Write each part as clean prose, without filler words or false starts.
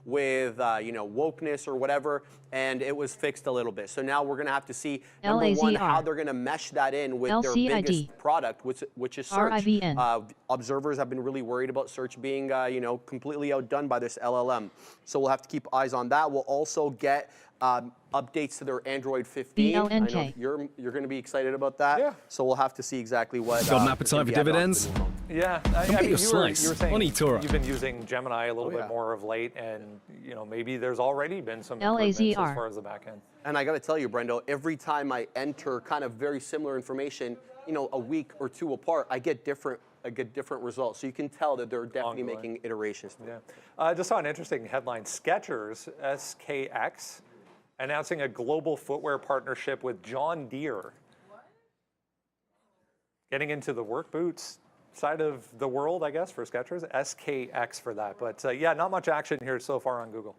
with wokeness or whatever, and it was fixed a little bit. So now we're going to have to see, number one, how they're going to mesh that in with their biggest product, which is search. Observers have been really worried about search being completely outdone by this LLM. So we'll have to keep eyes on that. We'll also get updates to their Android 15. I know you're going to be excited about that. Yeah. So we'll have to see exactly what. Got an appetite for dividends? Yeah. Come get your slice. You were saying on eToro. You've been using Gemini a little bit more of late, and maybe there's already been some improvements as far as the back end. And I got to tell you, Brendo, every time I enter kind of very similar information, a week or two apart, I get different results. So you can tell that they're definitely making iterations. Yeah. I just saw an interesting headline. Skechers, SKX, announcing a global footwear partnership with John Deere. Getting into the work boots side of the world, I guess, for Skechers. SKX for that. But yeah, not much action here so far on Google.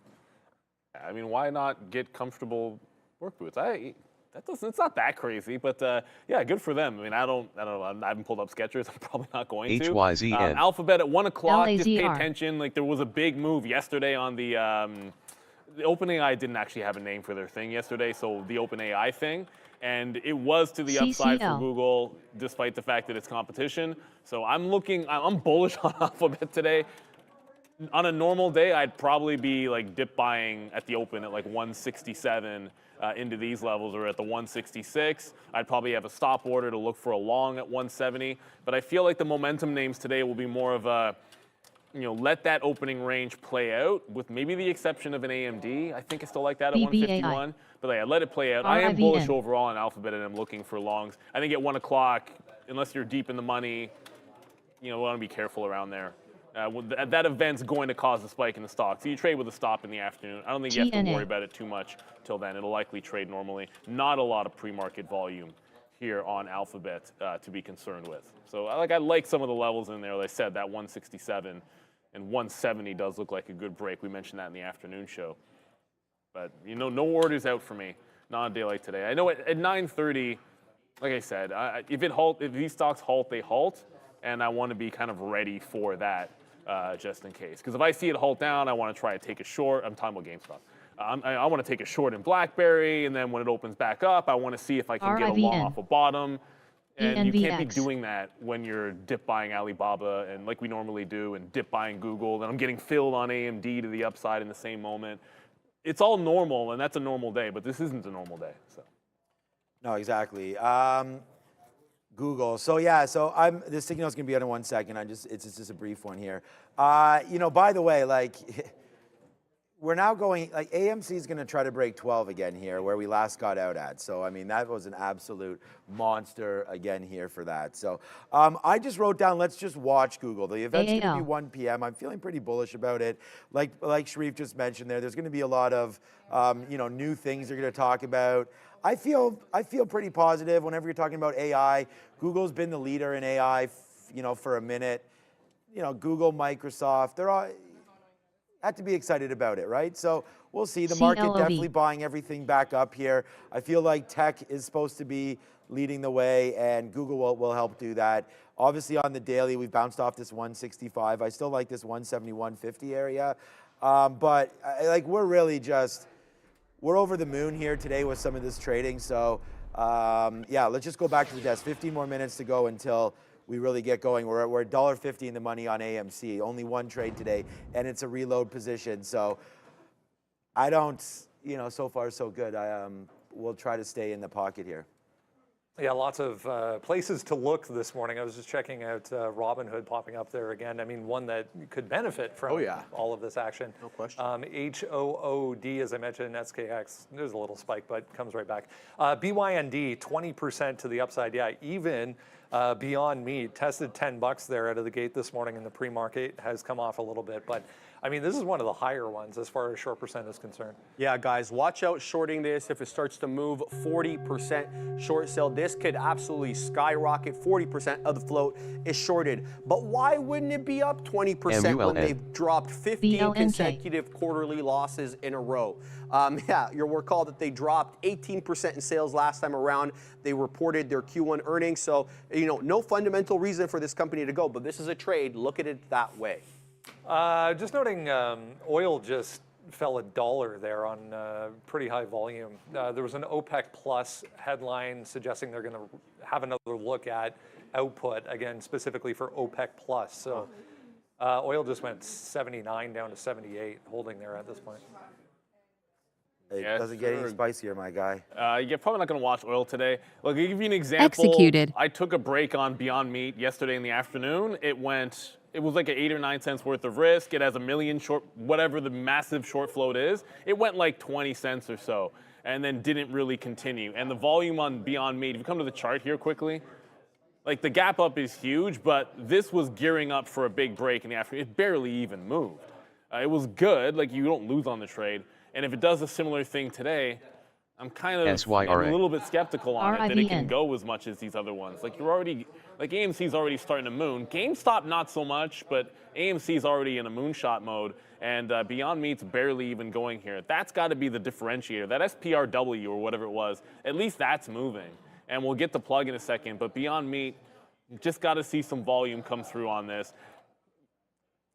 I mean, why not get comfortable work boots? It's not that crazy, but yeah, good for them. I mean, I haven't pulled up Skechers. I'm probably not going to. HYZN. Alphabet at 1 o'clock. Just pay attention. Like there was a big move yesterday on the OpenAI didn't actually have a name for their thing yesterday, so the OpenAI thing, and it was to the upside for Google, despite the fact that it's competition. So I'm bullish on Alphabet today. On a normal day, I'd probably be like dip buying at the open at like 167 into these levels, or at the 166. I'd probably have a stop order to look for a long at 170. But I feel like the momentum names today will be more of a, let that opening range play out, with maybe the exception of an AMD. I think I still like that at 151. But yeah, let it play out. I am bullish overall on Alphabet, and I'm looking for longs. I think at 1 o'clock, unless you're deep in the money, we want to be careful around there. That event's going to cause a spike in the stock. So you trade with a stop in the afternoon. I don't think you have to worry about it too much till then. It'll likely trade normally. Not a lot of pre-market volume here on Alphabet to be concerned with. So I like some of the levels in there. Like I said, that 167 and 170 does look like a good break. We mentioned that in the afternoon show. But no orders out for me. Not a day like today. I know at 9:30, like I said, if these stocks halt, they halt, and I want to be kind of ready for that. Just in case. Because if I see it halt down, I want to try to take a short. I'm talking about GameStop. I want to take a short in BlackBerry, and then when it opens back up, I want to see if I can get a long off a bottom. And you can't be doing that when you're dip buying Alibaba, and like we normally do, and dip buying Google. Then I'm getting filled on AMD to the upside in the same moment. It's all normal, and that's a normal day, but this isn't a normal day. So. No, exactly. Google. So yeah, this signal is going to be under 1 second. It's just a brief one here. By the way, we're now going, AMC is going to try to break 12 again here, where we last got out at. So, I mean, that was an absolute monster again here for that. So, I just wrote down, let's just watch Google. The event's going to be 1 p.m. I'm feeling pretty bullish about it. Like Sharif just mentioned there's going to be a lot of, new things they're going to talk about. I feel pretty positive whenever you're talking about AI. Google's been the leader in AI, for a minute. Google, Microsoft, they're all have to be excited about it, right? So we'll see. The market definitely buying everything back up here. I feel like tech is supposed to be leading the way, and Google will help do that. Obviously, on the daily, we've bounced off this 165. I still like this 170, 150 area, but we're really we're over the moon here today with some of this trading. So yeah, let's just go back to the desk. 15 more minutes to go until we really get going. We're $1.50 in the money on AMC. Only one trade today, and it's a reload position. So I don't, so far so good. We'll try to stay in the pocket here. Yeah, lots of places to look this morning. I was just checking out Robinhood popping up there again. I mean, one that could benefit from all of this action. No question. HOOD, as I mentioned, SKX, there's a little spike, but comes right back. BYND, 20% to the upside. Yeah, even Beyond Meat tested $10 there out of the gate this morning in the pre-market. Has come off a little bit, but I mean, this is one of the higher ones as far as short percent is concerned. Yeah, guys, watch out shorting this. If it starts to move 40% short sell, this could absolutely skyrocket. 40% of the float is shorted. But why wouldn't it be up 20% when they've dropped 15 consecutive quarterly losses in a row? Yeah, you'll recall that they dropped 18% in sales last time around. They reported their Q1 earnings. So, no fundamental reason for this company to go, but this is a trade. Look at it that way. Just noting, oil just fell $1 there on pretty high volume. There was an OPEC Plus headline suggesting they're going to have another look at output, again, specifically for OPEC Plus. So oil just went 79 down to 78, holding there at this point. It Yeah, doesn't get any sure. spicier, my guy. You're probably not going to watch oil today. Look, I'll give you an example. Executed. I took a break on Beyond Meat yesterday in the afternoon. It was like an 8 or 9 cents worth of risk. It has a million short, whatever the massive short float is. It went like 20 cents or so and then didn't really continue. And the volume on Beyond Meat, if you come to the chart here quickly, like the gap up is huge, but this was gearing up for a big break in the afternoon. It barely even moved. It was good, like you don't lose on the trade. And if it does a similar thing today, I'm kind of I'm a little bit skeptical on it that it can go as much as these other ones. Like AMC's already starting to moon. GameStop not so much, but AMC's already in a moonshot mode, and Beyond Meat's barely even going here. That's got to be the differentiator. That SPRW or whatever it was, at least that's moving. And we'll get the plug in a second, but Beyond Meat, just got to see some volume come through on this.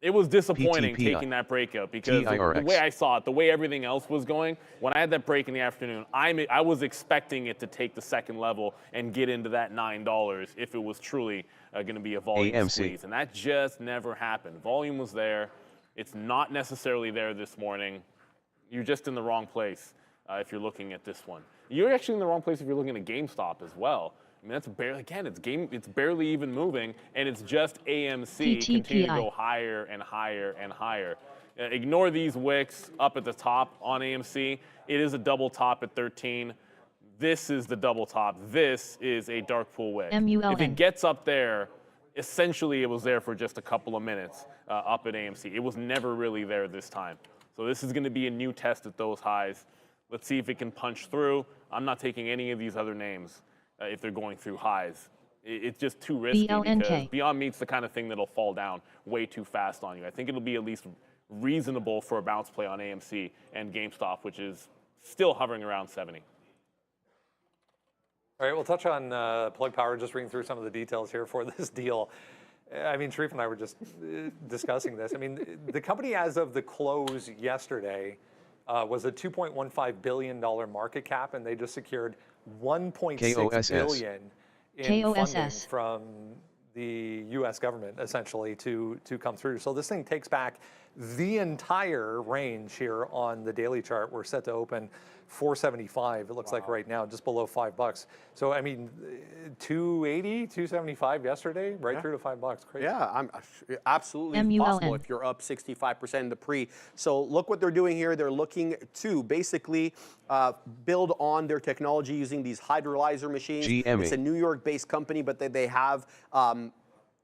It was disappointing taking that breakout because the way I saw it, the way everything else was going, when I had that break in the afternoon, I was expecting it to take the second level and get into that $9 if it was truly going to be a volume squeeze. And that just never happened. Volume was there. It's not necessarily there this morning. You're just in the wrong place if you're looking at this one. You're actually in the wrong place if you're looking at GameStop as well. I mean, that's barely, again, it's barely even moving, and it's just AMC continue to go higher and higher and higher. Ignore these wicks up at the top on AMC. It is a double top at 13. This is the double top. This is a dark pool wick. If it gets up there, essentially it was there for just a couple of minutes up at AMC. It was never really there this time. So this is going to be a new test at those highs. Let's see if it can punch through. I'm not taking any of these other names. If they're going through highs. It's just too risky because Beyond Meat's the kind of thing that'll fall down way too fast on you. I think it'll be at least reasonable for a bounce play on AMC and GameStop, which is still hovering around 70. All right, we'll touch on Plug Power, just reading through some of the details here for this deal. I mean, Sharif and I were just discussing this. I mean, the company as of the close yesterday was a $2.15 billion market cap, and they just secured $1.6 billion in funding from the U.S. government, essentially, to come through. So this thing takes back the entire range here on the daily chart. We're set to open 475. It looks like right now, just below $5. So I mean, 280, 275 yesterday, right through to $5. Crazy. Yeah, I'm absolutely possible if you're up 65% in the pre. So look what they're doing here. They're looking to basically build on their technology using these hydrolyzer machines. It's a New York-based company, but they have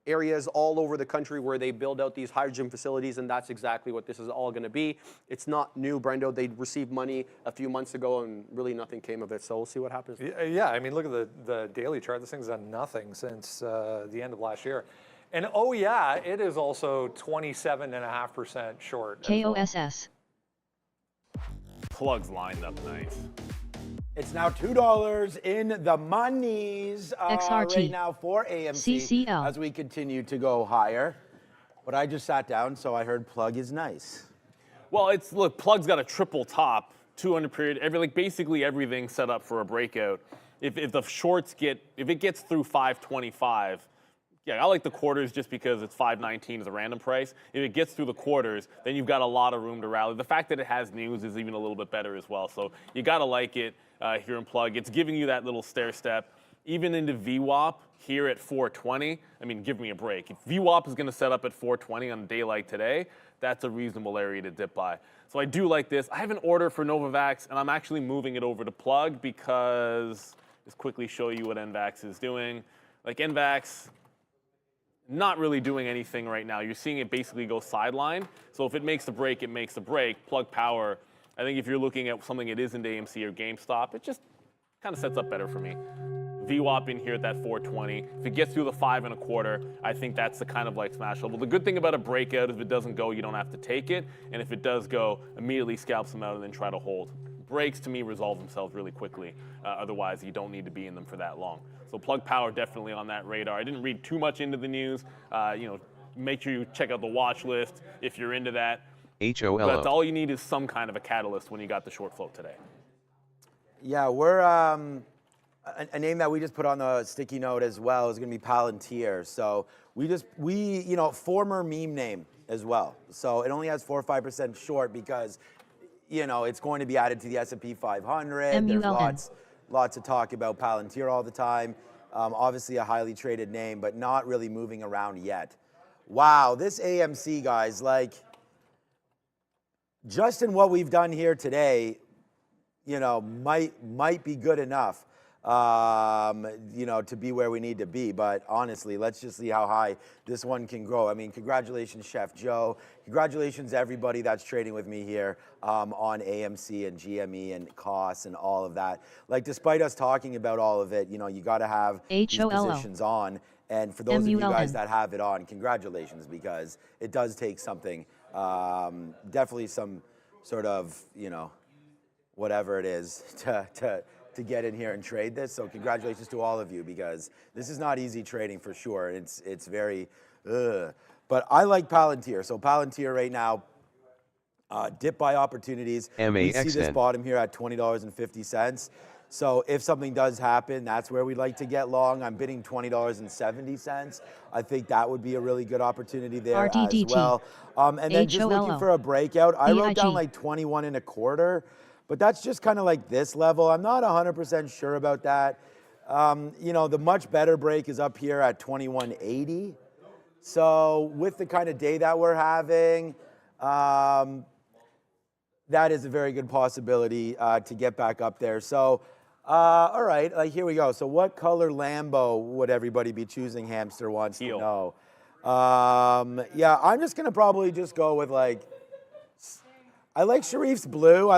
areas all over the country where they build out these hydrogen facilities, and that's exactly what this is all going to be. It's not new, Brendo. They received money a few months ago, and really nothing came of it. So we'll see what happens. Yeah, I mean, look at the daily chart. This thing's done nothing since the end of last year. And oh yeah, it is also 27.5% short. KOSS. Plugs lined up nice. It's now $2 in the monies right now for AMC CCL. as we continue to go higher. But I just sat down, so I heard Plug is nice. Well, look, Plug's got a triple top, 200 period, basically everything set up for a breakout. If the shorts if it gets through 525, yeah, I like the quarters just because it's 519 is a random price. If it gets through the quarters, then you've got a lot of room to rally. The fact that it has news is even a little bit better as well. So you got to like it here in Plug. It's giving you that little stair step. Even into VWAP here at 420, I mean, give me a break. If VWAP is going to set up at 420 on a day like today, that's a reasonable area to dip by. So I do like this. I have an order for Novavax, and I'm actually moving it over to Plug because, let's quickly show you what NVAX is doing. Like NVAX, not really doing anything right now. You're seeing it basically go sideline. So if it makes the break, it makes the break. Plug Power, I think if you're looking at something that isn't AMC or GameStop, it just kind of sets up better for me. VWAP in here at that 420. If it gets through the 5.25, I think that's the kind of like smash level. The good thing about a breakout is if it doesn't go, you don't have to take it. And if it does go, immediately scalps them out and then try to hold. Breaks to me resolve themselves really quickly. Otherwise, you don't need to be in them for that long. So Plug Power definitely on that radar. I didn't read too much into the news. Make sure you check out the watch list if you're into that. That's all you need is some kind of a catalyst when you got the short float today. Yeah, we're a name that we just put on the sticky note as well is going to be Palantir. So former meme name as well. So it only has 4 or 5% short because, it's going to be added to the S&P 500. There's lots of talk about Palantir all the time. Obviously a highly traded name, but not really moving around yet. Wow, this AMC, guys, just in what we've done here today, might be good enough, to be where we need to be. But honestly, let's just see how high this one can grow. I mean, congratulations, Chef Joe. Congratulations, everybody that's trading with me here on AMC and GME and COS and all of that. Despite us talking about all of it, you got to have these positions on. And for those of you guys that have it on, congratulations, because it does take something, definitely some sort of, whatever it is to get in here and trade this. So congratulations to all of you, because this is not easy trading for sure. It's very, but I like Palantir. So Palantir right now, dip buy opportunities. We see this bottom here at $20.50. So if something does happen, that's where we'd like to get long. I'm bidding $20.70. I think that would be a really good opportunity there as well. And then just looking for a breakout, I wrote down 21.25, but that's just kind of like this level. I'm not 100% sure about that. The much better break is up here at 21.80. So with the kind of day that we're having, that is a very good possibility to get back up there. So, all right, here we go. So what color Lambo would everybody be choosing? Hamster wants to know. Yeah, I'm just going to probably just go with I like Sharif's blue.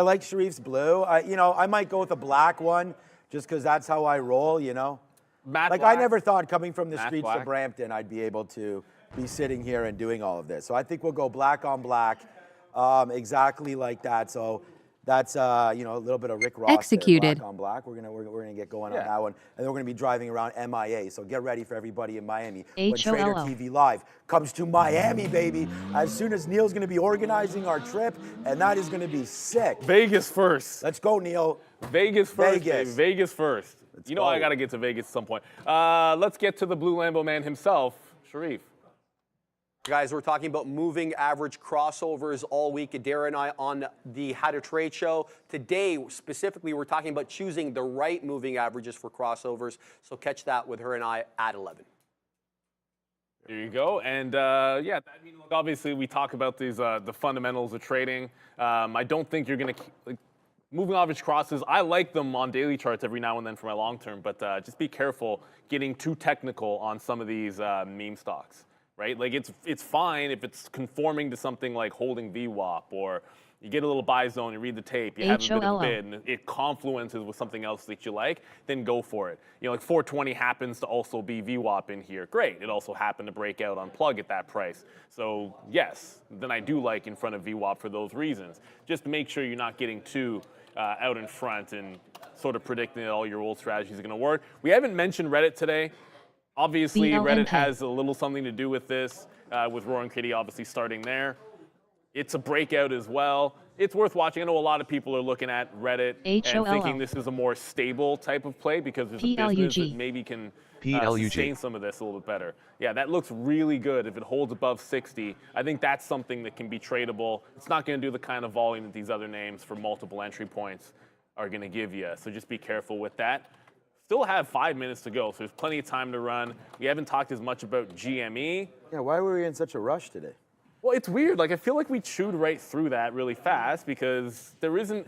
I might go with a black one just because that's how I roll, Matte black. I never thought coming from the Matte streets black. of Brampton I'd be able to be sitting here and doing all of this. So I think we'll go black on black. Exactly like that. So that's a little bit of Rick Ross. Executed. There, black on black. We're gonna get going on that one, and then we're gonna be driving around MIA. So get ready for everybody in Miami when Trader TV Live comes to Miami, baby. As soon as Neil's gonna be organizing our trip, and that is gonna be sick. Vegas first. Let's go, Neil. Vegas first. Vegas. Baby. Vegas first. Let's go. I gotta get to Vegas at some point. Let's get to the Blue Lambo man himself, Sharif. Guys, we're talking about moving average crossovers all week. Adair and I on the How to Trade show. Today, specifically, we're talking about choosing the right moving averages for crossovers. So catch that with her and I at 11. There you go. And yeah, I mean, look, obviously we talk about these the fundamentals of trading. I don't think you're going to moving average crosses. I like them on daily charts every now and then for my long term, but just be careful getting too technical on some of these meme stocks. Right? It's fine if it's conforming to something like holding VWAP, or you get a little buy zone, you read the tape, you have a bit of a bid, and it confluences with something else that you like, then go for it. 420 happens to also be VWAP in here. Great. It also happened to break out on plug at that price. So yes, then I do like in front of VWAP for those reasons. Just make sure you're not getting too out in front and sort of predicting that all your old strategies are going to work. We haven't mentioned Reddit today. Obviously, Reddit has a little something to do with this, with Roaring Kitty obviously starting there. It's a breakout as well. It's worth watching. I know a lot of people are looking at Reddit and thinking this is a more stable type of play because there's a business that maybe can sustain some of this a little bit better. Yeah, that looks really good if it holds above 60. I think that's something that can be tradable. It's not going to do the kind of volume that these other names for multiple entry points are going to give you. So just be careful with that. Still have 5 minutes to go, so there's plenty of time to run. We haven't talked as much about GME. Yeah, why were we in such a rush today? Well, it's weird. I feel like we chewed right through that really fast because there isn't,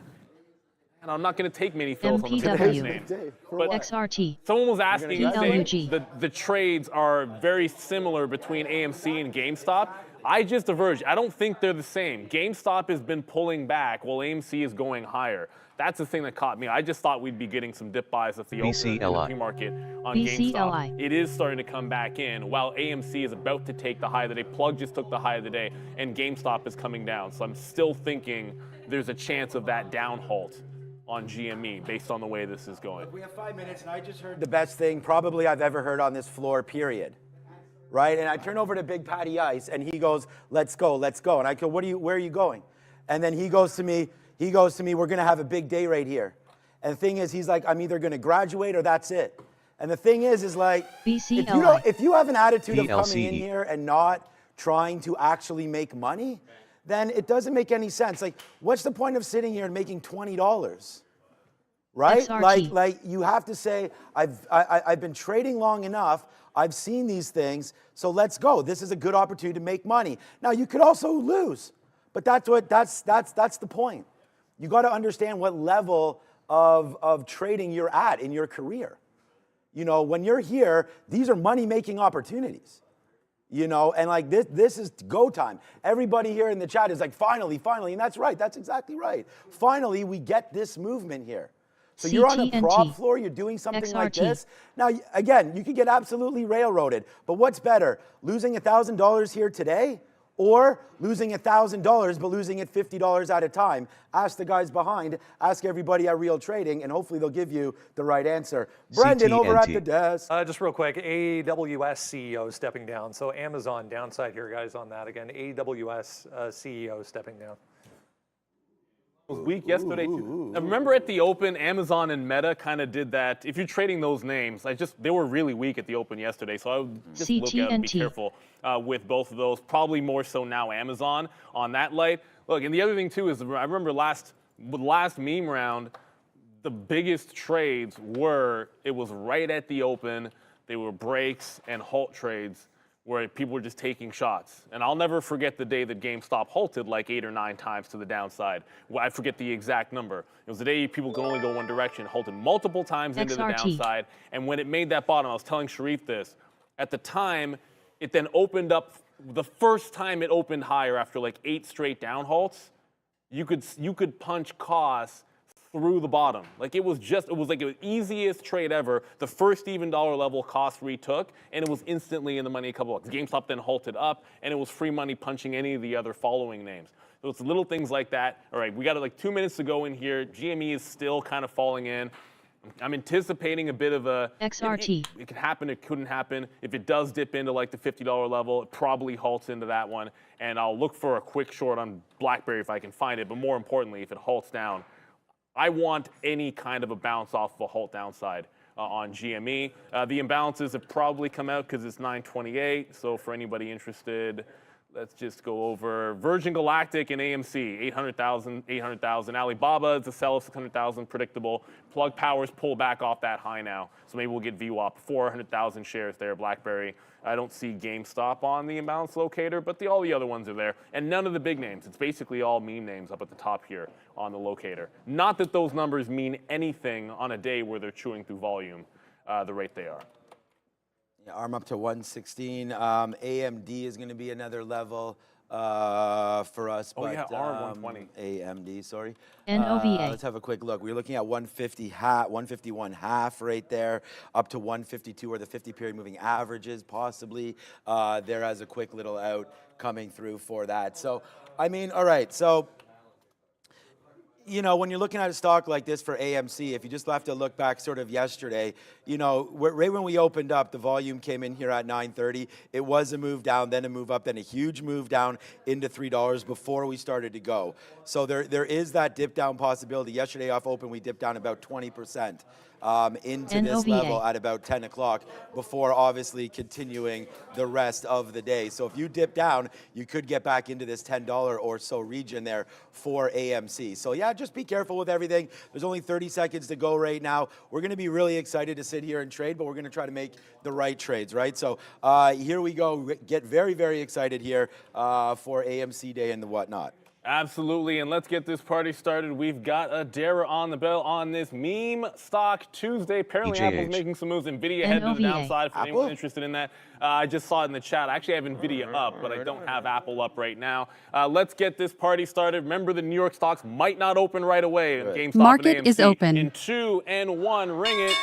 and I'm not going to take many fills on the today's names. But XRT. Someone was asking, saying the trades are very similar between AMC and GameStop. I just diverge. I don't think they're the same. GameStop has been pulling back while AMC is going higher. That's the thing that caught me. I just thought we'd be getting some dip buys at the open pre-market on GameStop. It is starting to come back in while AMC is about to take the high of the day. Plug just took the high of the day, and GameStop is coming down. So I'm still thinking there's a chance of that down halt on GME based on the way this is going. We have 5 minutes, and I just heard the best thing probably I've ever heard on this floor, period. right? And I turn over to Big Patty Ice, and he goes, let's go, let's go. And I go, where are you going? And then he goes to me, we're gonna have a big day right here. And the thing is, he's like, I'm either gonna graduate or that's it. And the thing is like, if you have an attitude of coming in here and not trying to actually make money, then it doesn't make any sense. Like, what's the point of sitting here and making $20? Right? Like you have to say, I've been trading long enough. I've seen these things, so let's go. This is a good opportunity to make money. Now you could also lose, but that's the point. You got to understand what level of trading you're at in your career. You know, when you're here, these are money-making opportunities. You know, and like this is go time. Everybody here in the chat is like, finally, and that's right. That's exactly right. Finally, we get this movement here. So you're on a prop floor, you're doing something like this. Now, again, you could get absolutely railroaded, but what's better, losing $1,000 here today or losing $1,000 but losing it $50 at a time? Ask the guys behind, ask everybody at Real Trading, and hopefully they'll give you the right answer. Brendan over at the desk. Just real quick, AWS CEO stepping down. So Amazon downside here, guys, on that again. AWS CEO stepping down. It was weak yesterday too. I remember at the Open, Amazon and Meta kind of did that. If you're trading those names, they were really weak at the Open yesterday, so I would just look at and be careful with both of those. Probably more so now Amazon on that light. Look, and the other thing too is I remember last meme round, the biggest trades it was right at the Open. They were breaks and halt trades, where people were just taking shots. And I'll never forget the day that GameStop halted like 8 or 9 times to the downside. Well, I forget the exact number. It was the day people could only go one direction, halted multiple times into the downside. And when it made that bottom, I was telling Sharif this, at the time, it then opened up, the first time it opened higher after like 8 straight down halts, you could punch costs through the bottom. Like it was like the easiest trade ever. The first even dollar level cost retook, and it was instantly in the money a couple bucks. GameStop then halted up, and it was free money punching any of the other following names. So it's little things like that. All right, we got like 2 minutes to go in here. GME is still kind of falling in. I'm anticipating a bit of a XRT. It could happen, it couldn't happen. If it does dip into like the $50 level, it probably halts into that one. And I'll look for a quick short on BlackBerry if I can find it. But more importantly, if it halts down, I want any kind of a bounce off of a halt downside on GME. The imbalances have probably come out because it's 928. So for anybody interested, let's just go over Virgin Galactic and AMC, 800,000. Alibaba is a sell of 600,000, predictable. Plug Power's pull back off that high now. So maybe we'll get VWAP, 400,000 shares there, BlackBerry. I don't see GameStop on the imbalance locator, but all the other ones are there. And none of the big names. It's basically all meme names up at the top here on the locator. Not that those numbers mean anything on a day where they're chewing through volume the rate they are. Yeah, ARM up to 116. AMD is going to be another level for us. Oh, yeah, ARM 120. AMD, sorry. NOVA. Let's have a quick look. We're looking at 151 half right there, up to 152 where the 50-period moving average is possibly. There as a quick little out coming through for that. So, I mean, all right, so you know, when you're looking at a stock like this for AMC, if you just have to look back sort of yesterday, you know, right when we opened up, the volume came in here at 9:30. It was a move down, then a move up, then a huge move down into $3 before we started to go. So there is that dip down possibility. Yesterday off open, we dipped down about 20%. Into this level at about 10 o'clock before obviously continuing the rest of the day. So if you dip down, you could get back into this $10 or so region there for AMC. So yeah, just be careful with everything. There's only 30 seconds to go right now. We're going to be really excited to sit here and trade, but we're going to try to make the right trades, right? So here we go. Get very, very excited here for AMC Day and the whatnot. Absolutely, and let's get this party started. We've got Adara on the bell on this Meme Stock Tuesday. Apparently, Apple's making some moves. NVIDIA headed to the downside for anyone interested in that. I just saw it in the chat. I actually have NVIDIA up, but I don't have Apple up right now. Let's get this party started. Remember, the New York stocks might not open right away. GameStop Market and AMC is open. In 2 and 1, ring it.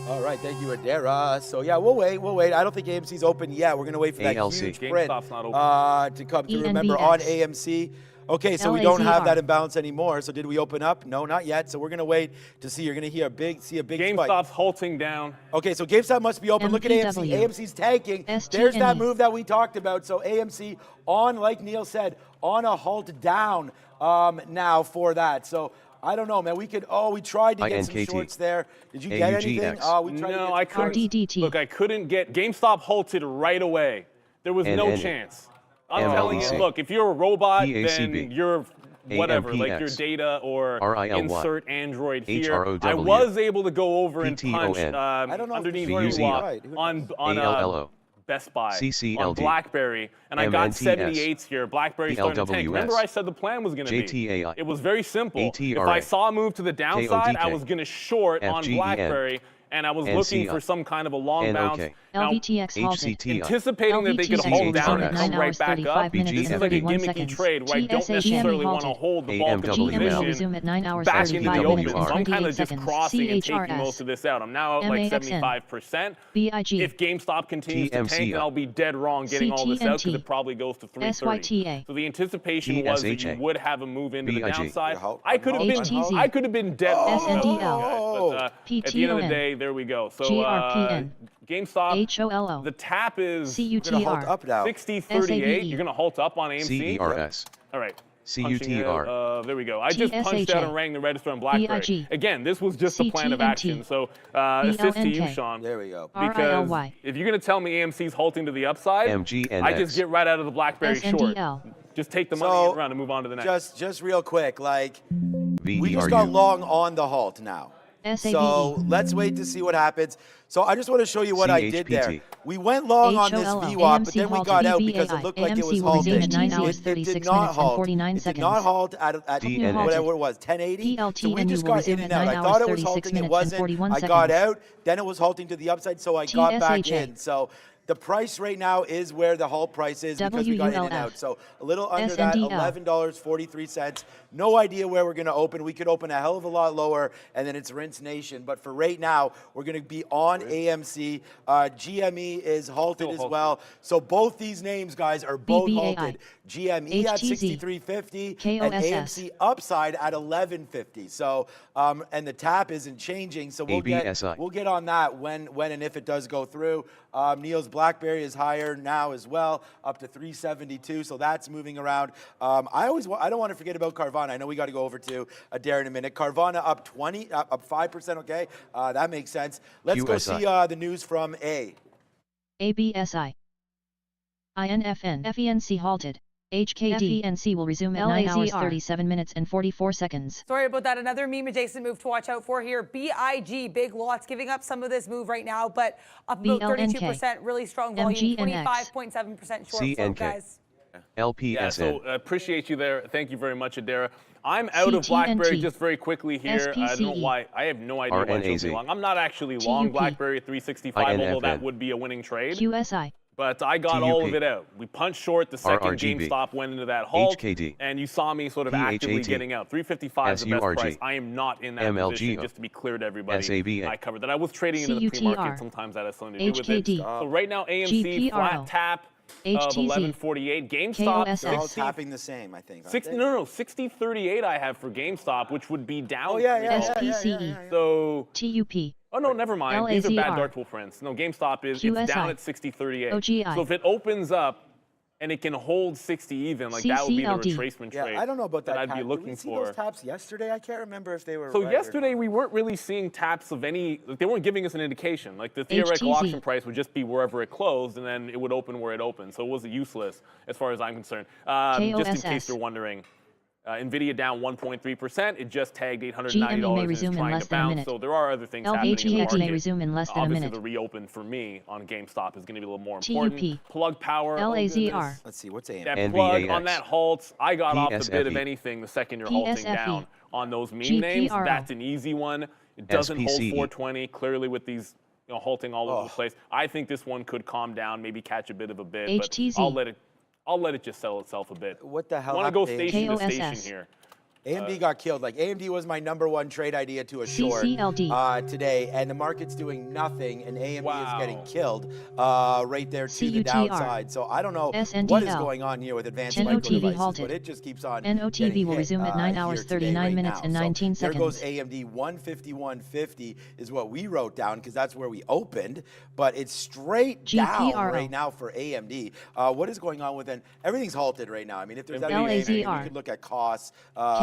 All right, thank you, Adara. So yeah, we'll wait. I don't think AMC's open yet. We're gonna wait for that huge print GameStop's not open. to come through. Remember, on AMC, Okay, so we don't have that imbalance anymore. So did we open up? No, not yet. So we're going to wait to see. You're going to see a big spike. GameStop's halting down. Okay, so GameStop must be open. Look at AMC. AMC's tanking. There's that move that we talked about. So AMC on, like Neil said, on a halt down now for that. So I don't know, man. We tried to get some shorts there. Did you get anything? We tried no, I couldn't. Look, I couldn't get. GameStop halted right away. There was no chance. I'm telling you, look, if you're a robot, then you're whatever, like your data or insert Android here. I was able to go over and punch underneath VWAP on Best Buy, on BlackBerry, and I got 78s here. BlackBerry starting to tank. Remember I said the plan was going to be? It was very simple. If I saw a move to the downside, I was going to short on BlackBerry, and I was looking for some kind of a long bounce. Now, anticipating that they could hold down and come right back up. This is like a gimmicky trade where I don't necessarily want to hold the bulk of the position back in the open. So I'm kind of just crossing and taking most of this out. I'm now at like 75%. If GameStop continues to tank, then I'll be dead wrong getting all this out because it probably goes to 330. So the anticipation was that you would have a move into the downside. I could have been dead wrong. But at the end of the day, there we go. So GameStop, the tap is 60-38. You're going to halt up on AMC? CERS. All right. CUTR. There we go. I just punched out and rang the register on BlackBerry. Again, this was just a plan of action. So assist to you, Sean. There we go. Because if you're going to tell me AMC's halting to the upside, I just get right out of the BlackBerry short. Just take the money around and move on to the next. Just real quick, like, we just got long on the halt now. So let's wait to see what happens. So I just want to show you what I did there. We went long on this VWAP, but then we got out because it looked like it was halting. It did not halt. It did not halt at whatever it was, 1080. So we just got in and out. I thought it was halting. It wasn't. I got out. Then it was halting to the upside, so I got back in. So the price right now is where the halt price is because we got in and out. So a little under that, $11.43. No idea where we're going to open. We could open a hell of a lot lower, and then it's rinse nation. But for right now, we're going to be on AMC. GME is halted as well. So both these names, guys, are both halted. GME at 63.50 and AMC upside at 11.50. So and the tap isn't changing. So we'll get on that when and if it does go through. Neil's BlackBerry is higher now as well, up to 372. So that's moving around. I don't want to forget about Carvana. I know we got to go over to Adair in a minute. Carvana up 5%. Okay, that makes sense. Let's go see the news from ABSI. INFN FENC halted. HKD FENC will resume at 9 hours 37 minutes and 44 seconds. Sorry about that. Another meme adjacent move to watch out for here. BIG, big lots giving up some of this move right now, but up about 32%. Really strong volume, 25.7% short flow, guys. LPSN. Yeah, so appreciate you there. Thank you very much, Adara. I'm out of BlackBerry just very quickly here. I don't know why. I have no idea why it's long. I'm not actually long BlackBerry at 365, although that would be a winning trade. QSI. But I got all of it out. We punched short the second GameStop went into that halt, and you saw me sort of actively getting out. 355 is the best price. I am not in that position, just to be clear to everybody. I covered that. I was trading into the pre-market. Sometimes that has something to do with it. So right now, AMC, flat tap of 1148. GameStop, they're all tapping the same, I think. 60-38 I have for GameStop, which would be down. SPCE. So TUP. Oh, no, never mind. These are bad Darkpool friends. No, GameStop is it's down at 60-38. OGI. So if it opens up and it can hold 60 even, like that would be the retracement trade. I don't know about that. I'd be looking for. Did we see those taps yesterday? I can't remember if they were. So yesterday we weren't really seeing taps of any. Like, they weren't giving us an indication. Like the theoretical auction price would just be wherever it closed, and then it would open where it opened. So it was useless as far as I'm concerned. Just in case you're wondering. NVIDIA down 1.3%. It just tagged $890 and is trying to bounce. So there are other things happening in the market. may resume in less than a minute. Obviously, the reopen for me on GameStop is going to be a little more important. Plug power. LAZR. Let's see, what's AM? That plug on that halt, I got off the bid of anything the second you're halting down on those meme names. That's an easy one. It doesn't hold 420, clearly with these halting all over the place. I think this one could calm down, maybe catch a bit of a bid, but I'll let it just sell itself a bit. What the hell? I want to go station to station here. AMD got killed. Like AMD was my #1 trade idea to a short today, and the market's doing nothing, and AMD is getting killed right there to the downside. So I don't know what is going on here with advanced micro devices, but it just keeps on. NOTV will resume at 9 hours 39 minutes and 19 seconds. There goes AMD 151.50 is what we wrote down because that's where we opened, but it's straight down right now for AMD. What is going on with it? Everything's halted right now. I mean, if there's anything, we could look at costs.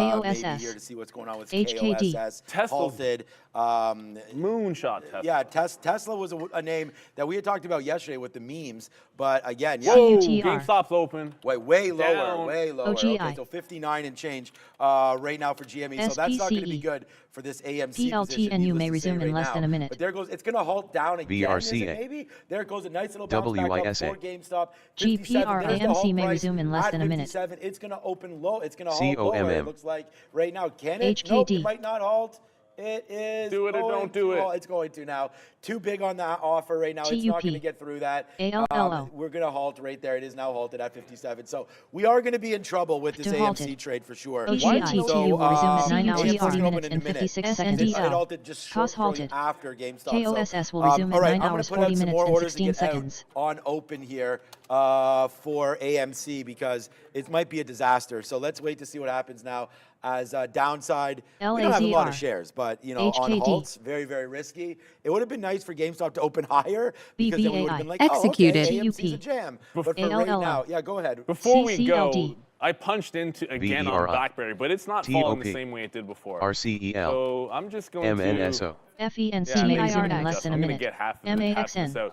Maybe here to see what's going on with HKD. KOSS. Tesla's halted. Moonshot Tesla. Yeah, Tesla was a name that we had talked about yesterday with the memes, but again, Whoa, GameStop's open. Way lower, Down. way lower. OGI. Okay, so 59 and change right now for GME. So that's not going to be good for this AMC position. PLTNU may resume in less than a minute. But there goes, it's going to halt down again. BRCA. Maybe there goes a nice little bounce back up for GameStop. GPR AMC may resume in less than a minute. It's going to open low. It's going to halt lower. It looks like right now. Can it? HKD. Nope, it might not halt. It is. Do it or don't do it. It's going to now. Too big on that offer right now. It's not going to get through that. ALLO. We're going to halt right there. It is now halted at 57. So we are going to be in trouble with this AMC trade for sure. OGITTU will resume at 9 hours 40 minutes and 56 seconds. It halted just shortly halted. after GameStop. KOSS will resume at 9 hours 40 minutes and 16 seconds. On open here for AMC because it might be a disaster. So let's wait to see what happens now. As downside, we don't have a lot of shares, but on halts, very, very risky. It would have been nice for GameStop to open higher because then we would have been like, executed. Oh, okay, AMC's a jam. But for right now, yeah, go ahead. Before we go, I punched into again on BlackBerry, but it's not falling the same way it did before. RCEL. So I'm just going MNSO. FENC may resume in less than a minute. MAXN.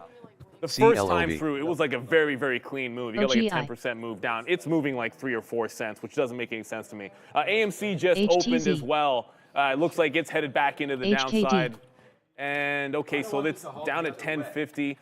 The first time through, it was like a very, very clean move. You got like a 10% move down. It's moving like 3 or 4 cents, which doesn't make any sense to me. AMC just opened as well. It looks like it's headed back into the downside. And okay, so it's down at 10.50.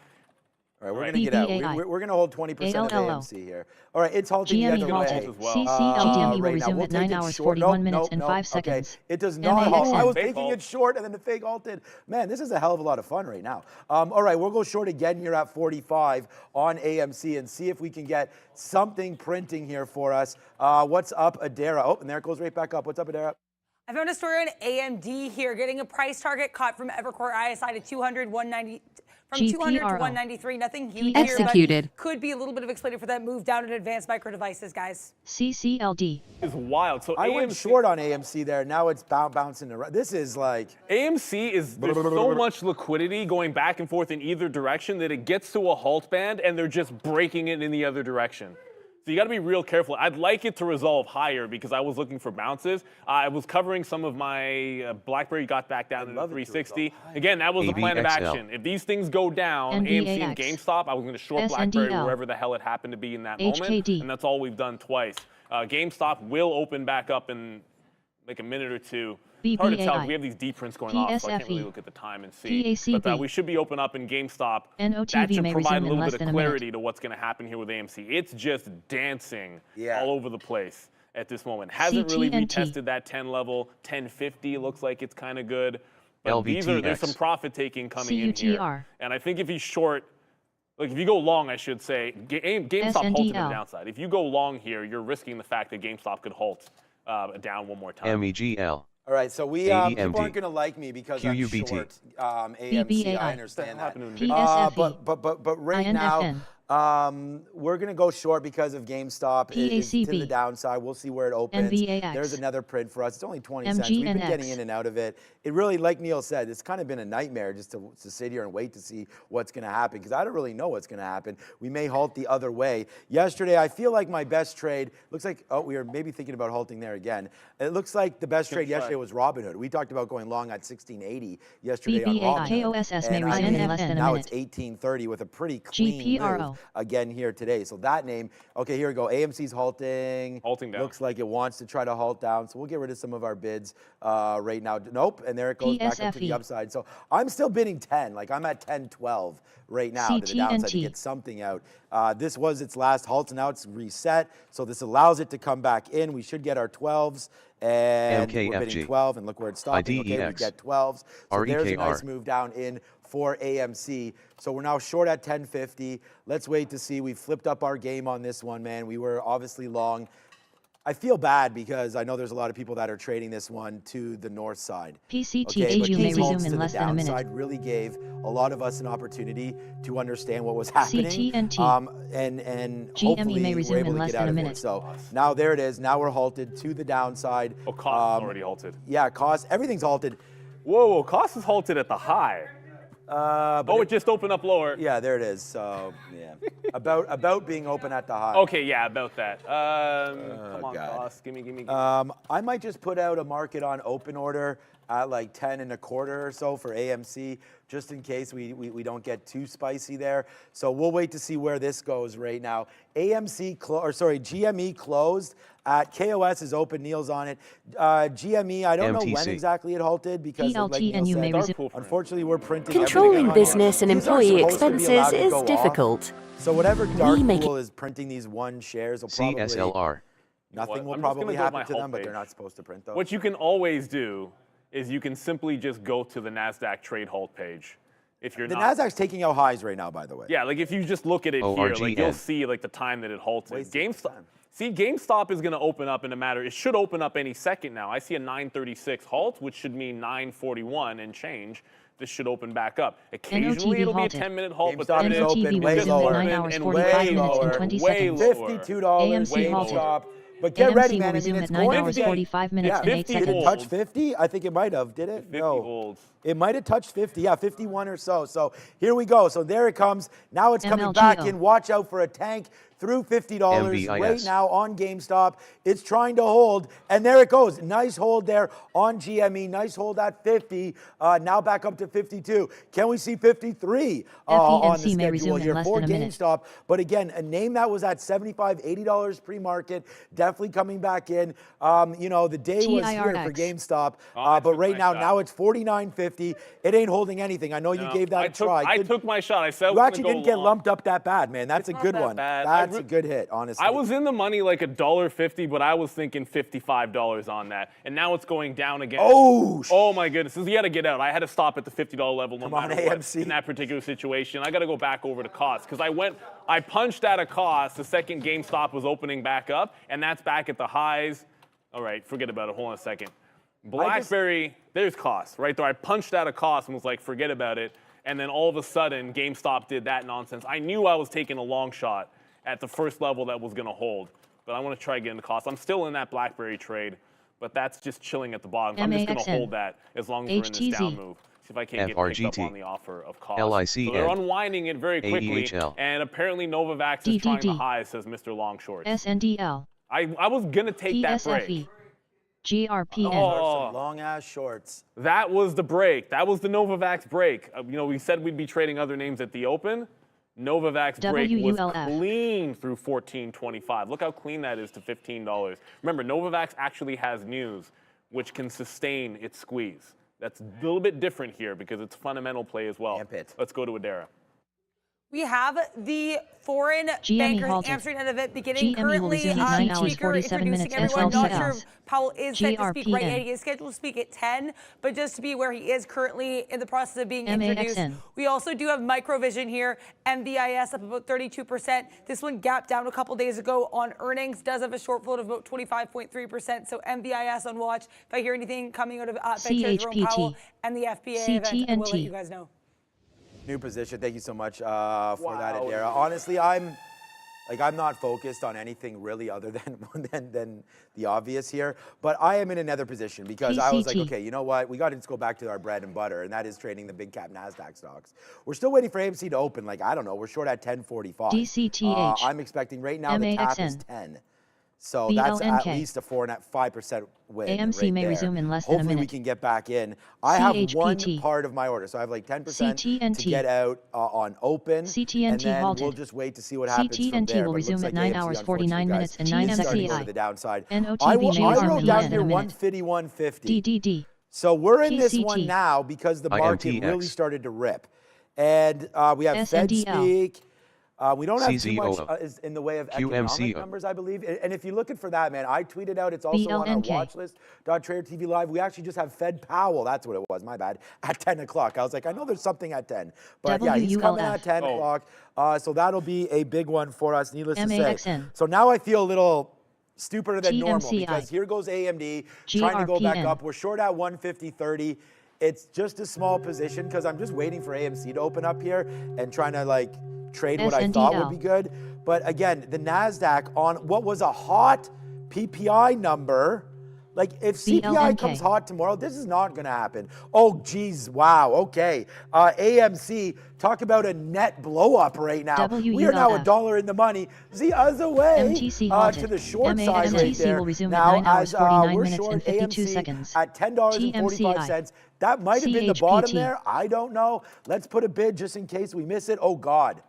All right, we're going to get out. We're going to hold 20% of AMC here. All right, it's halting the other way. CCLGME will resume at 9 hours 41 minutes and 5 seconds. It does not halt. I was taking it short, and then the fake halted. Man, this is a hell of a lot of fun right now. All right, we'll go short again here at 45 on AMC and see if we can get something printing here for us. What's up, Adara? Oh, and there it goes right back up. What's up, Adara? I found a story on AMD here, getting a price target cut from Evercore ISI to 200, 190. From 200 to 193, nothing huge executed. Here, but could be a little bit of explainer for that move down in advanced micro devices, guys. CCLD is wild. So I went short on AMC there. Now it's bouncing around. This is like AMC is there's so much liquidity going back and forth in either direction that it gets to a halt band and they're just breaking it in the other direction. So you got to be real careful. I'd like it to resolve higher because I was looking for bounces. I was covering some of my BlackBerry got back down to the 360. Again, that was the plan of action. If these things go down, AMC and GameStop, I was going to short BlackBerry wherever the hell it happened to be in that moment. And that's all we've done twice. GameStop will open back up in like a minute or two. It's hard to tell. We have these deep prints going off, so I can't really look at the time and see. But we should be open up in GameStop. That should provide a little bit of clarity to what's going to happen here with AMC. It's just dancing all over the place at this moment. Hasn't really retested that 10 level. 1050 looks like it's kind of good. But there's some profit taking coming in here. And I think if he's short, like if you go long, I should say, GameStop halted the downside. If you go long here, you're risking the fact that GameStop could halt down one more time. MEGL. All right, so we people aren't going to like me because I'm short AMC. I understand that. But right now, we're going to go short because of GameStop. It's to the downside. We'll see where it opens. There's another print for us. It's only 20 cents. We've been getting in and out of it. It really, like Neil said, it's kind of been a nightmare just to sit here and wait to see what's going to happen because I don't really know what's going to happen. We may halt the other way. Yesterday, I feel like my best trade looks like, we were maybe thinking about halting there again. It looks like the best trade yesterday was Robinhood. We talked about going long at 1680 yesterday on Robinhood. KOSS may resume in less than a minute. Now it's 1830 with a pretty clean move again here today. So that name, okay, here we go. AMC's halting. Halting down. Looks like it wants to try to halt down. So we'll get rid of some of our bids right now. Nope, and there it goes back up to the upside. So I'm still bidding 10. Like I'm at 10.12 right now to the downside to get something out. This was its last halt, and now it's reset. So this allows it to come back in. We should get our 12s. And we're bidding 12, and look where it's stopping. Okay, we get 12s. So there's a nice move down in for AMC. So we're now short at 1050. Let's wait to see. We flipped up our game on this one, man. We were obviously long. I feel bad because I know there's a lot of people that are trading this one to the north side. PCTH, you may resume in less than a minute. Downside really gave a lot of us an opportunity to understand what was happening. CTNT. And GME hopefully may resume we're able in to less get than out a of it. minute. So now there it is. Now we're halted to the downside. Oh, cost already halted. Yeah, cost. Everything's halted. Whoa, cost is halted at the high. But it just opened up lower. Yeah, there it is. So yeah, about being open at the high. Okay, yeah, about that. Come on, God. cost. Give me. I might just put out a market on open order at like 10 1/4 or so for AMC, just in case we don't get too spicy there. So we'll wait to see where this goes right now. GME closed. KOS is open. Neil's on it. GME, I don't know when exactly it halted because like Neil said, unfortunately we're printing. Controlling business and employee expenses is difficult. So whatever dark pool is printing these one shares will probably CSLR. nothing will probably happen to them, but they're not supposed to print those. What you can always do is you can simply just go to the NASDAQ trade halt page. If you're the NASDAQ's taking out highs right now, by the way. Yeah, like if you just look at it here, like you'll see like the time that it halted. GameStop is going to open up in a matter. It should open up any second now. I see a 9:36 halt, which should mean 9:41 and change. This should open back up. Occasionally it'll be a 10-minute halt, but then it's open way lower and way lower. $52 GameStop. But get ready, man. I mean, it's going 9 hours, 45 minutes, and 8 Did it seconds. touch 50? I think it might have. Did it? 50 No. holds. It might have touched 50. Yeah, 51 or so. So here we go. So there it comes. Now it's coming back in. Watch out for a tank through $50 right now on GameStop. It's trying to hold, and there it goes. Nice hold there on GME. Nice hold at 50. Now back up to 52. Can we see 53 on the schedule here for GameStop? But again, a name that was at $75, $80 pre-market, definitely coming back in. You know, the day was here for GameStop, but right now it's $49.50. It ain't holding anything. I know you gave that a try. I took my shot. I said you actually didn't get lumped up that bad, man. That's a good one. That's a good hit, honestly. I was in the money like $1.50, but I was thinking $55 on that, and now it's going down again. Oh my goodness! You got to get out. I had to stop at the $50 level no matter what in that particular situation. I got to go back over to cost because I punched out of cost the second GameStop was opening back up, and that's back at the highs. All right, forget about it. Hold on a second. BlackBerry, there's cost right there. I punched out of cost and was like, forget about it. And then all of a sudden, GameStop did that nonsense. I knew I was taking a long shot at the first level that was going to hold, but I want to try getting the cost. I'm still in that BlackBerry trade, but that's just chilling at the bottom. I'm just going to hold that as long as we're in this down move. See if I can't get picked up on the offer of cost. So they're unwinding it very quickly, and apparently Novavax is trying the highs, says Mr. Longshort. SNDL. I was going to take that break. GRPN. Some long-ass shorts. That was the break. That was the Novavax break. You know, we said we'd be trading other names at the open. Novavax break was clean through $14.25. Look how clean that is to $15. Remember, Novavax actually has news which can sustain its squeeze. That's a little bit different here because it's fundamental play as well. Let's go to Adara. We have the foreign bankers answering out of it beginning currently. Speaker introducing everyone. Not sure if Powell is set to speak right yet. He is scheduled to speak at 10, but just to be where he is currently in the process of being introduced. We also do have Microvision here. MVIS up about 32%. This one gapped down a couple days ago on earnings. Does have a short float of about 25.3%. So MVIS on watch. If I hear anything coming out of Jerome Powell and the FPA event, I will let you guys know. New position. Thank you so much for that, Adara. Honestly, I'm not focused on anything really other than the obvious here. But I am in another position because I was like, okay, you know what? We got to just go back to our bread and butter, and that is trading the big cap NASDAQ stocks. We're still waiting for AMC to open. Like, I don't know. We're short at 10:45. DCTH. I'm expecting right now the cap is 10. So that's at least a 4.5% win. AMC may resume in less than a minute. Hopefully we can get back in. I have one part of my order, so I have like 10% to get out on open. and then we'll just wait to see what happens from there. Will resume at 9 hours, 49 minutes, and 9 MCI. To the downside. I wrote down here 150. DDD. So we're in this one now because the market really started to rip. And we have FedSpeak. We don't have too much in the way of economic numbers, I believe. And if you're looking for that, man, I tweeted out. It's also on our watch list. Trader TV Live. We actually just have Fed Powell. That's what it was. My bad. At 10 o'clock. I was like, I know there's something at 10. But yeah, he's coming at 10 o'clock. So that'll be a big one for us, needless to say. So now I feel a little stupider than normal because here goes AMD trying to go back up. We're short at 150.30. It's just a small position because I'm just waiting for AMC to open up here and trying to like trade what I thought would be good. But again, the NASDAQ on what was a hot PPI number, like if CPI comes hot tomorrow, this is not going to happen. Oh, geez, wow, okay. AMC, talk about a net blow up right now. We are now $1 in the money. The other way to the short side right there. Now, as we're short AMC at $10.45. That might have been the bottom there. I don't know. Let's put a bid just in case we miss it. Oh, God.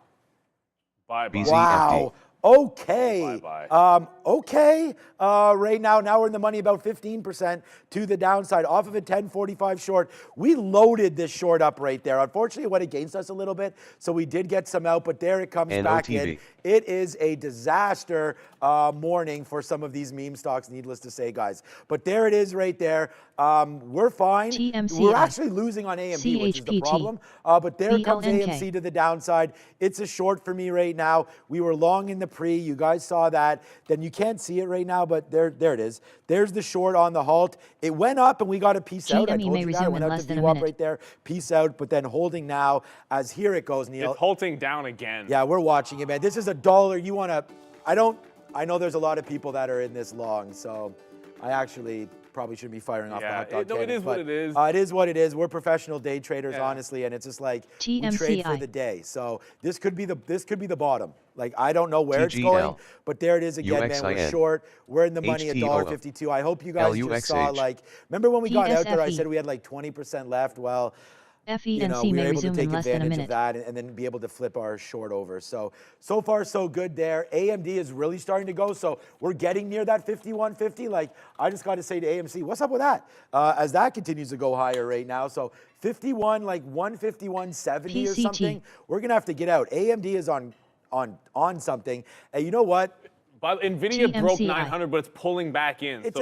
Bye-bye. Wow. Okay. Okay. Right now we're in the money about 15% to the downside off of a 10.45 short. We loaded this short up right there. Unfortunately, it went against us a little bit, so we did get some out, but there it comes back in. It is a disaster morning for some of these meme stocks, needless to say, guys. But there it is right there. We're fine. We're actually losing on AMD, which is the problem. But there comes AMC to the downside. It's a short for me right now. We were long in the pre. You guys saw that. Then you can't see it right now, but there it is. There's the short on the halt. It went up and we got a piece out. I told you that. It went out to VWAP right there. Peace out, but then holding now as here it goes, Neil. It's halting down again. Yeah, we're watching it, man. This is $1. You want to, I know there's a lot of people that are in this long, so I actually probably shouldn't be firing off the hot dog cannon. It is what it is. It is what it is. We're professional day traders, honestly, and it's just like we trade for the day. So this could be the bottom. Like I don't know where it's going, but there it is again, man. We're short. We're in the money at $1.52. I hope you guys just saw like. Remember when we got out there? I said we had like 20% left. Well. We were able to take advantage of that and then be able to flip our short over. So far, so good there. AMD is really starting to go. So we're getting near that 51.50. Like, I just got to say to AMC, what's up with that? As that continues to go higher right now. So 51, like 151.70 or something. We're going to have to get out. AMD is on something. And you know what? But NVIDIA broke 900, but it's pulling back in. It's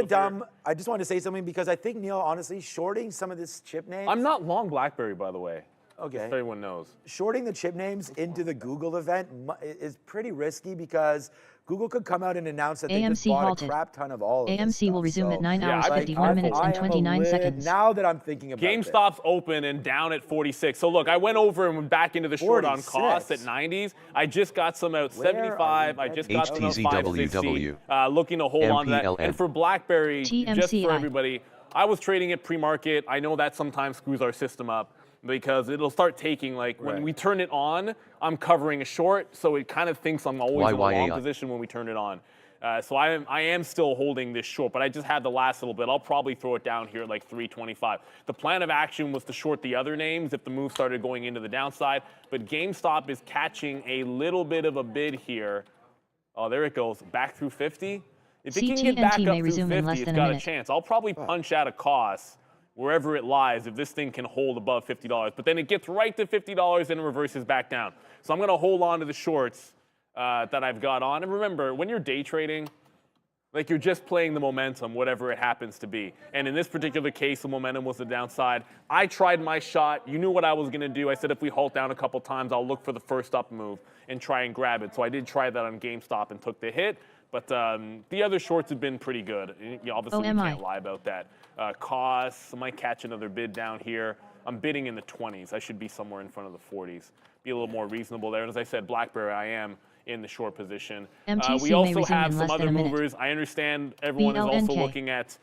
I just wanted to say something because I think, Neil, honestly, shorting some of this chip names. I'm not long BlackBerry, by the way. Okay. Just so everyone knows. Shorting the chip names into the Google event is pretty risky because Google could come out and announce that they just bought a crap ton of all of this AMC will resume at 9 hours, 51 minutes, and 29 seconds. Now that I'm thinking about it. GameStop's open and down at 46. So look, I went over and went back into the short on cost at 90s. I just got some out 75. I just got some out 560. Looking to hold on to that. And for BlackBerry, just for everybody, I was trading it pre-market. I know that sometimes screws our system up, because it'll start taking, like, when we turn it on, I'm covering a short, so it kind of thinks I'm always in a long position when we turn it on. So I am still holding this short, but I just had the last little bit. I'll probably throw it down here at like 325. The plan of action was to short the other names if the move started going into the downside, but GameStop is catching a little bit of a bid here. Oh, there it goes, back through 50. If it can get back up through 50, it's got a chance. I'll probably punch out a cost wherever it lies if this thing can hold above $50. But then it gets right to $50 and it reverses back down. So I'm going to hold on to the shorts that I've got on. And remember, when you're day trading, like you're just playing the momentum, whatever it happens to be. And in this particular case, the momentum was the downside. I tried my shot. You knew what I was going to do. I said if we halt down a couple times, I'll look for the first up move and try and grab it. So I did try that on GameStop and took the hit. But the other shorts have been pretty good. Obviously, you can't lie about that. Costs, I might catch another bid down here. I'm bidding in the 20s. I should be somewhere in front of the 40s. Be a little more reasonable there. And as I said, BlackBerry, I am in the short position. We also have some other movers. I understand everyone is also looking at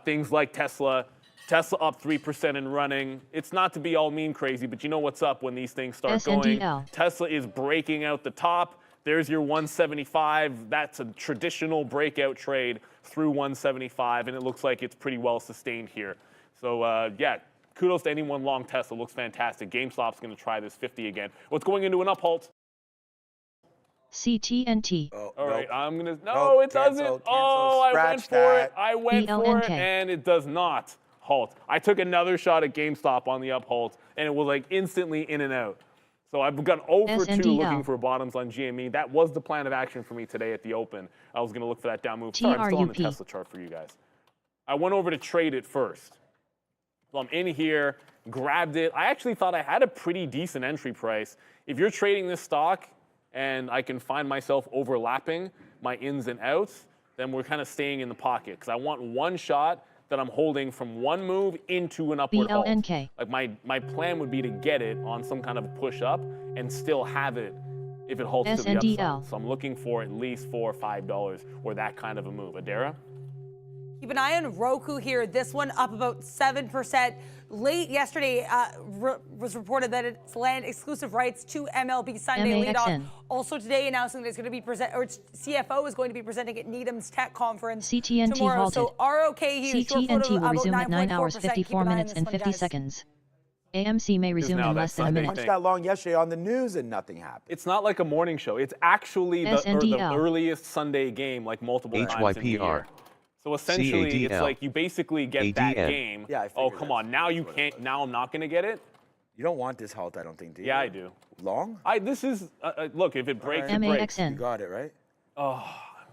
things like Tesla. Tesla up 3% and running. It's not to be all meme crazy, but you know what's up when these things start going. Tesla is breaking out the top. There's your 175. That's a traditional breakout trade through 175, and it looks like it's pretty well sustained here. So, yeah, kudos to anyone long Tesla. Looks fantastic. GameStop's going to try this 50 again. What's going into an uphalt? CTNT. All right, I'm going to... No, it doesn't. I went for it. I went for it, and it does not halt. I took another shot at GameStop on the uphalt, and it was like instantly in and out. So I've got 0 for 2 looking for bottoms on GME. That was the plan of action for me today at the open. I was going to look for that down move. Sorry, I'm still on the Tesla chart for you guys. I went over to trade it first. So I'm in here, grabbed it. I actually thought I had a pretty decent entry price. If you're trading this stock and I can find myself overlapping my ins and outs, then we're kind of staying in the pocket because I want one shot that I'm holding from one move into an upward halt. BLNK. Like my plan would be to get it on some kind of a push up and still have it if it holds to the upside. So I'm looking for at least $4 or $5 or that kind of a move. Adara? Keep an eye on Roku here. This one up about 7%. Late yesterday was reported that it's land exclusive rights to MLB Sunday lead off. Also today announcing that it's going to be its CFO is going to be presenting at Needham's Tech Conference CTNT tomorrow. halted. So ROK here. CTNT will resume at 9 hours 54 minutes and 50 seconds. AMC may resume in less than a minute. Punch got long yesterday on the news and nothing happened. It's not like a morning show. It's actually the earliest Sunday game, like multiple times in the year. So essentially, it's like you basically get that game. Yeah, oh, come on. Now you can't. Now I'm not going to get it. You don't want this halt, I don't think, do you? Yeah, I do. Long? This is, look, if it breaks, it breaks. You got it, right? Oh,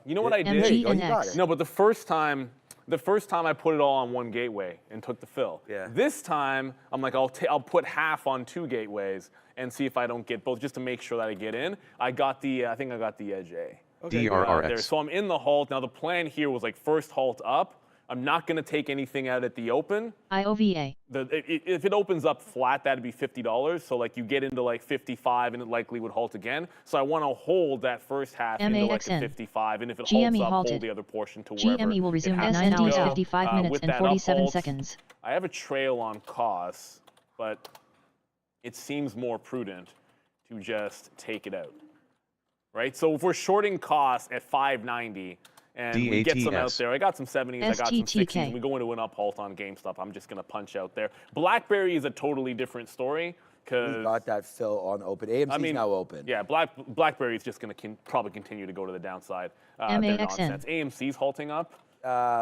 you know what I did? You got it. No, but the first time I put it all on one gateway and took the fill. Yeah. This time, I'm like, I'll put half on 2 gateways and see if I don't get both, just to make sure that I get in. I got the, I think I got the Edge A. Okay. There. So I'm in the halt. Now the plan here was like first halt up. I'm not going to take anything out at the open. IOVA. If it opens up flat, that'd be $50. So like you get into like 55 and it likely would halt again. So I want to hold that first half into like the 55. And if it halts up, hold the other portion to wherever. GME will resume at 9 hours 55 minutes and 47 seconds. I have a trail on costs, but it seems more prudent to just take it out. Right? So if we're shorting costs at 590 and we get some out there, I got some 70s, I got some 60s, and we go into an up halt on GameStop, I'm just going to punch out there. BlackBerry is a totally different story because... We got that fill on open. AMC's now open. Yeah, BlackBerry is just going to probably continue to go to the downside. They're nonsense. AMC's halting up.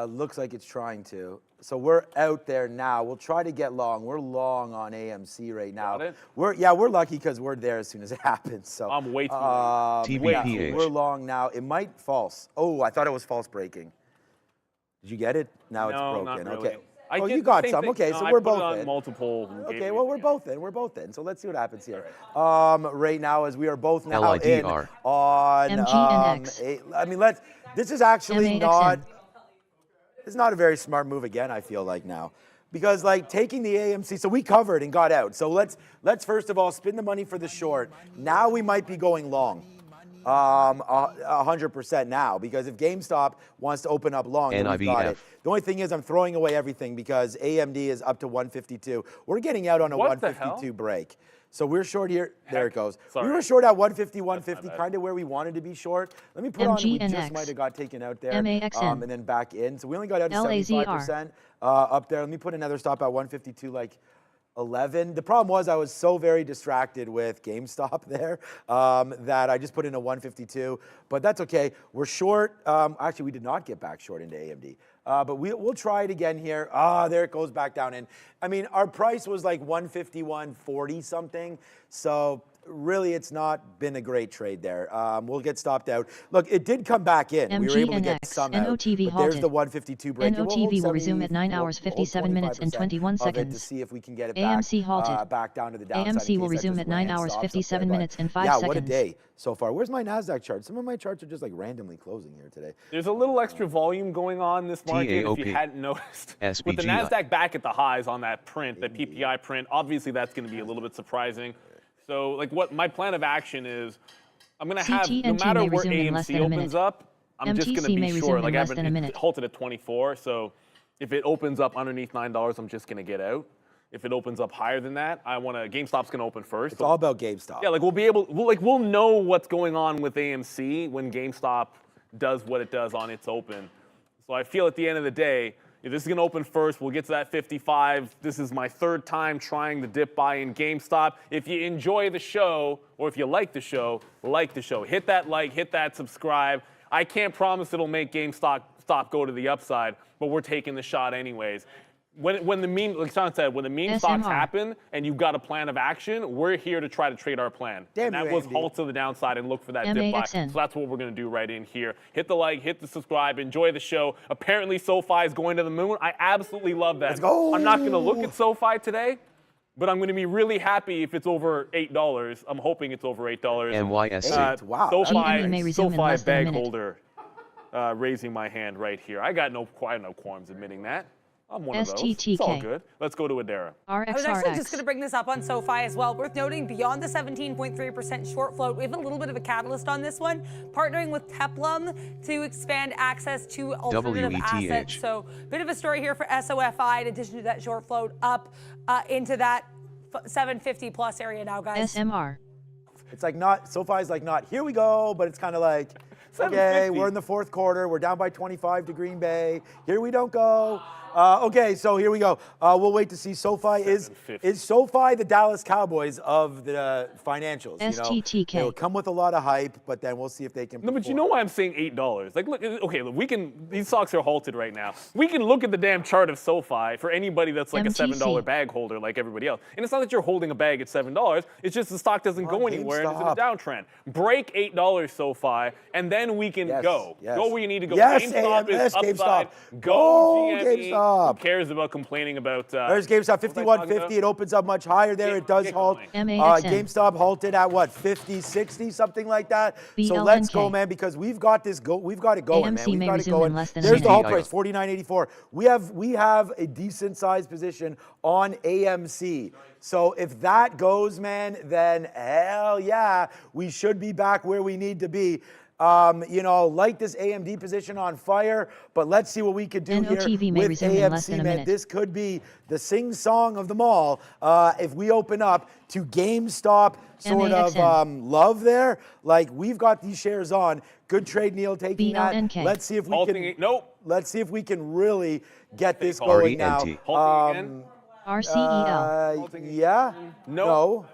Looks like it's trying to. So we're out there now. We'll try to get long. We're long on AMC right now. Got it? We're lucky because we're there as soon as it happens. So I'm way too TBPH. We're long now. It might false. Oh, I thought it was false breaking. Did you get it? Now it's broken. Not really. Okay. Oh, you got some. Okay, so we're both in. Multiple. Okay, well, we're both in. We're both in. So let's see what happens here. Right now, as we are both now in on I mean, this is actually not. It's not a very smart move again, I feel like now. Because like taking the AMC, so we covered and got out. So let's first of all spin the money for the short. Now we might be going long. 100% now, because if GameStop wants to open up long, then we've got it. The only thing is I'm throwing away everything because AMD is up to 152. We're getting out on a 152 break. So we're short here. There it goes. Sorry. We were short at 150, 150, kind of where we wanted to be short. Let me put on, we just might have got taken out there and then back in. So we only got out to 75% up there. Let me put another stop at 152, like 11. The problem was I was so very distracted with GameStop there that I just put in a 152, but that's okay. We're short. Actually, we did not get back short into AMD. But we'll try it again here. There it goes back down in. I mean, our price was like 151.40 something. So really, it's not been a great trade there. We'll get stopped out. Look, it did come back in. We were able to get some out. But there's the 152 break. NOTV will resume at 9 hours 57 minutes and 21 seconds. To see if we can get it AMC halted. Back down to the downside. AMC will resume at 9 hours 57 minutes and 5 seconds. Yeah, what a day so far. Where's my NASDAQ chart? Some of my charts are just like randomly closing here today. There's a little extra volume going on this market if you hadn't noticed. With the NASDAQ back at the highs on that print, that PPI print, obviously that's going to be a little bit surprising. So, like, what my plan of action is, I'm going to have, no matter where AMC opens up, I'm just going to be short. Like, I haven't halted at 24, so if it opens up underneath $9, I'm just going to get out. If it opens up higher than that, GameStop's going to open first. It's all about GameStop. Yeah, like, we'll know what's going on with AMC when GameStop does what it does on its open. So I feel at the end of the day, if this is going to open first, we'll get to that 55. This is my 3rd time trying to dip buy in GameStop. If you enjoy the show, or if you like the show, hit that like, hit that subscribe. I can't promise it'll make GameStop go to the upside, but we're taking the shot anyways. When the meme, like Sean said, when the meme stocks happen and you've got a plan of action, we're here to try to trade our plan. And that was halt to the downside and look for that dip buy. So that's what we're going to do right in here. Hit the like, hit the subscribe, enjoy the show. Apparently SoFi is going to the moon. I absolutely love that. Let's go. I'm not going to look at SoFi today, but I'm going to be really happy if it's over $8. I'm hoping it's over $8. NYSE. Wow. SoFi bag holder. raising my hand right here. I got no qualms admitting that. I'm one of those. STTK. It's all good. Let's go to Adara. I was actually just going to bring this up on SoFi as well. Worth noting, beyond the 17.3% short float, we have a little bit of a catalyst on this one, partnering with Teplum to expand access to alternative assets. So, bit of a story here for SOFI in addition to that short float up into that 750 plus area now, guys. SMR. It's like not, SoFi's like not, here we go, but it's kind of like, okay, we're in the fourth quarter. We're down by 25 to Green Bay. Here we don't go. Okay, so here we go. We'll wait to see. SoFi is SoFi the Dallas Cowboys of the financials. STTK. They will come with a lot of hype, but then we'll see if they can. No, but you know why I'm saying $8? Like, look, okay, look, these stocks are halted right now. We can look at the damn chart of SoFi for anybody that's like MTC. a $7 bag holder like everybody else. And it's not that you're holding a bag at $7. It's just the stock doesn't go anywhere and it's in a downtrend. Break $8 SoFi, and then we can go. Yes. Go where you need to go. Yes, GameStop is upside. GameStop. Go GME. GameStop. Who cares about complaining about? There's GameStop 51.50. It opens up much higher there. It does halt. GameStop halted at what, 50, 60, something like that. So let's go, man, because we've got this go. We've got it going, man. We've got it going. There's the halt price, $49.84. We have a decent sized position on AMC. So if that goes, man, then hell yeah, we should be back where we need to be. Light this AMD position on fire, but let's see what we could do here with AMC, man. This could be the sing-song of them all if we open up to GameStop sort of love there. Like, we've got these shares on. Good trade, Neil, taking that. Let's see if we can. Nope. Let's see if we can really get this going now. RCEL. Yeah? No.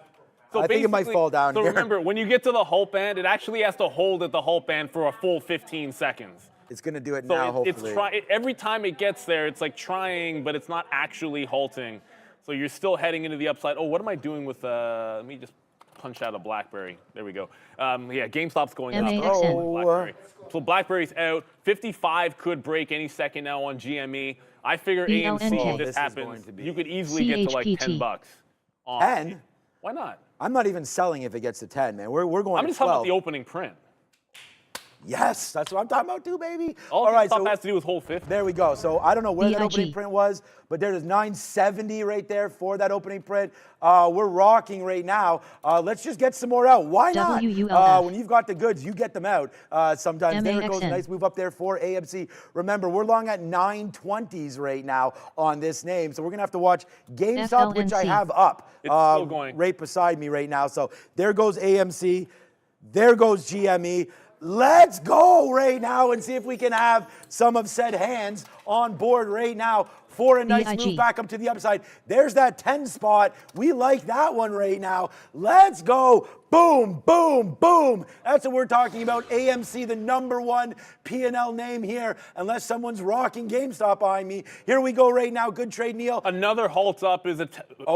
So I think it might fall down here. So remember, when you get to the halt band, it actually has to hold at the halt band for a full 15 seconds. It's going to do it now, hopefully. Every time it gets there, it's like trying, but it's not actually halting. So you're still heading into the upside. Oh, what am I doing with, let me just punch out a BlackBerry. There we go. Yeah, GameStop's going up. BlackBerry. So BlackBerry's out. 55 could break any second now on GME. I figure AMC, if this happens, you could easily get to like $10. 10? Why not? I'm not even selling if it gets to 10, man. We're going I'm just talking about the opening print. Yes, that's what I'm talking about too, baby. All right, so has to do with whole 50. There we go. So I don't know where that opening print was, but there's 970 right there for that opening print. We're rocking right now. Let's just get some more out. Why not? When you've got the goods, you get them out. Sometimes there it goes. A nice move up there for AMC. Remember, we're long at 920s right now on this name, so we're gonna have to watch GameStop, which I have up still going right beside me right now. So there goes AMC. There goes GME. Let's go right now and see if we can have some of said hands on board right now for a nice move back up to the upside. There's that 10 spot. We like that one right now. Let's go. Boom, boom, boom. That's what we're talking about. AMC, the #1 P&L name here, unless someone's rocking GameStop behind me. Here we go right now. Good trade, Neil. Another halt up is attempted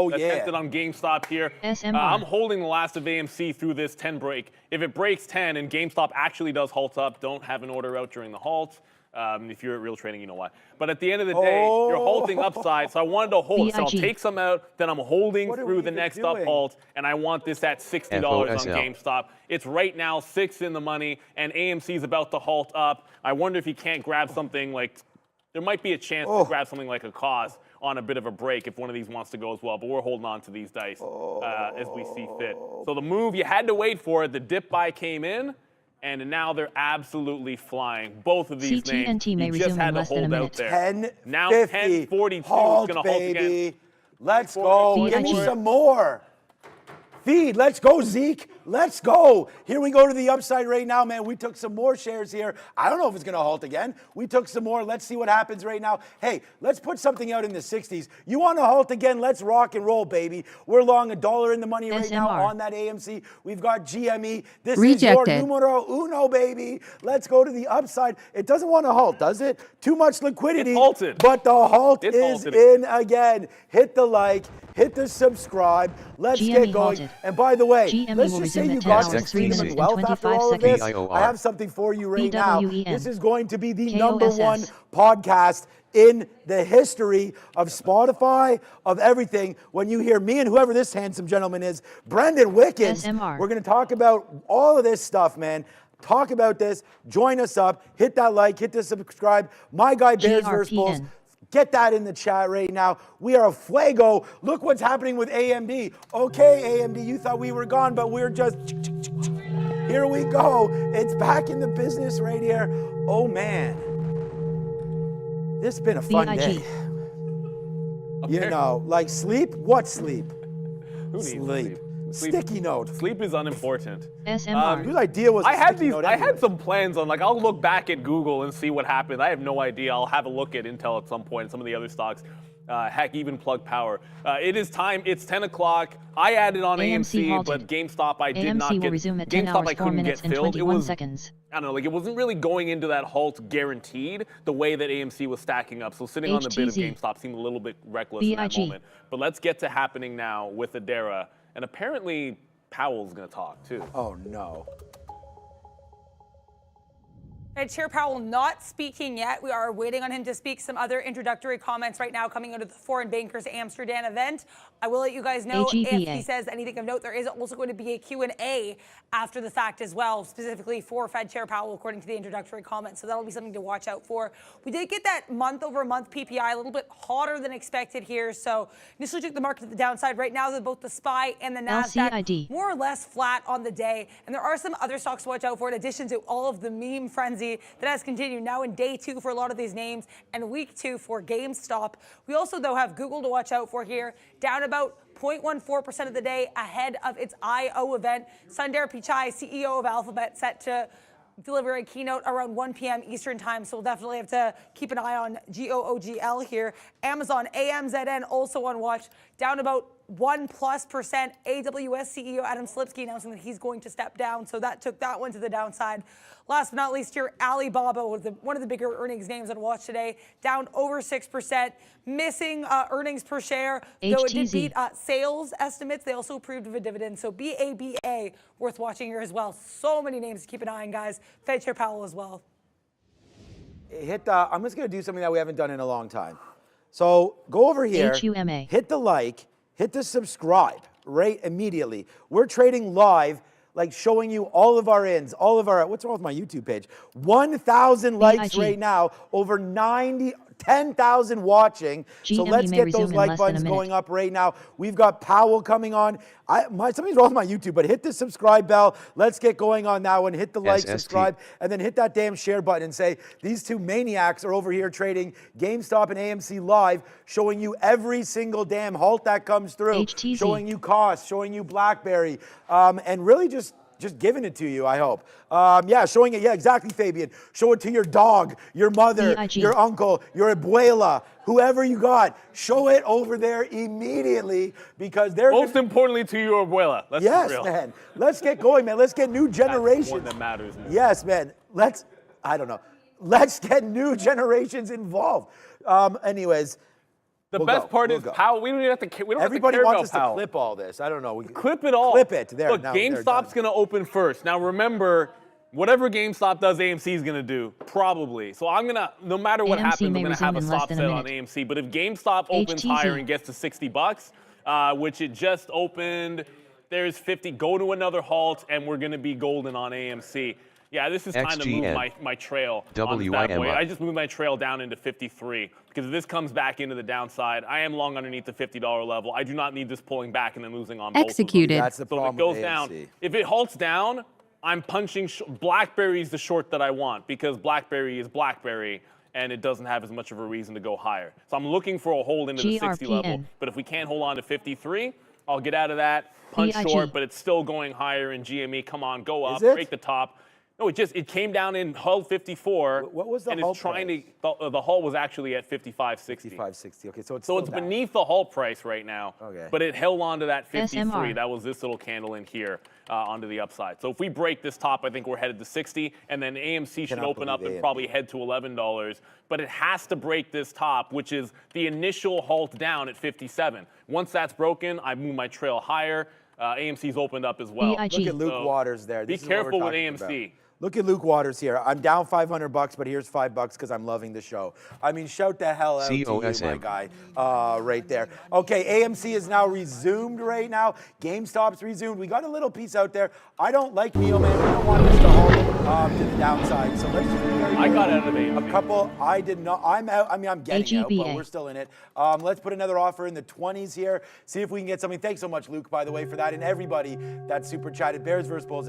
on GameStop here. I'm holding the last of AMC through this 10 break. If it breaks 10 and GameStop actually does halt up, don't have an order out during the halt. If you're at real trading, you know why. But at the end of the day, you're halting upside, so I wanted to hold. So I'll take some out, then I'm holding through the next up halt, and I want this at $60 on GameStop. It's right now 6 in the money, and AMC's about to halt up. I wonder if you can't grab something like, there might be a chance to grab something like a cause on a bit of a break if one of these wants to go as well, but we're holding on to these dice as we see fit. So the move, you had to wait for it. The dip buy came in, and now they're absolutely flying. Both of these names, you just had to hold out there. 10, now 50, 10.42 is halt, going to halt baby. again. Let's go. Give me some more. Feed. Let's go, Zeke. Let's go. Here we go to the upside right now, man. We took some more shares here. I don't know if it's going to halt again. We took some more. Let's see what happens right now. Hey, let's put something out in the 60s. You want to halt again? Let's rock and roll, baby. We're long $1 in the money right now on that AMC. We've got GME. This is your numero uno, baby. Let's go to the upside. It doesn't want to halt, does it? Too much liquidity. It's halted. But the halt is in again. Hit the like. Hit the subscribe. Let's get going. Halted. And by the way, GME let's just say you got some streaming wealth after all of this. I have something for you right now. This is going to be the #1 podcast in the history of Spotify, of everything. When you hear me and whoever this handsome gentleman is, Brendan Wickens, we're going to talk about all of this stuff, man. talk about this. Join us up. Hit that like. Hit the subscribe. My guy Bears vs. Bulls. Get that in the chat right now. We are a fuego. Look what's happening with AMD. Okay, AMD, you thought we were gone, but we're just... Here we go. It's back in the business right here. Oh, man. This has been a fun day. You know, like sleep? What sleep? Who needs sleep? Sticky note. Sleep is unimportant. SMR. Whose idea was I had some plans on, like, I'll look back at Google and see what happened. I have no idea. I'll have a look at Intel at some point, some of the other stocks. Heck, even Plug Power. It is time. It's 10 o'clock. I added on AMC, but GameStop I did not get. Will resume at 10 GameStop hours, I 4 couldn't minutes get and filled. 21 It was, seconds. I don't know, like it wasn't really going into that halt guaranteed the way that AMC was stacking up. So sitting on the bid of GameStop seemed a little bit reckless in that moment. But let's get to happening now with Adara. And apparently Powell's going to talk too. Oh, no. Fed Chair Powell not speaking yet. We are waiting on him to speak. Some other introductory comments right now coming out of the Foreign Bankers Amsterdam event. I will let you guys know if he says anything of note. There is also going to be a Q&A after the fact as well, specifically for Fed Chair Powell, according to the introductory comments. So that'll be something to watch out for. We did get that month-over-month PPI a little bit hotter than expected here. So initially took the market to the downside. Right now, both the SPY and the NASDAQ more or less flat on the day. And there are some other stocks to watch out for in addition to all of the meme frenzy that has continued now in day 2 for a lot of these names and week 2 for GameStop. We also, though, have Google to watch out for here, down about 0.14% of the day ahead of its I.O. event. Sundar Pichai, CEO of Alphabet, set to deliver a keynote around 1 p.m. Eastern time, so we'll definitely have to keep an eye on GOOGL here. Amazon, AMZN also on watch, down about 1+%. AWS CEO Adam Slipsky announcing that he's going to step down, so that took that one to the downside. Last but not least here, Alibaba was one of the bigger earnings names on watch today, down over 6%, missing earnings per share, though it did beat sales estimates. They also approved of a dividend, so BABA worth watching here as well. So many names to keep an eye on, guys. Fed Chair Powell as well. I'm just going to do something that we haven't done in a long time. So go over here, hit the like, hit the subscribe right immediately. We're trading live, like showing you all of our ins, all of our, what's wrong with my YouTube page? 1,000 likes right now, over 10,000 watching. So let's get those like buttons going up right now. We've got Powell coming on. Something's wrong with my YouTube, but hit the subscribe bell. Let's get going on that one. Hit the like, subscribe, and then hit that damn share button and say, these two maniacs are over here trading GameStop and AMC live, showing you every single damn halt that comes through, showing you costs, showing you BlackBerry, and really just giving it to you, I hope. Yeah, showing it. Yeah, exactly, Fabian. Show it to your dog, your mother, your uncle, your abuela, whoever you got. Show it over there immediately because they're... Most importantly to your abuela. Let's be real. Man. Let's get going, man. Let's get new generations. That's one that matters, man. Yes, man. Let's get new generations involved. Anyways... The best part is Powell. We don't even have to. We don't Everybody have to care wants about us Powell. to clip all this. I don't know. Clip it all. Clip it. There. Look, GameStop's going to open first. Now remember, whatever GameStop does, AMC is going to do probably. So I'm going to, no matter what happens, I'm going to have a stop set on AMC. But if GameStop opens higher and gets to $60, which it just opened, there's 50. Go to another halt, and we're going to be golden on AMC. Yeah, this is kind of move my trail on that way. I just moved my trail down into 53 because if this comes back into the downside, I am long underneath the $50 level. I do not need this pulling back and then losing on both. Executed. That's the problem. So if it goes down, if it halts down, I'm punching. BlackBerry is the short that I want because BlackBerry is BlackBerry and it doesn't have as much of a reason to go higher. So I'm looking for a hold into the 60 level. But if we can't hold on to 53, I'll get out of that, punch short, but it's still going higher in GME. Come on, go up, break the top. No, it came down in hull 54. What was the and hull it's trying price? The hull was actually at 55.60. 55.60. Okay, so it's beneath the hull price right now. Okay. But it held on to that 53. SMR. That was this little candle in here onto the upside. So if we break this top, I think we're headed to 60, and then AMC should open up and probably head to $11. But it has to break this top, which is the initial halt down at 57. Once that's broken, I move my trail higher. AMC's opened up as well. Look at Luke Waters there. Be careful with AMC. Look at Luke Waters here. I'm down $500, but here's $5 because I'm loving the show. I mean, shout the hell out to you, my guy, right there. Okay, AMC is now resumed right now. GameStop's resumed. We got a little piece out there. I don't like Neil, man. We don't want this to hold. to the downside. So let's just be very I got out of a couple. I did not. I'm out. I mean, I'm getting out, but AGBA. we're still in it. Let's put another offer in the 20s here. See if we can get something. Thanks so much, Luke, by the way, for that, and everybody that super chatted. Bears versus Bulls.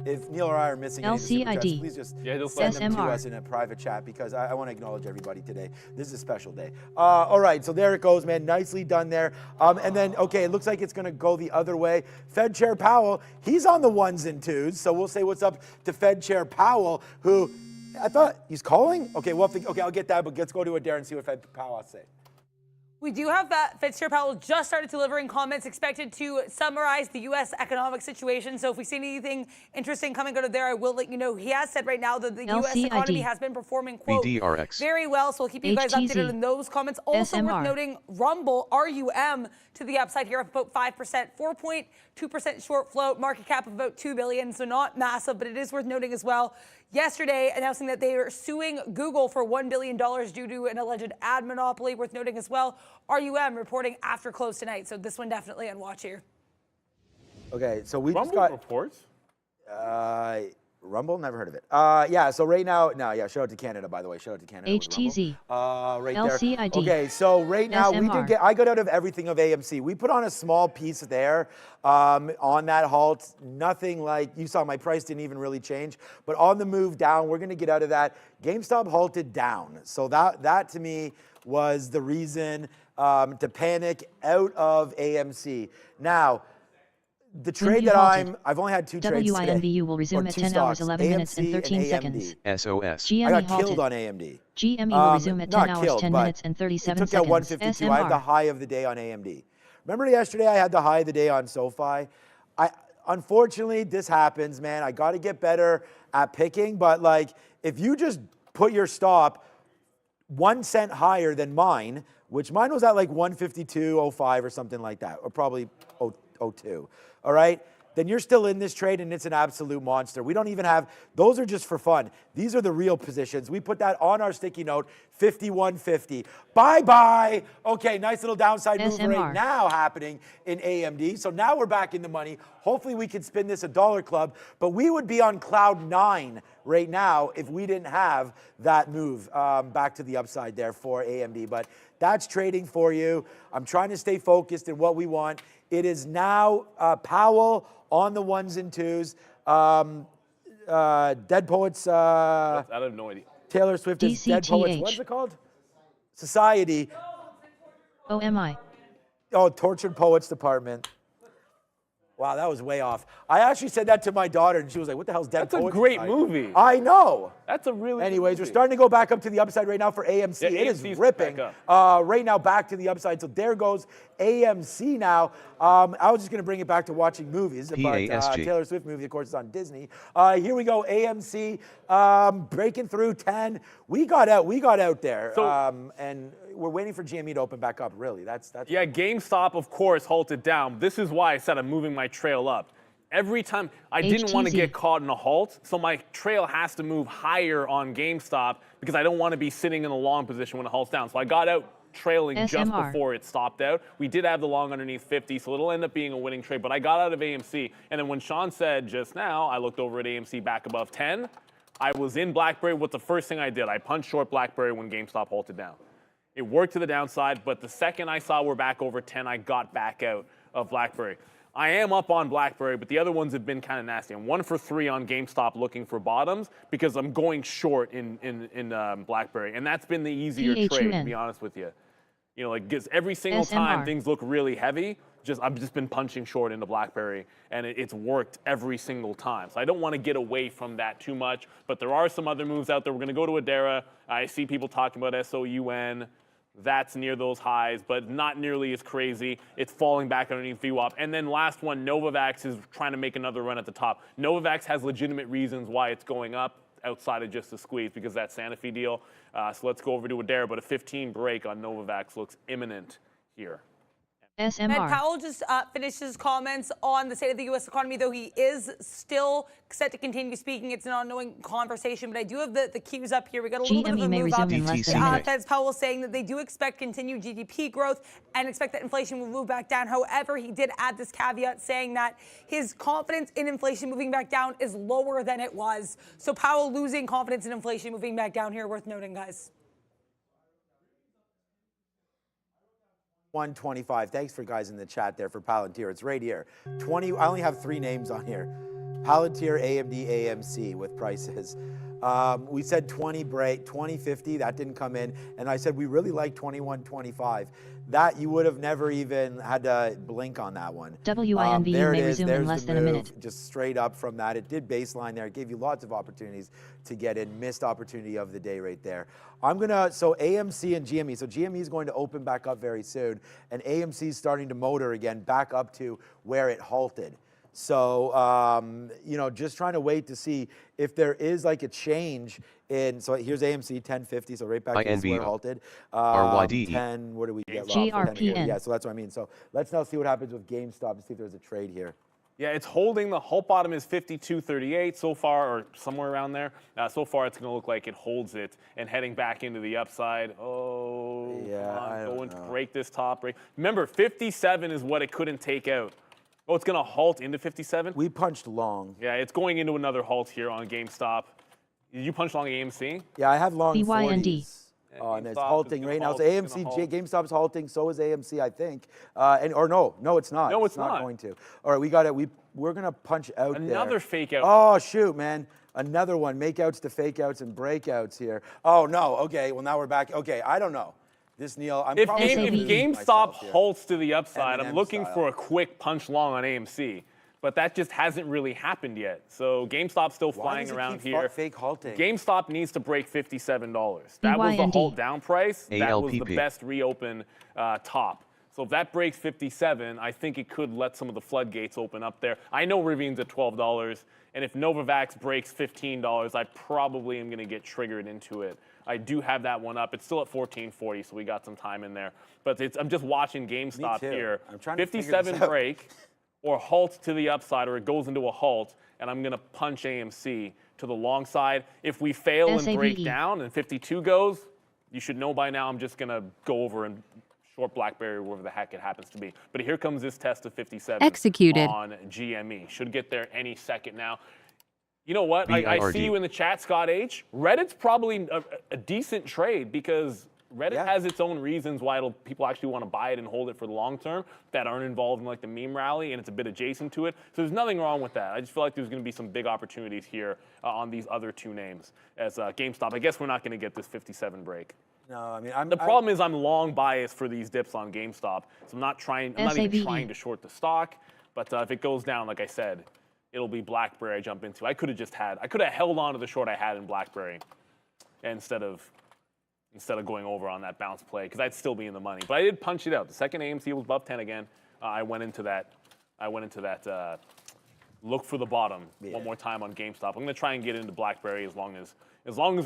If Neil or I are missing any of the super chats, LCID. please just they'll send them to SMR. us in a private chat because I want to acknowledge everybody today. This is a special day. All right, so there it goes, man. Nicely done there. And then, okay, it looks like it's going to go the other way. Fed Chair Powell, he's on the 1s and 2s. So we'll say what's up to Fed Chair Powell, who I thought he's calling. Okay, okay, I'll get that, but let's go to Adair and see what Fed Powell has to say. We do have that. Fed Chair Powell just started delivering comments expected to summarize the U.S. economic situation. So if we see anything interesting coming out of there, I will let you know. He has said right now that the U.S. economy has been performing, quote, BDRX. very well. So we'll keep you guys updated on those comments. Also worth noting, Rumble, RUM, to the upside here, up about 5%, 4.2% short float, market cap of about $2 billion. So not massive, but it is worth noting as well. Yesterday, announcing that they are suing Google for $1 billion due to an alleged ad monopoly. Worth noting as well, RUM reporting after close tonight. So this one definitely on watch here. Okay, so we Rumble just got reports. Rumble, never heard of it. Yeah, so right now, shout out to Canada, by the way. Shout out to Canada. with HTZ. Rumble. Right LCID. there. Okay, so right now, I got out of everything of AMC. We put on a small piece there on that halt. Nothing like, you saw my price didn't even really change. But on the move down, we're going to get out of that. GameStop halted down. So that to me was the reason to panic out of AMC. Now, the trade that I've only had 2 trades today. WINVU will resume at 10 hours, 11 minutes, and 13 seconds. SOS. GME I got halted. killed on AMD. GME will resume at 10 Not hours, killed, 10 but minutes, and 37 it took seconds. that 152. I had the high of the day on AMD. Remember yesterday I had the high of the day on SoFi? Unfortunately, this happens, man. I got to get better at picking, but like if you just put your stop 1 cent higher than mine, which mine was at like 152.05 or something like that, or probably 02. All right? Then you're still in this trade and it's an absolute monster. We don't even have, those are just for fun. These are the real positions. We put that on our sticky note, 51.50. Bye-bye. Okay, nice little downside move right now happening in AMD. So now we're back in the money. Hopefully we can spin this $1 club, but we would be on cloud 9 right now if we didn't have that move back to the upside there for AMD. But that's trading for you. I'm trying to stay focused in what we want. It is now Powell on the 1s and 2s. Dead Poets. I have no idea. Taylor Swift is Dead Poets. What's it called? Society. OMI. Oh, Tortured Poets Department. Wow, that was way off. I actually said that to my daughter, and she was like, what the hell's Dead Poets? That's a great movie. I know. That's a really Anyways, we're starting to go back up to the upside right now for AMC. Yeah, it is AMC's ripping. Right now, back to the upside. So there goes AMC now. I was just going to bring it back to watching movies. But Taylor Swift movie, of course, is on Disney. Here we go, AMC breaking through 10. We got out there. So, and we're waiting for GME to open back up, really. That's yeah, GameStop, of course, halted down. This is why I said I'm moving my trail up. Every time I didn't want to get caught in a halt, so my trail has to move higher on GameStop because I don't want to be sitting in a long position when it halts down. So I got out trailing just before it stopped out. We did have the long underneath 50, so it'll end up being a winning trade. But I got out of AMC, and then when Sean said just now, I looked over at AMC back above 10. I was in BlackBerry. What's the first thing I did? I punched short BlackBerry when GameStop halted down. It worked to the downside, but the second I saw we're back over 10, I got back out of BlackBerry. I am up on BlackBerry, but the other ones have been kind of nasty. I'm 1 for 3 on GameStop looking for bottoms because I'm going short in BlackBerry, and that's been the easier trade, to be honest with you. You know, like because every single time things look really heavy, I've just been punching short into BlackBerry, and it's worked every single time. So I don't want to get away from that too much, but there are some other moves out there. We're going to go to Adara. I see people talking about SOUN. That's near those highs, but not nearly as crazy. It's falling back underneath VWAP. And then last one, Novavax is trying to make another run at the top. Novavax has legitimate reasons why it's going up outside of just the squeeze because that Sanofi deal. So let's go over to Adara, but a 15 break on Novavax looks imminent here. SMR. Powell just finished his comments on the state of the U.S. economy, though he is still set to continue speaking. It's an ongoing conversation, but I do have the cues up here. We got a little bit of a move up. Fed's Powell saying that they do expect continued GDP growth and expect that inflation will move back down. However, he did add this caveat saying that his confidence in inflation moving back down is lower than it was. So Powell losing confidence in inflation moving back down here, worth noting, guys. 125. Thanks for guys in the chat there for Palantir. It's right here. 20. I only have 3 names on here. Palantir, AMD, AMC with prices. We said 2050. That didn't come in, and I said we really like 2125. That you would have never even had to blink on that one. WINV may resume in less than a minute. Just straight up from that. It did baseline there. It gave you lots of opportunities to get in. Missed opportunity of the day right there. So AMC and GME. So GME is going to open back up very soon, and AMC is starting to motor again back up to where it halted. So, just trying to wait to see if there is like a change in, so here's AMC 1050, so right back to where it halted. RYD. 10, what do we get? GRPN. Yeah, so that's what I mean. So let's now see what happens with GameStop and see if there's a trade here. Yeah, it's holding. The halt bottom is 52.38 so far, or somewhere around there. So far, it's going to look like it holds it and heading back into the upside. Oh, yeah, going to break this top break. Remember, 57 is what it couldn't take out. Oh, it's going to halt into 57? We punched long. Yeah, it's going into another halt here on GameStop. Did you punch long AMC? Yeah, I have long BYND. 40s. And it's halting right now. So AMC, GameStop's halting. So is AMC, I think. No, it's not. No, it's not going to. All right, we got it. We're gonna punch out another fake out. Oh shoot, man! Another one. Makeouts to fake outs and breakouts here. Oh no. Okay. Well, now we're back. Okay. I don't know. This Neil. If GameStop halts to the upside, I'm looking for a quick punch long on AMC. But that just hasn't really happened yet. So GameStop's still flying around here. Fake halting? GameStop needs to break $57. That was the halt down price. That was the best reopen top. So if that breaks 57, I think it could let some of the floodgates open up there. I know Rivian's at $12, and if Novavax breaks $15, I probably am going to get triggered into it. I do have that one up. It's still at $14.40, so we got some time in there. But I'm just watching GameStop here. I'm trying 57 break. Or halt to the upside, or it goes into a halt, and I'm going to punch AMC to the long side. If we fail and break down and 52 goes, you should know by now I'm just going to go over and short BlackBerry, wherever the heck it happens to be. But here comes this test of 57 executed on GME. Should get there any second now. You know what? I see you in the chat, Scott H. Reddit's probably a decent trade because Reddit has its own reasons why people actually want to buy it and hold it for the long term that aren't involved in like the meme rally, and it's a bit adjacent to it. So there's nothing wrong with that. I just feel like there's going to be some big opportunities here on these other two names as GameStop. I guess we're not going to get this 57 break. No, I mean, the problem is I'm long biased for these dips on GameStop, so I'm not even trying to short the stock. But if it goes down, like I said, it'll be BlackBerry I jump into. I could have held on to the short I had in BlackBerry instead of going over on that bounce play, because I'd still be in the money. But I did punch it out. The second AMC was above 10 again. I went into that. Look for the bottom one more time on GameStop. I'm going to try and get into BlackBerry as long as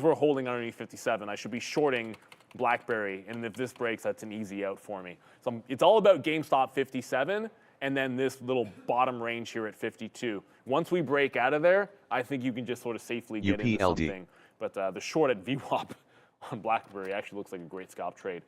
we're holding underneath 57. I should be shorting BlackBerry, and if this breaks, that's an easy out for me. So it's all about GameStop 57, and then this little bottom range here at 52. Once we break out of there, I think you can just sort of safely get into something. But the short at VWAP on BlackBerry actually looks like a great scalp trade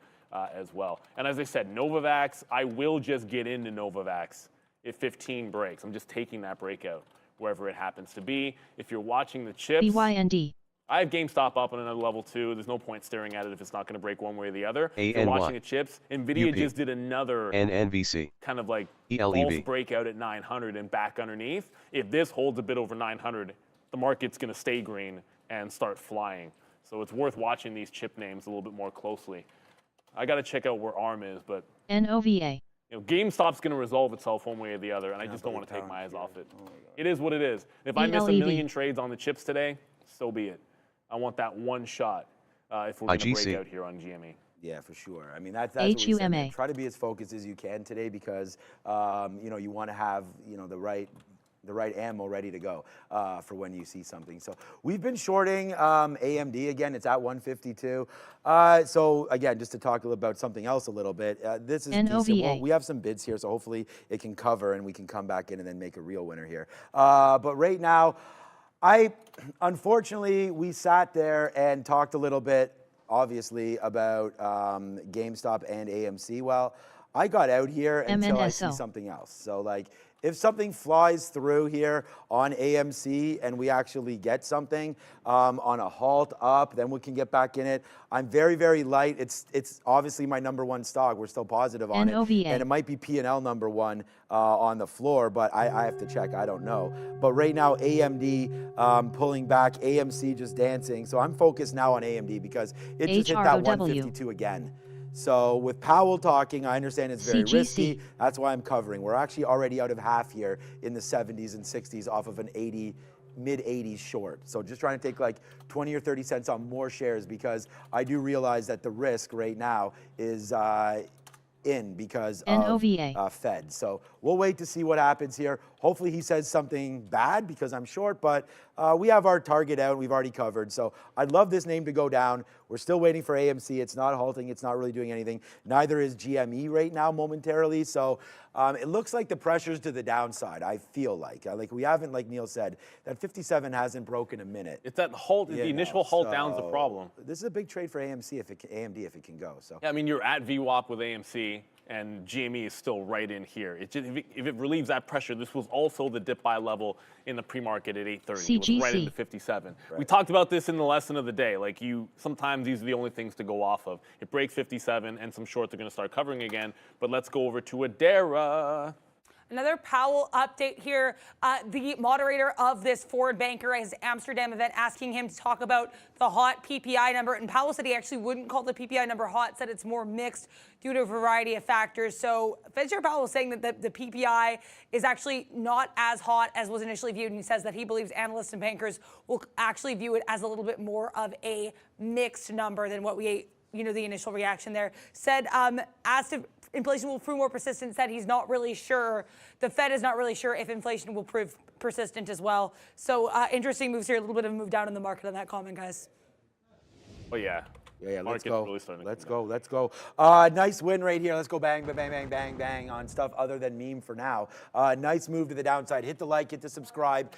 as well. And as I said, Novavax, I will just get into Novavax if 15 breaks. I'm just taking that breakout wherever it happens to be. If you're watching the chips, BYND. I have GameStop up on another level too. There's no point staring at it if it's not going to break one way or the other. If you're watching the chips, NVIDIA just did another NVC. kind of like false breakout at 900 and back underneath. If this holds a bit over 900, the market's going to stay green and start flying. So it's worth watching these chip names a little bit more closely. I got to check out where ARM is, but NOVA. GameStop's going to resolve itself one way or the other, and I just don't want to take my eyes off it. It is what it is. If I miss a million trades on the chips today, so be it. I want that one shot if we're going to break out here on GME. Yeah, for sure. I mean, that's what we said. Try to be as focused as you can today because, you want to have, the right ammo ready to go for when you see something. So we've been shorting AMD again. It's at 152. So again, just to talk about something else a little bit, this is decent. Well, we have some bids here, so hopefully it can cover and we can come back in and then make a real winner here. But right now, unfortunately, we sat there and talked a little bit, obviously, about GameStop and AMC. Well, I got out here until I see something else. So like, if something flies through here on AMC and we actually get something on a halt up, then we can get back in it. I'm very, very light. It's obviously my number 1 stock. We're still positive on it. And it might be P&L number 1 on the floor, but I have to check. I don't know. But right now, AMD pulling back, AMC just dancing. So I'm focused now on AMD because it just hit that 152 again. So with Powell talking, I understand it's very risky. That's why I'm covering. We're actually already out of half here in the 70s and 60s off of an mid-80s short. So just trying to take like 20 or 30 cents on more shares because I do realize that the risk right now is in because of Fed. So we'll wait to see what happens here. Hopefully he says something bad because I'm short, but we have our target out. We've already covered. So I'd love this name to go down. We're still waiting for AMC. It's not halting. It's not really doing anything. Neither is GME right now momentarily. So it looks like the pressure's to the downside, I feel like. Like we haven't, like Neil said, that 57 hasn't broken a minute. It's that halt, the initial halt down's the problem. This is a big trade for AMD if it can go. So yeah, I mean, you're at VWAP with AMC, and GME is still right in here. It just, if it relieves that pressure, this was also the dip buy level in the pre-market at 8:30. It was right into 57. Right. We talked about this in the lesson of the day. Like sometimes these are the only things to go off of. It breaks 57, and some shorts are going to start covering again. But let's go over to Adara. Another Powell update here. The moderator of this forward banker at his Amsterdam event asking him to talk about the hot PPI number. And Powell said he actually wouldn't call the PPI number hot, said it's more mixed due to a variety of factors. So Fed Chair Powell is saying that the PPI is actually not as hot as was initially viewed. And he says that he believes analysts and bankers will actually view it as a little bit more of a mixed number than what the initial reaction there. Said, asked if inflation will prove more persistent, said he's not really sure. The Fed is not really sure if inflation will prove persistent as well. So interesting moves here, a little bit of a move down in the market on that comment, guys. Oh, yeah. Yeah, let's Market's go. Really Let's go. Nice win right here. Let's go bang, bang, bang, bang, bang on stuff other than meme for now. Nice move to the downside. Hit the like, hit the subscribe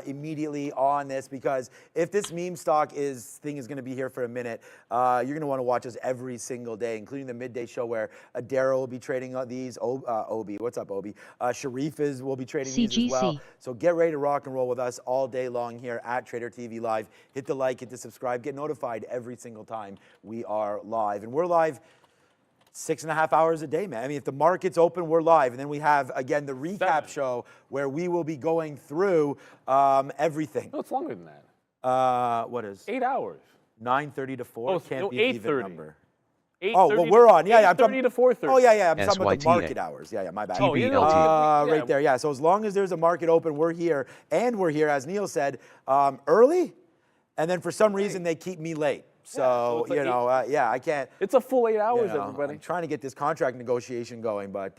immediately on this because if this meme stock thing is going to be here for a minute, you're going to want to watch us every single day, including the midday show where Adara will be trading these. Obi, what's up, Obi? Sharif will be trading these as well. So get ready to rock and roll with us all day long here at Trader TV Live. Hit the like, hit the subscribe, get notified every single time we are live. And we're live 6.5 hours a day, man. I mean, if the market's open, we're live. And then we have, again, the recap show where we will be going through everything. No, it's longer than that. What is? 8 hours. 9:30 to 4. Oh, Can't be 8:30. an even number. 8:30 well, we're on. Yeah, I'm 8:30 to 4:30. Oh, yeah. I'm talking about the SYTA. market hours. Yeah, my bad. TBLT. Right there, yeah. So as long as there's a market open, we're here. And we're here, as Neil said, early. And then for some reason, they keep me late. So, I can't. It's a full 8 hours, everybody. I'm trying to get this contract negotiation going, but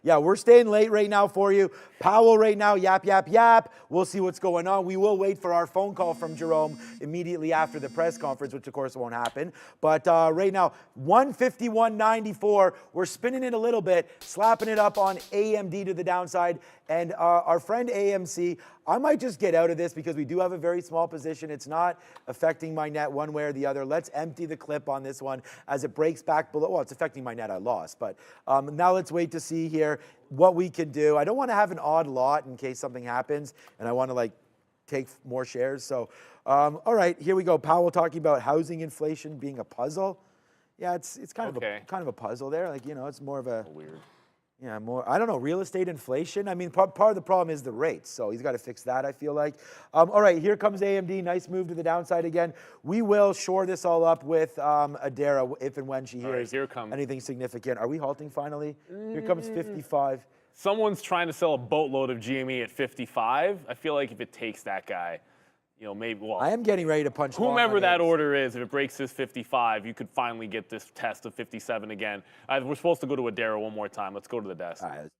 we're staying late right now for you. Powell right now, yap. We'll see what's going on. We will wait for our phone call from Jerome immediately after the press conference, which of course won't happen. But right now, 151.94. We're spinning it a little bit, slapping it up on AMD to the downside. And our friend AMC, I might just get out of this because we do have a very small position. It's not affecting my net one way or the other. Let's empty the clip on this one as it breaks back below. Well, it's affecting my net. I lost. But now let's wait to see here what we can do. I don't want to have an odd lot in case something happens, and I want to take more shares. So, all right, here we go. Powell talking about housing inflation being a puzzle. Yeah, it's kind of a puzzle there. It's more of a weird. Yeah, I don't know, real estate inflation. I mean, part of the problem is the rates, so he's got to fix that, I feel like. All right, here comes AMD. Nice move to the downside again. We will shore this all up with Adara if and when she hears anything significant. Are we halting finally? Here comes 55. Someone's trying to sell a boatload of GME at 55. I feel like if it takes that guy, maybe. Well, I am getting ready to punch. Whomever that order is, if it breaks this 55, you could finally get this test of 57 again. We're supposed to go to Adara one more time. Let's go to the desk. All right.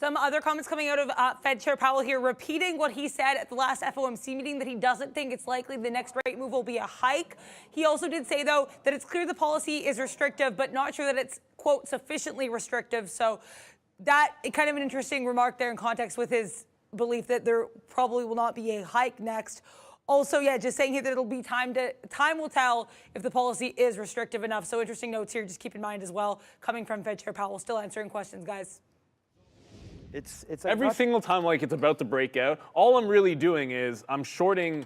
Some other comments coming out of Fed Chair Powell here, repeating what he said at the last FOMC meeting, that he doesn't think it's likely the next rate move will be a hike. He also did say, though, that it's clear the policy is restrictive, but not sure that it's, quote, sufficiently restrictive. So that kind of an interesting remark there in context with his belief that there probably will not be a hike next. Also, yeah, just saying here that it'll be time will tell if the policy is restrictive enough. So interesting notes here. Just keep in mind as well, coming from Fed Chair Powell. Still answering questions, guys. It's like every single time like it's about to break out, all I'm really doing is I'm shorting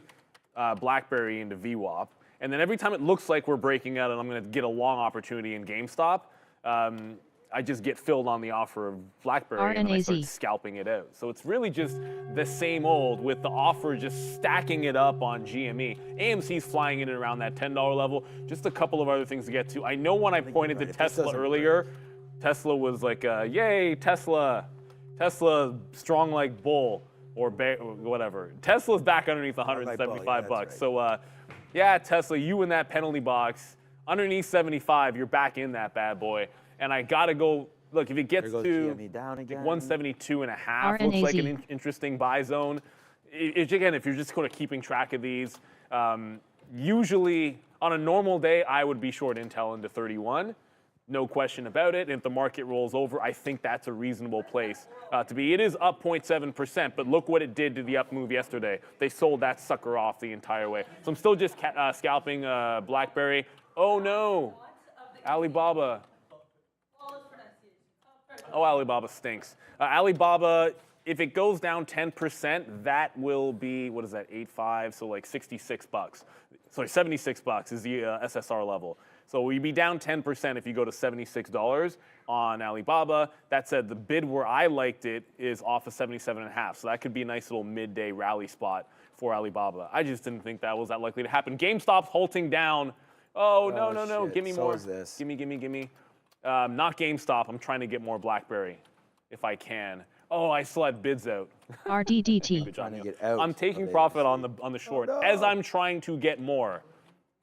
BlackBerry into VWAP, and then every time it looks like we're breaking out and I'm going to get a long opportunity in GameStop, I just get filled on the offer of BlackBerry and then I start scalping it out. So it's really just the same old with the offer just stacking it up on GME. AMC's flying in and around that $10 level. Just a couple of other things to get to. I know when I pointed to Tesla earlier, Tesla was like, yay, Tesla. Tesla strong like bull or whatever. Tesla's back underneath 175 bucks. Right. So yeah, Tesla, you in that penalty box underneath 75, you're back in that bad boy. And I gotta go look if it gets to down again. 172.5, looks like an interesting buy zone. Again, if you're just kind of keeping track of these, usually on a normal day I would be short Intel into 31. No question about it. And if the market rolls over, I think that's a reasonable place to be. It is up 0.7%, but look what it did to the up move yesterday. They sold that sucker off the entire way. So I'm still just scalping BlackBerry. Oh no, Alibaba. Oh, Alibaba stinks. Alibaba, if it goes down 10%, that will be, what is that, 8.5, so like 66 bucks. Sorry, 76 bucks is the SSR level. So we'd be down 10% if you go to $76 on Alibaba. That said, the bid where I liked it is off of 77.5. So that could be a nice little midday rally spot for Alibaba. I just didn't think that was that likely to happen. GameStop's halting down. Oh, no. Give me more. Is this. Give me. Not GameStop. I'm trying to get more BlackBerry if I can. Oh, I still have bids out. RDDT. Trying to get out. I'm taking profit on the short as I'm trying to get more.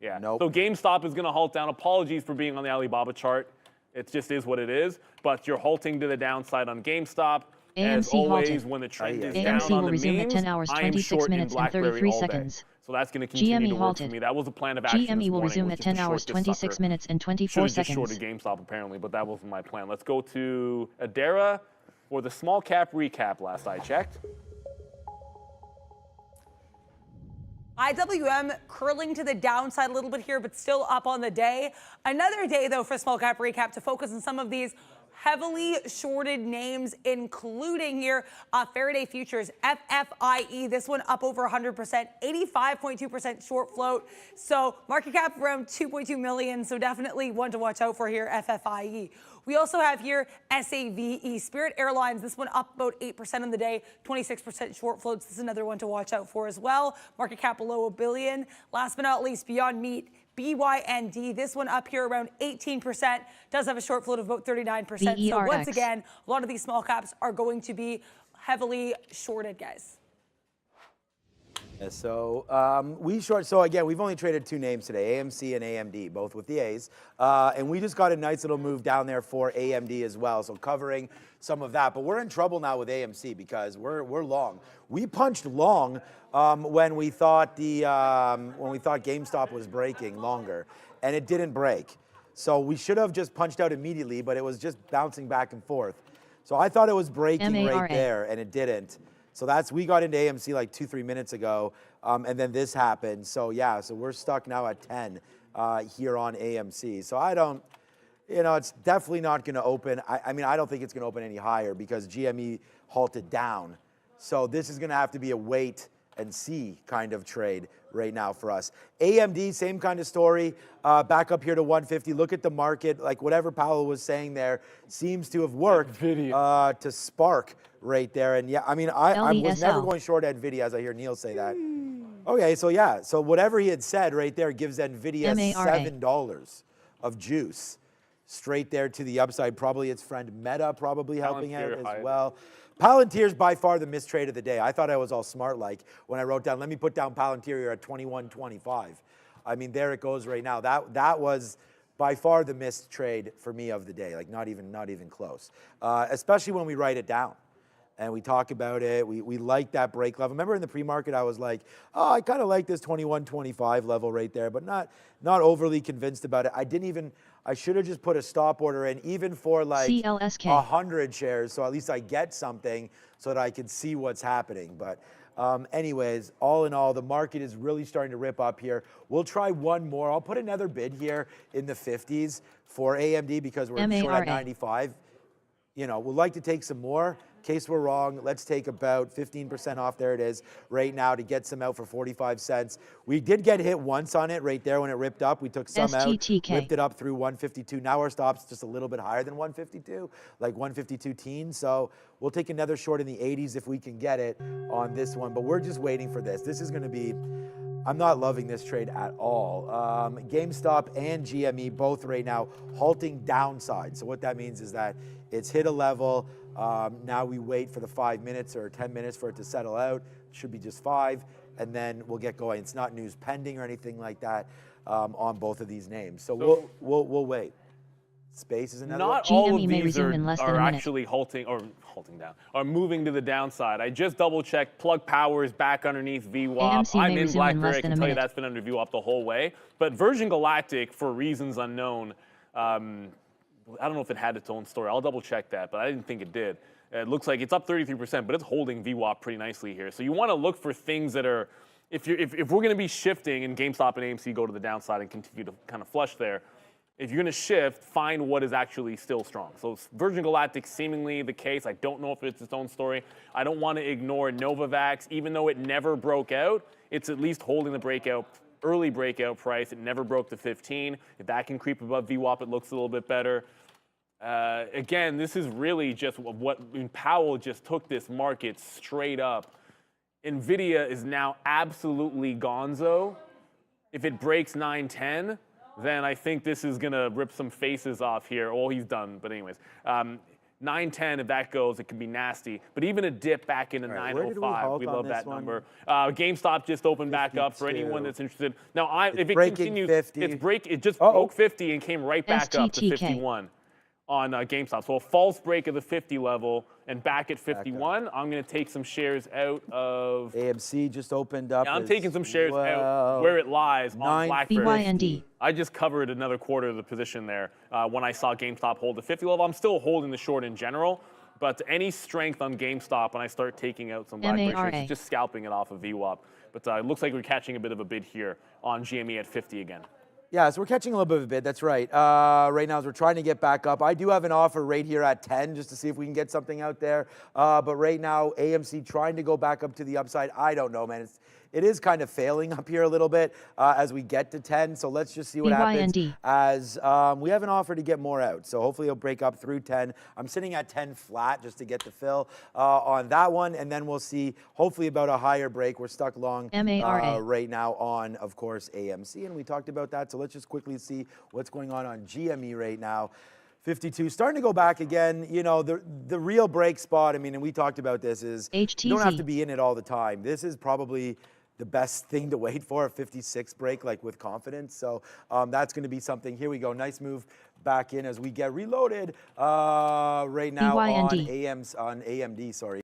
Yeah. Nope. So GameStop is going to halt down. Apologies for being on the Alibaba chart. It just is what it is. But you're halting to the downside on GameStop. AMC As always, halted. when the trend is AMC down on will the resume memes, at 10 hours, I am 26 short in minutes and BlackBerry 33 all day. seconds. So that's going to continue GME to work halted. for me. That was the plan of action. GME will resume at 10 hours, 26 minutes and 24 seconds. Should have just shorted GameStop apparently, but that wasn't my plan. Let's go to Adara for the small cap recap last I checked. IWM curling to the downside a little bit here, but still up on the day. Another day, though, for small cap recap to focus on some of these heavily shorted names, including here Faraday Futures, FFIE, this one up over 100%, 85.2% short float. So market cap around 2.2 million, so definitely one to watch out for here, FFIE. We also have here SAVE, Spirit Airlines, this one up about 8% on the day, 26% short floats. This is another one to watch out for as well. Market cap below $1 billion. Last but not least, Beyond Meat, BYND, this one up here around 18%, does have a short float of about 39%. So once again, a lot of these small caps are going to be heavily shorted, guys. Yeah, so we short. So again, we've only traded two names today, AMC and AMD, both with the A's, and we just got a nice little move down there for AMD as well. So covering some of that, but we're in trouble now with AMC because we're long. We punched long when we thought GameStop was breaking longer, and it didn't break. So we should have just punched out immediately, but it was just bouncing back and forth. So I thought it was breaking right there, and it didn't. So we got into AMC like 2-3 minutes ago, and then this happened. So yeah, so we're stuck now at 10 here on AMC. So I don't, it's definitely not going to open. I mean, I don't think it's going to open any higher because GME halted down. So this is going to have to be a wait and see kind of trade right now for us. AMD, same kind of story, back up here to 150. Look at the market, like whatever Powell was saying there seems to have worked to spark right there. And yeah, I mean, I was never going short NVIDIA, as I hear Neil say that. Okay, so yeah, so whatever he had said right there gives NVIDIA $7 of juice straight there to the upside. Probably its friend Meta probably helping out as well. Palantir's by far the missed trade of the day. I thought I was all smart like when I wrote down, let me put down Palantir here at 21.25. I mean, there it goes right now. That was by far the missed trade for me of the day, like not even close. Especially when we write it down. and we talk about it. We like that break level. Remember in the pre-market, I was like, oh, I kind of like this 21.25 level right there, but not overly convinced about it. I should have just put a stop order in, even for like CLSK. 100 shares, so at least I get something so that I can see what's happening. But anyways, all in all, the market is really starting to rip up here. We'll try one more. I'll put another bid here in the 50s for AMD because we're short at 95. You know, we'd like to take some more. In case we're wrong, let's take about 15% off. There it is right now to get some out for 45 cents. We did get hit once on it right there when it ripped up. We took some SGTK. out, ripped it up through 152. Now our stop's just a little bit higher than 152, like 152 teens. So we'll take another short in the 80s if we can get it on this one. But we're just waiting for this. This is going to be... I'm not loving this trade at all. GameStop and GME both right now halting downside. So what that means is that it's hit a level. Now we wait for the 5 minutes or 10 minutes for it to settle out. It should be just 5, and then we'll get going. It's not news pending or anything like that on both of these names. So we'll wait. Space is another one. Not all GME of may these resume in less than are a minute. actually halting down, are moving to the downside. I just double-checked. Plug Power is back underneath VWAP. AMC I'm may in resume in less BlackBerry. I than can a tell you minute. that's been under VWAP the whole way. But Virgin Galactic, for reasons unknown, I don't know if it had its own story. I'll double-check that, but I didn't think it did. It looks like it's up 33%, but it's holding VWAP pretty nicely here. So you want to look for things that are, if we're going to be shifting and GameStop and AMC go to the downside and continue to kind of flush there, if you're going to shift, find what is actually still strong. So Virgin Galactic seemingly the case. I don't know if it's its own story. I don't want to ignore Novavax. Even though it never broke out, it's at least holding the early breakout price. It never broke the 15. If that can creep above VWAP, it looks a little bit better. Again, this is really just Powell just took this market straight up. NVIDIA is now absolutely gonzo. If it breaks 910, then I think this is going to rip some faces off here. Oh, he's done. But anyways, 910, if that goes, it can be nasty. But even a dip back into 905, we love that number. GameStop just opened back up for anyone that's interested. Now, if it continues, 50. it just broke 50 and came right back up to 51 on GameStop. So a false break of the 50 level and back at 51. I'm going to take some shares out of... AMC just opened up. Yeah, I'm taking some shares out where it lies on BlackBerry. BYND. I just covered another quarter of the position there when I saw GameStop hold the 50 level. I'm still holding the short in general, but any strength on GameStop when I start taking out some BlackBerry shares, just scalping it off of VWAP. But it looks like we're catching a bit of a bid here on GME at 50 again. Yeah, so we're catching a little bit of a bid. That's right. Right now, as we're trying to get back up, I do have an offer right here at 10 just to see if we can get something out there. But right now, AMC trying to go back up to the upside. I don't know, man. It is kind of failing up here a little bit as we get to 10. So let's just see what happens as we have an offer to get more out. So hopefully it'll break up through 10. I'm sitting at 10 flat just to get the fill on that one. And then we'll see hopefully about a higher break. We're stuck long right now on, of course, AMC. And we talked about that. So let's just quickly see what's going on GME right now. 52, starting to go back again. You know, the real break spot, I mean, and we talked about this, is HTZ. You don't have to be in it all the time. This is probably the best thing to wait for, a 56 break, like with confidence. So that's going to be something. Here we go. Nice move back in as we get reloaded right now on AMD, sorry.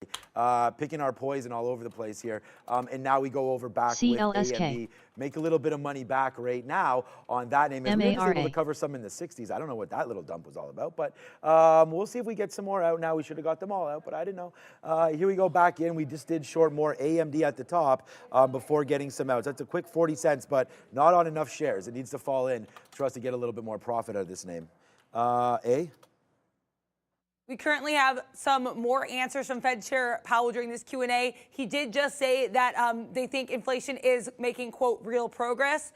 Picking our poison all over the place here. And now we go over back with AMD. Make a little bit of money back right now on that name. And we're just able to cover some in the 60s. I don't know what that little dump was all about, but we'll see if we get some more out now. We should have got them all out, but I didn't know. Here we go back in. We just did short more AMD at the top before getting some out. So that's a quick 40 cents, but not on enough shares. It needs to fall in for us to get a little bit more profit out of this name. We currently have some more answers from Fed Chair Powell during this Q&A. He did just say that they think inflation is making, quote, real progress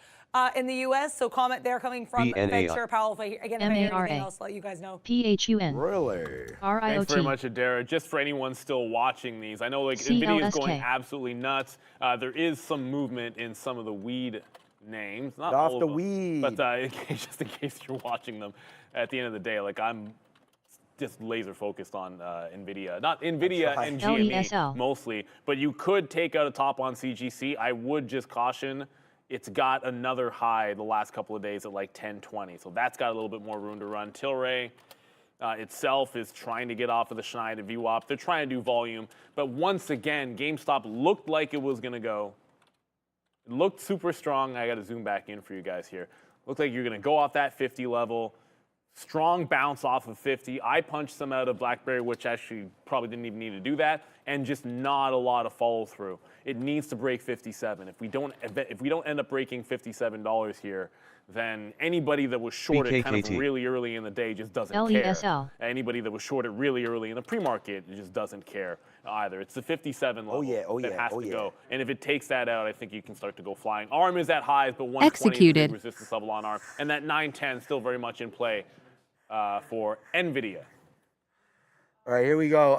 in the U.S. So comment there coming from Fed Chair Powell. If I hear anything else, I'll let you guys know. PHUN. Really? RIOT. Thanks very much, Adara. Just for anyone still watching these, I know like NVIDIA is going absolutely nuts. There is some movement in some of the weed names. Not all of them, weed. But just in case you're watching them, at the end of the day, like I'm just laser focused on NVIDIA. Not NVIDIA and GME mostly, but you could take out a top on CGC. I would just caution, it's got another high the last couple of days at like 10.20. So that's got a little bit more room to run. Tilray, itself is trying to get off of the Schneider VWAP. They're trying to do volume. But once again, GameStop looked like it was going to go. It looked super strong. I got to zoom back in for you guys here. Looked like you're going to go off that 50 level. Strong bounce off of 50. I punched some out of BlackBerry, which actually probably didn't even need to do that, and just not a lot of follow through. It needs to break 57. If we don't end up breaking $57 here, then anybody that was shorted kind of really early in the day just doesn't care. Anybody that was shorted really early in the pre-market just doesn't care either. It's the 57 level that has to go. And if it takes that out, I think you can start to go flying. ARM is at highs, but 120 is the big resistance level on ARM. And that 910 still very much in play for NVIDIA. All right, here we go.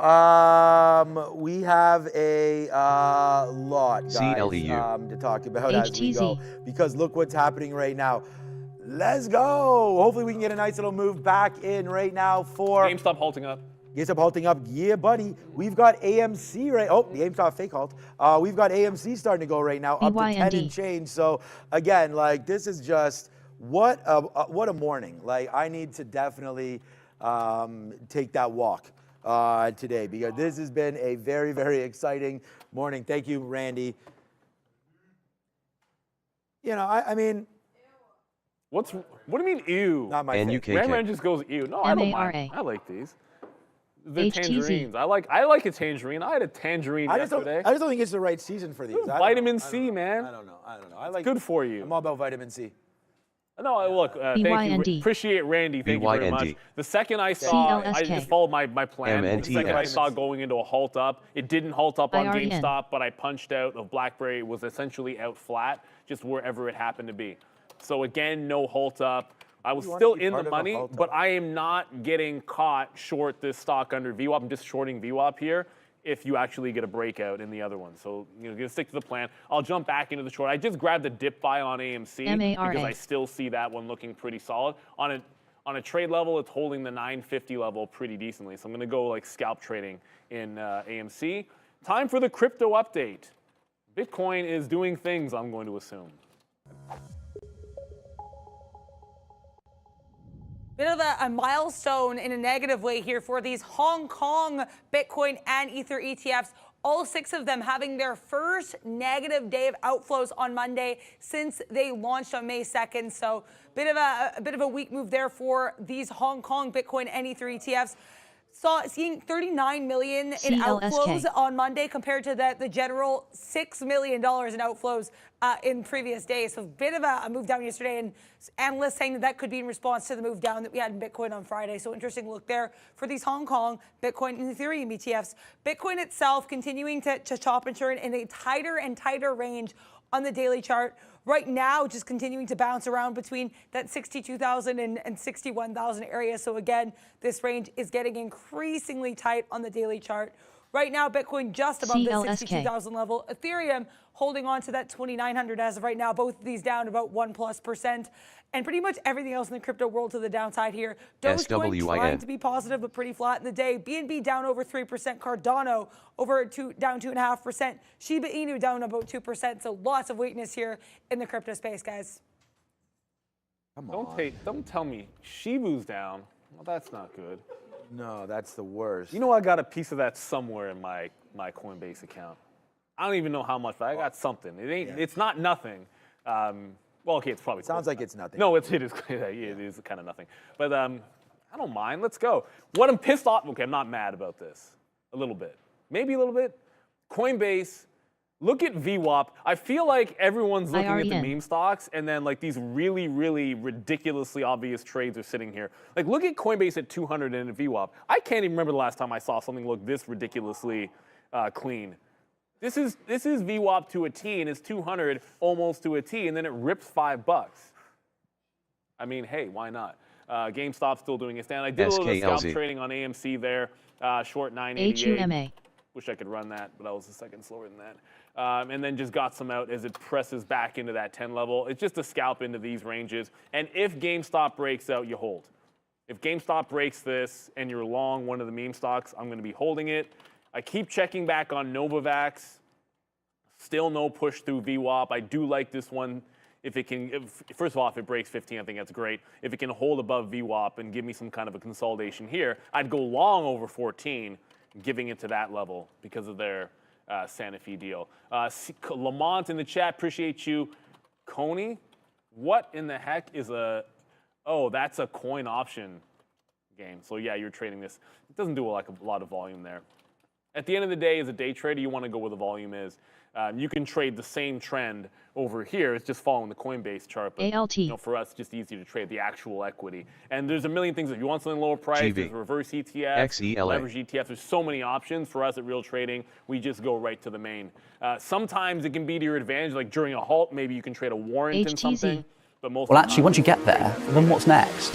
We have a lot, guys, to talk about as we go. Because look what's happening right now. Let's go. Hopefully we can get a nice little move back in right now for... GameStop halting up. GameStop halting up. Yeah, buddy. We've got AMC right... Oh, GameStop fake halt. We've got AMC starting to go right now up to 10 and change. So, again, like, this is just... What a morning. Like, I need to definitely take that walk today, because this has been a very, very exciting morning. Thank you, Randy. You know, I mean... What do you mean, ew? Not my favorite. Ram just goes, ew. No, I don't mind. I like these. The tangerines. I like a tangerine. I had a tangerine yesterday. I just don't think it's the right season for these. Vitamin C, man. I don't know. I like. It's good for you. I'm all about vitamin C. No, look, thank you. Appreciate Randy. Thank you very much. The second I saw, I just followed my plan. The second I saw going into a halt up, it didn't halt up on GameStop, but I punched out of BlackBerry. It was essentially out flat, just wherever it happened to be. So again, no halt up. I was still in the money, but I am not getting caught short this stock under VWAP. I'm just shorting VWAP here if you actually get a breakout in the other one. So, you know, gonna stick to the plan. I'll jump back into the short. I just grabbed a dip buy on AMC because I still see that one looking pretty solid. On a trade level, it's holding the 950 level pretty decently. So I'm gonna go like scalp trading in AMC. Time for the crypto update. Bitcoin is doing things, I'm going to assume. Bit of a milestone in a negative way here for these Hong Kong Bitcoin and Ether ETFs. All 6 of them having their first negative day of outflows on Monday since they launched on May 2nd. So bit of a weak move there for these Hong Kong Bitcoin and Ether ETFs. Seeing 39 million in outflows on Monday compared to the general $6 million in outflows in previous days. So a bit of a move down yesterday, and analysts saying that could be in response to the move down that we had in Bitcoin on Friday. So interesting look there for these Hong Kong Bitcoin and Ethereum ETFs. Bitcoin itself continuing to chop and churn in a tighter and tighter range on the daily chart. Right now, just continuing to bounce around between that 62,000 and 61,000 area. So again, this range is getting increasingly tight on the daily chart. Right now, Bitcoin just above the 62,000 level. Ethereum holding on to that 2,900 as of right now. Both of these down about 1+%. And pretty much everything else in the crypto world to the downside here. Dogecoin trying to be positive, but pretty flat in the day. BNB down over 3%. Cardano down 2.5%. Shiba Inu down about 2%. So lots of weakness here in the crypto space, guys. Come on. Don't tell me Shibu's down. Well, that's not good. No, that's the worst. You know, I got a piece of that somewhere in my Coinbase account. I don't even know how much, but I got something. It ain't. Yeah. It's not nothing. Well, okay, it's probably. Sounds like it's nothing. No, it is kind of nothing. But I don't mind. Let's go. What I'm pissed off. Okay, I'm not mad about this. A little bit, maybe a little bit. Coinbase. Look at VWAP. I feel like everyone's looking at the meme stocks, and then like these really, really ridiculously obvious trades are sitting here. Like, look at Coinbase at 200 and VWAP. I can't even remember the last time I saw something look this ridiculously clean. This is VWAP to a T, and it's 200 almost to a T, and then it rips $5. I mean, hey, why not? GameStop's still doing its down. I did a little scalp trading on AMC there, short 988. HUMA. Wish I could run that, but I was a second slower than that. And then just got some out as it presses back into that 10 level. It's just a scalp into these ranges. And if GameStop breaks out, you hold. If GameStop breaks this and you're long one of the meme stocks, I'm going to be holding it. I keep checking back on Novavax. Still no push through VWAP. I do like this one If it can, first of all, if it breaks 15, I think that's great. If it can hold above VWAP and give me some kind of a consolidation here, I'd go long over 14, giving it to that level because of their Santa Fe deal. Lamont in the chat, appreciate you. Coney, what in the heck is a, oh, that's a coin option game. So yeah, you're trading this. It doesn't do like a lot of volume there. At the end of the day, as a day trader, you want to go where the volume is. You can trade the same trend over here. It's just following the Coinbase chart. But ALT. You know, for us, it's just easier to trade the actual equity. And there's a million things. If you want something lower price, GV. there's reverse ETF, XELA. leverage ETF. There's so many options. For us at Real Trading, we just go right to the main. Sometimes it can be to your advantage. Like during a halt, maybe you can trade a warrant in something. But most well, actually, once you get there, then what's next?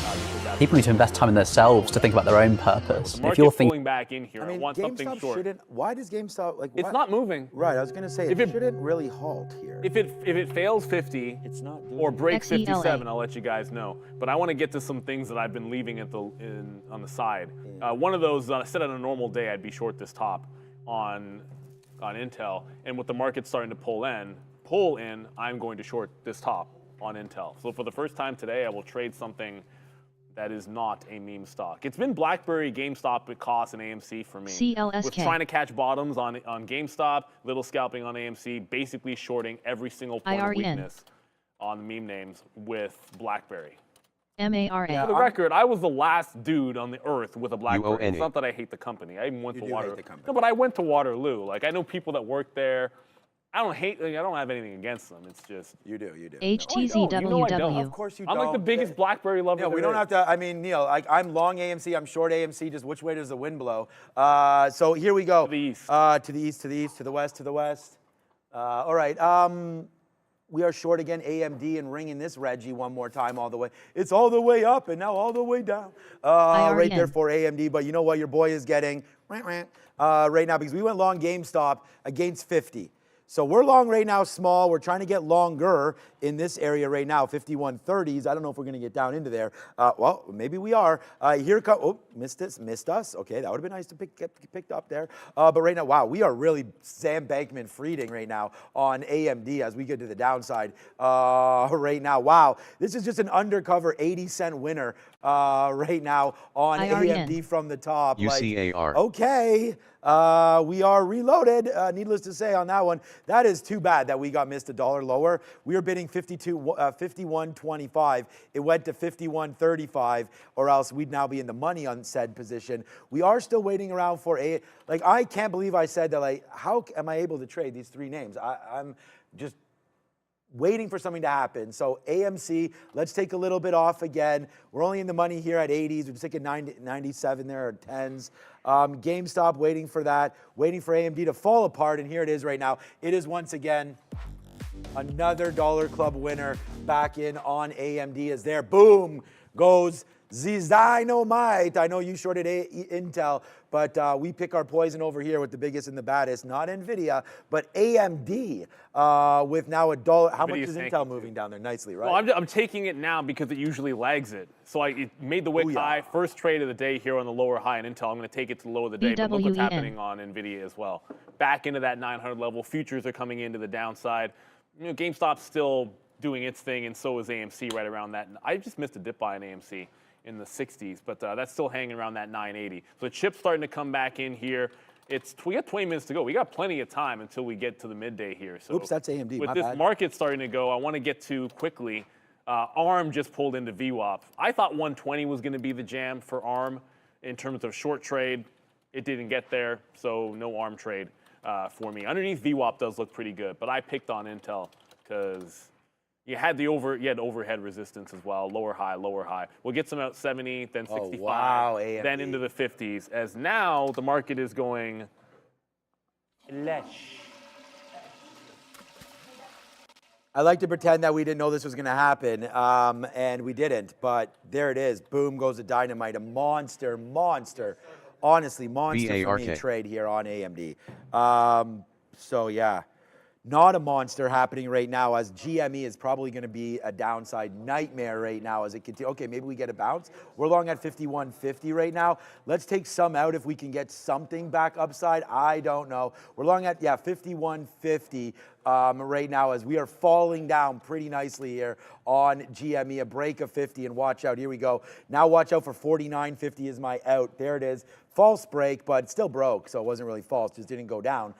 People need to invest time in themselves to think about their own purpose. The market's pulling back in here. I want something short. Shouldn't, why does GameStop like? It's not moving. Right, I was gonna say it shouldn't really halt here. If it fails 50, it's not or breaks XELA. 57, I'll let you guys know. But I want to get to some things that I've been leaving at on the side. One of those, I said on a normal day, I'd be short this top on Intel, and with the market starting to pull in, I'm going to short this top on Intel. So for the first time today, I will trade something that is not a meme stock. It's been BlackBerry, GameStop, COS, and AMC for me. CLSK. With trying to catch bottoms on GameStop, little scalping on AMC, basically shorting every single point of weakness on the meme names with BlackBerry. MARA. For the record, I was the last dude on the earth with a BlackBerry. It's not that I hate the company. I even went to Waterloo. No, but I went to Waterloo. Like, I know people that work there. I don't have anything against them. It's just you do. HTZWW. Of course you I'm don't. like the biggest BlackBerry lover. Yeah, we don't have to. I mean, Neil, I'm long AMC. I'm short AMC. Just which way does the wind blow? So here we go. To the east. To the east. To the east. To the west. To the west. All right. We are short again. AMD and ringing this Reggie one more time all the way. It's all the way up and now all the way down. Right there for AMD. But you know what? Your boy is getting right now because we went long GameStop against 50. So we're long right now, small. We're trying to get longer in this area right now, 51.30s. I don't know if we're going to get down into there. Well, maybe we are. Here comes, oh, missed us. Okay, that would have been nice to get picked up there. But right now, wow, we are really Sam Bankman-Frieding right now on AMD as we get to the downside right now. Wow, this is just an undercover 80-cent winner right now on AMD from the top. UCAR. Okay. We are reloaded, needless to say on that one. That is too bad that we got missed $1 lower. We were bidding 51.25. It went to 51.35, or else we'd now be in the money on said position. We are still waiting around for I can't believe I said that, how am I able to trade these three names? I'm just waiting for something to happen. So AMC, let's take a little bit off again. We're only in the money here at 80s. We're just taking 97 there or 10s. GameStop, waiting for that, waiting for AMD to fall apart, and here it is right now. It is once again another Dollar Club winner back in on AMD as there. Boom goes the dynamite. I know you shorted Intel, but we pick our poison over here with the biggest and the baddest, not NVIDIA, but AMD with now $1. How much is Intel moving down there? Nicely, right? Well, I'm taking it now because it usually lags it. So it made the wick high. First trade of the day here on the lower high in Intel. I'm going to take it to the low of the day, but look what's happening on NVIDIA as well. Back into that 900 level. Futures are coming into the downside. GameStop's still doing its thing, and so is AMC right around that. I just missed a dip buy in AMC in the 60s, but that's still hanging around that 980. So the chip's starting to come back in here. We got 20 minutes to go. We got plenty of time until we get to the midday here. So oops, that's AMD. With this market starting to go, I want to get to quickly. ARM just pulled into VWAP. I thought 120 was going to be the jam for ARM in terms of short trade. It didn't get there, so no ARM trade for me. Underneath VWAP does look pretty good, but I picked on Intel because you had overhead resistance as well, lower high. We'll get some out 70, then 65, then into the 50s. As now the market is going lush. I like to pretend that we didn't know this was going to happen, and we didn't. But there it is. Boom goes the dynamite. A monster. Honestly, monster for me trade here on AMD. So yeah. Not a monster happening right now, as GME is probably going to be a downside nightmare right now as it continues. Okay, maybe we get a bounce. We're long at 51.50 right now. Let's take some out if we can get something back upside. I don't know. We're long at, 51.50. right now as we are falling down pretty nicely here on GME, a break of 50, and watch out, here we go. Now watch out for 49.50 is my out. There it is. False break, but it still broke, so it wasn't really false, just didn't go down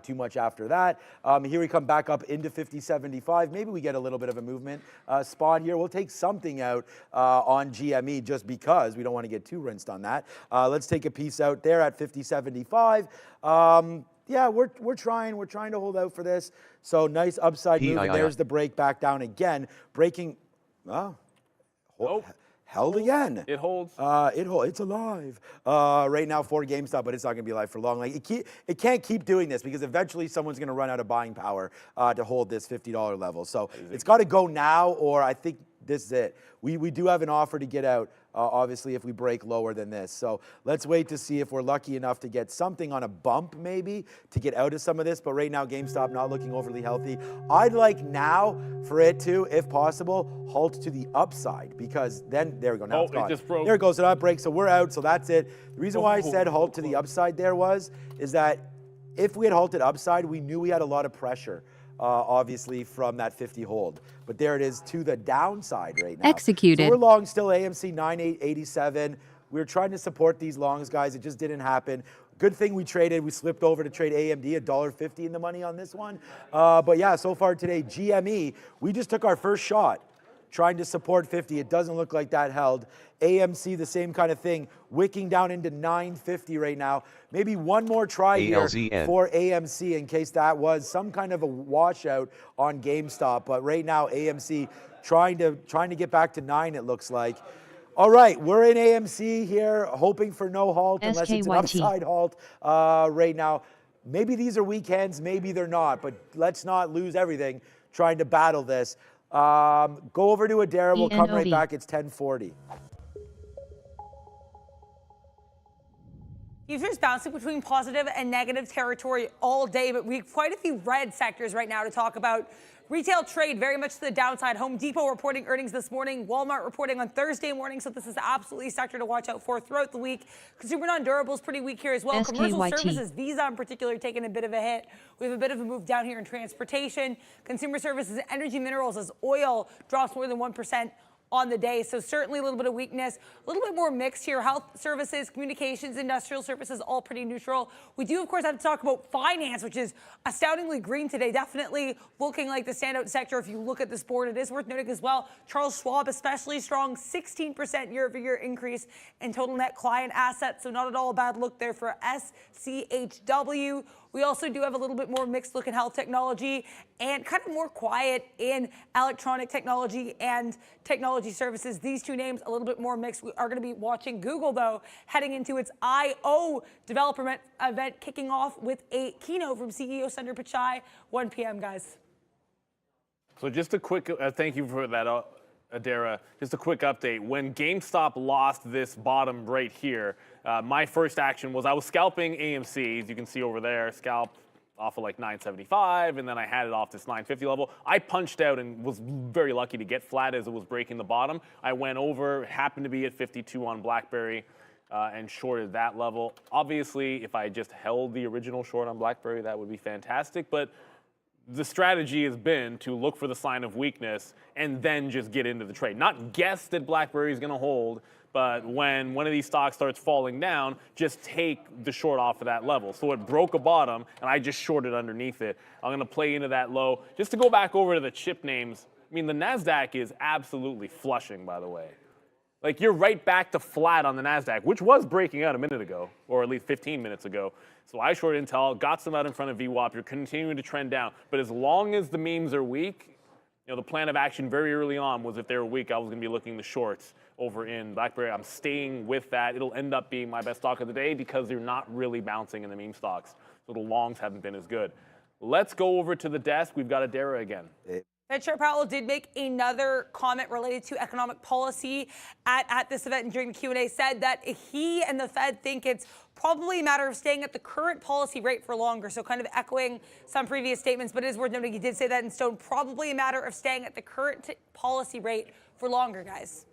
too much after that. Here we come back up into 50.75. Maybe we get a little bit of a movement spot here. We'll take something out on GME just because we don't want to get too rinsed on that. Let's take a piece out there at 50.75. Yeah, we're trying to hold out for this. So nice upside move, and there's the break back down again. Breaking, held again. It holds. It's alive. Right now for GameStop, but it's not going to be alive for long. Like it can't keep doing this because eventually someone's going to run out of buying power to hold this $50 level. So it's got to go now, or I think this is it. We do have an offer to get out, obviously, if we break lower than this. So let's wait to see if we're lucky enough to get something on a bump, maybe, to get out of some of this. But right now, GameStop not looking overly healthy. I'd like now for it to, if possible, halt to the upside, because then, there we go, now it's gone. It just broke. There it goes, so that breaks, so we're out, so that's it. The reason why I said halt to the upside there is that if we had halted upside, we knew we had a lot of pressure. Obviously from that 50 hold. But there it is to the downside right now. Executed. So we're long still, AMC 9887. We were trying to support these longs, guys. It just didn't happen. Good thing we traded. We slipped over to trade AMD, $1.50 in the money on this one. But yeah, so far today, GME, we just took our first shot trying to support 50. It doesn't look like that held. AMC, the same kind of thing, wicking down into 950 right now. Maybe one more try here for AMC in case that was some kind of a washout on GameStop. But right now, AMC trying to get back to 9, it looks like. All right, we're in AMC here, hoping for no halt unless it's an upside halt right now. Maybe these are weekends, maybe they're not, but let's not lose everything trying to battle this. Go over to Adara, we'll come right back. It's 10:40. Futures bouncing between positive and negative territory all day, but we have quite a few red sectors right now to talk about. Retail trade very much to the downside. Home Depot reporting earnings this morning. Walmart reporting on Thursday morning, so this is absolutely a sector to watch out for throughout the week. Consumer non-durables pretty weak here as well. Commercial services, Visa in particular, taking a bit of a hit. We have a bit of a move down here in transportation. Consumer services, energy minerals as oil drops more than 1% on the day. So certainly a little bit of weakness, a little bit more mixed here. Health services, communications, industrial services, all pretty neutral. We do, of course, have to talk about finance, which is astoundingly green today. Definitely looking like the standout sector. If you look at this board, it is worth noting as well. Charles Schwab, especially strong, 16% year-over-year increase in total net client assets. So not at all a bad look there for SCHW. We also do have a little bit more mixed look at health technology and kind of more quiet in electronic technology and technology services. These two names a little bit more mixed. We are going to be watching Google, though, heading into its I/O developer event, kicking off with a keynote from CEO Sundar Pichai, 1 p.m., guys. So just a quick thank you for that, Adara. Just a quick update. When GameStop lost this bottom right here, my first action was I was scalping AMC, as you can see over there, scalp off of like 975, and then I had it off this 950 level. I punched out and was very lucky to get flat as it was breaking the bottom. I went over, happened to be at 52 on BlackBerry, and shorted that level. Obviously, if I just held the original short on BlackBerry, that would be fantastic, but the strategy has been to look for the sign of weakness and then just get into the trade. Not guess that BlackBerry is going to hold, but when one of these stocks starts falling down, just take the short off of that level. So it broke a bottom, and I just shorted underneath it. I'm going to play into that low. Just to go back over to the chip names, I mean, the NASDAQ is absolutely flushing, by the way. Like, you're right back to flat on the NASDAQ, which was breaking out a minute ago, or at least 15 minutes ago. So I shorted Intel, got some out in front of VWAP. You're continuing to trend down. But as long as the memes are weak, you know, the plan of action very early on was if they were weak, I was going to be looking the shorts over in BlackBerry. I'm staying with that. It'll end up being my best stock of the day because they're not really bouncing in the meme stocks. So the longs haven't been as good. Let's go over to the desk. We've got Adara again. Fed Chair Powell did make another comment related to economic policy at this event and during the Q&A, said that he and the Fed think it's probably a matter of staying at the current policy rate for longer. So kind of echoing some previous statements, but it is worth noting he did say that in stone, probably a matter of staying at the current policy rate for longer, guys.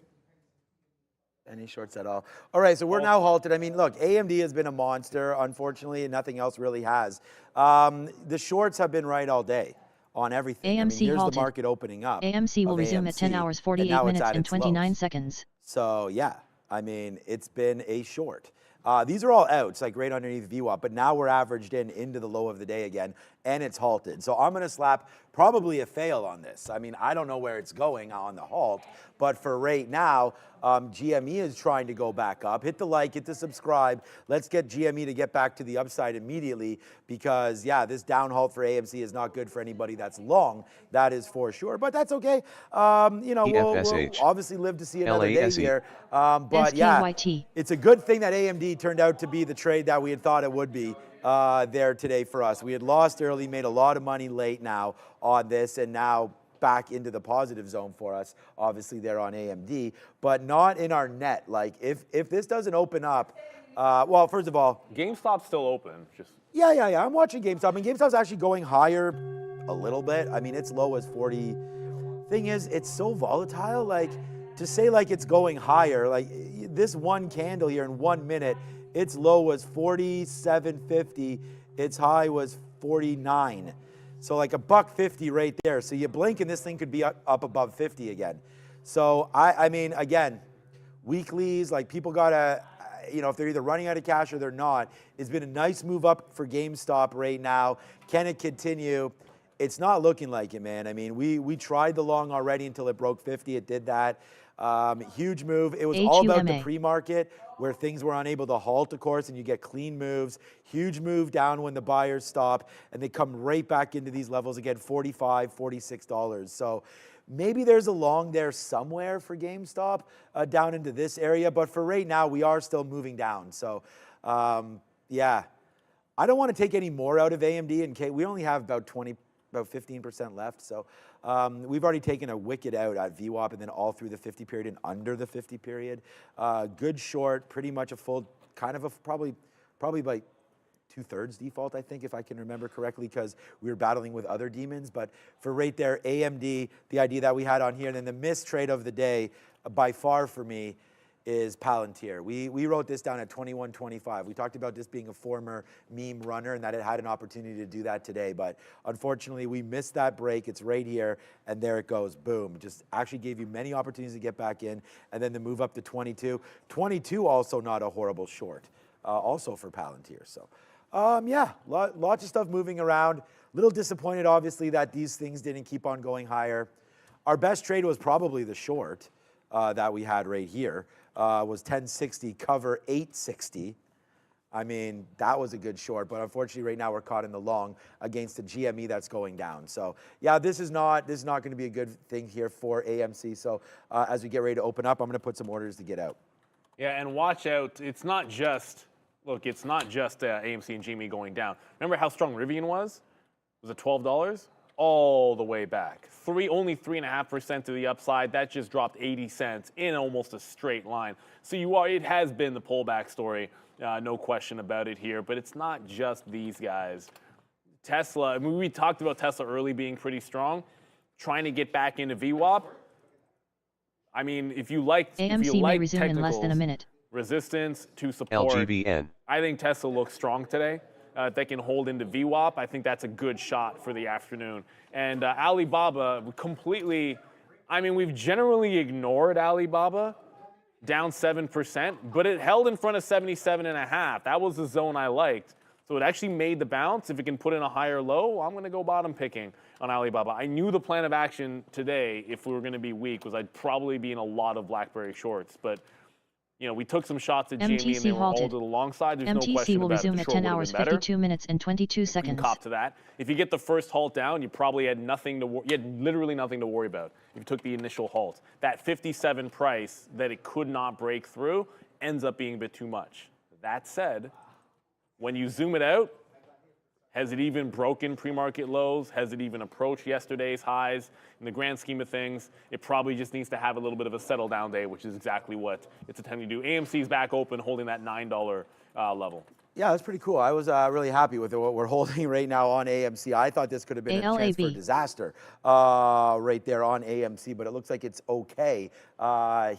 Any shorts at all? All right, so we're now halted. I mean, look, AMD has been a monster, unfortunately, and nothing else really has. The shorts have been right all day. on everything. AMC here's halted. the market opening up. AMC will resume at 10 hours 48 minutes and 29 seconds. So yeah, it's been a short. These are all outs, like right underneath VWAP, but now we're averaged into the low of the day again, and it's halted. So I'm going to slap probably a fail on this. I don't know where it's going on the halt, but for right now, GME is trying to go back up. Hit the like, hit the subscribe. Let's get GME to get back to the upside immediately because, yeah, this down halt for AMC is not good for anybody that's long. That is for sure, but that's okay. We'll obviously live to see another day here. But yeah, it's a good thing that AMD turned out to be the trade that we had thought it would be there today for us. We had lost early, made a lot of money late now on this, and now back into the positive zone for us, obviously there on AMD, but not in our net. Like if this doesn't open up, well, first of all, GameStop's still open. Yeah. I'm watching GameStop. GameStop's actually going higher a little bit. It's low as 40. Thing is, it's so volatile. Like to say like it's going higher, like this one candle here in 1 minute, its low was 47.50. Its high was 49. So like $1.50 right there. So you blink and this thing could be up above 50 again. So again, weeklies, like people gotta, if they're either running out of cash or they're not, it's been a nice move up for GameStop right now. Can it continue? It's not looking like it, man. We tried the long already until it broke 50. It did that. Huge move. It was all about the pre-market where things were unable to halt, of course, and you get clean moves. Huge move down when the buyers stop, and they come right back into these levels again, $45, $46. So maybe there's a long there somewhere for GameStop down into this area, but for right now, we are still moving down. So, yeah, I don't want to take any more out of AMD in case we only have about 15% left. So we've already taken a wicked out at VWAP and then all through the 50 period and under the 50 period. Good short, pretty much a full, kind of a probably like 2/3 default, I think, if I can remember correctly, because we were battling with other demons. But for right there, AMD, the idea that we had on here, and then the missed trade of the day, by far for me, is Palantir. We wrote this down at 21.25. We talked about this being a former meme runner and that it had an opportunity to do that today, but unfortunately we missed that break. It's right here, and there it goes, boom. Just actually gave you many opportunities to get back in, and then the move up to 22. 22 also not a horrible short, also for Palantir. So yeah, lots of stuff moving around. Little disappointed, obviously, that these things didn't keep on going higher. Our best trade was probably the short that we had right here. Was 1060, cover 860. That was a good short, but unfortunately right now we're caught in the long against the GME that's going down. So yeah, this is not going to be a good thing here for AMC. So as we get ready to open up, I'm going to put some orders to get out. Yeah, and watch out. It's not just AMC and GME going down. Remember how strong Rivian was? Was it $12? All the way back. Only 3.5% to the upside. That just dropped 80 cents in almost a straight line. So it has been the pullback story, no question about it here. But it's not just these guys. Tesla, we talked about Tesla early being pretty strong, trying to get back into VWAP. If you like may resume in less than a minute. Resistance to support. LGBN. I think Tesla looks strong today. If they can hold into VWAP, I think that's a good shot for the afternoon. And Alibaba completely, we've generally ignored Alibaba, down 7%, but it held in front of 77.5. That was the zone I liked. So it actually made the bounce. If it can put in a higher low, I'm going to go bottom picking on Alibaba. I knew the plan of action today, if we were going to be weak, was I'd probably be in a lot of BlackBerry shorts. But we took some shots at GME and they were all to the long side. There's no question about it. MTC will resume at 10 hours 52 minutes and 22 seconds. You can cop to that. If you get the first halt down, you probably had literally nothing to worry about if you took the initial halt. That 57 price that it could not break through ends up being a bit too much. That said, when you zoom it out, has it even broken pre-market lows? Has it even approached yesterday's highs? In the grand scheme of things, it probably just needs to have a little bit of a settle down day, which is exactly what it's attempting to do. AMC's back open, holding that $9 level. Yeah, that's pretty cool. I was really happy with what we're holding right now on AMC. I thought this could have been a chance for disaster right there on AMC, but it looks like it's okay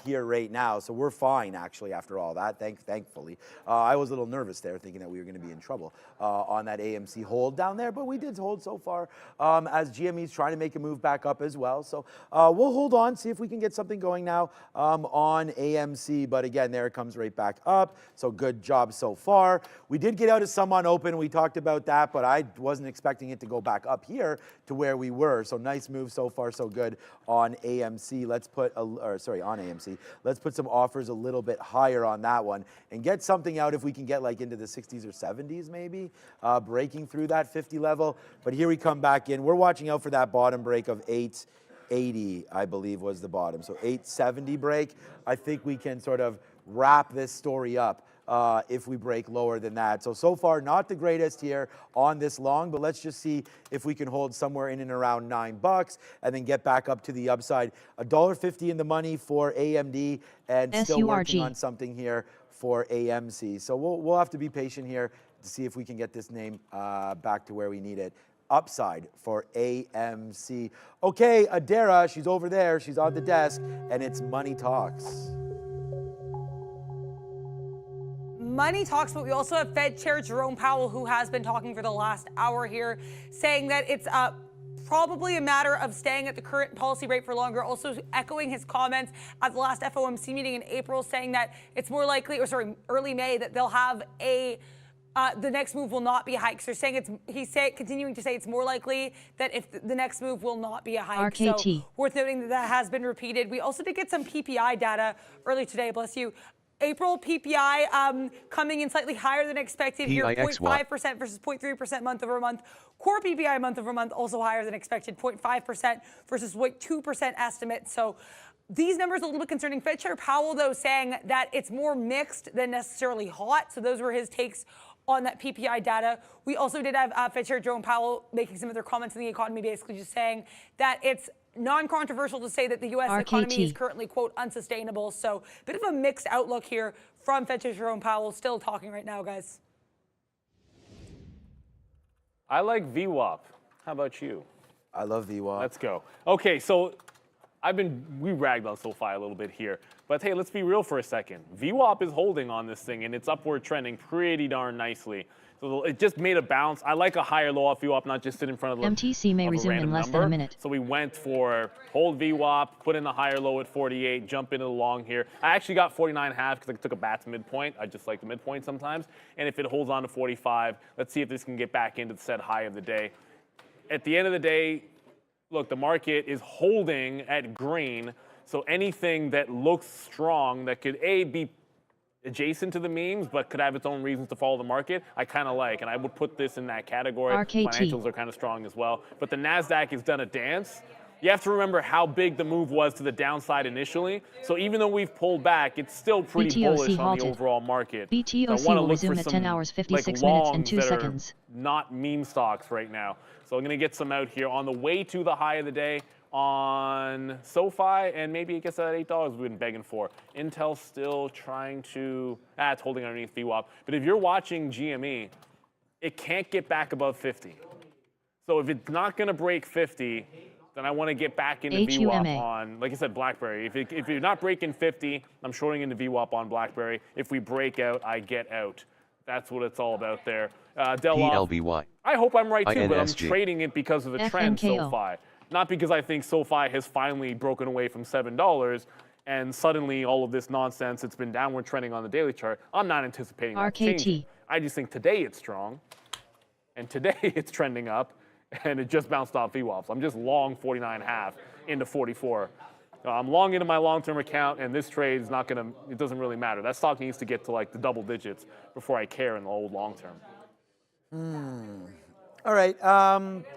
here right now. So we're fine, actually, after all that, thankfully. I was a little nervous there, thinking that we were going to be in trouble on that AMC hold down there, but we did hold so far as GME's trying to make a move back up as well. So we'll hold on, see if we can get something going now on AMC. But again, there it comes right back up. So good job so far. We did get out of some on open. We talked about that, but I wasn't expecting it to go back up here to where we were. So nice move so far, so good on AMC. Let's put, on AMC. Let's put some offers a little bit higher on that one and get something out if we can get like into the 60s or 70s maybe, breaking through that 50 level. But here we come back in. We're watching out for that bottom break of 880, I believe was the bottom. So 870 break. I think we can sort of wrap this story up if we break lower than that. So far, not the greatest here on this long, but let's just see if we can hold somewhere in and around $9 and then get back up to the upside. $1.50 in the money for AMD and still working on something here for AMC. So we'll have to be patient here to see if we can get this name back to where we need it. Upside for AMC. Okay, Adara, she's over there. She's on the desk, and it's Money Talks. Money talks, but we also have Fed Chair Jerome Powell, who has been talking for the last hour here, saying that it's probably a matter of staying at the current policy rate for longer, also echoing his comments at the last FOMC meeting in April, saying that it's more likely, early May, that they'll have the next move will not be a hike. So continuing to say it's more likely that if the next move will not be a hike. RKT. So worth noting that has been repeated. We also did get some PPI data early today, bless you. April PPI coming in slightly higher than expected here, 0.5% versus 0.3% month over month. Core PPI month over month also higher than expected, 0.5% versus 0.2% estimate. So these numbers are a little bit concerning. Fed Chair Powell, though, saying that it's more mixed than necessarily hot. So those were his takes on that PPI data. We also did have Fed Chair Jerome Powell making some of their comments on the economy, basically just saying that it's non-controversial to say that the U.S. economy is currently, quote, unsustainable. So a bit of a mixed outlook here from Fed Chair Jerome Powell, still talking right now, guys. I like VWAP. How about you? I love VWAP. Let's go. Okay, so we ragged on SoFi a little bit here, but hey, let's be real for a second. VWAP is holding on this thing, and it's upward trending pretty darn nicely. So it just made a bounce. I like a higher low off VWAP, not just sit in front of the MTC may resume in less than a minute. So we went for hold VWAP, put in the higher low at 48, jump into the long here. I actually got 49.5 because I took a BATS midpoint. I just like the midpoint sometimes. And if it holds on to 45, let's see if this can get back into the set high of the day. At the end of the day, look, the market is holding at green. So anything that looks strong that could, be adjacent to the memes, but could have its own reasons to follow the market, I kind of like, and I would put this in that category. RKT. Financials are kind of strong as well. But the NASDAQ has done a dance. You have to remember how big the move was to the downside initially. So even though we've pulled back, it's still pretty bullish on the overall market. BTOC so will resume at 10 hours, 56 minutes, and 2 seconds. Not meme stocks right now. So I'm going to get some out here on the way to the high of the day on SoFi, and maybe it gets that $8 we've been begging for. Intel still trying to, it's holding underneath VWAP. But if you're watching GME, it can't get back above 50. So if it's not going to break 50, then I want to get back into VWAP on, like I said, BlackBerry. If you're not breaking 50, I'm shorting into VWAP on BlackBerry. If we break out, I get out. That's what it's all about there. PLBY. I hope I'm right too, INSG. but I'm trading it because of the trend SoFi. Not because I think SoFi has finally broken away from $7 and suddenly all of this nonsense, it's been downward trending on the daily chart. I'm not anticipating that changing. I just think today it's strong, and today it's trending up, and it just bounced off VWAP. So I'm just long 49.5 into 44. I'm long into my long-term account, and this trade is not going to, it doesn't really matter. That stock needs to get to like the double digits before I care in the old long-term. All right,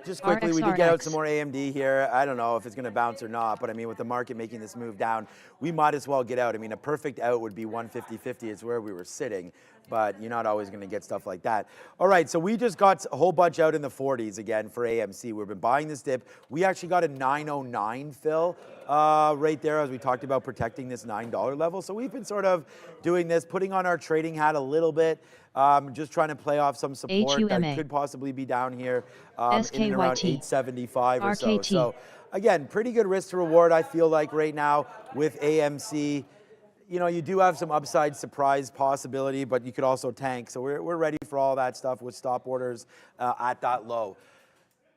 just quickly, we did get out some more AMD here. I don't know if it's going to bounce or not, but I mean, with the market making this move down, we might as well get out. I mean, a perfect out would be 150.50. It's where we were sitting, but you're not always going to get stuff like that. All right, so we just got a whole bunch out in the 40s again for AMC. We've been buying this dip. We actually got a 909 fill right there as we talked about protecting this $9 level. So we've been sort of doing this, putting on our trading hat a little bit. Just trying to play off some support that could possibly be down here in and around 875 or so. So again, pretty good risk to reward, I feel like, right now with AMC. You know, you do have some upside surprise possibility, but you could also tank. So we're ready for all that stuff with stop orders at that low.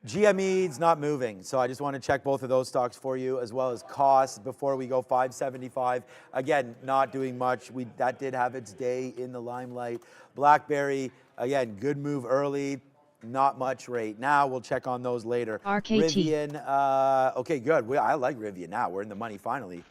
GME is not moving, so I just want to check both of those stocks for you, as well as costs before we go 575. Again, not doing much. That did have its day in the limelight. BlackBerry, again, good move early. Not much right now. We'll check on those later. RKT. Rivian, okay, good. I like Rivian now. We're in the money finally.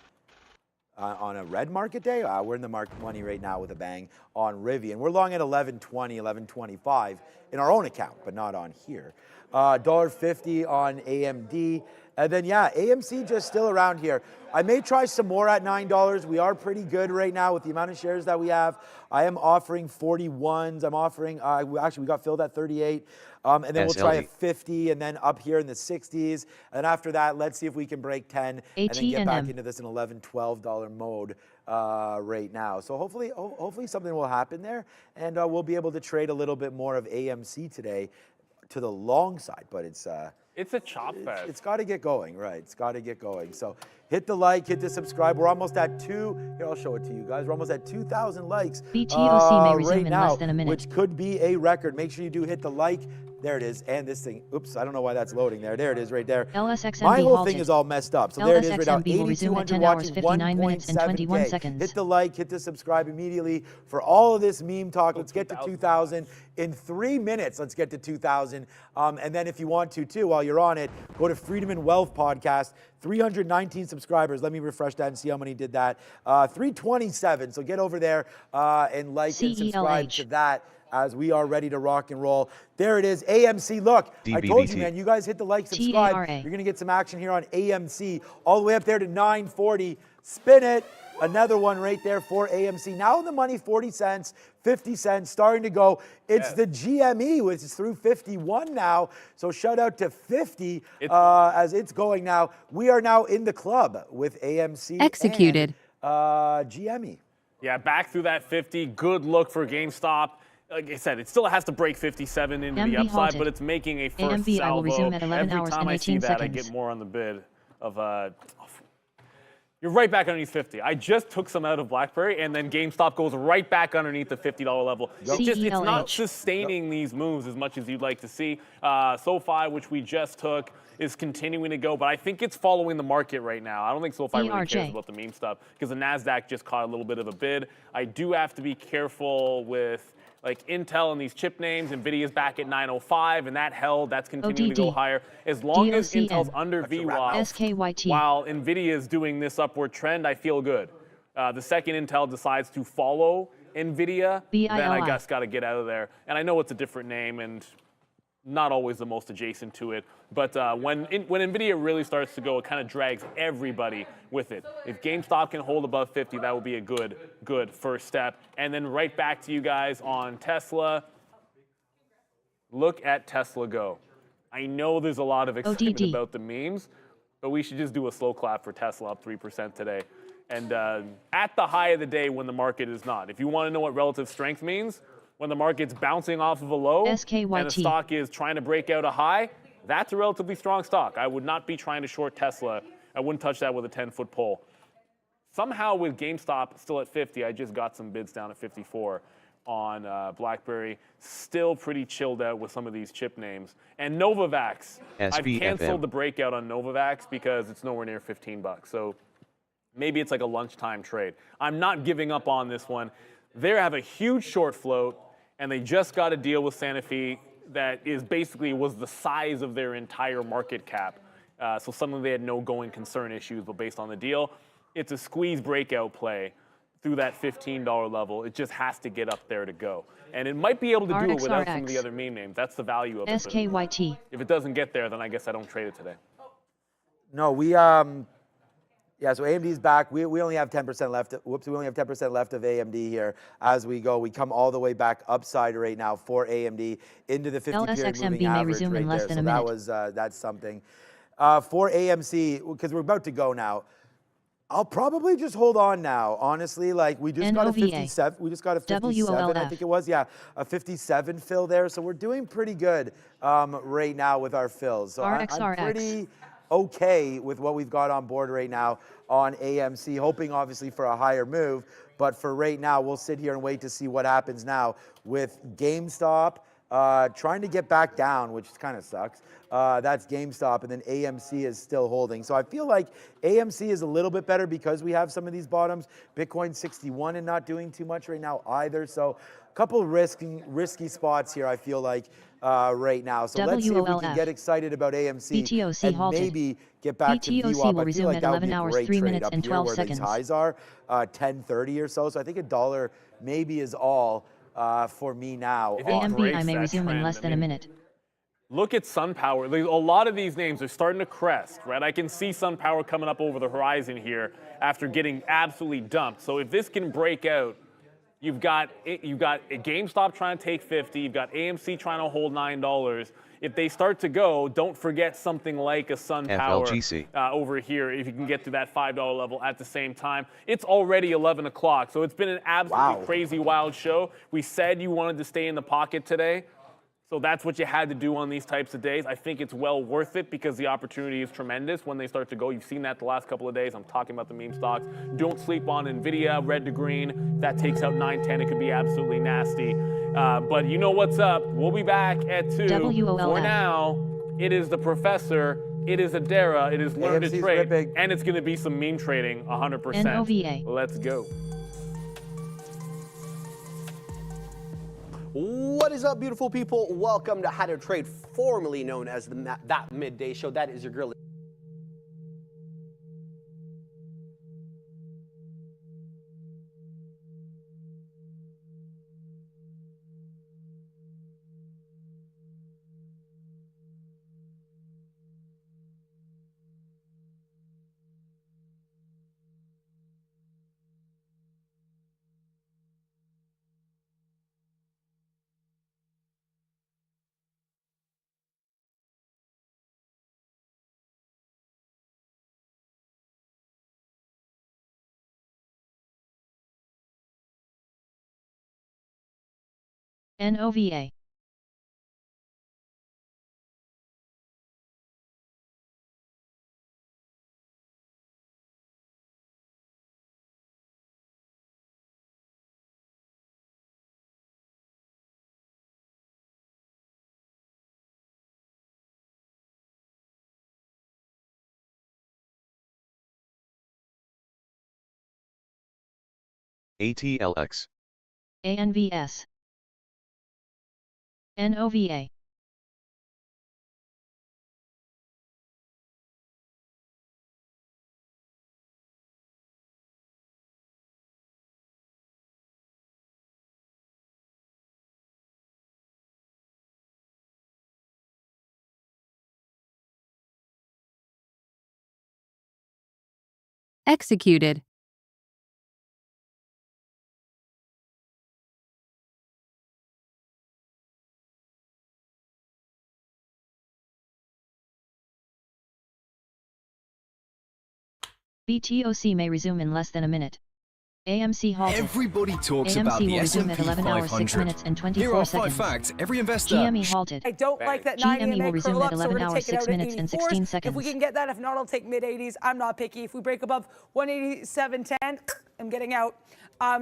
On a red market day, we're in the money right now with a bang on Rivian. We're long at 1120, 1125 in our own account, but not on here. $1.50 on AMD. And then, yeah, AMC just still around here. I may try some more at $9. We are pretty good right now with the amount of shares that we have. I am offering 41s. I'm offering, actually, we got filled at 38. And then we'll try a 50 and then up here in the 60s. And after that, let's see if we can break 10 and then get back into this in $11, $12 mode right now. So hopefully something will happen there. And we'll be able to trade a little bit more of AMC today to the long side. But it's a chop fest. It's got to get going, right? It's got to get going. So hit the like, hit the subscribe. We're almost at here, I'll show it to you guys. We're almost at 2,000 likes BTOC may resume right in now, less than a minute. which could be a record. Make sure you do hit the like. There it is. And this thing, oops, I don't know why that's loading there. There it is right there. LSXMB My whole halted. thing is all messed up. So there it is right now. LSXMB will resume at 8,200 10 hours, watching, 59 minutes and 21 1.7K. seconds. Hit the like, hit the subscribe immediately for all of this meme talk. Let's get to 2,000 in 3 minutes. Let's get to 2,000. And then if you want to too, while you're on it, go to Freedom and Wealth Podcast. 319 subscribers. Let me refresh that and see how many did that. 327. So get over there and like and subscribe to that, as we are ready to rock and roll. There it is, AMC. Look, I told you, man, you guys hit the like, subscribe. You're going to get some action here on AMC, all the way up there to 940. Spin it. Another one right there for AMC. Now in the money, 40 cents, 50 cents, starting to go. It's the GME, which is through 51 now. So shout out to 50 as it's going now. We are now in the club with AMC Executed. And GME. Yeah, back through that 50. Good look for GameStop. Like I said, it still has to break 57 into the upside, halted. but it's making a first AMV, salvo. I will resume at 11 Every hours time and I see 18 that, I seconds. get more on the bid of you're right back underneath 50. I just took some out of BlackBerry, and then GameStop goes right back underneath the $50 level. It's not sustaining these moves as much as you'd like to see. SoFi, which we just took, is continuing to go, but I think it's following the market right now. I don't think SoFi really cares about the meme stuff because the NASDAQ just caught a little bit of a bid. I do have to be careful with like Intel and these chip names. NVIDIA's back at 905, and that held. That's continuing to go higher. As long as Intel's under VWAP, while NVIDIA's doing this upward trend, I feel good. The second Intel decides to follow NVIDIA, then I guess got to get out of there. And I know it's a different name and not always the most adjacent to it, but when NVIDIA really starts to go, it kind of drags everybody with it. If GameStop can hold above 50, that would be a good first step. And then right back to you guys on Tesla. Look at Tesla go. I know there's a lot of excitement about the memes, but we should just do a slow clap for Tesla, up 3% today. And at the high of the day when the market is not. If you want to know what relative strength means, when the market's bouncing off of a low and the stock is trying to break out a high, that's a relatively strong stock. I would not be trying to short Tesla. I wouldn't touch that with a 10-foot pole. Somehow with GameStop still at 50, I just got some bids down at 54 on BlackBerry. Still pretty chilled out with some of these chip names. And Novavax, I've canceled the breakout on Novavax because it's nowhere near 15 bucks. So maybe it's like a lunchtime trade. I'm not giving up on this one. They have a huge short float, and they just got a deal with Sanofi that was the size of their entire market cap. So suddenly they had no going concern issues, but based on the deal, it's a squeeze breakout play through that $15 level. It just has to get up there to go. And it might be able to do it without some of the other meme names. That's the value of it. SKYT. If it doesn't get there, then I guess I don't trade it today. No, yeah, so AMD's back. We only have 10% left. Whoops, we only have 10% left of AMD here as we go. We come all the way back upside right now for AMD into the 50 period moving average right there. So that was that's something. For AMC, because we're about to go now, I'll probably just hold on now. Honestly, like we just got a 57. We just got a 57, I think it was. Yeah, a 57 fill there. So we're doing pretty good right now with our fills. So I'm pretty okay with what we've got on board right now on AMC, hoping obviously for a higher move. But for right now, we'll sit here and wait to see what happens now with GameStop trying to get back down, which kind of sucks. That's GameStop, and then AMC is still holding. So I feel like AMC is a little bit better because we have some of these bottoms. Bitcoin 61 and not doing too much right now either. So a couple risky spots here, I feel like, right now. So let's see if we can get excited about AMC BTOC and halted. maybe get back to VWAP. BTOC will resume at 11 hours, 3 minutes, and 12 seconds. These highs are 10.30 or so. So I think $1 maybe is all for me now. AMBI may resume in less than a minute. Look at SunPower. A lot of these names are starting to crest, right? I can see SunPower coming up over the horizon here after getting absolutely dumped. So if this can break out, you've got a GameStop trying to take 50. You've got AMC trying to hold $9. If they start to go, don't forget something like a SunPower over here. If you can get to that $5 level at the same time, it's already 11 o'clock. So it's been an absolutely crazy, wild show. We said you wanted to stay in the pocket today. So that's what you had to do on these types of days. I think it's well worth it because the opportunity is tremendous when they start to go. You've seen that the last couple of days. I'm talking about the meme stocks. Don't sleep on NVIDIA, red to green. If that takes out 9-10, it could be absolutely nasty. But you know what's up. We'll be back at 2. For now, it is the professor. It is Adara. It is Learn to Trade. Ripping. And it's going to be some meme trading, 100%. NOVA. Let's go. What is up, beautiful people? Welcome to How to Trade, formerly known as That Midday Show. That is your girl. NOVA. ATLX. ANVS. NOVA. Executed. BTOC may resume in less than a minute. AMC halted. Everybody talks AMC about the will resume S&P at 11 hours 6 500. minutes and 24 Here are seconds. 5 facts every investor. GME halted. I don't like that 9 GME will resume curl at up, so 11 we're gonna hours take it 6 out at minutes and 84s. 16 seconds. If we can get that, if not, I'll take mid-80s. I'm not picky. If we break above 187.10, I'm getting out.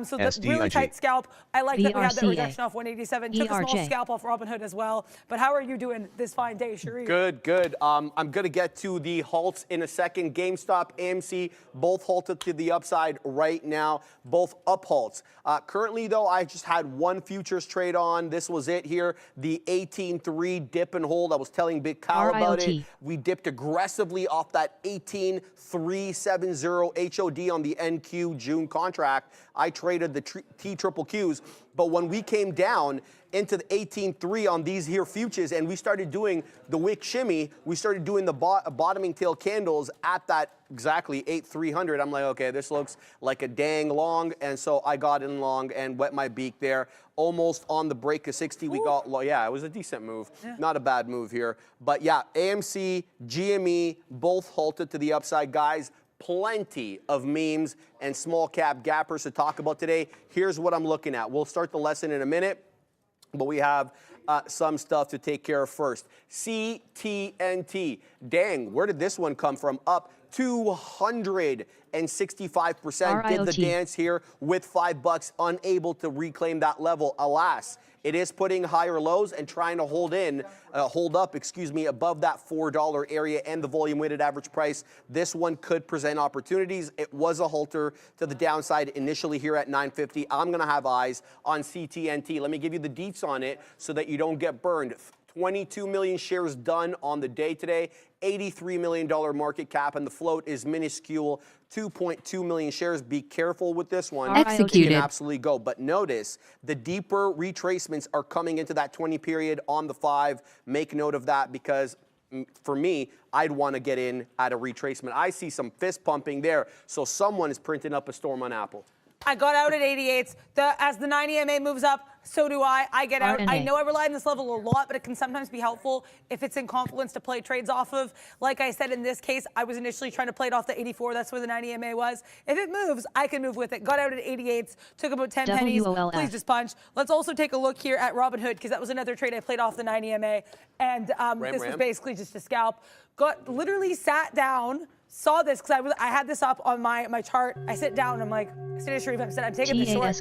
So the really tight scalp. I like that we had that reduction off 187. Took a small scalp off Robinhood as well. But how are you doing this fine day, Sharif? Good, good. I'm going to get to the halts in a second. GameStop, AMC, both halted to the upside right now, both up halts. Currently, though, I just had one futures trade on. This was it here, the 18.3 dip and hold. I was telling Big Cal about it. We dipped aggressively off that 18.370 HOD on the NQ June contract. I traded the T-triple-Qs, but when we came down into the 18.3 on these here futures and we started doing the wick shimmy, we started doing the bottoming tail candles at that exactly 8,300. I'm like, okay, this looks like a dang long, and so I got in long and wet my beak there. Almost on the break of 60, we got low. Yeah, it was a decent move. Yeah. Not a bad move here. But yeah, AMC, GME, both halted to the upside. Guys, plenty of memes and small cap gappers to talk about today. Here's what I'm looking at. We'll start the lesson in a minute, but we have some stuff to take care of first. CTNT. Dang, where did this one come from? Up 265%. Did the dance here with $5, unable to reclaim that level. Alas, it is putting higher lows and trying to hold up, above that $4 area and the volume weighted average price. This one could present opportunities. It was a halter to the downside initially here at 950. I'm going to have eyes on CTNT. Let me give you the deets on it so that you don't get burned. 22 million shares done on the day today, $83 million market cap, and the float is minuscule, 2.2 million shares. Be careful with this one. Executed. It can absolutely go. But notice the deeper retracements are coming into that 20 period on the 5. Make note of that because for me, I'd want to get in at a retracement. I see some fist pumping there. So someone is printing up a storm on Apple. I got out at 88. As the 90 EMA moves up, so do I. I get out. I know I rely on this level a lot, but it can sometimes be helpful if it's in confluence to play trades off of. Like I said, in this case, I was initially trying to play it off the 84. That's where the 90 EMA was. If it moves, I can move with it. Got out at 88. Took about 10 pennies. Please just punch. Let's also take a look here at Robinhood because that was another trade I played off the 90 EMA. And this was basically just a scalp. Literally sat down. Saw this because I had this up on my chart. I sit down and I'm like, Sharif, I said I'm taking the short.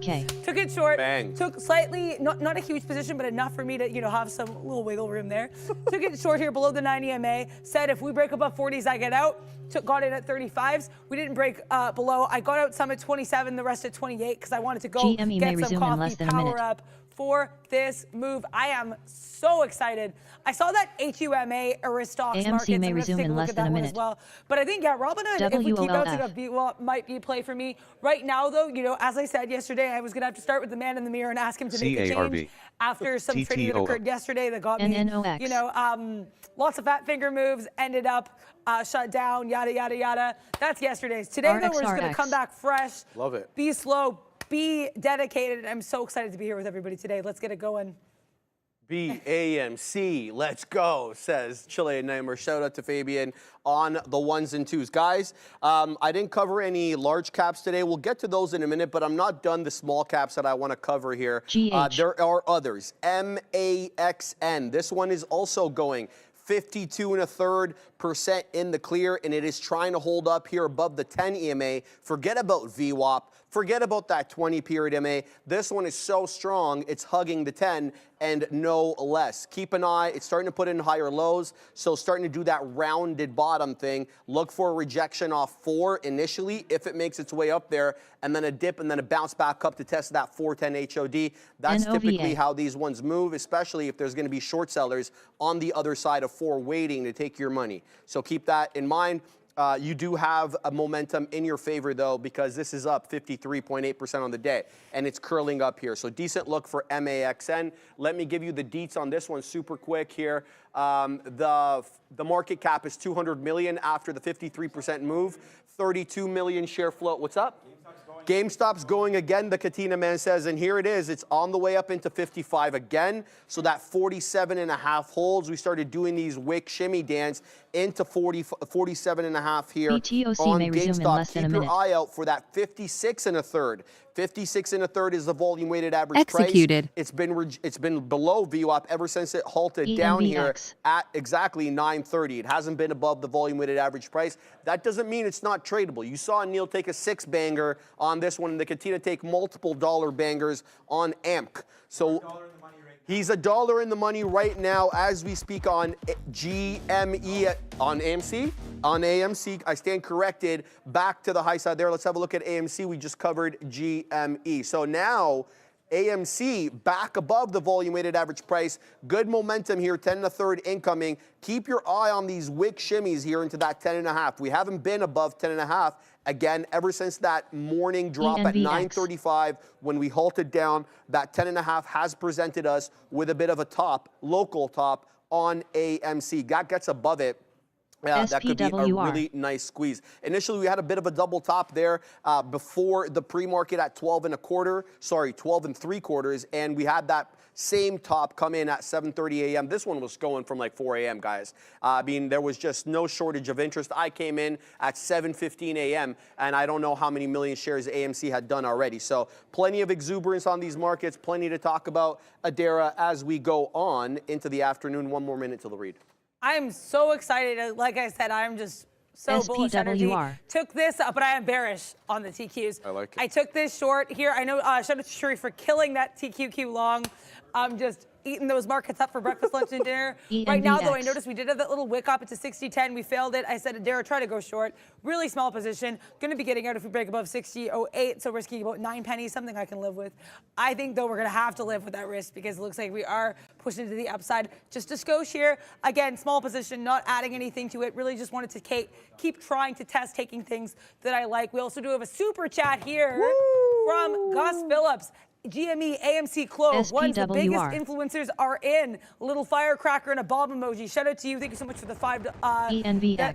Took it short. Bang. Took slightly, not a huge position, but enough for me to have some little wiggle room there. Took it short here below the 90 EMA. Said if we break above 40s, I get out. Got in at 35s. We didn't break below. I got out some at 27, the rest at 28 because I wanted to go get some coffee, power up for this move. I am so excited. I saw that HUMA Aristox markets. may resume in less than a minute. As well. But I think, Robinhood, if we keep bouncing up, might be a play for me. Right now, though, as I said yesterday, I was going to have to start with the man in the mirror and ask him to make a change after some trading that occurred yesterday that got me, lots of fat finger moves, ended up shut down, yada, yada, yada. That's yesterday's. Today, though, we're just going to come back fresh. Love it. Be slow. Be dedicated. I'm so excited to be here with everybody today. Let's get it going. BAMC, let's go, says Chilean Nightmare. Shout out to Fabian on the ones and twos. Guys, I didn't cover any large caps today. We'll get to those in a minute, but I'm not done the small caps that I want to cover here. There are others. MAXN. This one is also going 52.33% in the clear, and it is trying to hold up here above the 10 EMA. Forget about VWAP. Forget about that 20 period EMA. This one is so strong, it's hugging the 10 and no less. Keep an eye. It's starting to put in higher lows, so starting to do that rounded bottom thing. Look for a rejection off 4 initially if it makes its way up there, and then a dip and then a bounce back up to test that 410 HOD. That's typically how these ones move, especially if there's going to be short sellers on the other side of 4 waiting to take your money. So keep that in mind. You do have a momentum in your favor, though, because this is up 53.8% on the day, and it's curling up here. So decent look for MAXN. Let me give you the deets on this one super quick here. The market cap is 200 million after the 53% move, 32 million share float. What's up? GameStop's going again, the Katina man says, and here it is. It's on the way up into 55 again. So that 47.5 holds. We started doing these wick shimmy dance into 47.5 here on GameStop. Keep your eye out for that 56 1/3. 56 1/3 is the volume weighted average price. It's been below VWAP ever since it halted down here at exactly 930. It hasn't been above the volume weighted average price. That doesn't mean it's not tradable. You saw Neil take a 6 banger on this one, and the Katina take multiple dollar bangers on AMC. So he's $1 in the money right now as we speak on GME, on AMC. On AMC, I stand corrected. Back to the high side there. Let's have a look at AMC. We just covered GME. So now AMC back above the volume weighted average price. Good momentum here, 10 1/3 incoming. Keep your eye on these wick shimmies here into that 10.5. We haven't been above 10.5 again ever since that morning drop at 9:35 when we halted down. That 10.5 has presented us with a bit of a top, local top on AMC. That gets above it. That could be a really nice squeeze. Initially, we had a bit of a double top there before the pre-market at 12 3/4, and we had that same top come in at 7:30 a.m. This one was going from like 4 a.m., guys. I mean, there was just no shortage of interest. I came in at 7:15 a.m., and I don't know how many million shares AMC had done already. So plenty of exuberance on these markets, plenty to talk about Adara as we go on into the afternoon. One more minute till the read. I'm so excited. Like I said, I'm just so bullish energy. Took this, but I am bearish on the TQs. I like it. I took this short here. I know, shout out to Shuri for killing that TQQ long. Just eating those markets up for breakfast, lunch, and dinner. Right now, though, I noticed we did have that little wick up. It's a 60-10. We failed it. I said, Adara, try to go short. Really small position. Going to be getting out if we break above 60.08, so risking about 9 pennies, something I can live with. I think, though, we're going to have to live with that risk because it looks like we are pushing to the upside. Just a skosh here. Again, small position, not adding anything to it. Really just wanted to keep trying to test taking things that I like. We also do have a super chat here from Gus Phillips. GME, AMC, Clove, one of the biggest influencers are in. A little firecracker and a Bob emoji. Shout out to you. Thank you so much for the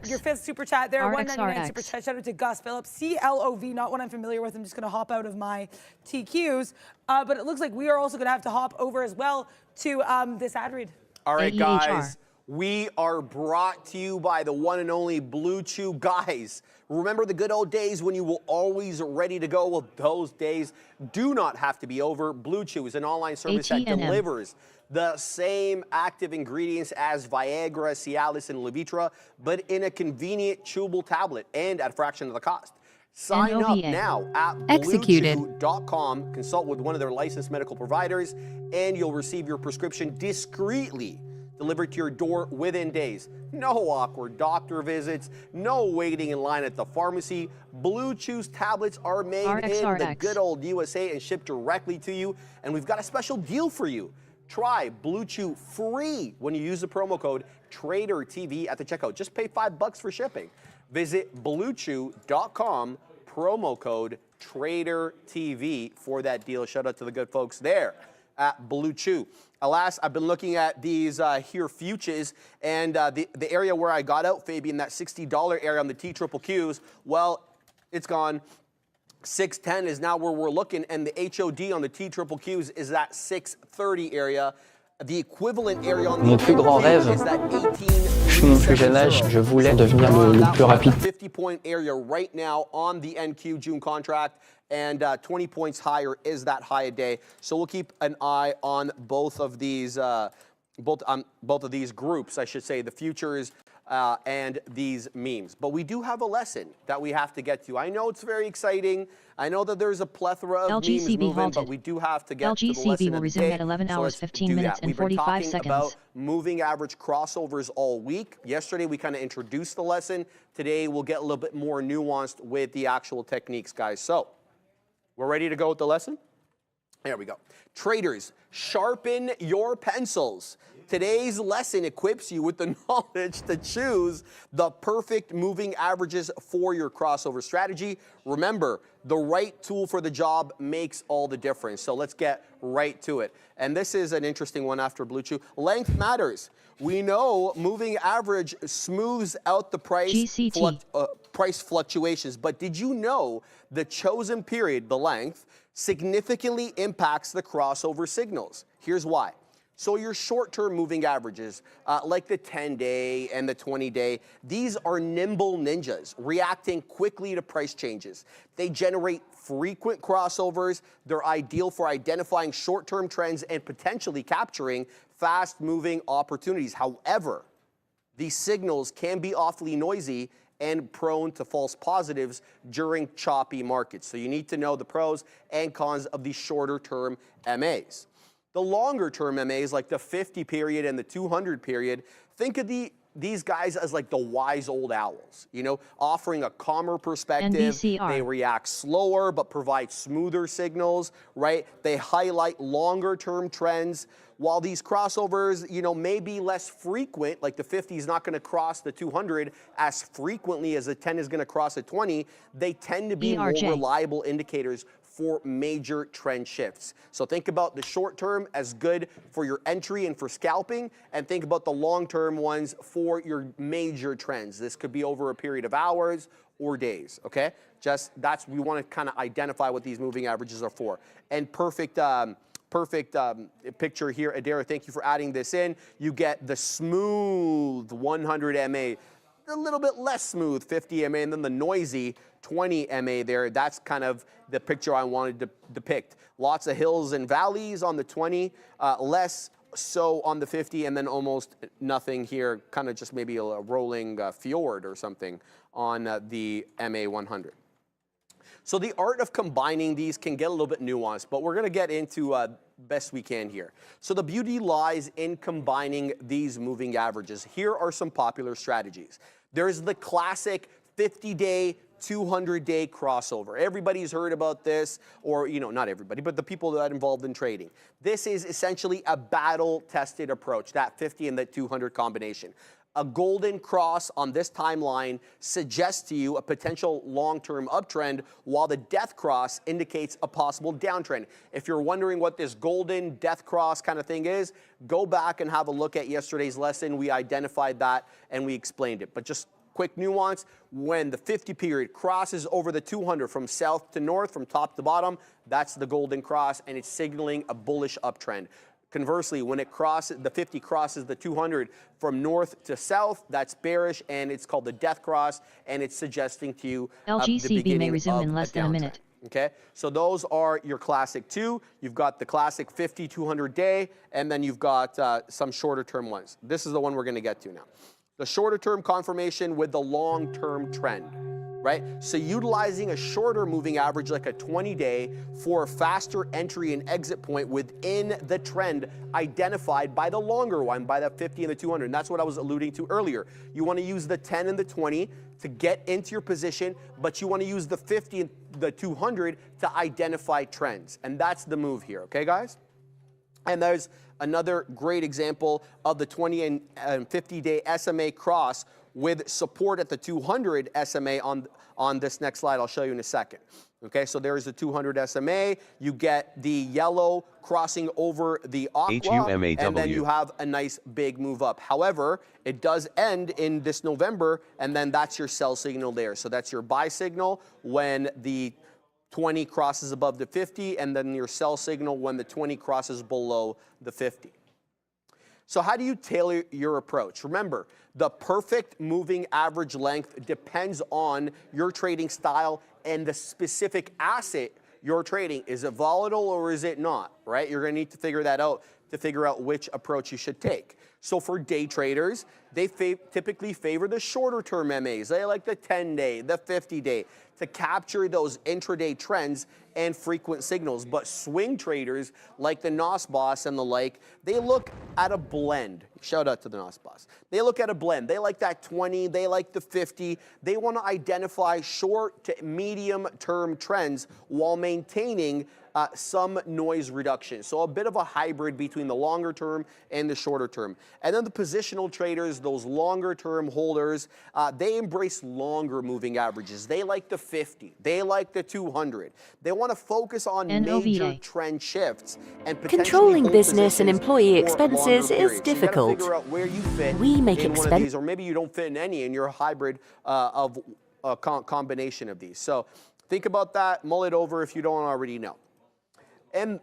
your fifth super chat there. $1.99 super chat. Shout out to Gus Phillips. CLOV, not one I'm familiar with. I'm just going to hop out of my TQs. But it looks like we are also going to have to hop over as well to this ad read. All right, guys. We are brought to you by the one and only Blue Chew. Guys, remember the good old days when you were always ready to go? Well, those days do not have to be over. Blue Chew is an online service that delivers the same active ingredients as Viagra, Cialis, and Levitra, but in a convenient chewable tablet and at a fraction of the cost. Sign up now at BlueChew.com, consult with one of their licensed medical providers, and you'll receive your prescription discreetly delivered to your door within days. No awkward doctor visits, no waiting in line at the pharmacy. Blue Chew's tablets are made in the good old USA and shipped directly to you. And we've got a special deal for you. Try Blue Chew free when you use the promo code TRADERTV at the checkout. Just pay $5 for shipping. Visit BlueChew.com, promo code TRADERTV for that deal. Shout out to the good folks there at Blue Chew. Alas, I've been looking at these here futures, and the area where I got out, Fabian, that $60 area on the TQQs, well, it's gone. 610 is now where we're looking, and the HOD on the TQQs is that 630 area. The equivalent area on Mon plus grand rêve, je suis mon plus jeune âge, je voulais devenir le plus rapide. 50-point area right now on the NQ June contract, and 20 points higher is that high a day. So we'll keep an eye on both of these, both of these groups, I should say, the futures and these memes. But we do have a lesson that we have to get to. I know it's very exciting. I know that there's a plethora of memes moving, but we do have to get to the lesson will resume at 11 hours, 15 minutes, and 45 seconds. We've been talking about moving average crossovers all week. Yesterday, we kind of introduced the lesson. Today, we'll get a little bit more nuanced with the actual techniques, guys. So, we're ready to go with the lesson? There we go. Traders, sharpen your pencils. Today's lesson equips you with the knowledge to choose the perfect moving averages for your crossover strategy. Remember, the right tool for the job makes all the difference. So let's get right to it. And this is an interesting one after Blue Chew. Length matters. We know moving average smooths out the price fluctuations. But did you know the chosen period, the length, significantly impacts the crossover signals? Here's why. So your short-term moving averages, like the 10-day and the 20-day, these are nimble ninjas, reacting quickly to price changes. They generate frequent crossovers. They're ideal for identifying short-term trends and potentially capturing fast-moving opportunities. However, these signals can be awfully noisy and prone to false positives during choppy markets. So you need to know the pros and cons of these shorter-term MAs. The longer-term MAs, like the 50 period and the 200 period, think of these guys as like the wise old owls, you know, offering a calmer perspective. NBCR. They react slower but provide smoother signals, right? They highlight longer-term trends. While these crossovers, you know, may be less frequent, like the 50 is not going to cross the 200 as frequently as the 10 is going to cross the 20, they tend to be more reliable indicators for major trend shifts. So think about the short term as good for your entry and for scalping, and think about the long-term ones for your major trends. This could be over a period of hours or days, okay? We want to kind of identify what these moving averages are for. And perfect picture here. Adair, thank you for adding this in. You get the smooth 100 MA, a little bit less smooth 50 MA, and then the noisy 20 MA there. That's kind of the picture I wanted to depict. Lots of hills and valleys on the 20, less so on the 50, and then almost nothing here, kind of just maybe a rolling fjord or something on the MA 100. So the art of combining these can get a little bit nuanced, but we're going to get into best we can here. So the beauty lies in combining these moving averages. Here are some popular strategies. There's the classic 50-day, 200-day crossover. Everybody's heard about this, or, you know, not everybody, but the people that are involved in trading. This is essentially a battle-tested approach, that 50 and the 200 combination. A golden cross on this timeline suggests to you a potential long-term uptrend, while the death cross indicates a possible downtrend. If you're wondering what this golden death cross kind of thing is, go back and have a look at yesterday's lesson. We identified that and we explained it. But just quick nuance, when the 50 period crosses over the 200 from south to north, from top to bottom, that's the golden cross, and it's signaling a bullish uptrend. Conversely, when it crosses, the 50 crosses the 200 from north to south, that's bearish, and it's called the death cross, and it's suggesting to you LGCB may resume in less than a minute. Okay, so those are your classic two. You've got the classic 50, 200 day, and then you've got some shorter term ones. This is the one we're going to get to now. The shorter term confirmation with the long term trend. Right? So utilizing a shorter moving average like a 20-day for a faster entry and exit point within the trend identified by the longer one, by the 50 and the 200. And that's what I was alluding to earlier. You want to use the 10 and the 20 to get into your position, but you want to use the 50 and the 200 to identify trends. And that's the move here, okay, guys? And there's another great example of the 20 and 50-day SMA cross with support at the 200 SMA on this next slide. I'll show you in a second. Okay, so there's the 200 SMA. You get the yellow crossing over the aqua, and then you have a nice big move up. However, it does end in this November, and then that's your sell signal there. So that's your buy signal when the 20 crosses above the 50, and then your sell signal when the 20 crosses below the 50. So how do you tailor your approach? Remember, the perfect moving average length depends on your trading style and the specific asset you're trading. Is it volatile or is it not, right? You're going to need to figure that out to figure out which approach you should take. So for day traders, they typically favor the shorter term MAs. They like the 10-day, the 50-day to capture those intraday trends and frequent signals. But swing traders like the Nos Boss and the like, they look at a blend. Shout out to the Nos Boss. They look at a blend. They like that 20, they like the 50. They want to identify short to medium term trends while maintaining some noise reduction. So a bit of a hybrid between the longer term and the shorter term. And then the positional traders, those longer term holders, they embrace longer moving averages. They like the 50. They like the 200. They want to focus on major trend shifts. And controlling business and employee expenses is difficult. So you gotta figure out where you fit we make in one of these, or maybe you don't fit in any and you're a hybrid of a combination of these. So think about that, mull it over if you don't already know. And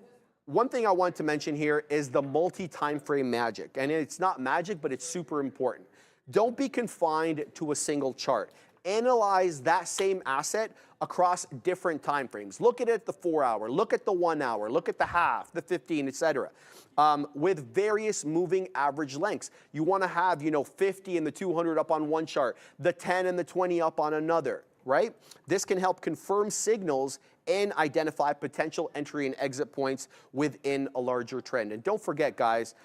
one thing I want to mention here is the multi-time frame magic. And it's not magic, but it's super important. Don't be confined to a single chart. Analyze that same asset across different time frames. Look at it at the 4 hour, look at the 1 hour, look at the half, the 15, etc. With various moving average lengths. You want to have, 50 and the 200 up on one chart, the 10 and the 20 up on another, right? This can help confirm signals and identify potential entry and exit points within a larger trend. And don't forget, guys,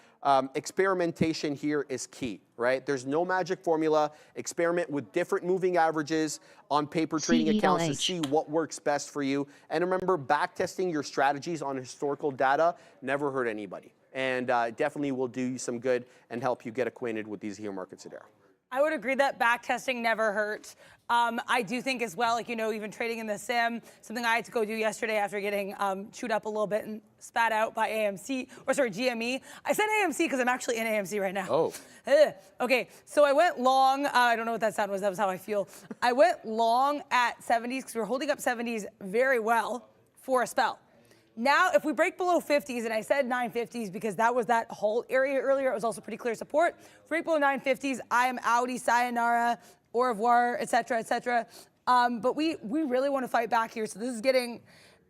experimentation here is key, right? There's no magic formula. Experiment with different moving averages on paper trading accounts to see what works best for you. And remember, backtesting your strategies on historical data never hurt anybody. And definitely will do you some good and help you get acquainted with these here markets today. I would agree that back testing never hurts. I do think as well, like, you know, even trading in the sim, something I had to go do yesterday after getting chewed up a little bit and spat out by GME. I said AMC because I'm actually in AMC right now. Oh. Okay, so I went long. I don't know what that sound was. That was how I feel. I went long at 70s because we were holding up 70s very well for a spell. Now, if we break below 50s, and I said 950s because that was that whole area earlier, it was also pretty clear support. If we break below 950s, I am outie, sayonara, au revoir, et cetera, but we really want to fight back here. So this is getting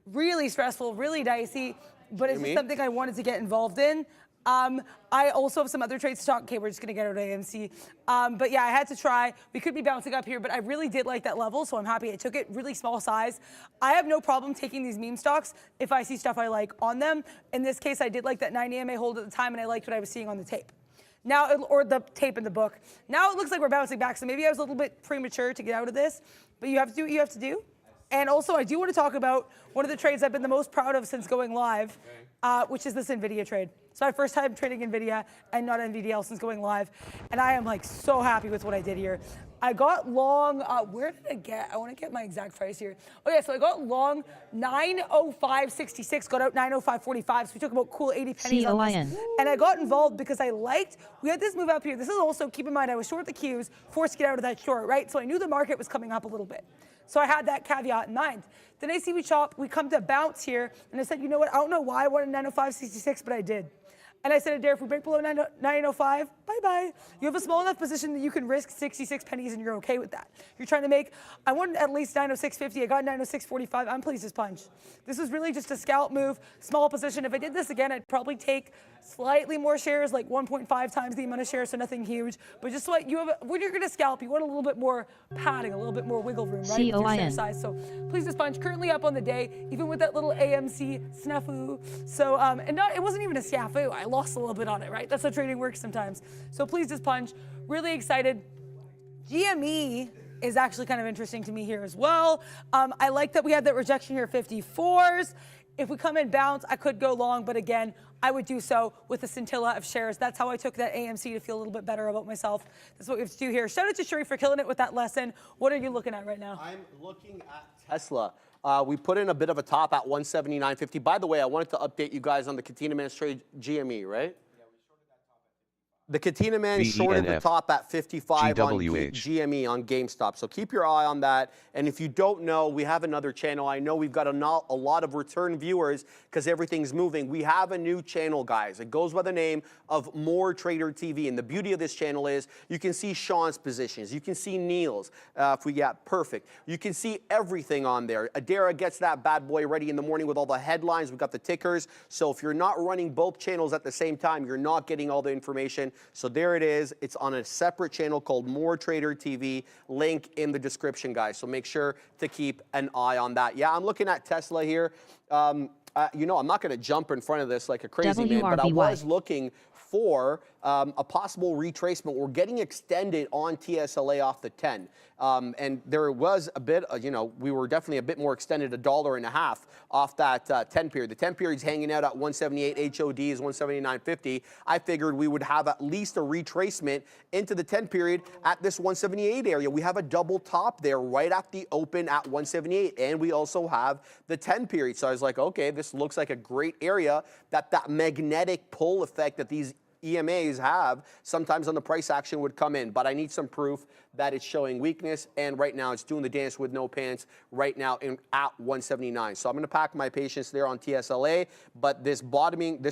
really stressful, really dicey, but it's just something I wanted to get involved in. I also have some other trades to talk. Okay, we're just going to get out of AMC. But yeah, I had to try. We could be bouncing up here, but I really did like that level, so I'm happy I took it. Really small size. I have no problem taking these meme stocks if I see stuff I like on them. In this case, I did like that 9 EMA hold at the time, and I liked what I was seeing on the tape. Now, or the tape in the book. Now it looks like we're bouncing back, so maybe I was a little bit premature to get out of this, but you have to do what you have to do. And also, I do want to talk about one of the trades I've been the most proud of since going live, which is this NVIDIA trade. So my first time trading NVIDIA and not NVDL since going live, and I am like so happy with what I did here. I got long, where did I get? I want to get my exact price here. Oh yeah, so I got long 905.66, got out 905.45, so we took about cool 80 pennies on this. And I got involved because I liked, we had this move up here. This is also, keep in mind, I was short the Qs, forced to get out of that short, right? So I knew the market was coming up a little bit. So I had that caveat in mind. Then I see we come to bounce here, and I said, you know what, I don't know why I wanted 905.66, but I did. And I said, Adair, if we break below 905, bye-bye. You have a small enough position that you can risk 66 pennies and you're okay with that. You're trying to make, I wanted at least 906.50. I got 906.45. I'm pleased as punch. This was really just a scalp move, small position. If I did this again, I'd probably take slightly more shares, like 1.5 times the amount of shares, so nothing huge. But just like you have, when you're going to scalp, you want a little bit more padding, a little bit more wiggle room, right? With your share size. So pleased as punch. Currently up on the day, even with that little AMC snafu. So, and it wasn't even a snafu. I lost a little bit on it, right? That's how trading works sometimes. So pleased as punch. Really excited. GME is actually kind of interesting to me here as well. I like that we had that rejection here, 54s. If we come in bounce, I could go long, but again, I would do so with a scintilla of shares. That's how I took that AMC to feel a little bit better about myself. That's what we have to do here. Shout out to Shuri for killing it with that lesson. What are you looking at right now? I'm looking at Tesla. We put in a bit of a top at 179.50. By the way, I wanted to update you guys on the Katina Man's trade GME, right? The Katina Man shorted the top at 55 on GME on GameStop. So keep your eye on that. And if you don't know, we have another channel. I know we've got a lot of return viewers because everything's moving. We have a new channel, guys. It goes by the name of More Trader TV. And the beauty of this channel is you can see Sean's positions. You can see Neil's. If we got perfect. You can see everything on there. Adara gets that bad boy ready in the morning with all the headlines. We've got the tickers. So if you're not running both channels at the same time, you're not getting all the information. So there it is. It's on a separate channel called More Trader TV. Link in the description, guys. So make sure to keep an eye on that. Yeah, I'm looking at Tesla here. You know, I'm not going to jump in front of this like a crazy man, but I was looking for a possible retracement. We're getting extended on TSLA off the 10. And there was a bit, you know, we were definitely a bit more extended, $1.50 off that 10 period. The 10 period's hanging out at 178, HOD is 179.50. I figured we would have at least a retracement into the 10 period at this 178 area. We have a double top there right at the open at 178, and we also have the 10 period. So I was like, okay, this looks like a great area that magnetic pull effect that these EMAs have sometimes on the price action would come in, but I need some proof that it's showing weakness, and right now it's doing the dance with no pants right now at 179. So I'm going to pack my patience there on TSLA, but this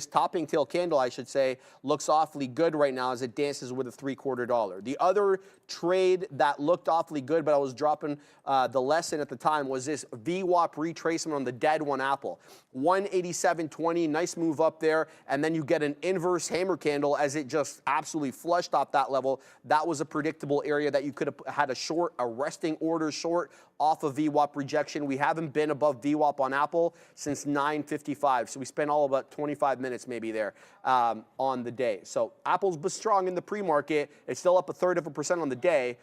topping tail candle, I should say, looks awfully good right now as it dances with a $0.75. The other trade that looked awfully good, but I was dropping the lesson at the time, was this VWAP retracement on the dead one Apple. 187.20, nice move up there, and then you get an inverse hammer candle as it just absolutely flushed off that level. That was a predictable area that you could have had a resting order short off of VWAP rejection. We haven't been above VWAP on Apple since 9:55, so we spent all about 25 minutes maybe there on the day. So Apple's strong in the pre-market. It's still up 1/3% on the day.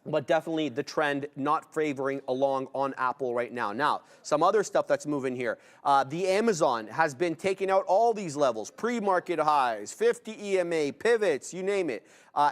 but definitely the trend not favoring along on Apple right now. Now, some other stuff that's moving here. The Amazon has been taking out all these levels, pre-market highs, 50 EMA, pivots, you name it.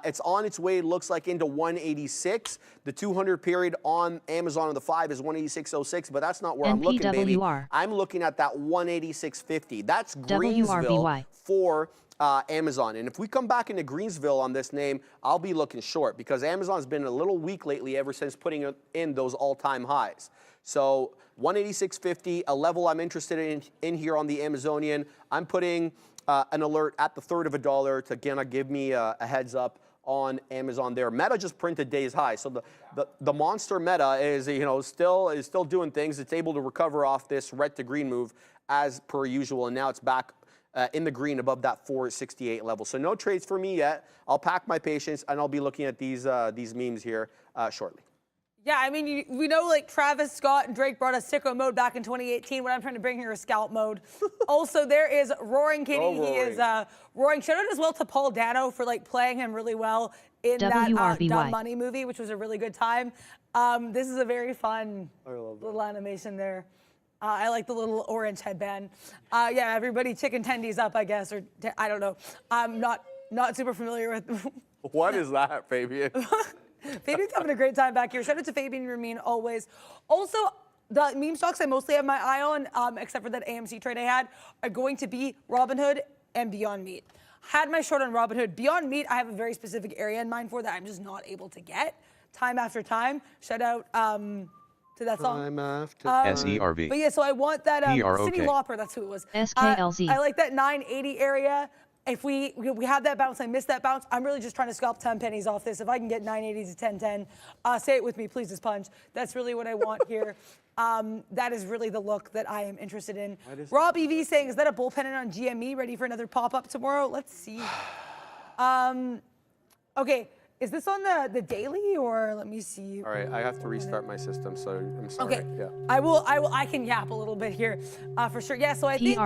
It's on its way, it looks like, into 186. The 200 period on Amazon on the 5 is 186.06, but that's not where I'm looking, baby. I'm looking at that 186.50. That's Greensville for Amazon. And if we come back into Greensville on this name, I'll be looking short because Amazon's been a little weak lately ever since putting in those all-time highs. So 186.50, a level I'm interested in here on the Amazonian. I'm putting an alert at the third of a dollar to kind of give me a heads up on Amazon there. Meta just printed day's high. So the monster Meta is, still doing things. It's able to recover off this red to green move as per usual, and now it's back in the green above that 468 level. So no trades for me yet. I'll pack my patience, and I'll be looking at these memes here shortly. Yeah, I mean, we know like Travis Scott and Drake brought us sicko mode back in 2018. What I'm trying to bring here is scalp mode. Also, there is Roaring Kitty. Oh, Roaring. He is roaring. Shout out as well to Paul Dano for like playing him really well in that Dumb Money movie, which was a really good time. This is a very fun little animation there. I like the little orange headband. Yeah, everybody chicken tendies up, I guess, or I don't know. I'm not super familiar with. What is that, Fabian? Fabian's having a great time back here. Shout out to Fabian Ramin always. Also, the meme stocks I mostly have my eye on, except for that AMC trade I had, are going to be Robinhood and Beyond Meat. Had my short on Robinhood. Beyond Meat, I have a very specific area in mind for that I'm just not able to get time after time. Shout out to that song. Time after SERV. But yeah, so I want that Cyndi Lauper, that's who it was. SKLZ. I like that 980 area. If we have that bounce, I missed that bounce. I'm really just trying to scalp 10 pennies off this. If I can get 980 to 1010, say it with me, please, this punch. That's really what I want here. That is really the look that I am interested in. Rob EV saying, is that a bull pennant on GME ready for another pop-up tomorrow? Let's see. Okay, is this on the daily or let me see? All right, I have to restart my system, so I'm sorry. Okay, Yeah. I can yap a little bit here for sure. Yeah, so I think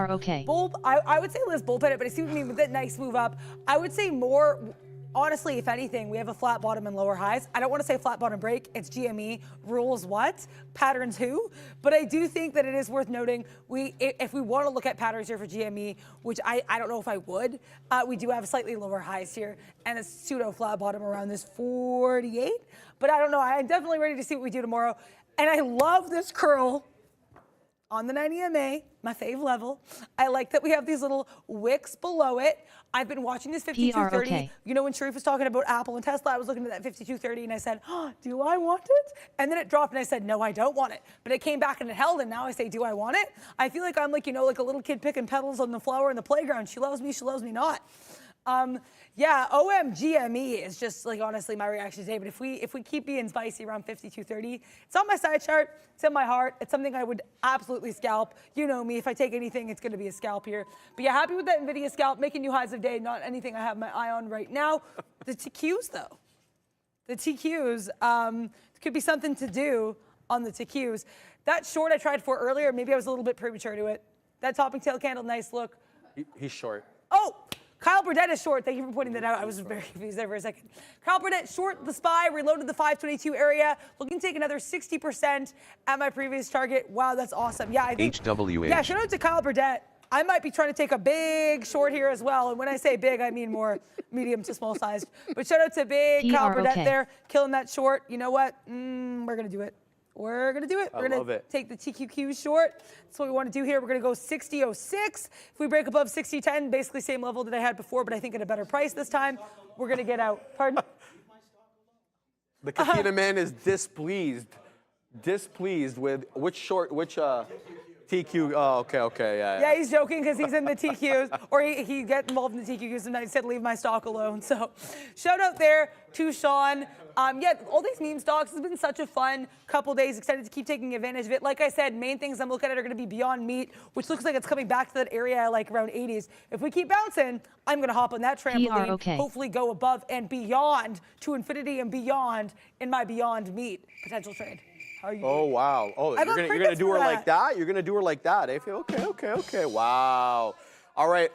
bull, I would say less bull pennant, but it seems to me with that nice move up, I would say more, honestly, if anything, we have a flat bottom and lower highs. I don't want to say flat bottom break. It's GME. Rules what? Patterns who? But I do think that it is worth noting, if we want to look at patterns here for GME, which I don't know if I would, we do have slightly lower highs here and a pseudo flat bottom around this 48. But I don't know. I'm definitely ready to see what we do tomorrow. And I love this curl on the 90 EMA, my fave level. I like that we have these little wicks below it. I've been watching this 5230. You know, when Sharif was talking about Apple and Tesla, I was looking at that 5230 and I said, oh, do I want it? And then it dropped and I said, no, I don't want it. But it came back and it held and now I say, do I want it? I feel like I'm like, like a little kid picking petals on the flower in the playground. She loves me not. Yeah, OMGME is just like honestly my reaction today. But if we keep being spicy around 5230, it's on my side chart, it's in my heart. It's something I would absolutely scalp. You know me, if I take anything, it's gonna be a scalp here. But yeah, happy with that NVIDIA scalp, making new highs of day, not anything I have my eye on right now. The TQs though. The TQs, could be something to do on the TQs. That short I tried for earlier, maybe I was a little bit premature to it. That topping tail candle, nice look. He's short. Oh! Kyle Burdett is short. Thank you for pointing that out. I was very confused there for a second. Kyle Burdett short the SPY, reloaded the 522 area, looking to take another 60% at my previous target. Wow, that's awesome. Yeah, I think. HWH. Yeah, shout out to Kyle Burdett. I might be trying to take a big short here as well. And when I say big, I mean more medium to small sized. But shout out to big Kyle Burdett there, killing that short. You know what? We're going to do it. We're going to do it. We're going to take the TQQs short. That's what we want to do here. We're going to go 60.06. If we break above 60.10, basically same level that I had before, but I think at a better price this time, we're going to get out. Pardon? The Katina man is displeased with which TQ. Oh, okay, yeah. Yeah, he's joking because he's in the TQs, or he get involved in the TQs, and I said leave my stock alone. So, shout out there to Sean. Yeah, all these meme stocks has been such a fun couple days. Excited to keep taking advantage of it. Like I said, main things I'm looking at are going to be Beyond Meat, which looks like it's coming back to that area I like around 80s. If we keep bouncing, I'm going to hop on that trampoline. Hopefully go above and beyond to infinity and beyond in my Beyond Meat potential trade. Oh, wow. Oh, you're gonna do her like that? You're gonna do her like that, eh? Okay. Wow. All right.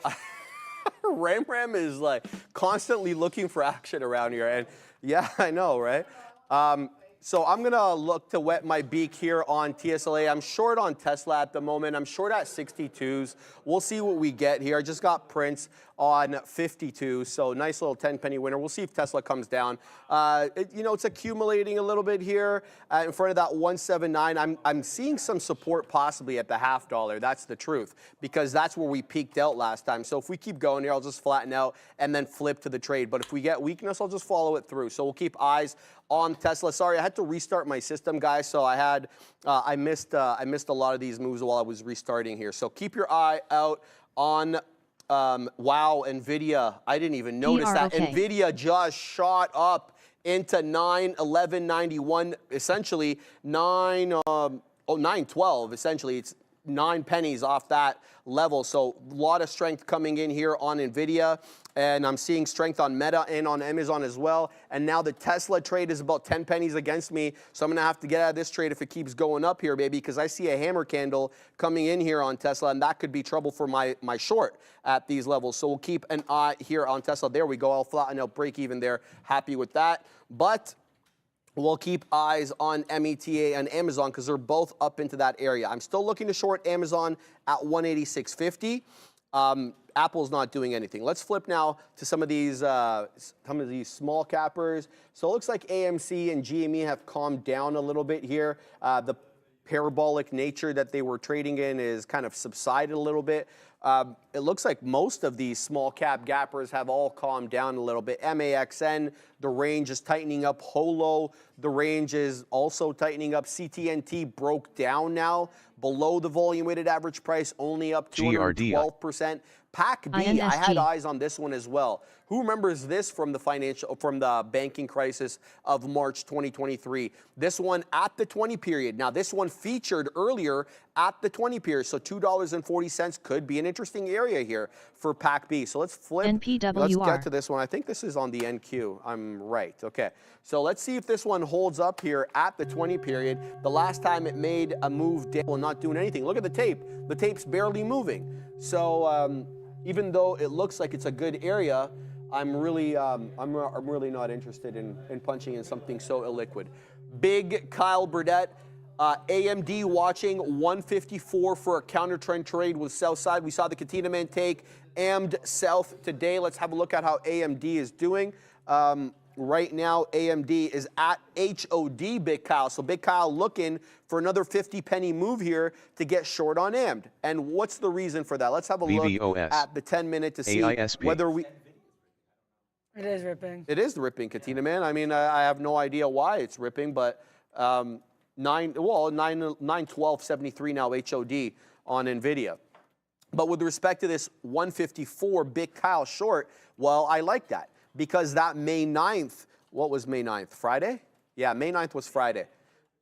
Ram is like constantly looking for action around here. And yeah, I know, right? So I'm going to look to wet my beak here on TSLA. I'm short on Tesla at the moment. I'm short at 62s. We'll see what we get here. I just got prints on 52, so nice little 10-penny winner. We'll see if Tesla comes down. It's accumulating a little bit here in front of that 179. I'm seeing some support possibly at the $0.50. That's the truth, because that's where we peaked out last time. So if we keep going here, I'll just flatten out and then flip to the trade. But if we get weakness, I'll just follow it through. So we'll keep eyes on Tesla. Sorry, I had to restart my system, guys. So I missed a lot of these moves while I was restarting here. So keep your eye out on wow, NVIDIA. I didn't even notice that. NVIDIA just shot up into 911.91, essentially 912. Essentially, it's 9 pennies off that level. So a lot of strength coming in here on NVIDIA. And I'm seeing strength on Meta and on Amazon as well. And now the Tesla trade is about 10 pennies against me. So I'm going to have to get out of this trade if it keeps going up here, baby, because I see a hammer candle coming in here on Tesla, and that could be trouble for my short at these levels. So we'll keep an eye here on Tesla. There we go. I'll flatten out break even there. Happy with that. But we'll keep eyes on META and Amazon because they're both up into that area. I'm still looking to short Amazon at 186.50. Apple's not doing anything. Let's flip now to some of these small cappers. So it looks like AMC and GME have calmed down a little bit here. The parabolic nature that they were trading in is kind of subsided a little bit. It looks like most of these small cap gappers have all calmed down a little bit. MAXN, the range is tightening up. Holo, the range is also tightening up. CTNT broke down now below the volume weighted average price, only up 212%. PAC B, I had eyes on this one as well. Who remembers this from the banking crisis of March 2023? This one at the 20 period. Now this one featured earlier at the 20 period, so $2.40 could be an interesting area here for PAC B. So let's flip. NPWR. Let's get to this one. I think this is on the NQ. I'm right. Okay. So let's see if this one holds up here at the 20 period. The last time it made a move down, well, not doing anything. Look at the tape. The tape's barely moving. So even though it looks like it's a good area, I'm really not interested in punching in something so illiquid. Big Kyle Burdett, AMD watching 154 for a counter trend trade with Southside. We saw the Katina Man take AMD South today. Let's have a look at how AMD is doing. Right now, AMD is at HOD Big Kyle. So Big Kyle looking for another 50-penny move here to get short on AMD. And what's the reason for that? Let's have a look at the 10-minute to see whether we... It is ripping. It is ripping, Katina Man. I mean, I have no idea why it's ripping, but 912.73 now HOD on NVIDIA. But with respect to this 154 Big Kyle short, well, I like that. Because that May 9th, what was May 9th? Friday? Yeah, May 9th was Friday.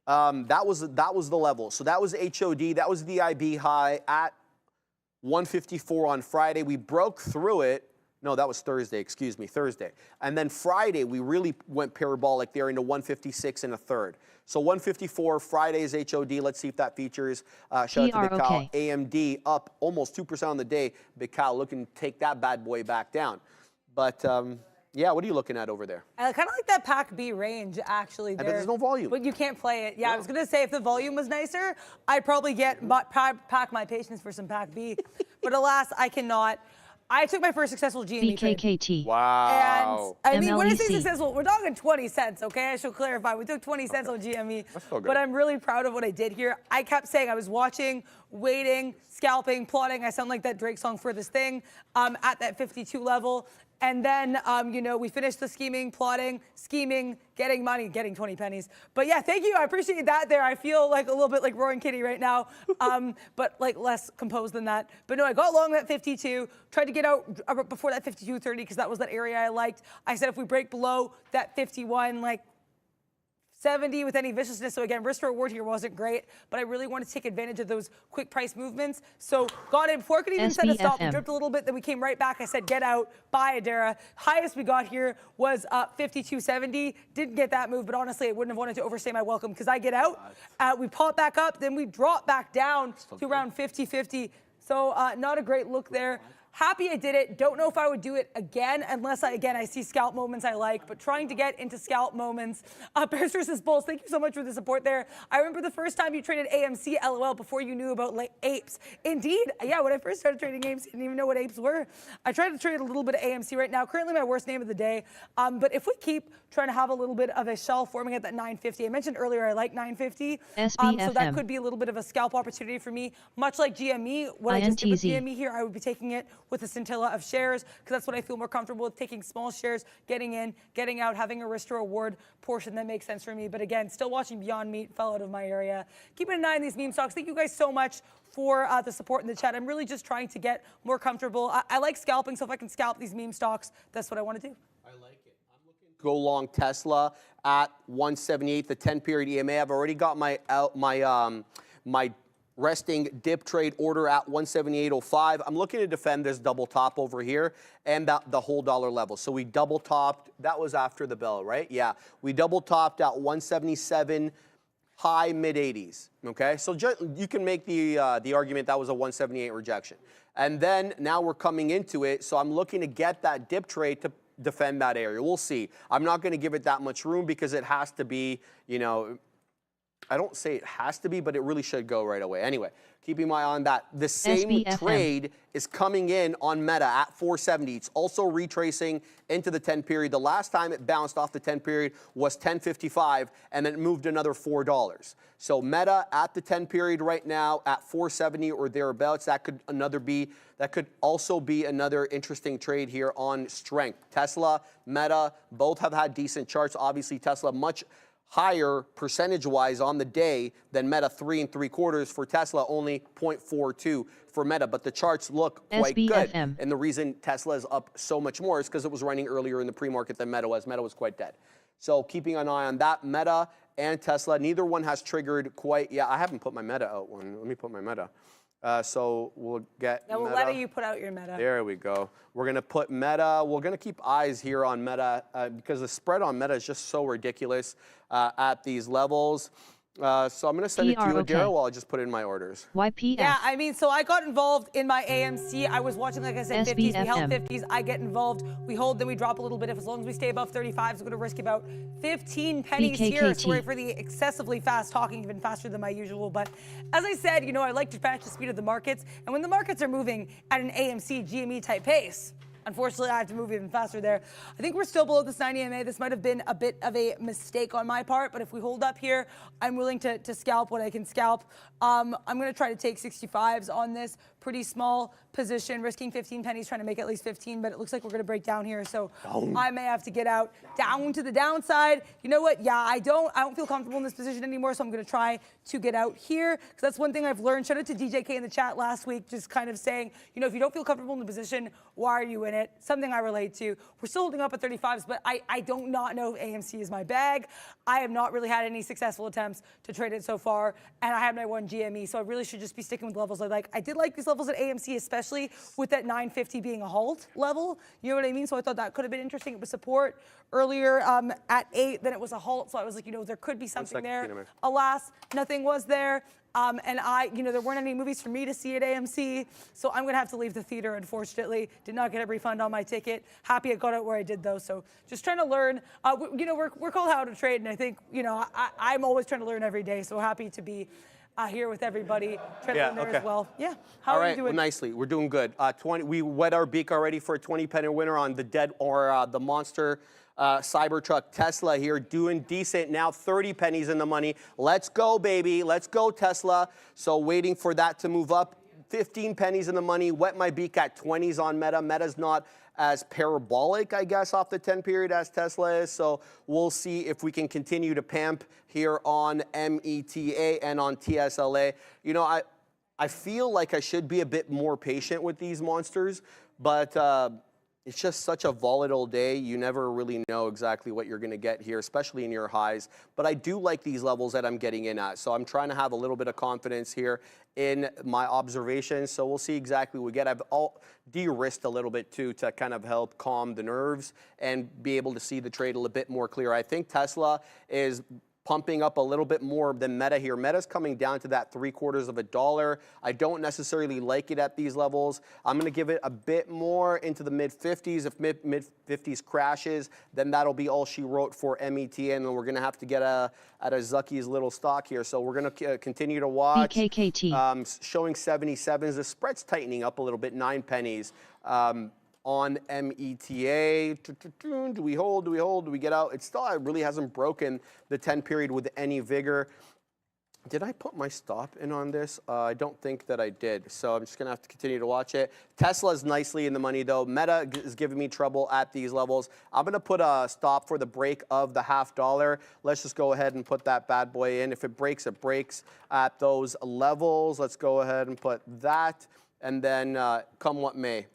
That was the level. So that was HOD. That was the IB high at 154 on Friday. We broke through it. No, that was Thursday. Excuse me, Thursday. And then Friday, we really went parabolic there into 156 and a third. So 154, Friday's HOD. Let's see if that features. Shout out to Big Kyle. AMD up almost 2% on the day. Big Kyle looking to take that bad boy back down. But... yeah, what are you looking at over there? I kind of like that PAC B range, actually. But there's no volume. But you can't play it. Yeah, I was going to say if the volume was nicer, I'd probably pack my patience for some PAC B. But alas, I cannot. I took my first successful GME trade. BKKT. Wow. And I mean, when I say successful, we're talking 20 cents, okay? I should clarify. We took 20 cents on GME. That's so good. But I'm really proud of what I did here. I kept saying I was watching, waiting, scalping, plotting. I sound like that Drake song, For This Thing, at that 52 level. And then, we finished the scheming, plotting, getting money, getting 20 pennies. But yeah, thank you. I appreciate that there. I feel like a little bit like Roaring Kitty right now, but like less composed than that. But no, I got long that 52, tried to get out before that 52.30 because that was that area I liked. I said if we break below that 51, like 70 with any viciousness. So again, risk to reward here wasn't great, but I really wanted to take advantage of those quick price movements. So got in before I could even set a stop. We dripped a little bit, then we came right back. I said, get out, buy Adara. Highest we got here was 52.70. Didn't get that move, but honestly, I wouldn't have wanted to overstay my welcome because I get out. We pop back up, then we drop back down to around 50.50. So not a great look there. Happy I did it. Don't know if I would do it again unless I see scalp moments I like, but trying to get into scalp moments. Bears versus Bulls, thank you so much for the support there. I remember the first time you traded AMC, LOL, before you knew about apes. Indeed, yeah, when I first started trading AMC, I didn't even know what apes were. I tried to trade a little bit of AMC right now. Currently my worst name of the day. But if we keep trying to have a little bit of a shell forming at that 950, I mentioned earlier I like 950. So that could be a little bit of a scalp opportunity for me. Much like GME, what I just did with GME here, I would be taking it with a scintilla of shares, because that's what I feel more comfortable with, taking small shares, getting in, getting out, having a risk to reward portion that makes sense for me. But again, still watching Beyond Meat, fell out of my area. Keeping an eye on these meme stocks. Thank you guys so much for the support in the chat. I'm really just trying to get more comfortable. I like scalping, so if I can scalp these meme stocks, that's what I want to do. I like it. I'm looking to go long Tesla at 178, the 10-period EMA. I've already got my resting dip trade order at 178.05. I'm looking to defend this double top over here and the whole dollar level. So we double topped. That was after the bell, right? Yeah. We double topped at 177, high mid 80s. Okay. So you can make the argument that was a 178 rejection. And then now we're coming into it. So I'm looking to get that dip trade to defend that area. We'll see. I'm not going to give it that much room because it has to be, you know, I don't say it has to be, but it really should go right away. Anyway, keeping my eye on that. The same trade is coming in on Meta at 470. It's also retracing into the 10 period. The last time it bounced off the 10 period was 10.55, and then it moved another $4. So Meta at the 10 period right now at 470 or thereabouts. That could also be another interesting trade here on strength. Tesla, Meta, both have had decent charts. Obviously, Tesla much higher percentage-wise on the day than Meta, 3 3/4. For Tesla, only 0.42 for Meta, but the charts look quite good. And the reason Tesla is up so much more is because it was running earlier in the pre-market than Meta was. Meta was quite dead. So keeping an eye on that, Meta and Tesla, neither one has triggered quite. Yeah, I haven't put my Meta out one. Let me put my Meta. So we'll get Now we'll Meta. let you put out your Meta. There we go. We're going to put Meta. We're going to keep eyes here on Meta because the spread on Meta is just so ridiculous at these levels. So I'm going to send it to you, Adira, while I just put in my orders. YPF. Yeah, I mean, so I got involved in my AMC. I was watching, like I said, 50s. We held 50s. I get involved. We hold, then we drop a little bit. If as long as we stay above 35, so we're going to risk about 15 pennies here. Sorry for the excessively fast talking, even faster than my usual. But as I said, you know, I like to match the speed of the markets. And when the markets are moving at an AMC GME type pace, unfortunately, I have to move even faster there. I think we're still below this 90 EMA. This might have been a bit of a mistake on my part, but if we hold up here, I'm willing to scalp what I can scalp. I'm going to try to take 65s on this pretty small position, risking 15 pennies, trying to make at least 15, but it looks like we're going to break down here, so I may have to get out down to the downside. You know what? Yeah, I don't feel comfortable in this position anymore, so I'm going to try to get out here, because that's one thing I've learned. Shout out to DJK in the chat last week, just kind of saying, you know, if you don't feel comfortable in the position, why are you in it? Something I relate to. We're still holding up at 35s, but I don't not know if AMC is my bag. I have not really had any successful attempts to trade it so far, and I have my one GME, so I really should just be sticking with levels I like. I did like these levels at AMC, especially with that 950 being a halt level. You know what I mean? So I thought that could have been interesting. It was support earlier at 8, then it was a halt, so I was like, you know, there could be something there. Alas, nothing was there. And there weren't any movies for me to see at AMC, so I'm gonna have to leave the theater, unfortunately. Did not get a refund on my ticket. Happy I got it where I did though, so just trying to learn. We're called How to Trade, and I think, you know, I'm always trying to learn every day, so happy to be here with everybody, trying to learn there as well. Yeah, how are you doing? Well, nicely, we're doing good. We wet our beak already for a 20-penny winner on the the monster Cybertruck Tesla here, doing decent now, 30 pennies in the money. Let's go, baby. Let's go, Tesla. So waiting for that to move up. 15 pennies in the money. Wet my beak at 20s on Meta. Meta's not as parabolic, I guess, off the 10 period as Tesla is. So we'll see if we can continue to pamp here on META and on TSLA. You know, I feel like I should be a bit more patient with these monsters, but it's just such a volatile day. You never really know exactly what you're going to get here, especially in your highs. But I do like these levels that I'm getting in at. So I'm trying to have a little bit of confidence here in my observations. So we'll see exactly what we get. I've de-risked a little bit too to kind of help calm the nerves and be able to see the trade a little bit more clear. I think Tesla is pumping up a little bit more than Meta here. Meta's coming down to that $0.75. I don't necessarily like it at these levels. I'm going to give it a bit more into the mid-50s. If mid-50s crashes, then that'll be all she wrote for METN, and we're going to have to get at a Zucky's little stock here. So we're going to continue to watch. BKKT. Showing 77s. The spread's tightening up a little bit, 9 pennies. On META, do we hold, do we get out? It still really hasn't broken the 10 period with any vigor. Did I put my stop in on this? I don't think that I did, so I'm just gonna have to continue to watch it. Tesla's nicely in the money though. Meta is giving me trouble at these levels. I'm gonna put a stop for the break of the $0.50. Let's just go ahead and put that bad boy in. If it breaks at those levels. Let's go ahead and put that, and then come what may.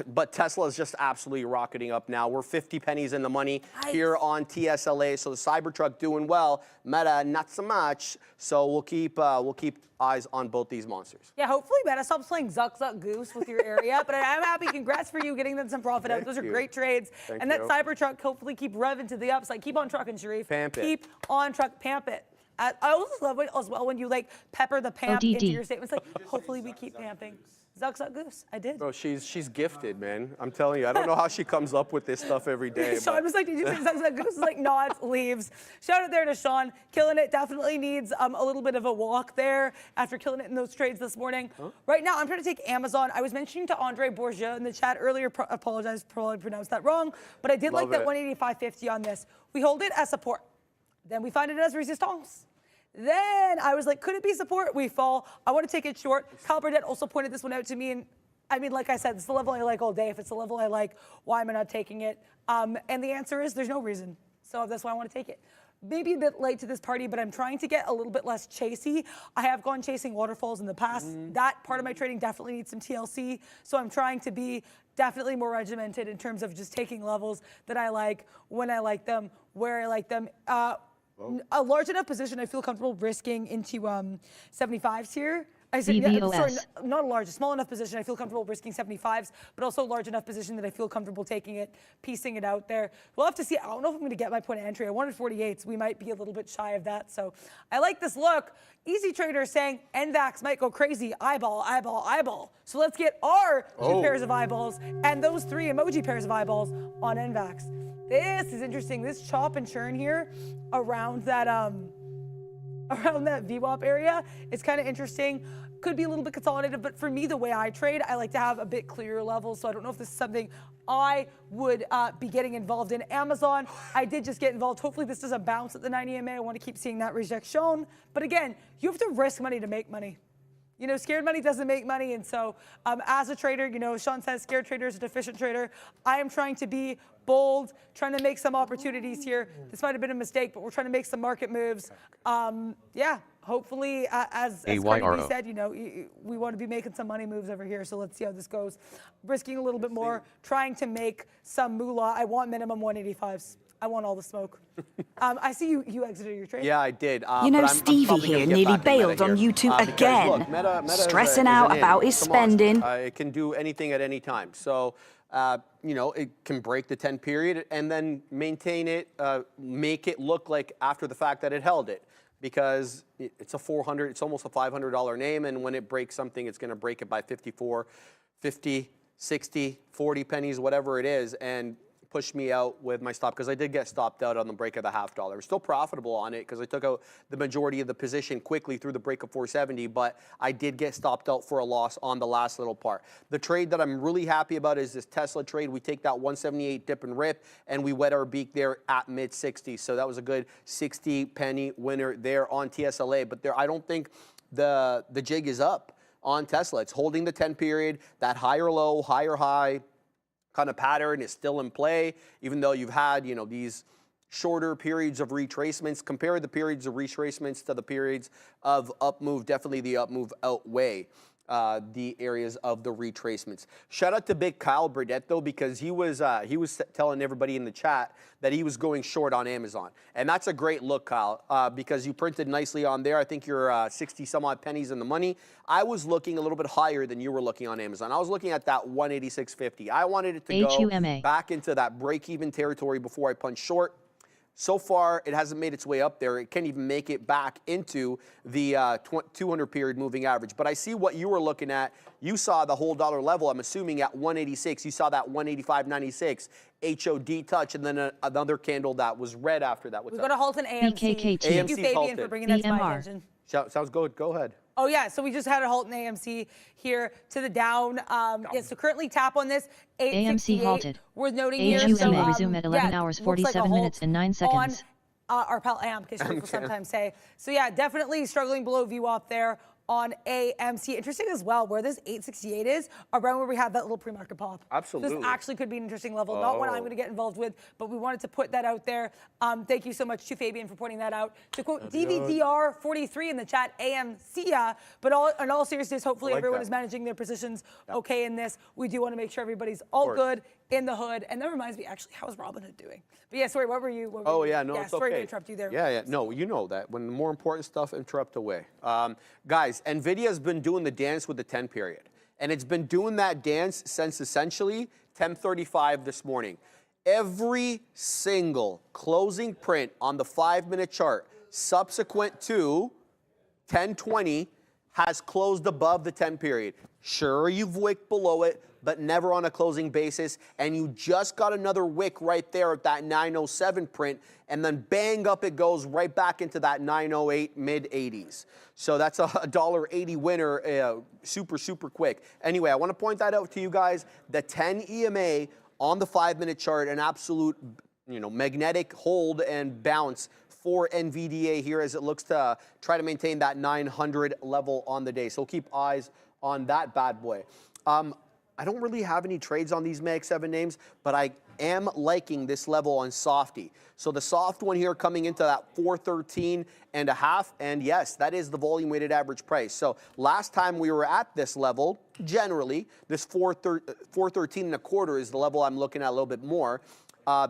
But Tesla is just absolutely rocketing up now. We're 50 pennies in the money here on TSLA. So the Cybertruck doing well. Meta not so much. So we'll keep eyes on both these monsters. Yeah, hopefully Meta stops playing Zuck Zuck Goose with your area. But I'm happy. Congrats for you getting them some profit out. Those are great trades. And that Cybertruck hopefully keep revving to the upside. Keep on trucking, Sharif. Pamp it. Keep on truck. Pamp it. I also love it as well when you like pepper the pamp into your statements. Like, hopefully we keep pamping. Zuck Zuck Goose. I did. Bro, she's gifted, man. I'm telling you. I don't know how she comes up with this stuff every day. Sean was like, did you say Zuck Zuck Goose? Like, nods, leaves. Shout out there to Sean. Killing it. Definitely needs a little bit of a walk there after killing it in those trades this morning. Right now, I'm trying to take Amazon. I was mentioning to Andre Bourgeois in the chat earlier. Apologize, probably pronounced that wrong. But I did like that 185.50 on this. We hold it as support. Then we find it as resistance. Then I was like, could it be support? We fall. I want to take it short. Kyle Burdett also pointed this one out to me. And I mean, like I said, it's the level I like all day. If it's the level I like, why am I not taking it? And the answer is there's no reason. So that's why I want to take it. Maybe a bit late to this party, but I'm trying to get a little bit less chasey. I have gone chasing waterfalls in the past. That part of my trading definitely needs some TLC. So I'm trying to be definitely more regimented in terms of just taking levels that I like, when I like them, where I like them. A large enough position I feel comfortable risking into 75s here. I said, sorry, not a large, a small enough position I feel comfortable risking 75s, but also a large enough position that I feel comfortable taking it, piecing it out there. We'll have to see. I don't know if I'm going to get my point of entry. I wanted 48s. We might be a little bit shy of that. So I like this look. Easy Trader saying NVAX might go crazy. Eyeball, eyeball, eyeball. So let's get our 2 pairs of eyeballs and those 3 emoji pairs of eyeballs on NVAX. This is interesting. This chop and churn here around that VWAP area is kind of interesting. Could be a little bit consolidated, but for me, the way I trade, I like to have a bit clearer levels. So I don't know if this is something I would be getting involved in. Amazon, I did just get involved. Hopefully this doesn't bounce at the 90 EMA. I want to keep seeing that rejection. But again, you have to risk money to make money. You know, scared money doesn't make money. And so as a trader, you know, Sean says scared trader is a deficient trader. I am trying to be bold, trying to make some opportunities here. This might have been a mistake, but we're trying to make some market moves. Yeah, hopefully, as Cardi B said, you know, we want to be making some money moves over here. So let's see how this goes. Risking a little bit more, trying to make some moolah. I want minimum 185s. I want all the smoke. I see you exited your trade. Yeah, I did. You know, Stevie here nearly bailed on you two again. Look, Meta stressing out about his spending. It can do anything at any time. So, you know, it can break the 10 period and then maintain it, make it look like after the fact that it held it. Because it's a $400, it's almost a $500 name, and when it breaks something, it's going to break it by 54, 50, 60, 40 pennies, whatever it is, and push me out with my stop, because I did get stopped out on the break of the $0.50. Still profitable on it because I took out the majority of the position quickly through the break of 470, but I did get stopped out for a loss on the last little part. The trade that I'm really happy about is this Tesla trade. We take that 178 dip and rip, and we wet our beak there at mid-60s. So that was a good 60 penny winner there on TSLA. But there, I don't think the jig is up on Tesla. It's holding the 10 period, that higher low, higher high kind of pattern is still in play, even though you've had, you know, these shorter periods of retracements. Compare the periods of retracements to the periods of up move. Definitely the up move outweigh the areas of the retracements. Shout out to Big Kyle Burdett though, because he was telling everybody in the chat that he was going short on Amazon, and that's a great look, Kyle, because you printed nicely on there. I think you're 60 some odd pennies in the money. I was looking a little bit higher than you were looking on Amazon. I was looking at that 186.50. I wanted it to go back into that break-even territory before I punch short. So far, it hasn't made its way up there. It can't even make it back into the 200-period moving average. But I see what you were looking at. You saw the whole dollar level, I'm assuming, at 186. You saw that 185.96 HOD touch, and then another candle that was red after that. We've got to halt an AMC. Thank you, Fabian, for bringing that to my attention. Sounds good. Go ahead. Oh, yeah. So we just had a halt in AMC here to the down. Yeah, so currently tap on this. AMC halted. Worth noting here. AMC will resume at 11 hours, 47 minutes, and 9 seconds. On our pal AMP, because people sometimes say. So, yeah, definitely struggling below VWAP there on AMC. Interesting as well, where this 868 is, around where we have that little pre-market pop. Absolutely. So this actually could be an interesting level. Not one I'm going to get involved with, but we wanted to put that out there. Thank you so much to Fabian for pointing that out. To quote DVDR43 in the chat, AMC, but in all seriousness, hopefully everyone is managing their positions okay in this. We do want to make sure everybody's all good in the hood. And that reminds me, actually, how is Robinhood doing? But yeah, sorry, what were you? No, it's sorry okay. to interrupt you there. Yeah. No, you know that. When the more important stuff, interrupt away. Guys, NVIDIA's been doing the dance with the 10 period. And it's been doing that dance since essentially 10:35 this morning. Every single closing print on the 5-minute chart subsequent to 10:20 has closed above the 10 period. Sure, you've wicked below it, but never on a closing basis. And you just got another wick right there at that 907 print, and then bang up it goes right back into that 908 mid-80s. So that's a $1.80 winner, super quick. Anyway, I want to point that out to you guys. The 10 EMA on the 5-minute chart, an absolute, magnetic hold and bounce for NVDA here as it looks to try to maintain that 900 level on the day. So keep eyes on that bad boy. I don't really have any trades on these Mag 7 names, but I am liking this level on Softy. So the soft one here coming into that 413.5, and yes, that is the volume weighted average price. So last time we were at this level, generally, this 413.25 is the level I'm looking at a little bit more.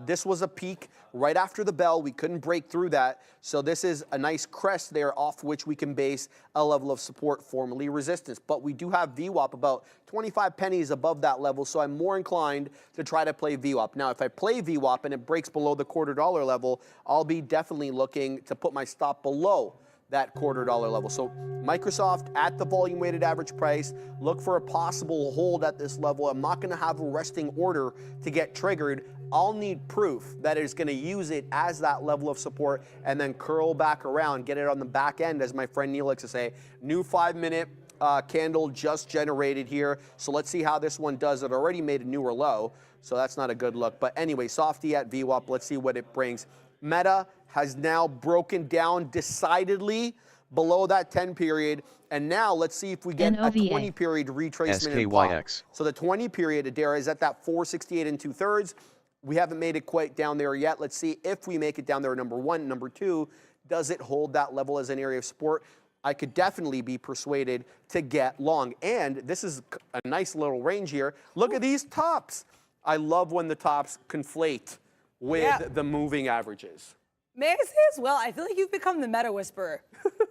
This was a peak right after the bell. We couldn't break through that. So this is a nice crest there off which we can base a level of support, formerly resistance. But we do have VWAP about 25 pennies above that level, so I'm more inclined to try to play VWAP. Now, if I play VWAP and it breaks below the $0.25 level, I'll be definitely looking to put my stop below that $0.25 level. So Microsoft at the volume weighted average price, look for a possible hold at this level. I'm not going to have a resting order to get triggered. I'll need proof that it's going to use it as that level of support and then curl back around, get it on the back end, as my friend Neil likes to say. New 5-minute candle just generated here. So let's see how this one does. It already made a newer low, so that's not a good look. But anyway, Softy at VWAP, let's see what it brings. Meta has now broken down decidedly below that 10 period. And now let's see if we get a 20 period retracement. SKYX. So the 20 period, Adara, is at that 468 2/3. We haven't made it quite down there yet. Let's see if we make it down there, number one. Number two, does it hold that level as an area of support? I could definitely be persuaded to get long. And this is a nice little range here. Look at these tops. I love when the tops conflate with the moving averages. May I say as well, I feel like you've become the meta whisperer.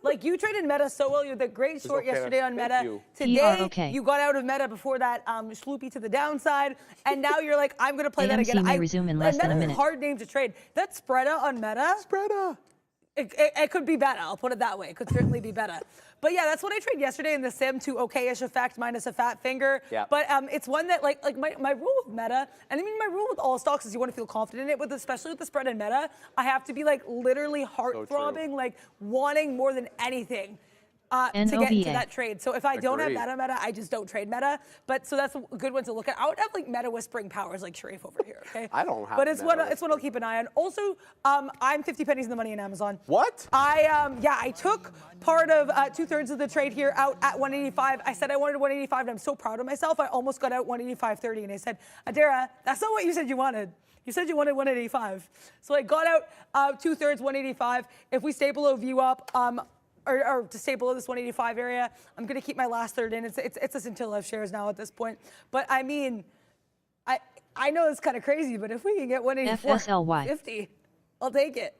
Like, you traded meta so well. You had that great short yesterday on meta. Today, you got out of meta before that sloopy to the downside, and now you're like, I'm going to play that again. May resume in less than a minute. Hard name to trade. That Spreda on meta. Spreda. It could be better. I'll put it that way. It could certainly be better. But yeah, that's what I traded yesterday in the sim to okay-ish effect minus a fat finger. Yeah. But it's one that like my rule with meta, and I mean my rule with all stocks is you want to feel confident in it, especially with the spread and meta, I have to be like literally heart throbbing, like wanting more than anything. To get into that trade. So if I don't have meta, I just don't trade meta. But so that's a good one to look at. I would have like meta whispering powers like Sharif over here, okay? I don't have But it's one I'll keep an eye on. Also, I'm 50 pennies in the money in Amazon. What? I took part of 2/3 of the trade here out at 185. I said I wanted 185, and I'm so proud of myself. I almost got out 185.30, and I said, Adara, that's not what you said you wanted. You said you wanted 185. So I got out 2/3, 185. If we stay below VWAP, or to stay below this 185 area, I'm going to keep my last third in. It's a scintilla of shares now at this point. But I mean, I know it's kind of crazy, but if we can get 184.50, I'll take it.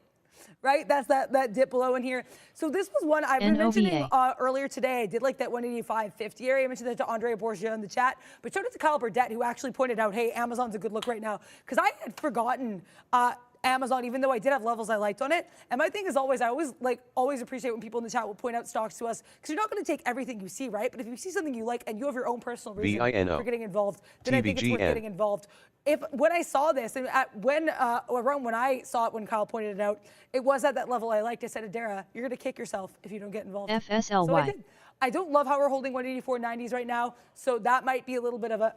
Right? That's that dip below in here. So this was one I've been mentioning earlier today. I did like that 185.50 area. I mentioned that to Andre Borgia in the chat. But shout out to Kyle Burdett, who actually pointed out, hey, Amazon's a good look right now. Because I had forgotten Amazon, even though I did have levels I liked on it. And my thing is always, I always appreciate when people in the chat will point out stocks to us, because you're not going to take everything you see, right? But if you see something you like and you have your own personal reason for getting involved, then I think it's worth getting involved. When I saw this, and around when I saw it, when Kyle pointed it out, it was at that level I liked. I said, Adara, you're going to kick yourself if you don't get involved. FSLY. So I did. I don't love how we're holding 184.90s right now, so that might be a little bit of a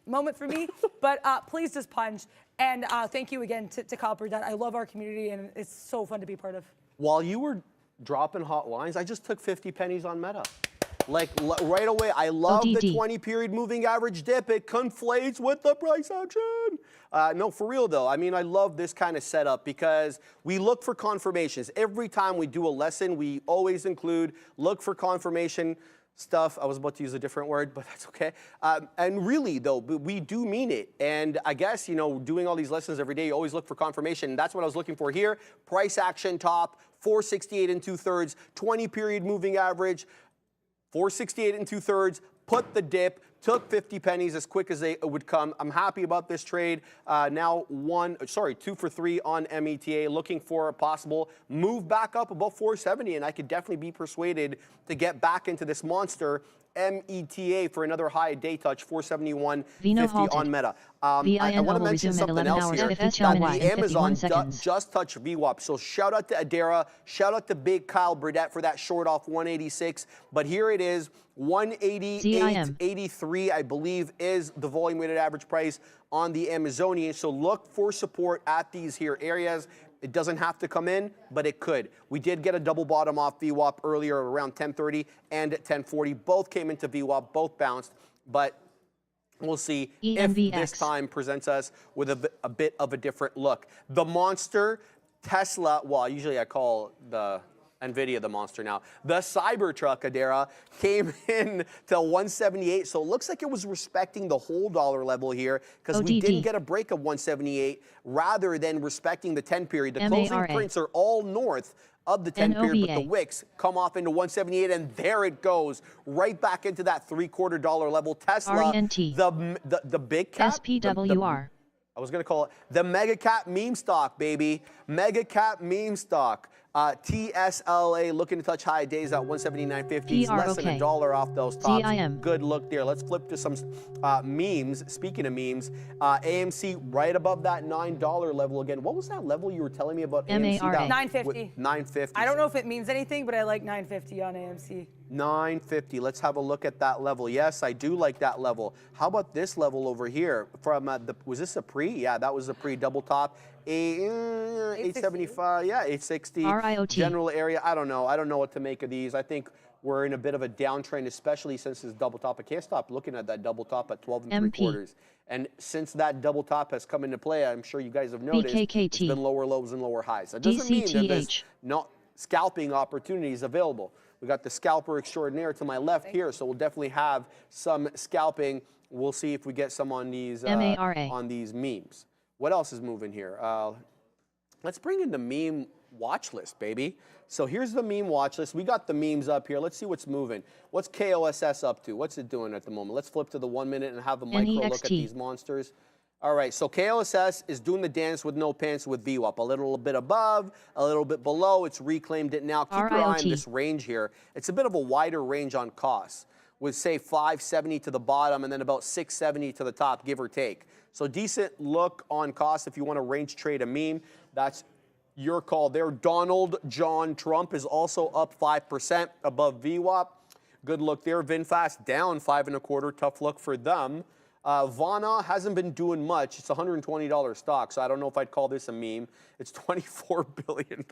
moment for me. But please just punch. And thank you again to Kyle Burdett. I love our community, and it's so fun to be part of. While you were dropping hot lines, I just took 50 pennies on Meta. Like right away, I love the 20-period moving average dip. It conflates with the price action. No, for real though. I mean, I love this kind of setup because we look for confirmations. Every time we do a lesson, we always include look for confirmation stuff. I was about to use a different word, but that's okay. And really though, we do mean it. And I guess, you know, doing all these lessons every day, you always look for confirmation. That's what I was looking for here. Price action top, 468 2/3, 20-period moving average. 468 2/3, put the dip, took 50 pennies as quick as they would come. I'm happy about this trade. Now 2 for 3 on META, looking for a possible move back up above 470, and I could definitely be persuaded to get back into this monster. META for another high day touch, 471.50 on Meta. I want to mention something else here. The Amazon just touched VWAP. So shout out to Adara, shout out to Big Kyle Burdett for that short off 186. But here it is, 188.83, I believe, is the volume weighted average price on the Amazonian. So look for support at these here areas. It doesn't have to come in, but it could. We did get a double bottom off VWAP earlier around 10:30 and at 10:40. Both came into VWAP, both bounced, but we'll see if this time presents us with a bit of a different look. The monster, Tesla, well, usually I call the NVIDIA the monster now. The Cybertruck, Adara, came in to 178, so it looks like it was respecting the whole dollar level here because we didn't get a break of 178 rather than respecting the 10 period. The closing prints are all north of the 10 period, but the wicks come off into 178, and there it goes, right back into that $0.75 level. Tesla, the big cap, SPWR. I was going to call it the mega cap meme stock, baby. Mega cap meme stock. TSLA looking to touch high days at 179.50. Less than $1 off those tops. Good look there. Let's flip to some memes. Speaking of memes, AMC right above that $9 level again. What was that level you were telling me about AMC? $9.50. $9.50. I don't know if it means anything, but I like $9.50 on AMC. $9.50. Let's have a look at that level. Yes, I do like that level. How about this level over here? From was this a pre? Yeah, that was a pre double top. 875. Yeah, 860. RIOT. General area. I don't know. I don't know what to make of these. I think we're in a bit of a downtrend, especially since this double top. I can't stop looking at that double top at 12 3/4. And since that double top has come into play, I'm sure you guys have noticed it's been lower lows and lower highs. That doesn't mean that there's not scalping opportunities available. We got the scalper extraordinaire to my left here, so we'll definitely have some scalping. We'll see if we get some on these memes. What else is moving here? Let's bring in the meme watch list, baby. So here's the meme watch list. We got the memes up here. Let's see what's moving. What's KOSS up to? What's it doing at the moment? Let's flip to the 1 minute and have a micro look at these monsters. All right, so KOSS is doing the dance with no pants with VWAP. A little bit above, a little bit below. It's reclaimed it now. Keep your eye on this range here. It's a bit of a wider range on costs, with say 570 to the bottom and then about 670 to the top, give or take. So decent look on cost if you want to range trade a meme. That's your call there. Donald John Trump is also up 5% above VWAP. Good look there. VinFast down 5 1/4. Tough look for them. Vana hasn't been doing much. It's a $120 stock, so I don't know if I'd call this a meme. It's $24 billion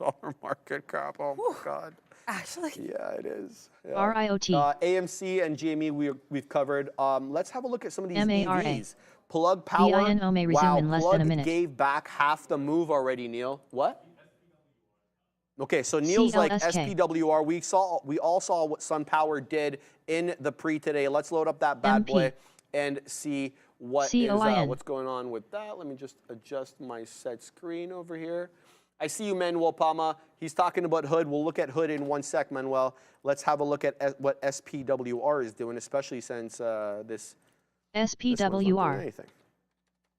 market cap. Oh my God. Actually? Yeah, it is. Yeah. RIOT. AMC and GME we've covered. Let's have a look at some of these EVs. Plug Power. VINO may resume in less than a minute. Gave back half the move already, Neil. What? Okay, so Neil's like SPWR. We all saw what SunPower did in the pre today. Let's load up that bad boy and see what is what's going on with that. Let me just adjust my set screen over here. I see you, Manuel Palma. He's talking about Hood. We'll look at Hood in 1 sec, Manuel. Let's have a look at what SPWR is doing, especially since this SPWR. Anything.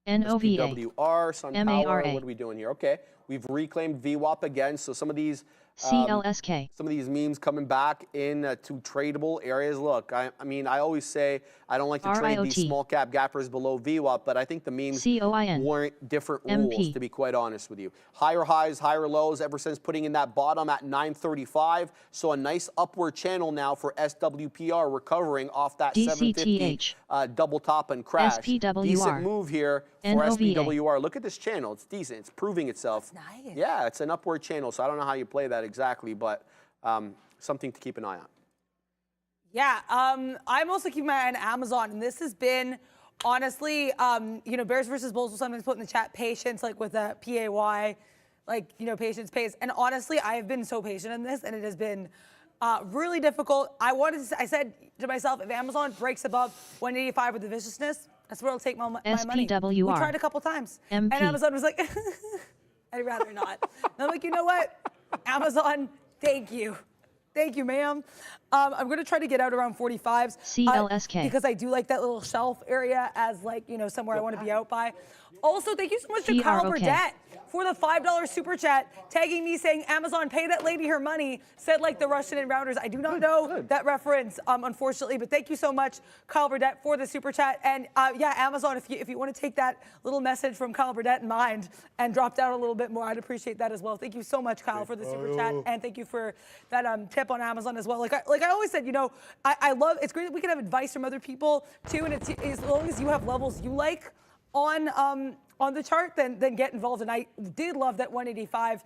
NOVA. SPWR, SunPower. What are we doing here? Okay. We've reclaimed VWAP again, so some of these CLSK. some of these memes coming back in to tradable areas. Look, I mean, I always say I don't like to trade these small cap gappers below VWAP, but I think the memes warrant different rules, to be quite honest with you. Higher highs, higher lows ever since putting in that bottom at 935. So a nice upward channel now for SWPR recovering off that 750 double top and crash. Decent move here for SPWR. Look at this channel. It's decent. It's proving itself. That's nice. Yeah, it's an upward channel, so I don't know how you play that exactly, but something to keep an eye on. Yeah, I'm also keeping my eye on Amazon, and this has been, honestly, you know, Bears versus Bulls will sometimes put in the chat patience, like with a PAY, like, you know, patience pays. And honestly, I have been so patient in this, and it has been really difficult. I said to myself, if Amazon breaks above 185 with the viciousness, that's where I'll take my money. We tried a couple times, and Amazon was like, I'd rather not. And I'm like, you know what? Amazon, thank you. Thank you, ma'am. I'm going to try to get out around 45s. CLSK. Because I do like that little shelf area as, like, you know, somewhere I want to be out by. Also, thank you so much to Kyle Burdett for the $5 super chat, tagging me saying, Amazon, pay that lady her money, said like the Russian in Rounders. I do not know that reference, unfortunately, but thank you so much, Kyle Burdett, for the super chat. And yeah, Amazon, if you want to take that little message from Kyle Burdett in mind and drop down a little bit more, I'd appreciate that as well. Thank you so much, Kyle, for the super chat, and thank you for that tip on Amazon as well. Like I always said, you know, I love, it's great that we can have advice from other people too, and it's, as long as you have levels you like on the chart, then get involved. And I did love that 185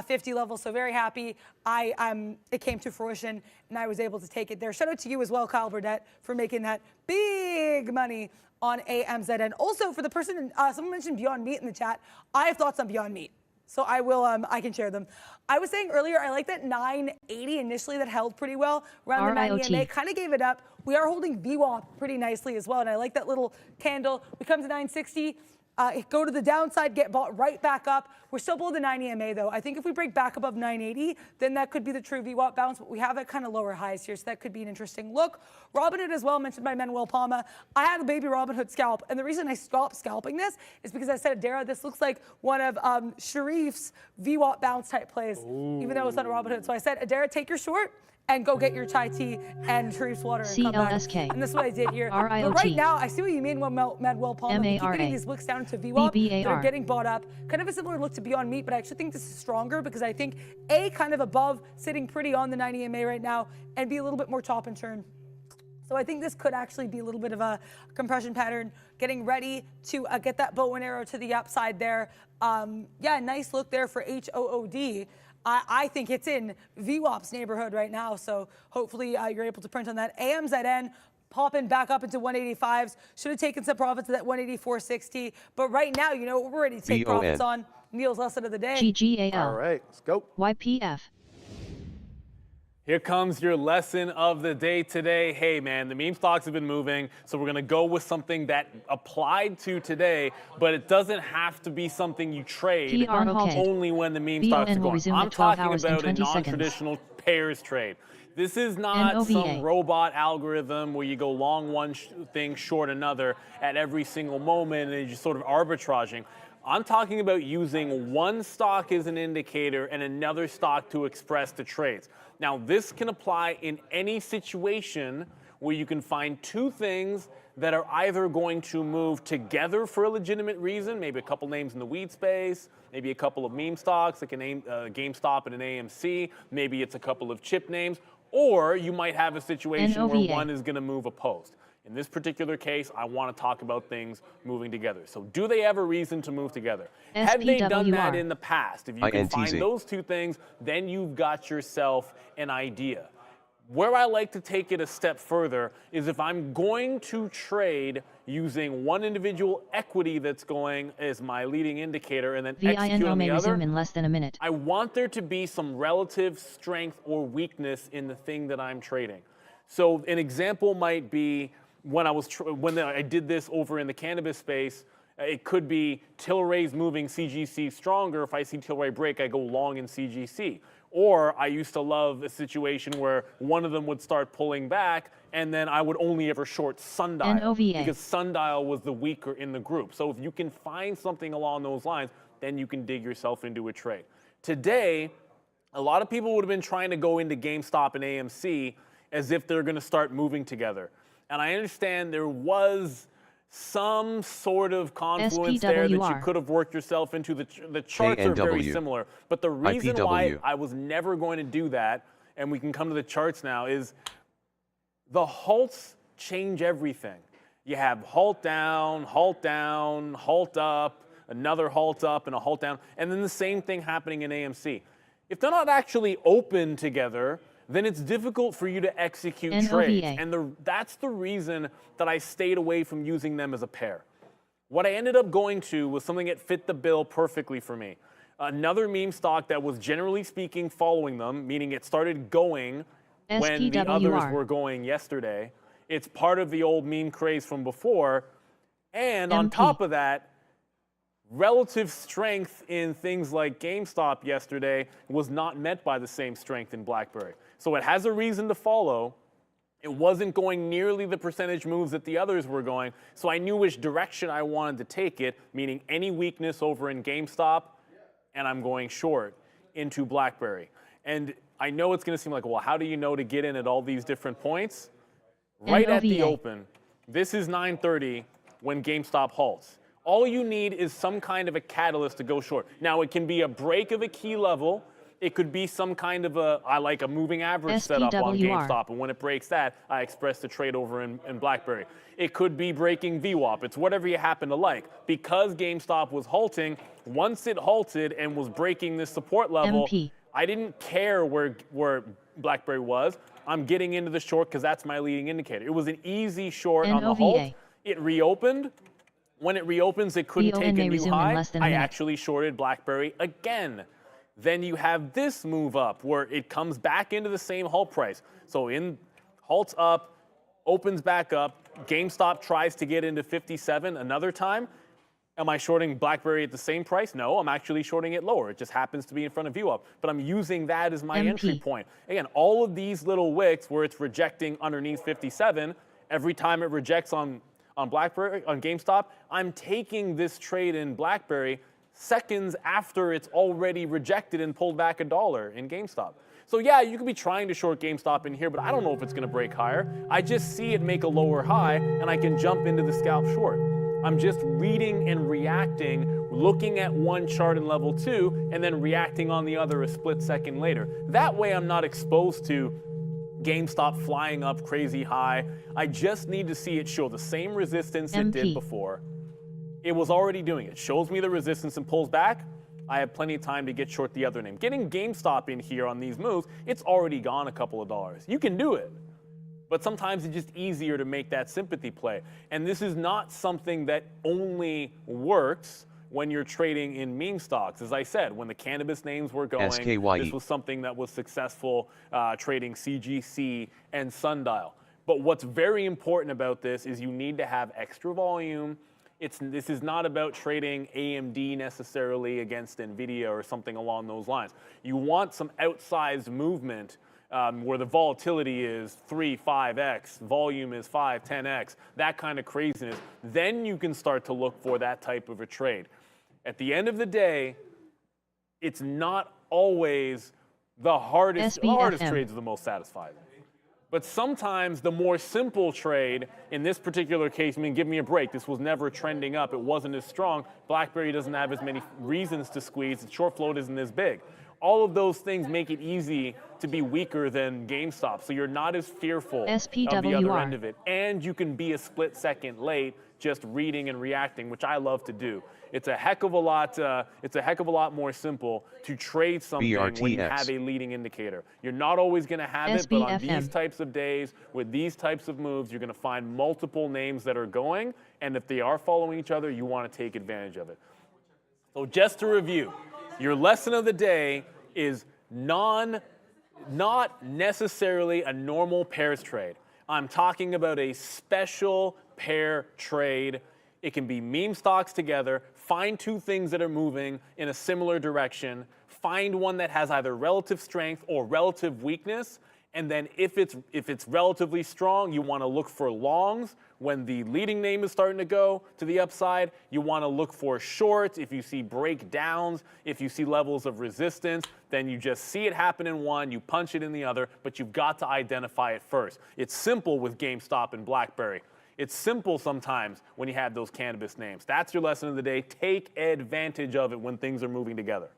50 level, so very happy. It came to fruition, and I was able to take it there. Shout out to you as well, Kyle Burdett, for making that big money on AMZN. Also, for the person, someone mentioned Beyond Meat in the chat. I have thoughts on Beyond Meat, so I will. I can share them. I was saying earlier, I like that 980 initially that held pretty well around the 90 EMA. Kind of gave it up. We are holding VWAP pretty nicely as well, and I like that little candle. We come to 960. Go to the downside, get bought right back up. We're still below the 9 EMA though. I think if we break back above 980, then that could be the true VWAP bounce, but we have at kind of lower highs here, so that could be an interesting look. Robinhood as well, mentioned by Manuel Palma. I had a baby Robinhood scalp, and the reason I stopped scalping this is because I said, Dara, this looks like one of Sharif's VWAP bounce type plays, even though it's not a Robinhood. So I said, Dara, take your short and go get your chai tea and Sharif's water and come back. And that's what I did here. But right now, I see what you mean, Manuel Palma. We keep getting these wicks down to VWAP. They're getting bought up. Kind of a similar look to Beyond Meat, but I actually think this is stronger because I think A, kind of above, sitting pretty on the 90 EMA right now, and be a little bit more top and turn. So I think this could actually be a little bit of a compression pattern, getting ready to get that bow and arrow to the upside there. Yeah, nice look there for HOOD. I think it's in VWAP's neighborhood right now, so hopefully you're able to print on that. AMZN popping back up into 185s. Should have taken some profits at that 184.60, but right now, you know what we're ready to take profits on. Neil's lesson of the day. GGAL. All right, let's go. YPF. Here comes your lesson of the day today. Hey, man, the meme stocks have been moving, so we're going to go with something that applied to today, but it doesn't have to be something you trade only when the meme stocks are going. I'm talking about a non-traditional pairs trade. This is not some robot algorithm where you go long one thing, short another at every single moment and you're just sort of arbitraging. I'm talking about using one stock as an indicator and another stock to express the trades. Now, this can apply in any situation where you can find two things that are either going to move together for a legitimate reason, maybe a couple names in the weed space, maybe a couple of meme stocks like a GameStop and an AMC, maybe it's a couple of chip names, or you might have a situation where one is going to move opposed. In this particular case, I want to talk about things moving together. So do they have a reason to move together? Have they done that in the past? If you can find those two things, then you've got yourself an idea. Where I like to take it a step further is if I'm going to trade using one individual equity that's going as my leading indicator and then execute on the other, in less than a minute. I want there to be some relative strength or weakness in the thing that I'm trading. So an example might be when I did this over in the cannabis space, it could be Tilray's moving CGC stronger. If I see Tilray break, I go long in CGC. Or I used to love a situation where one of them would start pulling back, and then I would only ever short Sundial because Sundial was the weaker in the group. So if you can find something along those lines, then you can dig yourself into a trade. Today, a lot of people would have been trying to go into GameStop and AMC as if they're going to start moving together. And I understand there was some sort of confluence there that you could have worked yourself into. The charts are very similar. But the reason why I was never going to do that, and we can come to the charts now, is the halts change everything. You have halt down, halt up, another halt up, and a halt down. And then the same thing happening in AMC. If they're not actually open together, then it's difficult for you to execute trades. And that's the reason that I stayed away from using them as a pair. What I ended up going to was something that fit the bill perfectly for me. Another meme stock that was generally speaking following them, meaning it started going when the others were going yesterday. It's part of the old meme craze from before. And on top of that, relative strength in things like GameStop yesterday was not met by the same strength in BlackBerry. So it has a reason to follow. It wasn't going nearly the percentage moves that the others were going, so I knew which direction I wanted to take it, meaning any weakness over in GameStop, and I'm going short into BlackBerry. And I know it's going to seem like, well, how do you know to get in at all these different points? Right at the open. This is 9:30 when GameStop halts. All you need is some kind of a catalyst to go short. Now, it can be a break of a key level. It could be some kind of I like a moving average setup on GameStop, and when it breaks that, I express the trade over in BlackBerry. It could be breaking VWAP. It's whatever you happen to like. Because GameStop was halting, once it halted and was breaking this support level, I didn't care where BlackBerry was. I'm getting into the short because that's my leading indicator. It was an easy short on the halt. It reopened. When it reopens, it couldn't take a new high. I actually shorted BlackBerry again. Then you have this move up where it comes back into the same halt price. So halts up, opens back up. GameStop tries to get into 57 another time. Am I shorting BlackBerry at the same price? No, I'm actually shorting it lower. It just happens to be in front of VWAP. But I'm using that as my entry point. Again, all of these little wicks where it's rejecting underneath 57, every time it rejects on BlackBerry, on GameStop, I'm taking this trade in BlackBerry seconds after it's already rejected and pulled back $1 in GameStop. So yeah, you could be trying to short GameStop in here, but I don't know if it's going to break higher. I just see it make a lower high, and I can jump into the scalp short. I'm just reading and reacting, looking at one chart in level 2, and then reacting on the other a split second later. That way I'm not exposed to GameStop flying up crazy high. I just need to see it show the same resistance it did before. It was already doing it. Shows me the resistance and pulls back. I have plenty of time to get short the other name. Getting GameStop in here on these moves, it's already gone a couple of dollars. You can do it. But sometimes it's just easier to make that sympathy play. And this is not something that only works when you're trading in meme stocks. As I said, when the cannabis names were going, this was something that was successful trading CGC and Sundial. But what's very important about this is you need to have extra volume. This is not about trading AMD necessarily against NVIDIA or something along those lines. You want some outsized movement where the volatility is 3, 5x, volume is 5, 10x, that kind of craziness. Then you can start to look for that type of a trade. At the end of the day, it's not always the hardest. The hardest trades are the most satisfying. But sometimes the more simple trade, in this particular case, I mean, give me a break. This was never trending up. It wasn't as strong. BlackBerry doesn't have as many reasons to squeeze. The short float isn't as big. All of those things make it easy to be weaker than GameStop. So you're not as fearful of the other end of it. And you can be a split second late just reading and reacting, which I love to do. It's a heck of a lot more simple to trade something when you have a leading indicator. You're not always going to have it, but on these types of days, with these types of moves, you're going to find multiple names that are going, and if they are following each other, you want to take advantage of it. So just to review, your lesson of the day is not necessarily a normal pairs trade. I'm talking about a special pair trade. It can be meme stocks together. Find two things that are moving in a similar direction. Find one that has either relative strength or relative weakness, And then if it's relatively strong, you want to look for longs. When the leading name is starting to go to the upside, you want to look for shorts. If you see breakdowns, if you see levels of resistance, then you just see it happen in one, you punch it in the other, but you've got to identify it first. It's simple with GameStop and BlackBerry. It's simple sometimes when you have those cannabis names. That's your lesson of the day. Take advantage of it when things are moving together.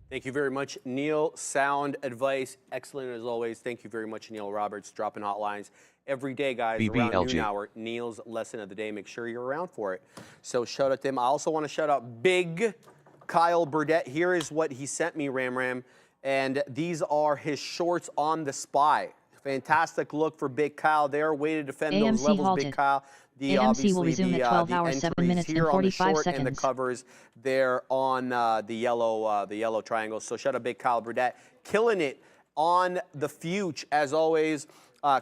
Thank you very much, Neil. Sound advice, excellent as always. Thank you very much, Neil Roberts, dropping hotlines every day, guys, around noon hour. Neil's lesson of the day. Make sure you're around for it. So shout out to him. I also want to shout out Big Kyle Burdett. Here is what he sent me, Ram. And these are his shorts on the SPY. Fantastic look for Big Kyle there. Way to defend those levels, halted. Big Kyle. AMC will resume at 12 hours, 7 minutes, and 45 seconds. And the covers there on the yellow triangle. So shout out Big Kyle Burdett. Killing it on the future, as always.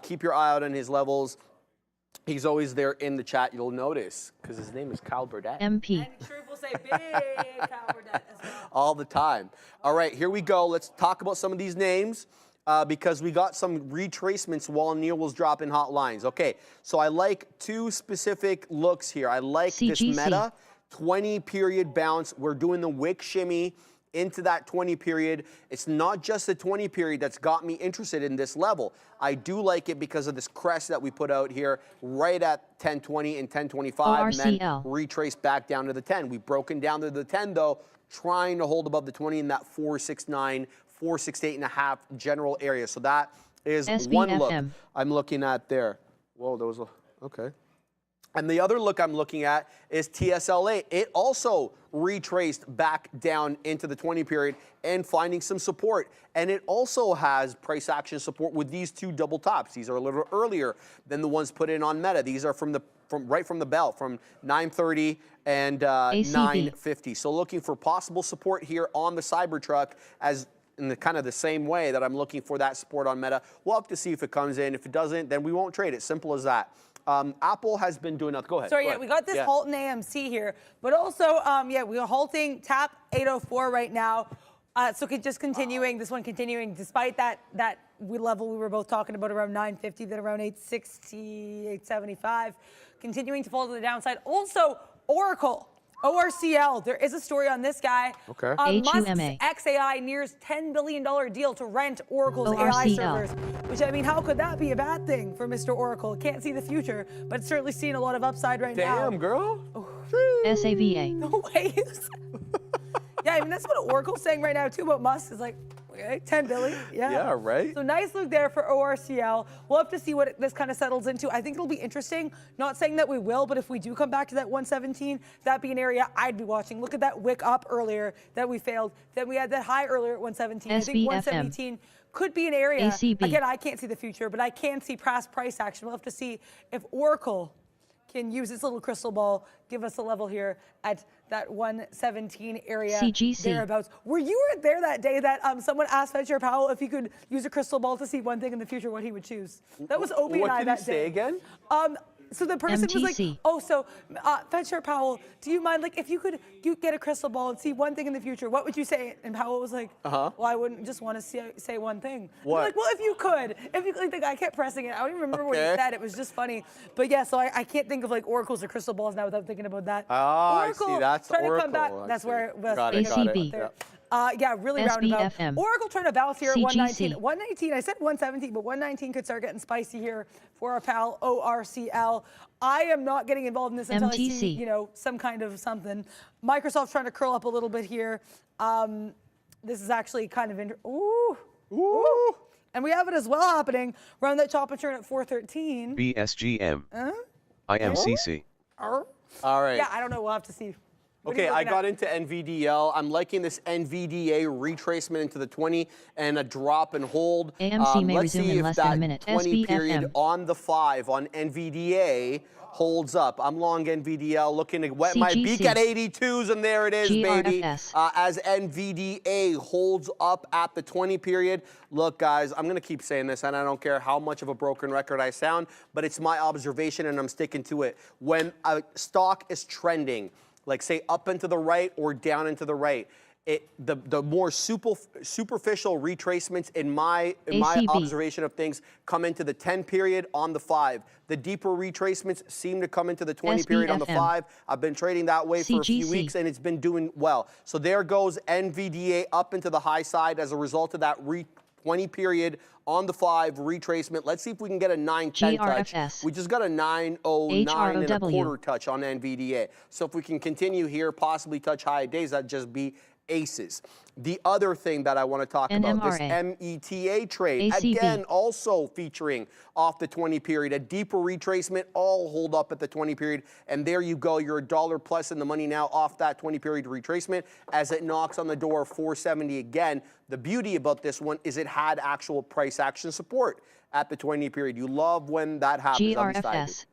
Keep your eye out on his levels. He's always there in the chat, you'll notice, because his name is Kyle Burdett. MP. And Shreve will say Big Kyle Burdett as well. All the time. All right, here we go. Let's talk about some of these names. Because we got some retracements while Neil was dropping hot lines. Okay, so I like two specific looks here. I like this Meta 20-period bounce. We're doing the wick shimmy into that 20 period. It's not just the 20 period that's got me interested in this level. I do like it because of this crest that we put out here right at 1020 and 1025 and then retrace back down to the 10. We've broken down to the 10 though, trying to hold above the 20 in that 469, 468.5 general area. So that is one look I'm looking at there. Whoa, that was okay. And the other look I'm looking at is TSLA. It also retraced back down into the 20 period and finding some support. And it also has price action support with these two double tops. These are a little earlier than the ones put in on Meta. These are right from the bell, from 930 and 950. So looking for possible support here on the Cybertruck as in the kind of the same way that I'm looking for that support on Meta. We'll have to see if it comes in. If it doesn't, then we won't trade it. Simple as that. Apple has been doing nothing. Go ahead. Sorry, we got this halting AMC here, but also, we're halting TAP 804 right now. So just continuing, this one continuing, despite that level we were both talking about around 950, then around 860, 875, continuing to fall to the downside. Also, Oracle. ORCL, there is a story on this guy. Okay. Musk's xAI nears $10 billion deal to rent Oracle's AI servers. Which, I mean, how could that be a bad thing for Mr. Oracle? Can't see the future, but it's certainly seeing a lot of upside right now. Damn, girl. Oh. SAVA. No way. Yeah, I mean, that's what Oracle's saying right now, too, about Musk is like, okay, 10 billion. Yeah, right. So nice look there for ORCL. We'll have to see what this kind of settles into. I think it'll be interesting. Not saying that we will, but if we do come back to that 117, that'd be an area I'd be watching. Look at that wick up earlier that we failed. Then we had that high earlier at 117. I think 117 could be an area. ACB. Again, I can't see the future, but I can see past price action. We'll have to see if Oracle can use its little crystal ball, give us a level here at that 117 area, thereabouts. Were you there that day that someone asked Fed Chair Powell if he could use a crystal ball to see one thing in the future, what he would choose? That was Opie and I that day. What did he say again? So the person was like, oh, so Fed Chair Powell, do you mind, like, if you could get a crystal ball and see one thing in the future, what would you say? And Powell was like, well, I wouldn't just want to say one thing. What? I'm like, well, if you could. Like, the guy kept pressing it. I don't even remember what he said. It was just funny. But yeah, so I can't think of like oracles or crystal balls now without thinking about that. Oracle, I see. That's trying Oracle. to come back. That's where got it. Yeah, really roundabout. Oracle trying to bounce here at 119. 119. 119, I said 117, but 119 could start getting spicy here for our pal ORCL. I am not getting involved in this until I see, some kind of something. Microsoft's trying to curl up a little bit here. This is actually kind of ooh. And we have it as well happening around that chop and churn at 413. BSGM. IMCC. All right. Yeah, I don't know. We'll have to see. Okay, I got into NVDL. I'm liking this NVDA retracement into the 20 and a drop and hold. AMC may let's resume see in if less than that a minute. 20 period on the 5 on NVDA holds up. I'm long NVDL, looking to wet my beak at 82s, and there it is, baby. As NVDA holds up at the 20 period. Look, guys, I'm going to keep saying this, and I don't care how much of a broken record I sound, but it's my observation, and I'm sticking to it. When a stock is trending, like say up and to the right or down and to the right, the more superficial retracements in my observation of things come into the 10 period on the 5. The deeper retracements seem to come into the 20 period on the 5. I've been trading that way for a few weeks and it's been doing well. So there goes NVDA up into the high side as a result of that 20 period on the 5 retracement. Let's see if we can get a 910 touch. We just got a 909 and a quarter touch on NVDA. So if we can continue here, possibly touch high days, that'd just be aces. The other thing that I want to talk about, this META trade, again, also featuring off the 20 period, a deeper retracement, all hold up at the 20 period, and there you go, you're $1 plus in the money now off that 20 period retracement as it knocks on the door of 470 again. The beauty about this one is it had actual price action support at the 20 period. You love when that happens. GRFS.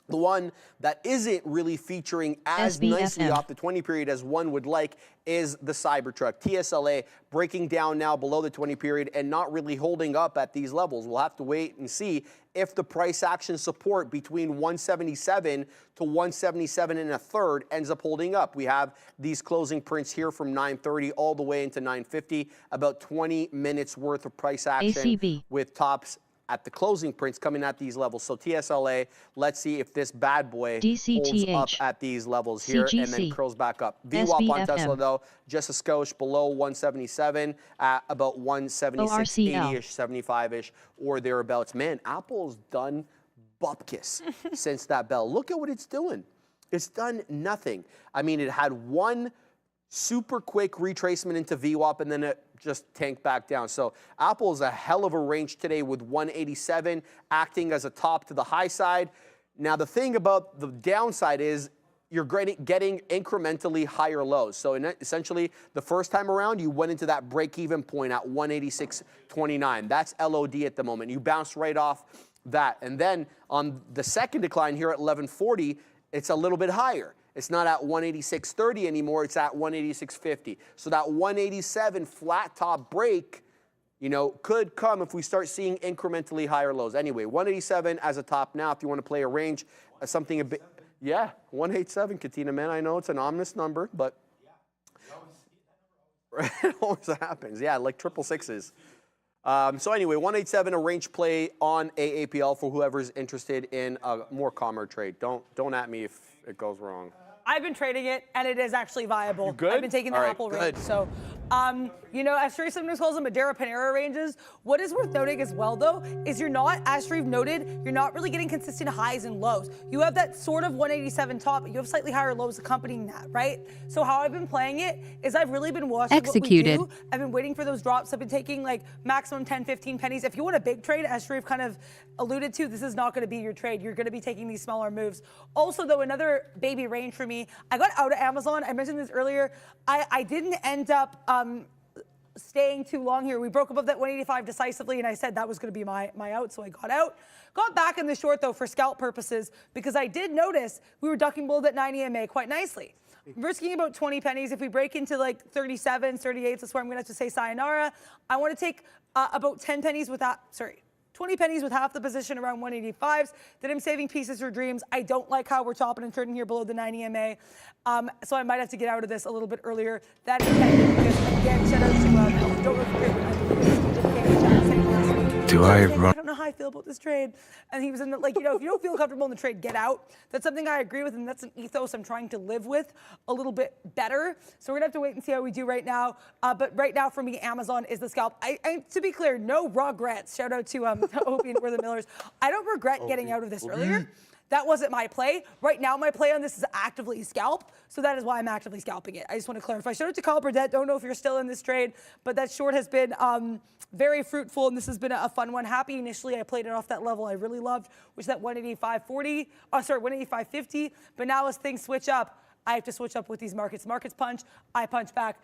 The one that isn't really featuring as nicely off the 20 period as one would like is the Cybertruck. TSLA breaking down now below the 20 period and not really holding up at these levels. We'll have to wait and see if the price action support between 177 to 177 and a third ends up holding up. We have these closing prints here from 930 all the way into 950, about 20 minutes worth of price action with tops at the closing prints coming at these levels. So TSLA, let's see if this bad boy holds up at these levels here and then curls back up. VWAP on Tesla though, just a skosh below 177 at about 176.80-ish, 75-ish or thereabouts. Man, Apple's done bupkis since that bell. Look at what it's doing. It's done nothing. I mean, it had one super quick retracement into VWAP and then it just tanked back down. So Apple is a hell of a range today with 187 acting as a top to the high side. Now the thing about the downside is you're getting incrementally higher lows. So essentially the first time around you went into that break-even point at 186.29. That's LOD at the moment. You bounced right off that. And then on the second decline here at 1140, it's a little bit higher. It's not at 186.30 anymore, it's at 186.50. So that 187 flat top break, you know, could come if we start seeing incrementally higher lows. Anyway, 187 as a top now if you want to play a range, something a bit, yeah, 187, Katina, man, I know it's an ominous number, but it always happens. Yeah, like 666s. So anyway, 187, a range play on AAPL for whoever's interested in a more calmer trade. Don't at me if it goes wrong. I've been trading it, and it is actually viable. You good? I've been taking the Apple range. So, you know, as Sharif sometimes calls them Madeira Panera ranges, what is worth noting as well, though, is you're not, as Sharif noted, you're not really getting consistent highs and lows. You have that sort of 187 top, but you have slightly higher lows accompanying that, right? So how I've been playing it is I've really been watching what we do. I've been waiting for those drops. I've been taking like maximum 10, 15 pennies. If you want a big trade, as Sharif kind of alluded to, this is not going to be your trade. You're going to be taking these smaller moves. Also, though, another baby range for me, I got out of Amazon. I mentioned this earlier. I didn't end up staying too long here. We broke above that 185 decisively, and I said that was going to be my out, so I got out. Got back in the short, though, for scalp purposes, because I did notice we were ducking below that 90 EMA quite nicely. I'm risking about 20 pennies. If we break into like 37s, 38s, that's where I'm going to have to say sayonara. I want to take about 10 pennies with that, 20 pennies with half the position around 185s. Then I'm saving pieces for dreams. I don't like how we're chopping and turning here below the 90 EMA. So I might have to get out of this a little bit earlier. That is because, again, shout out to don't I don't know how I feel about this trade. And he was in the, like, you know, if you don't feel comfortable in the trade, get out. That's something I agree with, and that's an ethos I'm trying to live with a little bit better. So we're gonna have to wait and see how we do right now. But right now for me, Amazon is the scalp. I to be clear, no regrets. Shout out to Opie and We're the Millers. I don't regret getting out of this earlier. That wasn't my play. Right now, my play on this is actively scalp, so that is why I'm actively scalping it. I just want to clarify. Shout out to Kyle Burdett. Don't know if you're still in this trade, but that short has been very fruitful, and this has been a fun one. Happy initially, I played it off that level I really loved, which is that 185.40. Oh, sorry, 185.50. But now as things switch up, I have to switch up with these markets. Markets punch, I punch back.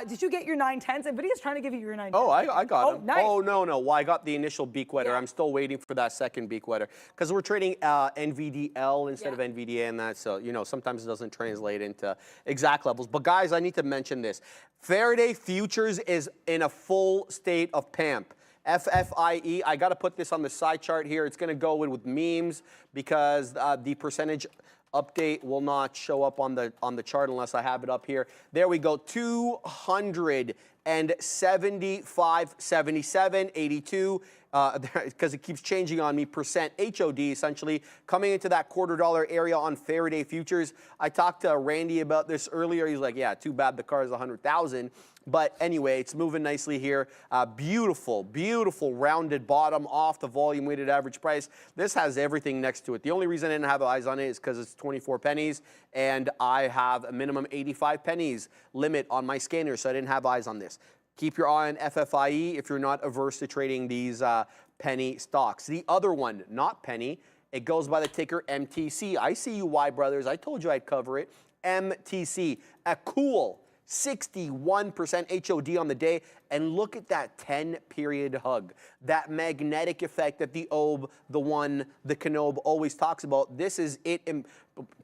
Did you get your 910s? NVIDIA's trying to give you your 910s. Oh, I got them. Nice. Oh, no. Well, I got the initial beak wetter. Yeah. I'm still waiting for that second beak wetter because we're trading NVDL instead of NVDA and that. So, you know, sometimes it doesn't translate into exact levels. But, guys, I need to mention this. Faraday Futures is in a full state of PAMP. FFIE, I got to put this on the side chart here. It's going to go with memes because the percentage Update will not show up on the chart unless I have it up here. There we go. 275, 77, 82. Because it keeps changing on me, percent HOD essentially coming into that $250 area on Faraday futures. I talked to Randy about this earlier. He's like, yeah, too bad the car is 100,000. But anyway, it's moving nicely here. Beautiful, beautiful rounded bottom off the volume weighted average price. This has everything next to it. The only reason I didn't have eyes on it is because it's 24 pennies and I have a minimum 85 pennies limit on my scanner, so I didn't have eyes on this. Keep your eye on FFIE if you're not averse to trading these penny stocks. The other one, not penny, it goes by the ticker MTC. I see you, Y brothers. I told you I'd cover it. MTC, a cool 61% HOD on the day. And look at that 10-period hug. That magnetic effect that the Knob always talks about. This is it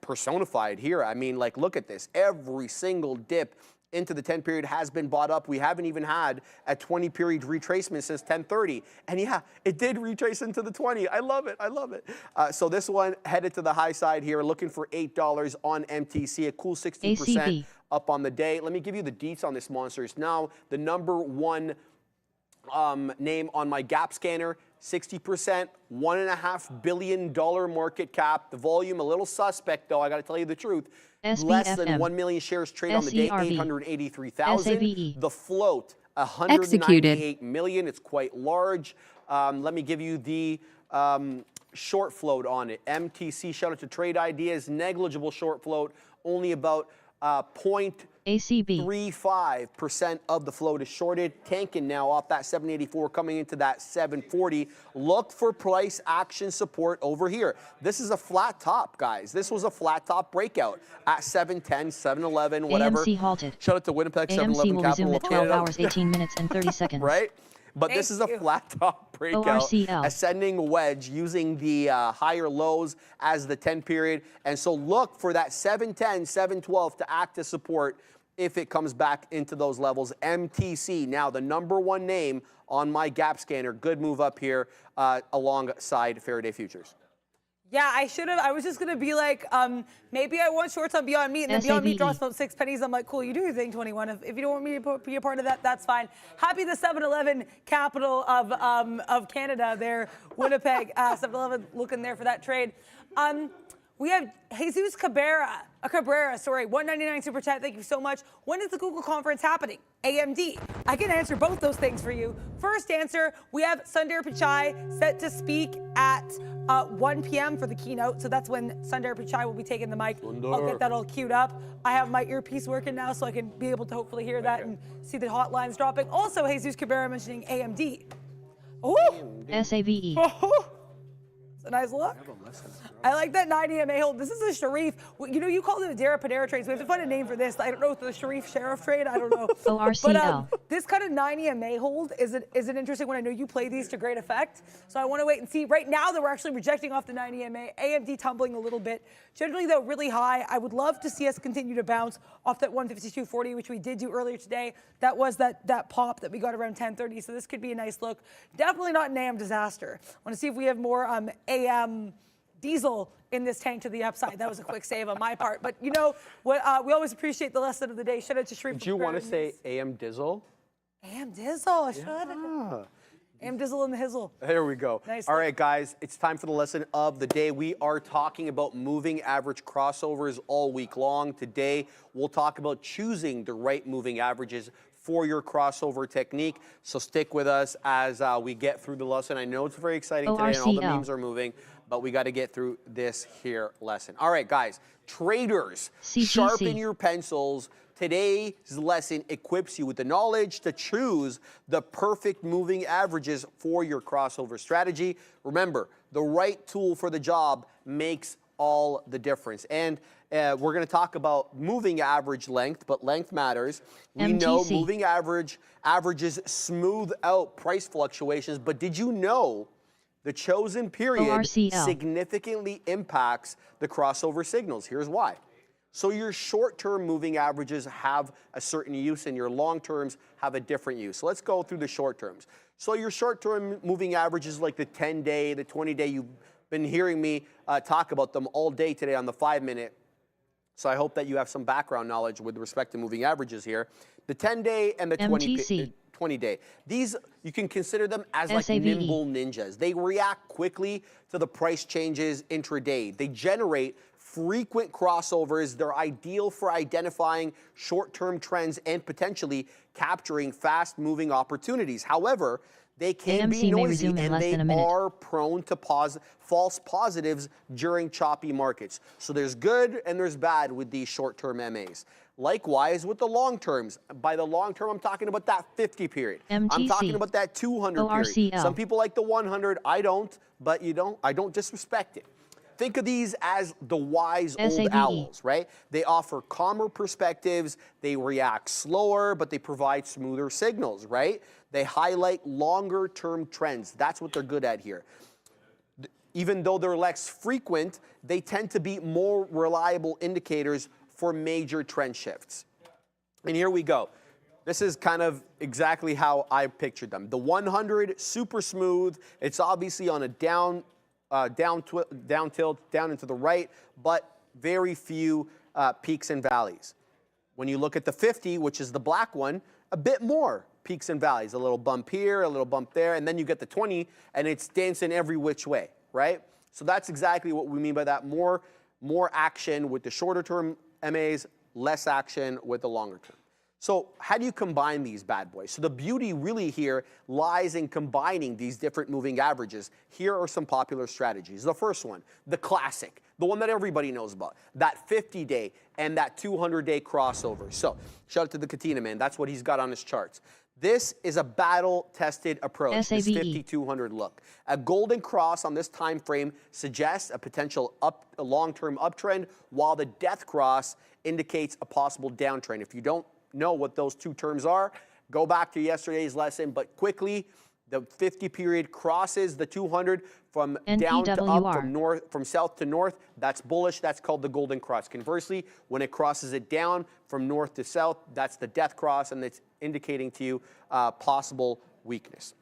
personified here. I mean, like, look at this. Every single dip into the 10-period has been bought up. We haven't even had a 20-period retracement since 1030. And yeah, it did retrace into the 20. I love it. I love it. So this one headed to the high side here, looking for $8 on MTC, a cool 60% up on the day. Let me give you the deets on this monster. It's now the #1 name on my gap scanner. 60%, $1.5 billion market cap. The volume, a little suspect, though, I got to tell you the truth. Less than 1 million shares trade on the day, 883,000. The float, 198 million. It's quite large. Let me give you the short float on it. MTC, shout out to Trade Ideas, negligible short float, only about 0.35% of the float is shorted. Tanking now off that 784, coming into that 740. Look for price action support over here. This is a flat top, guys. This was a flat top breakout at 710, 711, whatever. AMC halted. Shout out to Winnipeg 711 AMC will resume at 12 hours, 18 minutes, and 30 seconds. Right? But this is a flat top breakout, ascending wedge using the higher lows as the 10-period. And so look for that 710, 712 to act as support if it comes back into those levels. MTC, now the #1 name on my gap scanner. Good move up here alongside Faraday Futures. Yeah, I should have. I was just going to be like, maybe I want shorts on Beyond Meat, and then Beyond Meat drops about 6 pennies. I'm like, cool, you do your thing, 21. If you don't want me to be a part of that, that's fine. Happy the 7-Eleven capital of Canada there, Winnipeg. 7-Eleven looking there for that trade. We have Jesus Cabrera, 199 super chat. Thank you so much. When is the Google conference happening? AMD. I can answer both those things for you. First answer, we have Sundar Pichai set to speak at 1 p.m. for the keynote. So that's when Sundar Pichai will be taking the mic. I'll get that all queued up. I have my earpiece working now, so I can be able to hopefully hear that and see the hotlines dropping. Also, Jesus Cabrera mentioning AMD. Oh, SAVE. Oh, it's a nice look. I like that 9 EMA hold. This is a Sharif. You know, you called it a Dara Panera trade, so we have to find a name for this. I don't know if the Sharif Sheriff trade. I don't know. ORCL. But this kind of 9 EMA hold is an interesting one. I know you play these to great effect, so I want to wait and see. Right now, that we're actually rejecting off the 9 EMA. AMD tumbling a little bit. Generally, though, really high. I would love to see us continue to bounce off that 152.40, which we did do earlier today. That was that pop that we got around 10:30, so this could be a nice look. Definitely not an AM disaster. I want to see if we have more AM diesel in this tank to the upside. That was a quick save on my part. But you know what? We always appreciate the lesson of the day. Shout out to Sharif. Did you want to say AM Dizzle? AM Dizzle. AM Dizzle in the hizzle. There we go. Nice. All right, guys, it's time for the lesson of the day. We are talking about moving average crossovers all week long. Today, we'll talk about choosing the right moving averages for your crossover technique. So stick with us as we get through the lesson. I know it's very exciting today and all the memes are moving, but we got to get through this here lesson. All right, guys, traders, sharpen your pencils. Today's lesson equips you with the knowledge to choose the perfect moving averages for your crossover strategy. Remember, the right tool for the job makes all the difference. And we're going to talk about moving average length, but length matters. We know moving averages smooth out price fluctuations, but did you know the chosen period significantly impacts the crossover signals? Here's why. So your short-term moving averages have a certain use and your long-terms have a different use. So let's go through the short terms. So your short-term moving averages like the 10-day, the 20-day, you been hearing me talk about them all day today on the 5-minute. So I hope that you have some background knowledge with respect to moving averages here. The 10-day and the 20-day. These, you can consider them as like nimble ninjas. They react quickly to the price changes intraday. They generate frequent crossovers. They're ideal for identifying short-term trends and potentially capturing fast-moving opportunities. However, they can be noisy and they are prone to false positives during choppy markets. So there's good and there's bad with these short-term MAs. Likewise with the long terms. By the long term, I'm talking about that 50 period. I'm talking about that 200 period. Some people like the 100. I don't, but I don't disrespect it. Think of these as the wise old owls, right? They offer calmer perspectives, they react slower, but they provide smoother signals, right? They highlight longer-term trends. That's what they're good at here. Even though they're less frequent, they tend to be more reliable indicators for major trend shifts. And here we go. This is kind of exactly how I pictured them. The 100, super smooth. It's obviously on a down tilt, down into the right, but very few peaks and valleys. When you look at the 50, which is the black one, a bit more peaks and valleys, a little bump here, a little bump there, and then you get the 20, and it's dancing every which way, right? So that's exactly what we mean by that. More action with the shorter term MAs, less action with the longer term. So how do you combine these bad boys? So the beauty really here lies in combining these different moving averages. Here are some popular strategies. The first one, the classic, the one that everybody knows about, that 50-day and that 200-day crossover. So shout out to the Katina man. That's what he's got on his charts. This is a battle-tested approach, this 50-200 look. A golden cross on this time frame suggests a potential long-term uptrend, while the death cross indicates a possible downtrend. If you don't know what those two terms are, go back to yesterday's lesson, but quickly, the 50 period crosses the 200 from down to up, from south to north. That's bullish. That's called the golden cross. Conversely, when it crosses it down from north to south, that's the death cross, and it's indicating to you possible weakness.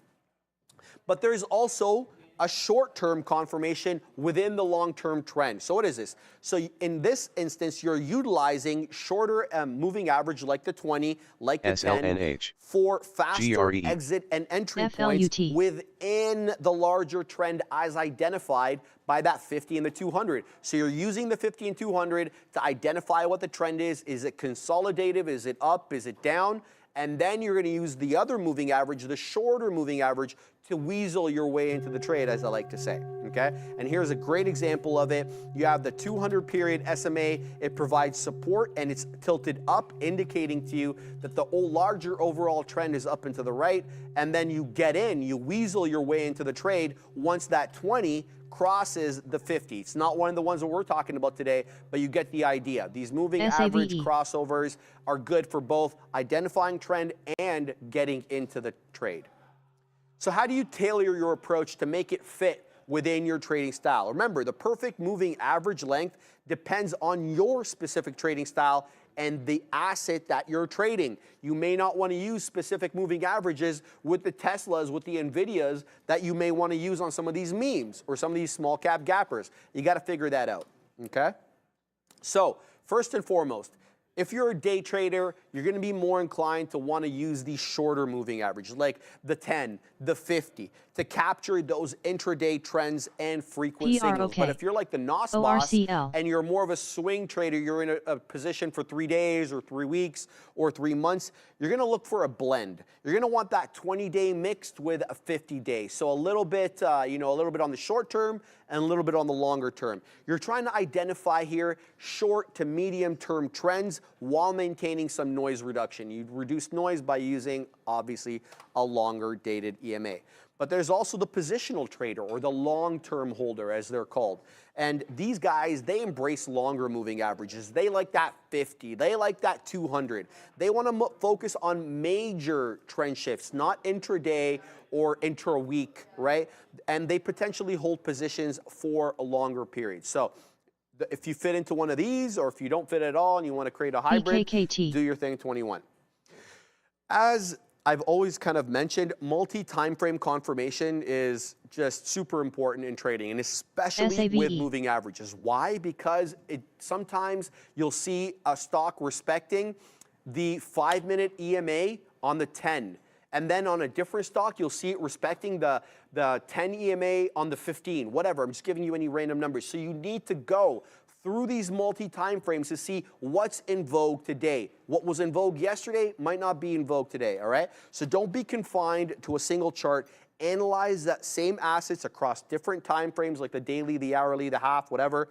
But there's also a short-term confirmation within the long-term trend. So what is this? So in this instance, you're utilizing shorter moving average like the 20, like the 10, for faster exit and entry points within the larger trend as identified by that 50 and the 200. So you're using the 50 and 200 to identify what the trend is. Is it consolidative? Is it up? Is it down? And then you're going to use the other moving average, the shorter moving average, to weasel your way into the trade, as I like to say, okay? And here's a great example of it. You have the 200 period SMA. It provides support, and it's tilted up, indicating to you that the larger overall trend is up and to the right. And then you get in, you weasel your way into the trade once that 20 crosses the 50. It's not one of the ones that we're talking about today, but you get the idea. These moving average crossovers are good for both identifying trend and getting into the trade. So how do you tailor your approach to make it fit within your trading style? Remember, the perfect moving average length depends on your specific trading style and the asset that you're trading. You may not want to use specific moving averages with the Teslas, with the Nvidias that you may want to use on some of these memes or some of these small cap gappers. You got to figure that out, okay? So first and foremost, if you're a day trader, you're going to be more inclined to want to use these shorter moving averages, like the 10, the 50, to capture those intraday trends and frequent signals. But if you're like the NOS boss and you're more of a swing trader, you're in a position for 3 days or 3 weeks or 3 months, you're going to look for a blend. You're going to want that 20-day mixed with a 50-day. So a little bit, a little bit on the short term and a little bit on the longer term. You're trying to identify here short to medium term trends while maintaining some noise reduction. You reduce noise by using, obviously, a longer dated EMA. But there's also the positional trader, or the long-term holder, as they're called. And these guys, they embrace longer moving averages. They like that 50. They like that 200. They want to focus on major trend shifts, not intraday or intra-week, right? And they potentially hold positions for a longer period. So if you fit into one of these, or if you don't fit at all and you want to create a hybrid, do your thing, 21. As I've always kind of mentioned multi-time frame confirmation is just super important in trading, and especially with moving averages. Why? Because sometimes you'll see a stock respecting the 5-minute EMA on the 10. And then on a different stock, you'll see it respecting the 10 EMA on the 15, whatever. I'm just giving you any random numbers. So you need to go through these multi-time frames to see what's in vogue today. What was in vogue yesterday might not be in vogue today, all right? So don't be confined to a single chart. Analyze that same assets across different time frames like the daily, the hourly, the half, whatever,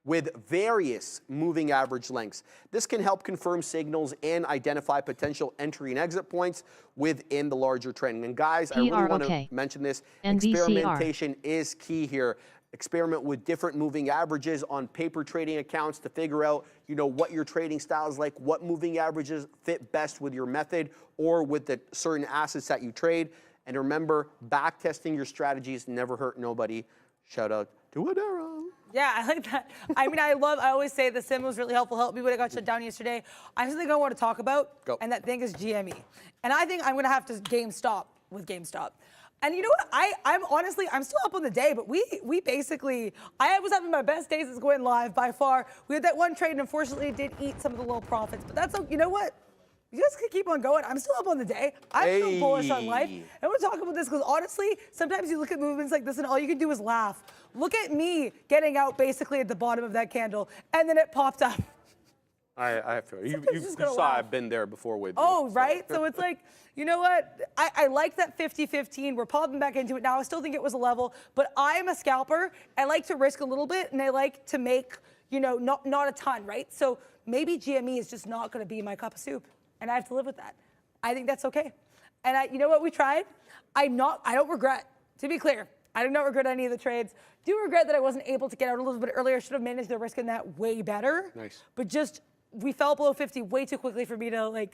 with various moving average lengths. This can help confirm signals and identify potential entry and exit points within the larger trend. And guys, I really want to mention this. Experimentation is key here. Experiment with different moving averages on paper trading accounts to figure out, what your trading style is like, what moving averages fit best with your method or with the certain assets that you trade. And remember, back testing your strategies never hurt nobody. Shout out to Adara. Yeah, I like that. I always say the sim was really helpful, helped me when I got shut down yesterday. I have something I want to talk about, and that thing is GME. And I think I'm going to have to GameStop with GameStop. And you know what? I'm still up on the day, but we basically, I was having my best days as going live by far. We had that one trade, and unfortunately it did eat some of the little profits, but that's, you know what? You guys can keep on going. I'm still up on the day. I'm still bullish on life. And we're talking about this because honestly, sometimes you look at movements like this and all you can do is laugh. Look at me getting out basically at the bottom of that candle, and then it popped up. I feel you saw I've been there before with you. Oh, right? So it's like, you know what? I like that 50-15. We're popping back into it now. I still think it was a level, but I'm a scalper. I like to risk a little bit, and I like to make, not a ton, right? So maybe GME is just not going to be my cup of soup, and I have to live with that. I think that's okay. And you know what? We tried. I don't regret, to be clear. I do not regret any of the trades. Do regret that I wasn't able to get out a little bit earlier. I should have managed the risk in that way better. Nice. But we fell below 50 way too quickly for me to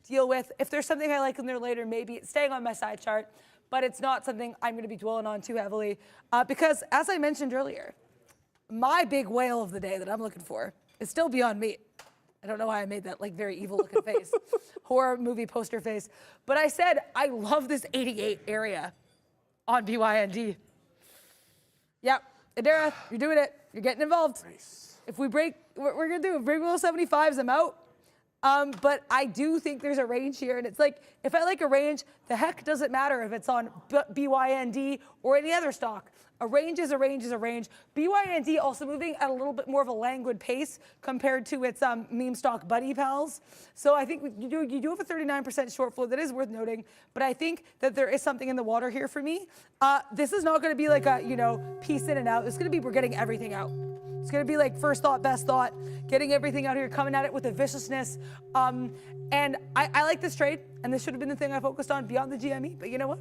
deal with. If there's something I like in there later, maybe it's staying on my side chart, but it's not something I'm going to be dwelling on too heavily because, as I mentioned earlier, my big whale of the day that I'm looking for is still Beyond Meat. I don't know why I made that very evil looking face, horror movie poster face, but I said I love this 88 area on BYND. Yep, Adara, you're doing it. You're getting involved. Nice. If we break, what we're going to do, if break below 75s, I'm out. But I do think there's a range here. And it's like, if I like a range, the heck does it matter if it's on BYND or any other stock. A range is a range is a range. BYND also moving at a little bit more of a languid pace compared to its meme stock buddy pals. So I think you do have a 39% short flow. That is worth noting. But I think that there is something in the water here for me. This is not going to be like a, piece in and out. It's going to be we're getting everything out. It's going to be like first thought, best thought, getting everything out here, coming at it with a viciousness. And I like this trade, and this should have been the thing I focused on beyond the GME. But you know what?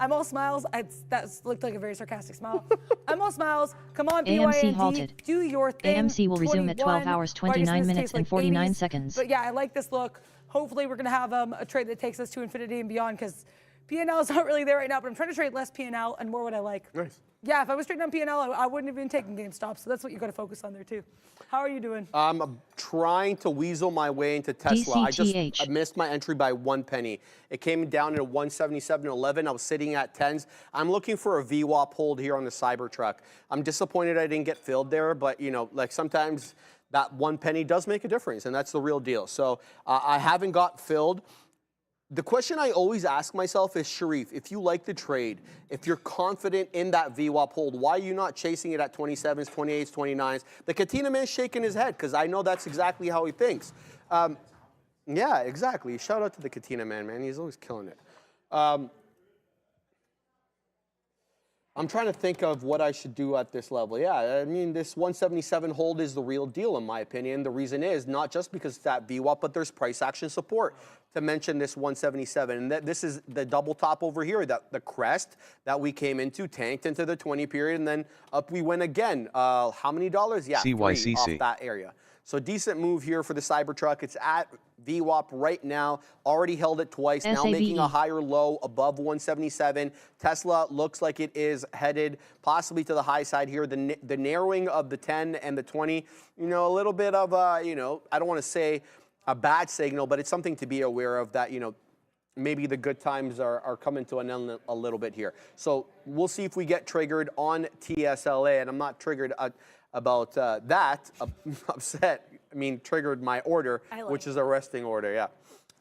I'm all smiles. That looked like a very sarcastic smile. I'm all smiles. Come on, AMC halted. Do your thing. AMC will resume at 12 hours, 29 minutes, and 49 seconds. But yeah, I like this look. Hopefully, we're going to have a trade that takes us to infinity and beyond because P&L is not really there right now, but I'm trying to trade less P&L and more what I like. Nice. Yeah, if I was trading on P&L, I wouldn't have been taking GameStop, so that's what you got to focus on there too. How are you doing? I'm trying to weasel my way into Tesla. I missed my entry by 1 penny. It came down at 177.11. I was sitting at 10s. I'm looking for a VWAP hold here on the Cybertruck. I'm disappointed I didn't get filled there, but sometimes that 1 penny does make a difference, and that's the real deal. So I haven't got filled. The question I always ask myself is, Sharif, if you like the trade, if you're confident in that VWAP hold, why are you not chasing it at 27s, 28s, 29s? The Katina man's shaking his head because I know that's exactly how he thinks. Yeah, exactly. Shout out to the Katina man. He's always killing it. I'm trying to think of what I should do at this level. Yeah, I mean, this 177 hold is the real deal, in my opinion. The reason is not just because it's that VWAP, but there's price action support to mention this 177. And this is the double top over here, the crest that we came into, tanked into the 20 period, and then up we went again. How many dollars? Yeah, CYCC. 3 off that area. So decent move here for the Cybertruck. It's at VWAP right now, already held it twice, now making a higher low above 177. Tesla looks like it is headed possibly to the high side here. The narrowing of the 10 and the 20, a little bit of a, I don't want to say a bad signal, but it's something to be aware of that, maybe the good times are coming to an end a little bit here. So we'll see if we get triggered on TSLA, and I'm not triggered about that. I'm upset. I mean, triggered my order, which is a resting order. Yeah.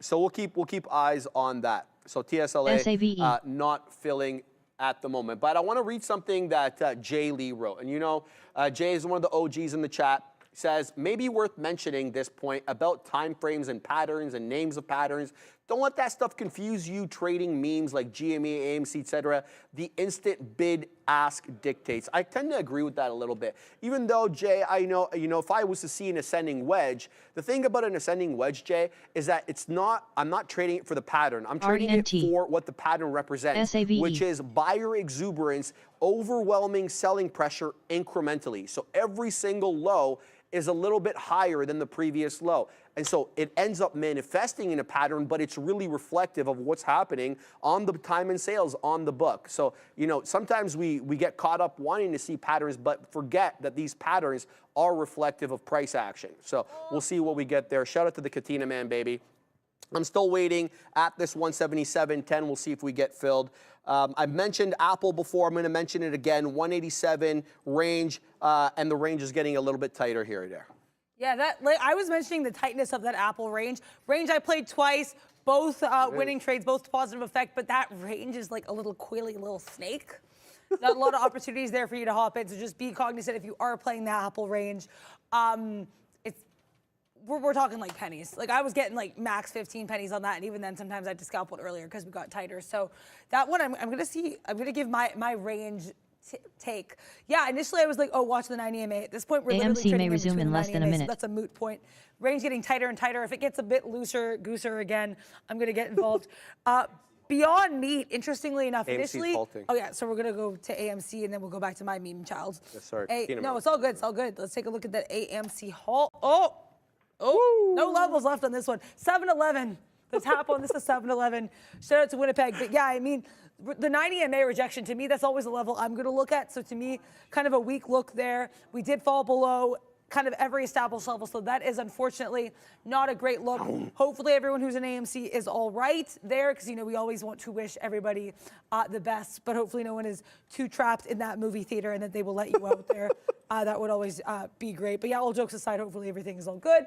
So we'll keep eyes on that. So TSLA not filling at the moment. But I want to read something that Jay Lee wrote. And you know, Jay is one of the OGs in the chat. Says, maybe worth mentioning this point about time frames and patterns and names of patterns. Don't let that stuff confuse you trading memes like GME, AMC, etc. The instant bid ask dictates. I tend to agree with that a little bit. Even though, Jay, I know, if I was to see an ascending wedge, the thing about an ascending wedge, Jay, is that I'm not trading it for the pattern. I'm trading it for what the pattern represents, which is buyer exuberance, overwhelming selling pressure incrementally. So every single low is a little bit higher than the previous low. And so it ends up manifesting in a pattern, but it's really reflective of what's happening on the time and sales on the book. So, sometimes we get caught up wanting to see patterns, but forget that these patterns are reflective of price action. So we'll see what we get there. Shout out to the Katina man, baby. I'm still waiting at this 177.10. We'll see if we get filled. I've mentioned Apple before. I'm going to mention it again. 187 range, and the range is getting a little bit tighter here and there. Yeah, I was mentioning the tightness of that Apple range. Range I played twice, both winning trades, both positive effect, but that range is like a little coily little snake. Not a lot of opportunities there for you to hop in, so just be cognizant if you are playing the Apple range. We're talking like pennies. Like I was getting like max 15 pennies on that, and even then sometimes I had to scalp it earlier because we got tighter. So that one I'm gonna give my range take. Yeah, initially I was like, oh, watch the 90 MA. At this point we're literally trading may resume in less than a minute. So that's a moot point. Range getting tighter and tighter. If it gets a bit gooser again, I'm gonna get involved. Beyond Meat, interestingly enough, initially. Oh yeah, so we're gonna go to AMC and then we'll go back to my meme child. Yes, sorry. No, it's all good. It's all good. Let's take a look at that AMC halt. Oh, no levels left on this one. 7-Eleven. The tap on this is 7-Eleven. Shout out to Winnipeg. But yeah, I mean, the 90 MA rejection, to me, that's always a level I'm going to look at. So to me, kind of a weak look there. We did fall below kind of every established level. So that is unfortunately not a great look. Hopefully everyone who's in AMC is all right there because, we always want to wish everybody the best. But hopefully no one is too trapped in that movie theater and that they will let you out there. That would always be great. But yeah, all jokes aside, hopefully everything is all good.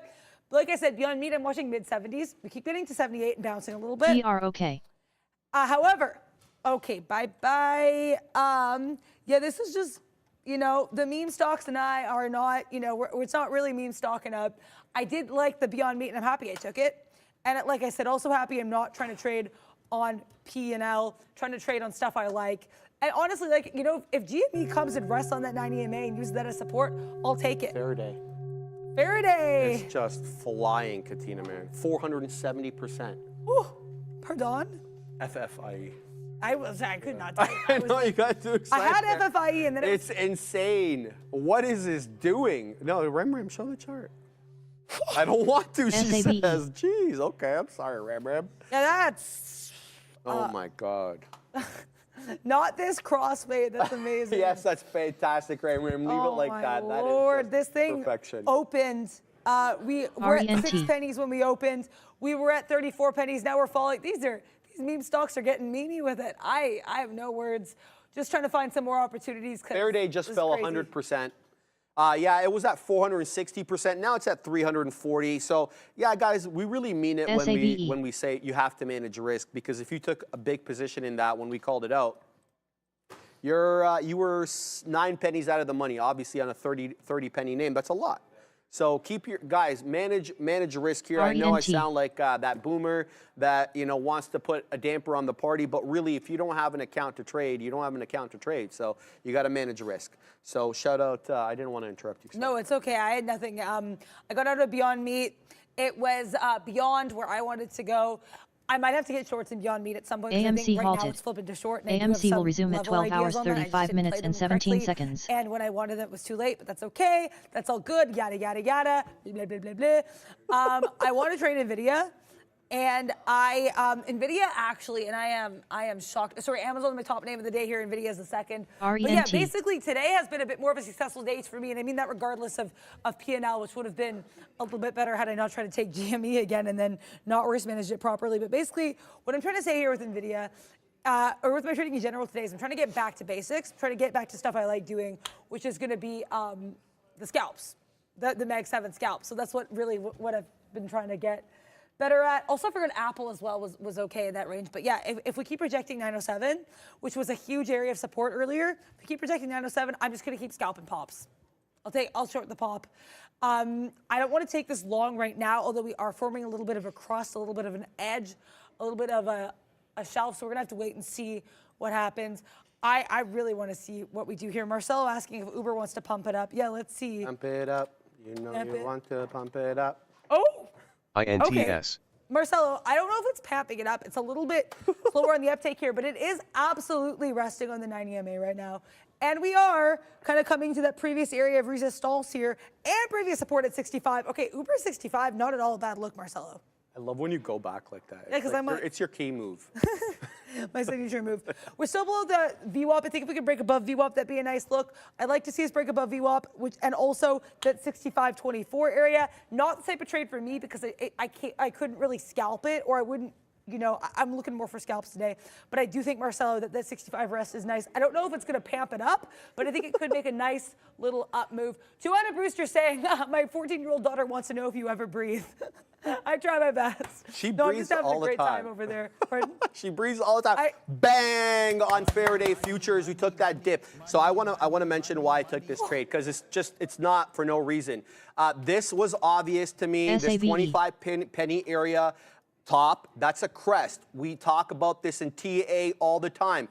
But like I said, Beyond Meat, I'm watching mid-70s. We keep getting to 78 and bouncing a little bit. Okay. However, okay, bye-bye. Yeah, this is just, the meme stocks and I are not, it's not really meme stocking up. I did like the Beyond Meat, and I'm happy I took it. And like I said, also happy I'm not trying to trade on P&L, trying to trade on stuff I like. And honestly, if GME comes and rests on that 90 MA and uses that as support, I'll take it. Faraday. Faraday. It's just flying, Katina, man. 470%. Ooh, pardon? FFIE. I could not tell you. I know, you got too excited. I had FFIE and then it's insane. What is this doing? No, Rem, show the chart. I don't want to, she says. Jeez, okay, I'm sorry, Rem. Yeah, that's... Oh my God. Not this crossfade, that's amazing. Yes, that's fantastic, Rem. Leave it like that. Lord, that is this thing perfection. Opened. We were at 6 pennies when we opened. We were at 34 pennies. Now we're falling. These meme stocks are getting memey with it. I have no words. Just trying to find some more opportunities. Faraday just fell 100%. Yeah, it was at 460%. Now it's at 340. So yeah, guys, we really mean it when we say you have to manage risk, because if you took a big position in that when we called it out, you were 9 pennies out of the money. Obviously, on a 30 penny name, that's a lot. So keep your guys manage risk here. I know I sound like that boomer that wants to put a damper on the party, but really, if you don't have an account to trade, you don't have an account to trade. So you got to manage risk. So shout out. I didn't want to interrupt you. Sorry. No, it's okay. I had nothing. I got out of Beyond Meat. It was beyond where I wanted to go. I might have to get shorts in Beyond Meat at some point. AMC I think right halted. now it's flipping to short. AMC will resume at 12 hours, 35 minutes, and 17 seconds. And when I wanted it was too late, but that's okay. That's all good. Yada, yada, yada. Blah, blah, blah, blah. I want to trade NVIDIA. And NVIDIA actually, and I am shocked. Sorry, Amazon, my top name of the day here. NVIDIA is the second. But yeah, basically today has been a bit more of a successful day for me, and I mean that regardless of P&L, which would have been a little bit better had I not tried to take GME again and then not risk managed it properly. But basically, what I'm trying to say here with NVIDIA, or with my trading in general today, is I'm trying to get back to basics, trying to get back to stuff I like doing, which is going to be the scalps, the Mag 7 scalp. So that's what I've been trying to get better at. Also, I figured Apple as well was okay in that range. But yeah, if we keep projecting 907, which was a huge area of support earlier, if we keep projecting 907, I'm just going to keep scalping pops. I'll short the pop. I don't want to take this long right now, although we are forming a little bit of a crust, a little bit of an edge, a little bit of a shelf. So we're going to have to wait and see what happens. I really want to see what we do here. Marcelo asking if Uber wants to pump it up. Yeah, let's see. Pump it up. You know you want to pump it up. Oh! INTS. Okay. Marcelo, I don't know if it's pamping it up. It's a little bit slower on the uptake here, but it is absolutely resting on the 90 MA right now. And we are kind of coming to that previous area of resistance here and previous support at 65. Okay, Uber 65, not at all a bad look, Marcelo. I love when you go back like that. Yeah, because it's your key move. My signature move. We're still below the VWAP. I think if we could break above VWAP, that'd be a nice look. I'd like to see us break above VWAP, and also that 65.24 area. Not the type of trade for me because I couldn't really scalp it, or I wouldn't. I'm looking more for scalps today, but I do think, Marcelo, that 65 rest is nice. I don't know if it's going to pamp it up, but I think it could make a nice little up move. Joanna Brewster saying, my 14-year-old daughter wants to know if you ever breathe. I try my best. She breathes all the time. I'm just having a great time over there. Pardon? She breathes all the time. Bang on Faraday futures. We took that dip. So I want to mention why I took this trade, because it's not for no reason. This was obvious to me. This 25 penny area. Top, that's a crest. We talk about this in TA all the time.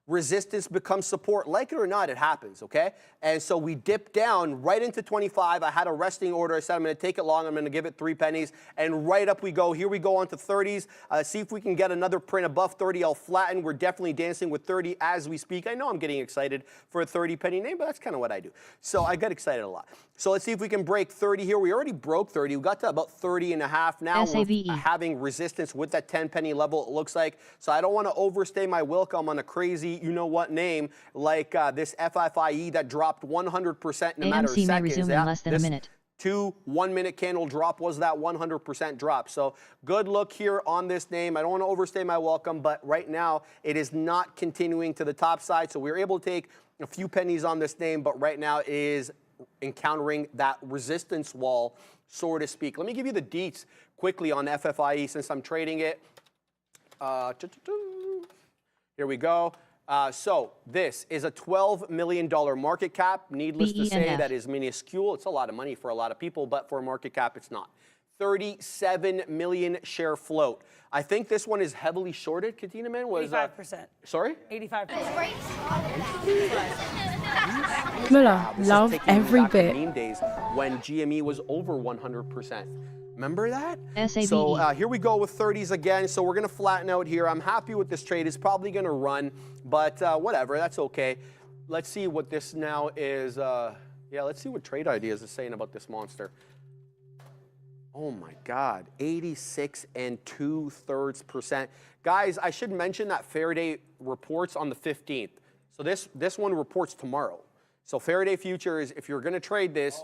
Resistance becomes support. Like it or not, it happens, okay? And so we dipped down right into 25. I had a resting order. I said, I'm going to take it long. I'm going to give it 3 pennies. And right up we go. Here we go on to 30s. See if we can get another print above 30. I'll flatten. We're definitely dancing with 30 as we speak. I know I'm getting excited for a 30 penny name, but that's kind of what I do. So I get excited a lot. So let's see if we can break 30 here. We already broke 30. We got to about 30 and a half. Now we're having resistance with that 10 penny level, it looks like. So I don't want to overstay my welcome on a crazy you-know-what name like this FFIE that dropped 100% in a matter of seconds. May resume in less than a minute. 2 1-minute candle drop was that 100% drop. So good look here on this name. I don't want to overstay my welcome, but right now it is not continuing to the top side. So we were able to take a few pennies on this name, but right now it is encountering that resistance wall, so to speak. Let me give you the deets quickly on FFIE since I'm trading it. Here we go. So this is a $12 million market cap. Needless to say, that is minuscule. It's a lot of money for a lot of people, but for a market cap, it's not. 37 million share float. I think this one is heavily shorted. Katina Man was 85%. Sorry? 85%. Muller, love every bit. Meme days when GME was over 100%. Remember that? SABE. So here we go with 30s again. So we're going to flatten out here. I'm happy with this trade. It's probably going to run, but whatever. That's okay. Let's see what this now is. Yeah, let's see what Trade Ideas is saying about this monster. Oh my God, 86 2/3%. Guys, I should mention that Faraday reports on the 15th. So this one reports tomorrow. So Faraday Futures, if you're going to trade this,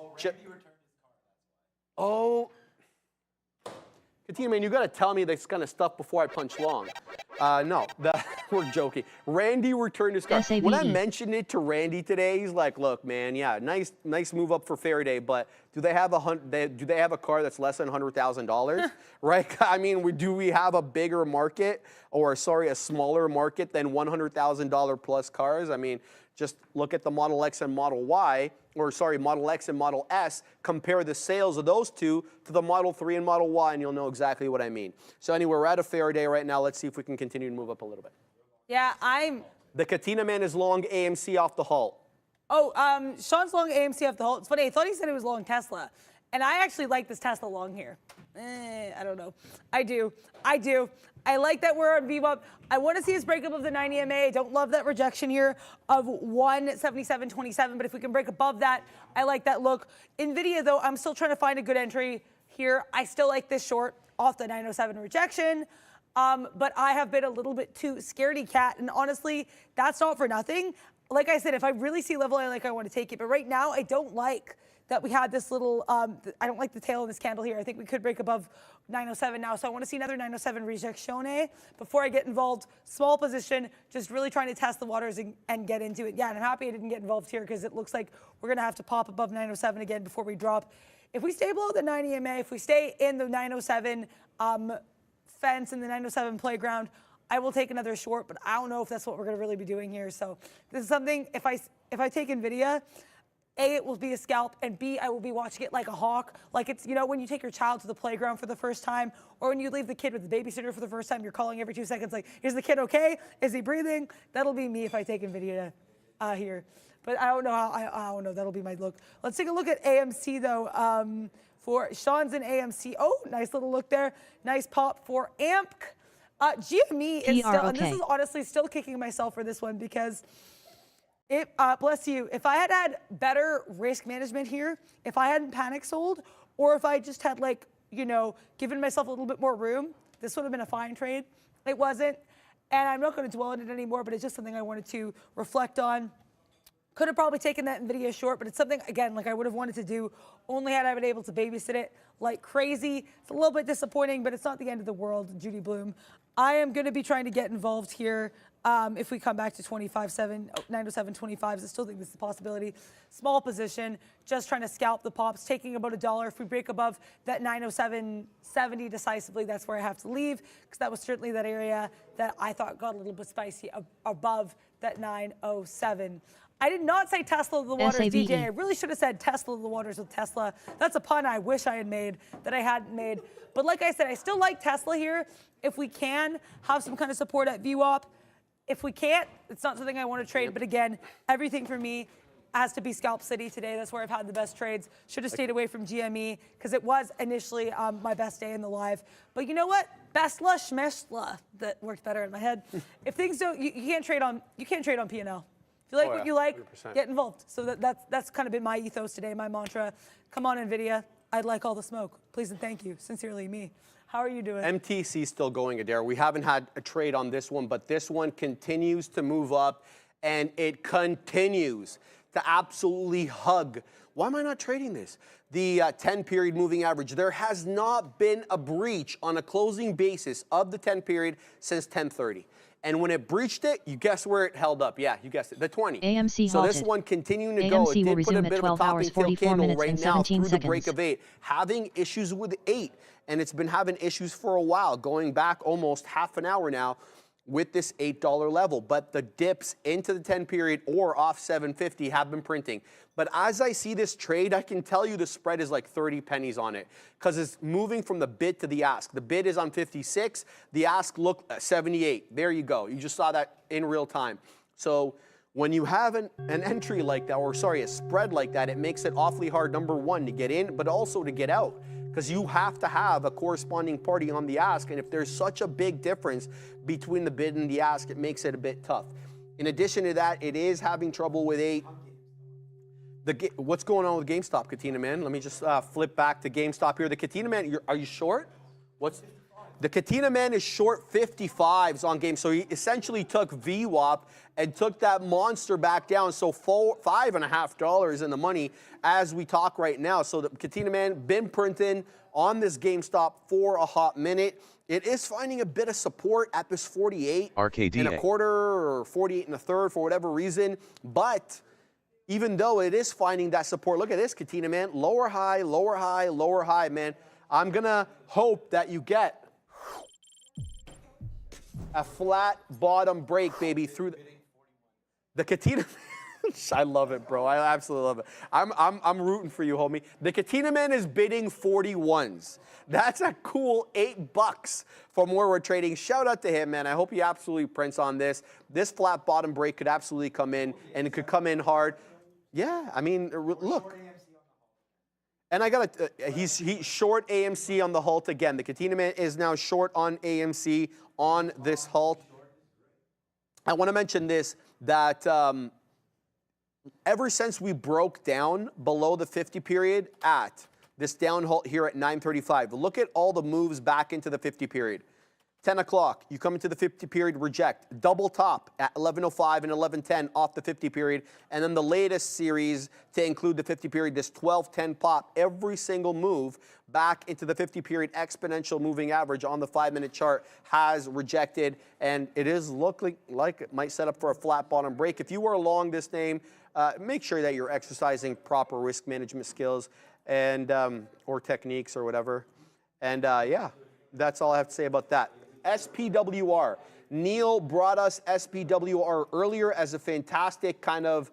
Katina, man, you got to tell me this kind of stuff before I punch long. No, we're joking. Randy returned his car. When I mentioned it to Randy today, he's like, "Look, man, yeah, nice move up for Faraday, but do they have a car that's less than $100,000, right? I mean, do we have a bigger market, or sorry, a smaller market than $100,000 plus cars? I mean, just look at the Model X and Model Y, or sorry, Model X and Model S, compare the sales of those two to the Model 3 and Model Y, and you'll know exactly what I mean. So anyway, we're at a Faraday right now. Let's see if we can continue to move up a little bit. Yeah, The Katina Man is long AMC off the halt. Oh, Sean's long AMC off the halt. It's funny, I thought he said it was long Tesla. And I actually like this Tesla long here. I don't know. I do. I like that we're on VWAP. I want to see us break above the 90 MA. I don't love that rejection here of 177.27, but if we can break above that, I like that look. NVIDIA, though, I'm still trying to find a good entry here. I still like this short. off the 907 rejection. But I have been a little bit too scaredy cat, and honestly, that's not for nothing. Like I said, if I really see level I like, I want to take it. But right now, I don't like that we had this little, I don't like the tail of this candle here. I think we could break above 907 now. So I want to see another 907 rejection before I get involved. Small position, just really trying to test the waters and get into it. Yeah, and I'm happy I didn't get involved here because it looks like we're going to have to pop above 907 again before we drop. If we stay below the 9 EMA, if we stay in the 907 fence in the 907 playground, I will take another short, but I don't know if that's what we're going to really be doing here. So this is something, if I take NVIDIA, A, it will be a scalp, and B, I will be watching it like a hawk. Like it's, you know, when you take your child to the playground for the first time, or when you leave the kid with the babysitter for the first time, you're calling every 2 seconds like, is the kid okay? Is he breathing? That'll be me if I take NVIDIA here. But I don't know how, I don't know, that'll be my look. Let's take a look at AMC though. For Sean's in AMC. Oh, nice little look there. Nice pop for AMP. GME is still, and this is honestly still kicking myself for this one because it, bless you, if I had had better risk management here, if I hadn't panic sold, or if I just had like, you know, given myself a little bit more room, this would have been a fine trade. It wasn't, and I'm not going to dwell on it anymore, but it's just something I wanted to reflect on. Could have probably taken that NVIDIA short, but it's something, again, like I would have wanted to do only had I been able to babysit it like crazy. It's a little bit disappointing, but it's not the end of the world, Judy Bloom. I am going to be trying to get involved here if we come back to 25.7, 907.25s. I still think this is a possibility. Small position, just trying to scalp the pops, taking about $1. If we break above that 907.70 decisively, that's where I have to leave, because that was certainly that area that I thought got a little bit spicy above that 907. I did not say Tesla of the Waters, DJ. I really should have said Tesla of the Waters with Tesla. That's a pun I wish I had made that I hadn't made. But like I said, I still like Tesla here. If we can have some kind of support at VWAP. If we can't, it's not something I want to trade. But again, everything for me has to be Scalp City today. That's where I've had the best trades. Should have stayed away from GME because it was initially my best day in the live. But you know what? Bestla Schmestla. That worked better in my head. If things don't, you can't trade on P&L. If you like what you like, 100%. Get involved. So that's kind of been my ethos today, my mantra. Come on, NVIDIA. I'd like all the smoke. Please and thank you. Sincerely, me. How are you doing? MTC still going, Adair. We haven't had a trade on this one, but this one continues to move up, and it continues to absolutely hug. Why am I not trading this? The 10-period moving average. There has not been a breach on a closing basis of the 10-period since 10:30. And when it breached it, you guess where it held up? Yeah, you guessed it, the 20. AMC so halted. this one continuing to AMC go. It did will put a resume bit at 12 of a topping hours, tail 44 candle minutes right and now 17 through the break seconds. of 8. Having issues with 8, and it's been having issues for a while, going back almost half an hour now with this $8 level. But the dips into the 10-period or off 750 have been printing. But as I see this trade, I can tell you the spread is like 30 pennies on it because it's moving from the bid to the ask. The bid is on 56. The ask looked at 78. There you go. You just saw that in real time. So when you have an entry like that, or sorry, a spread like that, it makes it awfully hard, number one, to get in, but also to get out. Because you have to have a corresponding party on the ask. And if there's such a big difference between the bid and the ask, it makes it a bit tough. In addition to that, it is having trouble with 8. What's going on with GameStop, Katina Man? Let me just flip back to GameStop here. The Katina Man, are you short? The Katina Man is short 55s on game. So he essentially took VWAP and took that monster back down. So $5.50 in the money as we talk right now. So the Katina Man been printing on this GameStop for a hot minute. It is finding a bit of support at this 48 RKDA. and a quarter or 48 and a third for whatever reason. But even though it is finding that support, look at this, Katina Man, lower high, lower high, lower high, man. I'm gonna hope that you get a flat bottom break, baby, through the Katina. I love it, bro. I absolutely love it. I'm rooting for you, homie. The Katina Man is bidding 41s. That's a cool $8 from where we're trading. Shout out to him, man. I hope he absolutely prints on this. This flat bottom break could absolutely come in, and it could come in hard. Yeah, I mean, look. And I got he's short AMC on the halt again. The Katina Man is now short on AMC on this halt. I want to mention this, that ever since we broke down below the 50 period at this down halt here at 9:35. Look at all the moves back into the 50 period. 10 o'clock, you come into the 50 period, reject. Double top at 11:05 and 11:10 off the 50 period. And then the latest series to include the 50 period, this 12:10 pop. Every single move back into the 50 period exponential moving average on the 5-minute chart has rejected. And it is looking like it might set up for a flat bottom break. If you are long this name, make sure that you're exercising proper risk management skills and or techniques or whatever. And yeah, that's all I have to say about that. SPWR. Neil brought us SPWR earlier as a fantastic kind of,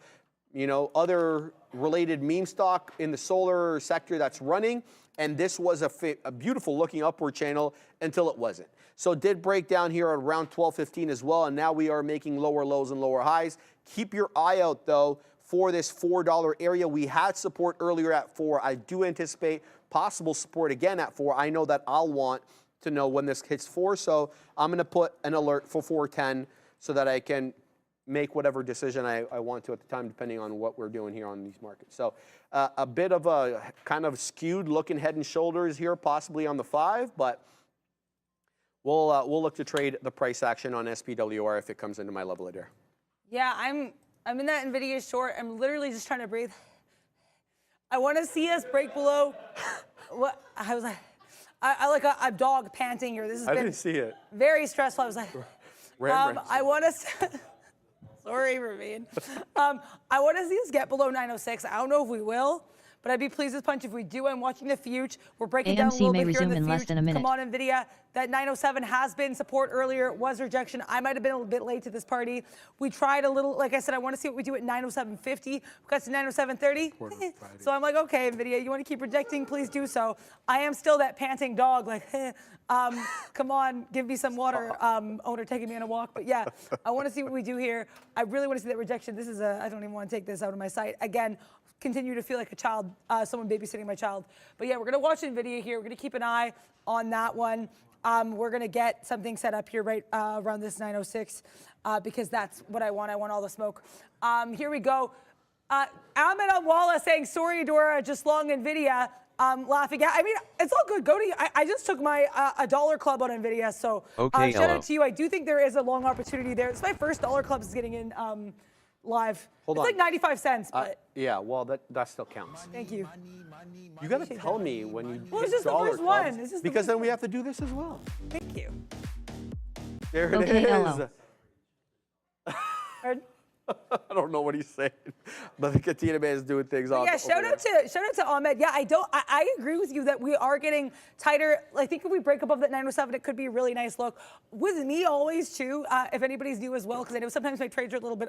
other related meme stock in the solar sector that's running. And this was a beautiful looking upward channel until it wasn't. So it did break down here at around 12:15 as well. And now we are making lower lows and lower highs. Keep your eye out though for this $4 area. We had support earlier at 4. I do anticipate possible support again at 4. I know that I'll want to know when this hits 4, so I'm going to put an alert for 4:10 so that I can make whatever decision I want to at the time, depending on what we're doing here on these markets. So a bit of a kind of skewed looking head and shoulders here, possibly on the 5, but we'll look to trade the price action on SPWR if it comes into my level of there. Yeah, I'm in that NVIDIA short. I'm literally just trying to breathe. I want to see us break below. What I was like. I like a dog panting here. This has I been didn't see it. Very stressful. I was like, I want us. Sorry for being. I want to see us get below 906. I don't know if we will, but I'd be pleased with punch if we do. I'm watching the future. We're breaking down a little bit here in the future. Less than a minute. Come on, NVIDIA. That 907 has been support earlier. It was rejection. I might have been a little bit late to this party. We tried a little. Like I said, I want to see what we do at 907.50. We got to 907.30. So I'm like, okay, NVIDIA, you want to keep rejecting? Please do so. I am still that panting dog. Like, come on, give me some water. Owner taking me on a walk. But yeah, I want to see what we do here. I really want to see that rejection. This is I don't even want to take this out of my sight. Again, continue to feel like a child, someone babysitting my child. But yeah, we're going to watch NVIDIA here. We're going to keep an eye on that one. We're going to get something set up here right around this 906 because that's what I want. I want all the smoke. Here we go. Ahmed Alwala saying, sorry, Dora, just long NVIDIA. Laughing at. I mean, it's all good. Go to you. I just took my $1 club on NVIDIA. So okay, shout out to you. I do think there is a long opportunity there. It's my first $1 club is getting in live. Hold it's on. Like 95 cents. But yeah, well, that still counts. Thank you. You got to tell me when you Well, get it's just the first clubs, one. This is because then we have to do this as well. Thank you. There it Okay, is. hello. I don't know what he's saying, but the Katina Man is doing things off. Yeah, shout out to Ahmed. Yeah, I agree with you that we are getting tighter. I think if we break above that 907, it could be a really nice look. With me always too, if anybody's new as well, because I know sometimes my trades are a little bit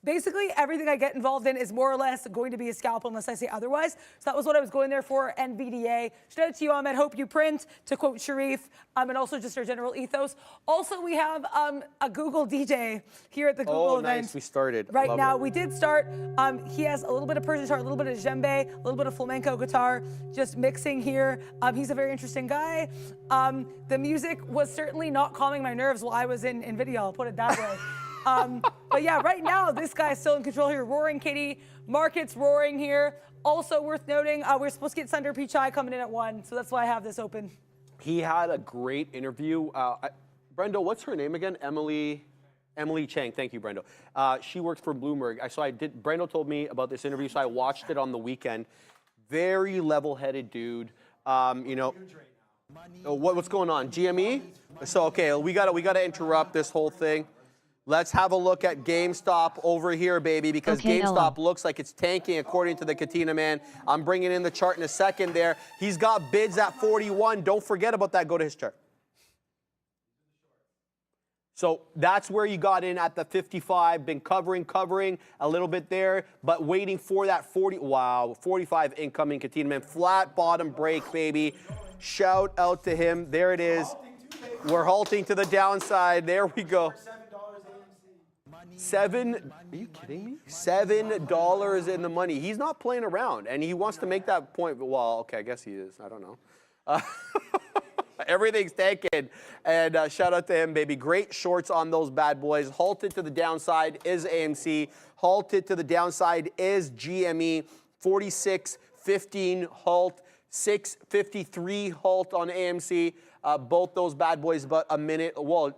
basically, everything I get involved in is more or less going to be a scalp unless I say otherwise. So that was what I was going there for, NVDA. Shout out to you, Ahmed. Hope you print, to quote Sharif, and also just our general ethos. Also, we have a Google DJ here at the Google event. Nice. We started. Right now, we did start. He has a little bit of Persian guitar, a little bit of djembe, a little bit of flamenco guitar, just mixing here. He's a very interesting guy. The music was certainly not calming my nerves while I was in NVIDIA, I'll put it that way. But yeah, right now, this guy's still in control here. Roaring Kitty, market's roaring here. Also worth noting, we're supposed to get Sundar Pichai coming in at 1, so that's why I have this open. He had a great interview. Brendo, what's her name again? Emily Chang. Thank you, Brendo. She works for Bloomberg. Brendo told me about this interview, so I watched it on the weekend. Very level-headed dude. What's going on? GME? So okay, we gotta interrupt this whole thing. Let's have a look at GameStop over here, baby, because okay, GameStop looks like it's tanking according to the Katina Man. I'm bringing in the chart in a second there. He's got bids at 41. Don't forget about that. Go to his chart. So that's where you got in at the 55. Been covering a little bit there, but waiting for that 40. Wow, 45 incoming Katina Man. Flat bottom break, baby. Shout out to him. There it is. We're halting to the downside. There we go. Are you kidding me? $7 in the money. He's not playing around, and he wants to make that point. Well, okay, I guess he is. I don't know. Everything's tanking, and shout out to him, baby. Great shorts on those bad boys. Halted to the downside is AMC. Halted to the downside is GME. 46.50 6:15 halt, 6:53 halt on AMC. Both those bad boys about a minute. Well,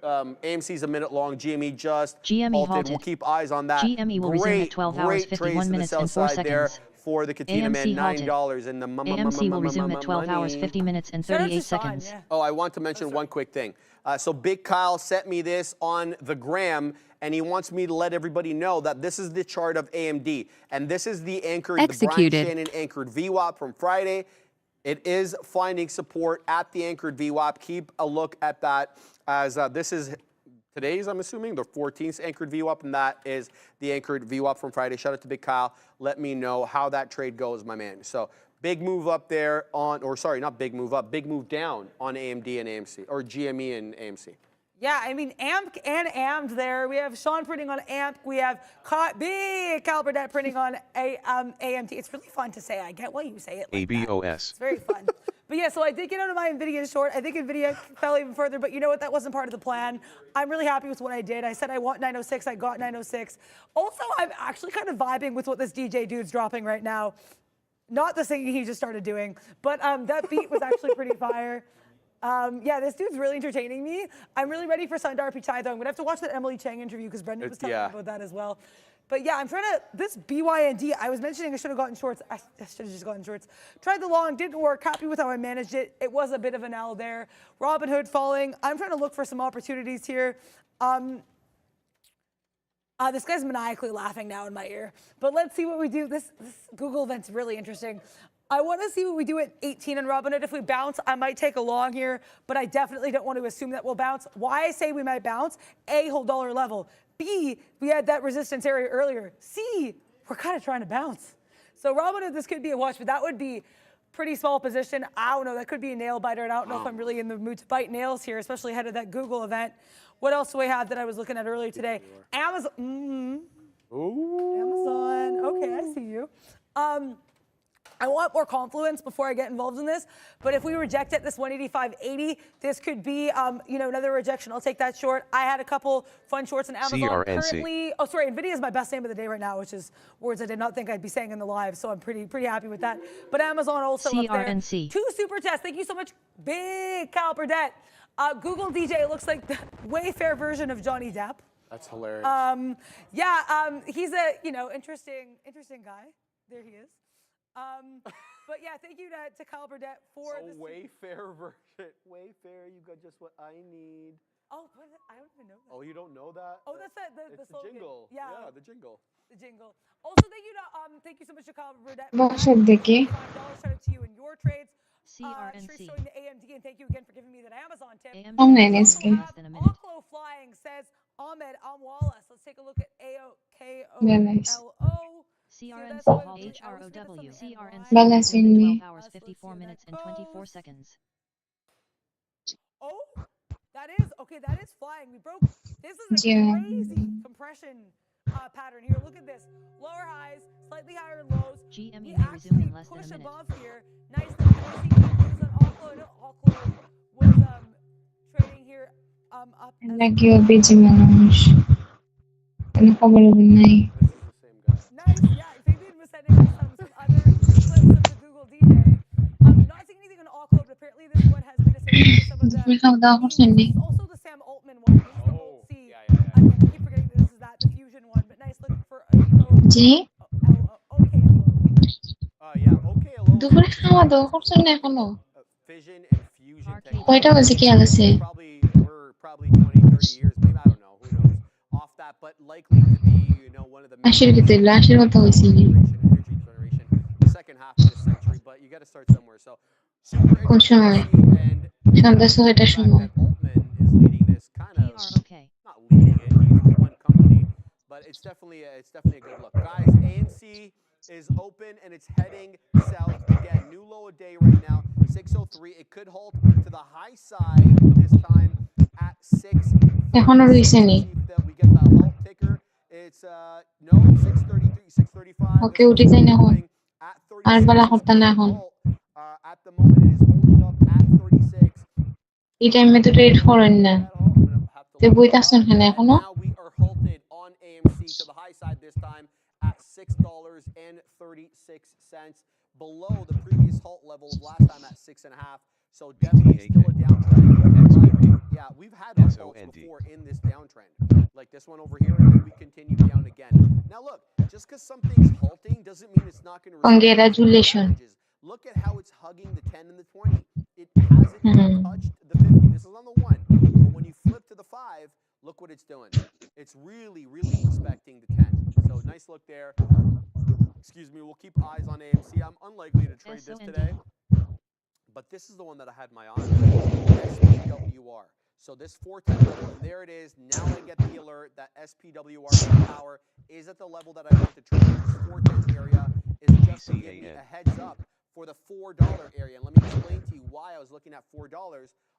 AMC's a minute long. GME just halted. We'll keep eyes on that. GME will resume at 12 hours, 51 minutes, and 4 seconds. For the Katina Man, $9 and the AMC will resume at 12 hours, 50 minutes, and 38 seconds. Oh, I want to mention one quick thing. So Big Kyle sent me this on the gram, and he wants me to let everybody know that this is the chart of AMD, and this is the anchored, the Brian Shannon anchored VWAP from Friday. It is finding support at the anchored VWAP. Keep a look at that, as this is today's, I'm assuming, the 14th anchored VWAP, and that is the anchored VWAP from Friday. Shout out to Big Kyle. Let me know how that trade goes, my man. So big move up there on, or sorry, not big move up, big move down on AMD and AMC, or GME and AMC. Yeah, I mean, AMP and AMD there. We have Sean printing on AMP. We have Big Cal Burdett printing on AMD. It's really fun to say. I get why you say it like ABOS. that. It's very fun. But yeah, so I did get out of my NVIDIA short. I think NVIDIA fell even further, but you know what? That wasn't part of the plan. I'm really happy with what I did. I said I want 906. I got 906. Also, I'm actually kind of vibing with what this DJ dude's dropping right now. Not the singing he just started doing, but that beat was actually pretty fire. Yeah, this dude's really entertaining me. I'm really ready for Sundar Pichai, though. I'm going to have to watch that Emily Chang interview because Brendan was talking about that as well. But yeah, I'm trying to, this BYND, I was mentioning I should have gotten shorts. I should have just gotten shorts. Tried the long, didn't work. Happy with how I managed it. It was a bit of an L there. Robinhood falling. I'm trying to look for some opportunities here. This guy's maniacally laughing now in my ear. But let's see what we do. This Google event's really interesting. I want to see what we do at 18 on Robinhood. If we bounce, I might take a long here, but I definitely don't want to assume that we'll bounce. Why I say we might bounce? A, whole dollar level. B, we had that resistance area earlier. C, we're kind of trying to bounce. So Robinhood, this could be a watch, but that would be pretty small position. I don't know. That could be a nail biter, and I don't know if I'm really in the mood to bite nails here, especially ahead of that Google event. What else do we have that I was looking at earlier today? Amazon. Amazon. Okay, I see you. I want more confluence before I get involved in this, but if we reject at this 185.80, this could be, you know, another rejection. I'll take that short. I had a couple fun shorts in Amazon. Currently, oh, sorry, NVIDIA is my best name of the day right now, which is words I did not think I'd be saying in the live, so I'm pretty happy with that. But Amazon also up there. 2 super chats. Thank you so much, Big Cal Burdett. Google DJ looks like the Wayfair version of Johnny Depp. That's hilarious. He's a, you know, interesting guy. There he is. But yeah, thank you to Kyle Burdett for the Wayfair version. Wayfair, you got just what I need. Oh, what is it? I don't even know that. Oh, you don't know that? Oh, that's the slogan. Jingle. Yeah, the jingle. The jingle. Also, thank you so much to Kyle Burdett. $5 shout out to you and your trades. CRNC. Showing the AMD, and thank you again for giving me that Amazon tip. Oklo Flying says Ahmed Amwalas. Let's take a look at AOKOLO. CRNC HROW. CRNC 12 hours, 54 minutes, and 24 seconds. Oh, that is flying. We broke. This is a crazy compression pattern here. Look at this. Lower highs, slightly higher lows. GME may resume in less than a minute. Above here. Nice. Oklo was trading here up. Nice, yeah. Fabian was sending us some other clips of the Google DJ. Not seeing anything on Oklo, but apparently this one has been associated with some of the. Also the Sam Altman one. This is the Bolt C. I keep forgetting that this is the Fusion one, but nice looking for OKLO. দুপুরে খাওয়া দাওয়া করছেন না এখনো? Fission and fusion কয়টা বাজে কি আছে? Probably 20, 30 years, maybe, I don't know, who knows, off that, but likely to be, you know, one of the আশির কথা হইছে energy generation, the second half of this century, but you got to start somewhere. So super কোন সময়? সন্ধ্যা 6টার সময়। Altman is leading this kind of, not leading it, he's one company, but it's definitely a good look. Guys, AMC is open and it's heading south again. New low a day right now, 603. It could halt to the high side this time at 6. এখনো রইছে নি? We get the halt ticker. It's no 633, 635. ওকে উঠে যাই না এখন। আর বলা হতো না এখন। At the moment it is holding up at 36. এই টাইমে তো ট্রেড করেন না। তে বইতাছেন কেন এখনো? Now we are halted on AMC to the high side this time at $6.36. below the previous halt levels last time at 6.5. So definitely still a downtrend. Yeah, we've had up halts before in this downtrend, like this one over here, and then we continue down again. Now look, just because something's halting doesn't mean it's not going to. Congratulations. Look at how it's hugging the 10 and the 20. It hasn't even touched the 50. This is on the 1. But when you flip to the 5, look what it's doing. It's really, really respecting the 10. So nice look there. Excuse me, we'll keep eyes on AMC. I'm unlikely to trade this today. But this is the one that I had my eye on. SPWR. So this 410 level, and there it is. Now I get the alert that SPWR power is at the level that I want to trade. This 410 area is just to give me a heads up for the $4 area. And let me explain to you why I was looking at $4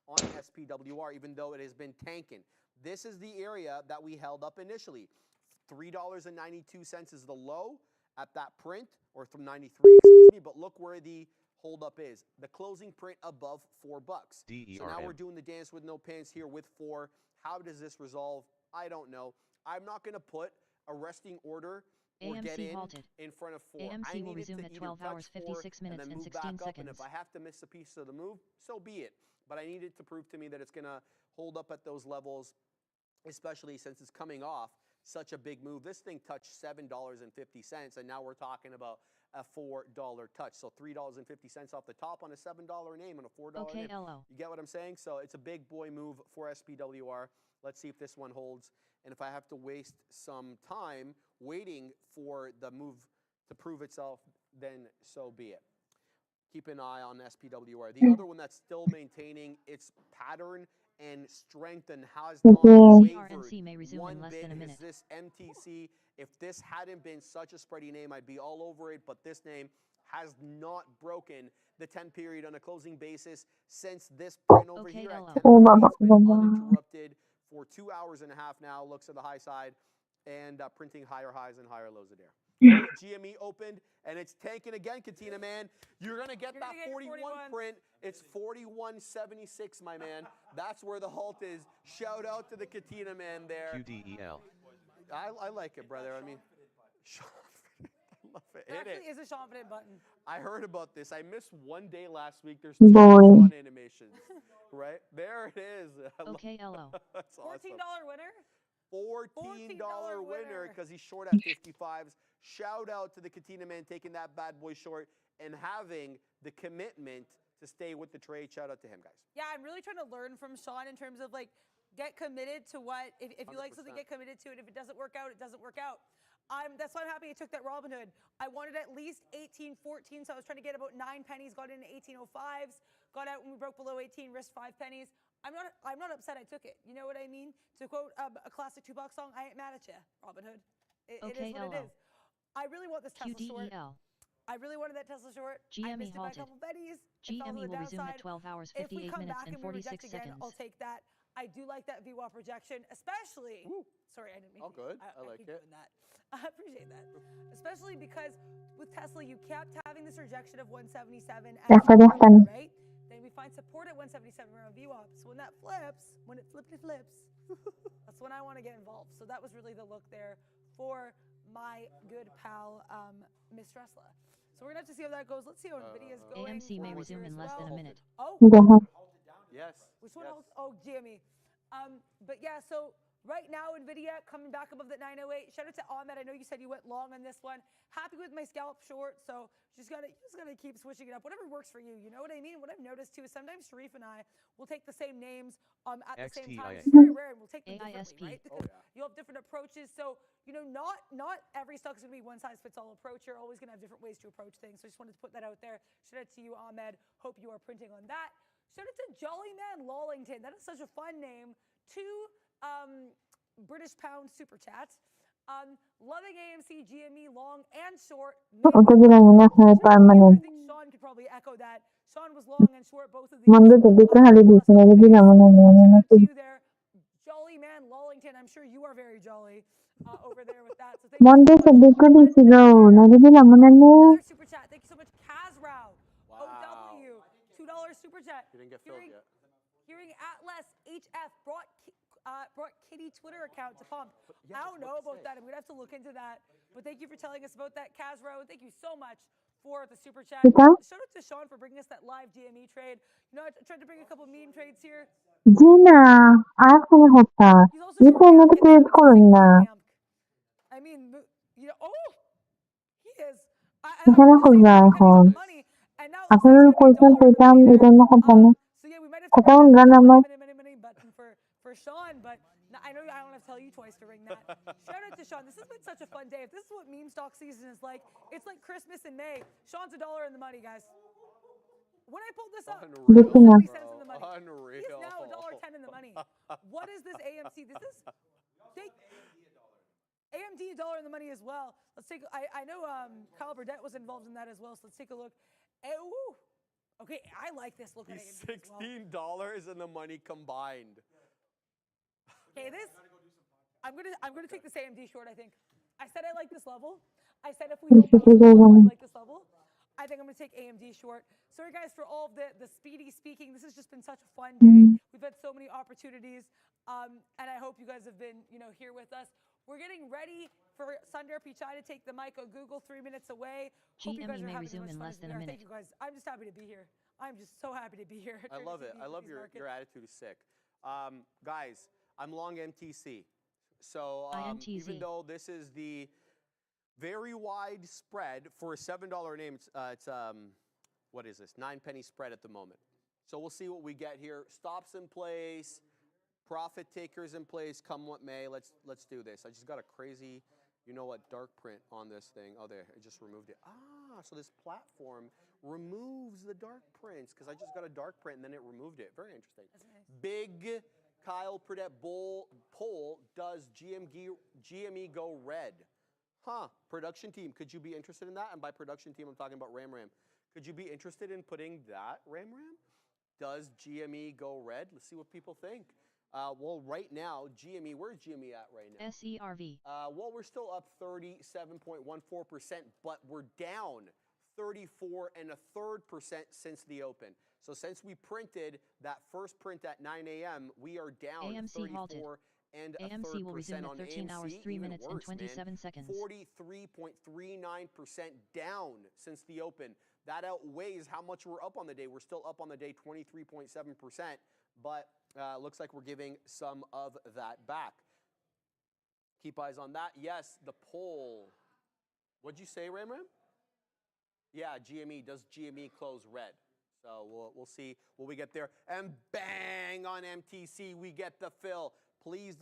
on SPWR, even though it has been tanking. This is the area that we held up initially. $3.92 is the low at that print, or from 93, excuse me, but look where the holdup is. The closing print above $4. So now we're doing the dance with no pants here with 4. How does this resolve? I don't know. I'm not going to put a resting order or AMC get halted. in front of 4. AMC will resume at 12 hours 56 minutes and 16 seconds. And if I have to miss a piece of the move, so be it. But I need it to prove to me that it's going to hold up at those levels, especially since it's coming off such a big move. This thing touched $7.50, and now we're talking about a $4 touch. So $3.50 off the top on a $7 name and a $4 name. You get what I'm saying? So it's a big boy move for SPWR. Let's see if this one holds. And if I have to waste some time waiting for the move to prove itself, then so be it. Keep an eye on SPWR. The other one that's still maintaining its pattern and strength and has not wavered may resume one in less bit than a minute. is this MTC. If this hadn't been such a spready name, I'd be all over it, but this name has not broken the 10 period on a closing basis since this print over here at 10 it's been uninterrupted for 2 hours and a half now. Looks at the high side and printing higher highs and higher lows a dare. GME opened and it's tanking again, Katina man. You're gonna get that 41 print. It's 41.76, my man. That's where the halt is. Shout out to the Katina man there. QDEL. I like it, brother. I mean, I love it. There actually is a confident button. I heard about this. I missed one day last week. There's 2 Sean animations, right? There it is. Okay, LO. That's awesome. $14 winner? $14 winner because he's short at 55s. Shout out to the Katina man taking that bad boy short and having the commitment to stay with the trade. Shout out to him, guys. Yeah, I'm really trying to learn from Sean in terms of like, get committed to what, if you like something, get committed to it. If it doesn't work out, it doesn't work out. That's why I'm happy I took that Robinhood. I wanted at least 18.14, so I was trying to get about 9 pennies, got into 18.05s, got out when we broke below 18, risked 5 pennies. I'm not upset I took it. You know what I mean? To quote a classic Tupac song, I ain't mad at you, Robinhood. It is what it is. I really want this Tesla short. I really wanted that Tesla short. I missed it by a couple pennies. GME will resume at 12 hours 58 minutes and 46 seconds. I'll take that. I do like that VWAP projection, especially. Ooh. Sorry, I didn't mean. All good. I like keep doing that. I appreciate that, especially because with Tesla, you kept having this rejection of 177, right? Then we find support at 177 around VWAP. So when that flips, when it flips, that's when I want to get involved. So that was really the look there for my good pal, Miss Tesla. So we're gonna have to see how that goes. Let's see how Nvidia is going. AMC may resume in less than a minute. Oh. Yes. Which one? Yes. Oh, GME. But yeah, so right now Nvidia coming back above that 908. Shout out to Ahmed. I know you said you went long on this one. Happy with my scalp short, so just gotta keep switching it up. Whatever works for you. You know what I mean? What I've noticed too is sometimes Sharif and I will take the same names at the same time. It's very rare, and we'll take them differently, right? Because you'll have different approaches. So not every stock is gonna be one size fits all approach. You're always gonna have different ways to approach things. So I just wanted to put that out there. Shout out to you, Ahmed. Hope you are printing on that. Shout out to Jollyman Lawlington. That is such a fun name. 2 British pound super chats. Loving AMC, GME, long and short. I think Sean could probably echo that. Sean was long and short, both of these. Shout out to you there, Jollyman Lawlington. I'm sure you are very jolly over there with that. So thank you so much. Another super chat. Thank you so much, Kazrao. Wow. OW. $2 super chat. You didn't get filled yet. Hearing Atlas HF brought Kitty Twitter account to pump. I don't know about that. I'm gonna have to look into that. But thank you for telling us about that, Kazro. Thank you so much before with the super chat. Kita? Shout out to Sean for bringing us that live GME trade. You know, I tried to bring a couple meme trades here. Gina, 아침에 헛다. 밑에 이렇게 트레이드 I mean, you know, oh, he is. 괜찮아 거기가 이건. 앞으로 골든 대담 이런 거 하잖아. So yeah, we might have 가까운 가나마. many button for Sean, but I know I don't have to tell you twice to ring that. Shout out to Sean. This has been such a fun day. If this is what meme stock season is like, it's like Christmas in May. Sean's $1 in the money, guys. When I pulled this up, Unreal, 70 cents in the money. Unreal. He's now $1.10 in the money. What is this AMC? This is AMD $1 in the money as well. Let's take. I know Kyle Burdett was involved in that as well. So let's take a look. Ooh. Okay, I like this look at He's AMD as well. $16 in the money combined. Okay, this. I'm gonna take this AMD short. I think. I said I like this level. I said if we don't go, I like this level. I think I'm going to take AMD short. Sorry, guys, for all of the speedy speaking. This has just been such a fun day. We've had so many opportunities, and I hope you guys have been, here with us. We're getting ready for Sundar Pichai to take the mic on Google 3 minutes away. Hope you guys are having as much fun as we are. Thank you, guys. I'm just happy to be here. I'm just so happy to be here. I love it. I love your attitude is sick. Guys, I'm long MTC. So even though this is the very wide spread for a $7 name, it's what is this? 9-penny spread at the moment. So we'll see what we get here. Stops in place, profit takers in place. Come what may. Let's do this. I just got a crazy, dark print on this thing. Oh, there, I just removed it. So this platform removes the dark prints because I just got a dark print and then it removed it. Very interesting. Big Kyle Burdett poll: does GME go red? Production team, could you be interested in that? And by production team, I'm talking about Ram. Could you be interested in putting that, Ram? Does GME go red? Let's see what people think. Well, right now, GME, where's GME at right now? SERV. Well, we're still up 37.14%, but we're down 34.33% since the open. So since we printed that first print at 9 a.m., we are down AMC 34 halted. and a AMC will resume at 13 hours, 3 minutes, and 27 seconds. 43.39% down since the open. That outweighs how much we're up on the day. We're still up on the day 23.7%, but looks like we're giving some of that back. Keep eyes on that. Yes, the poll. What'd you say, Ram? Yeah, GME. Does GME close red? So we'll see what we get there. And bang on MTC, we get the fill. Please.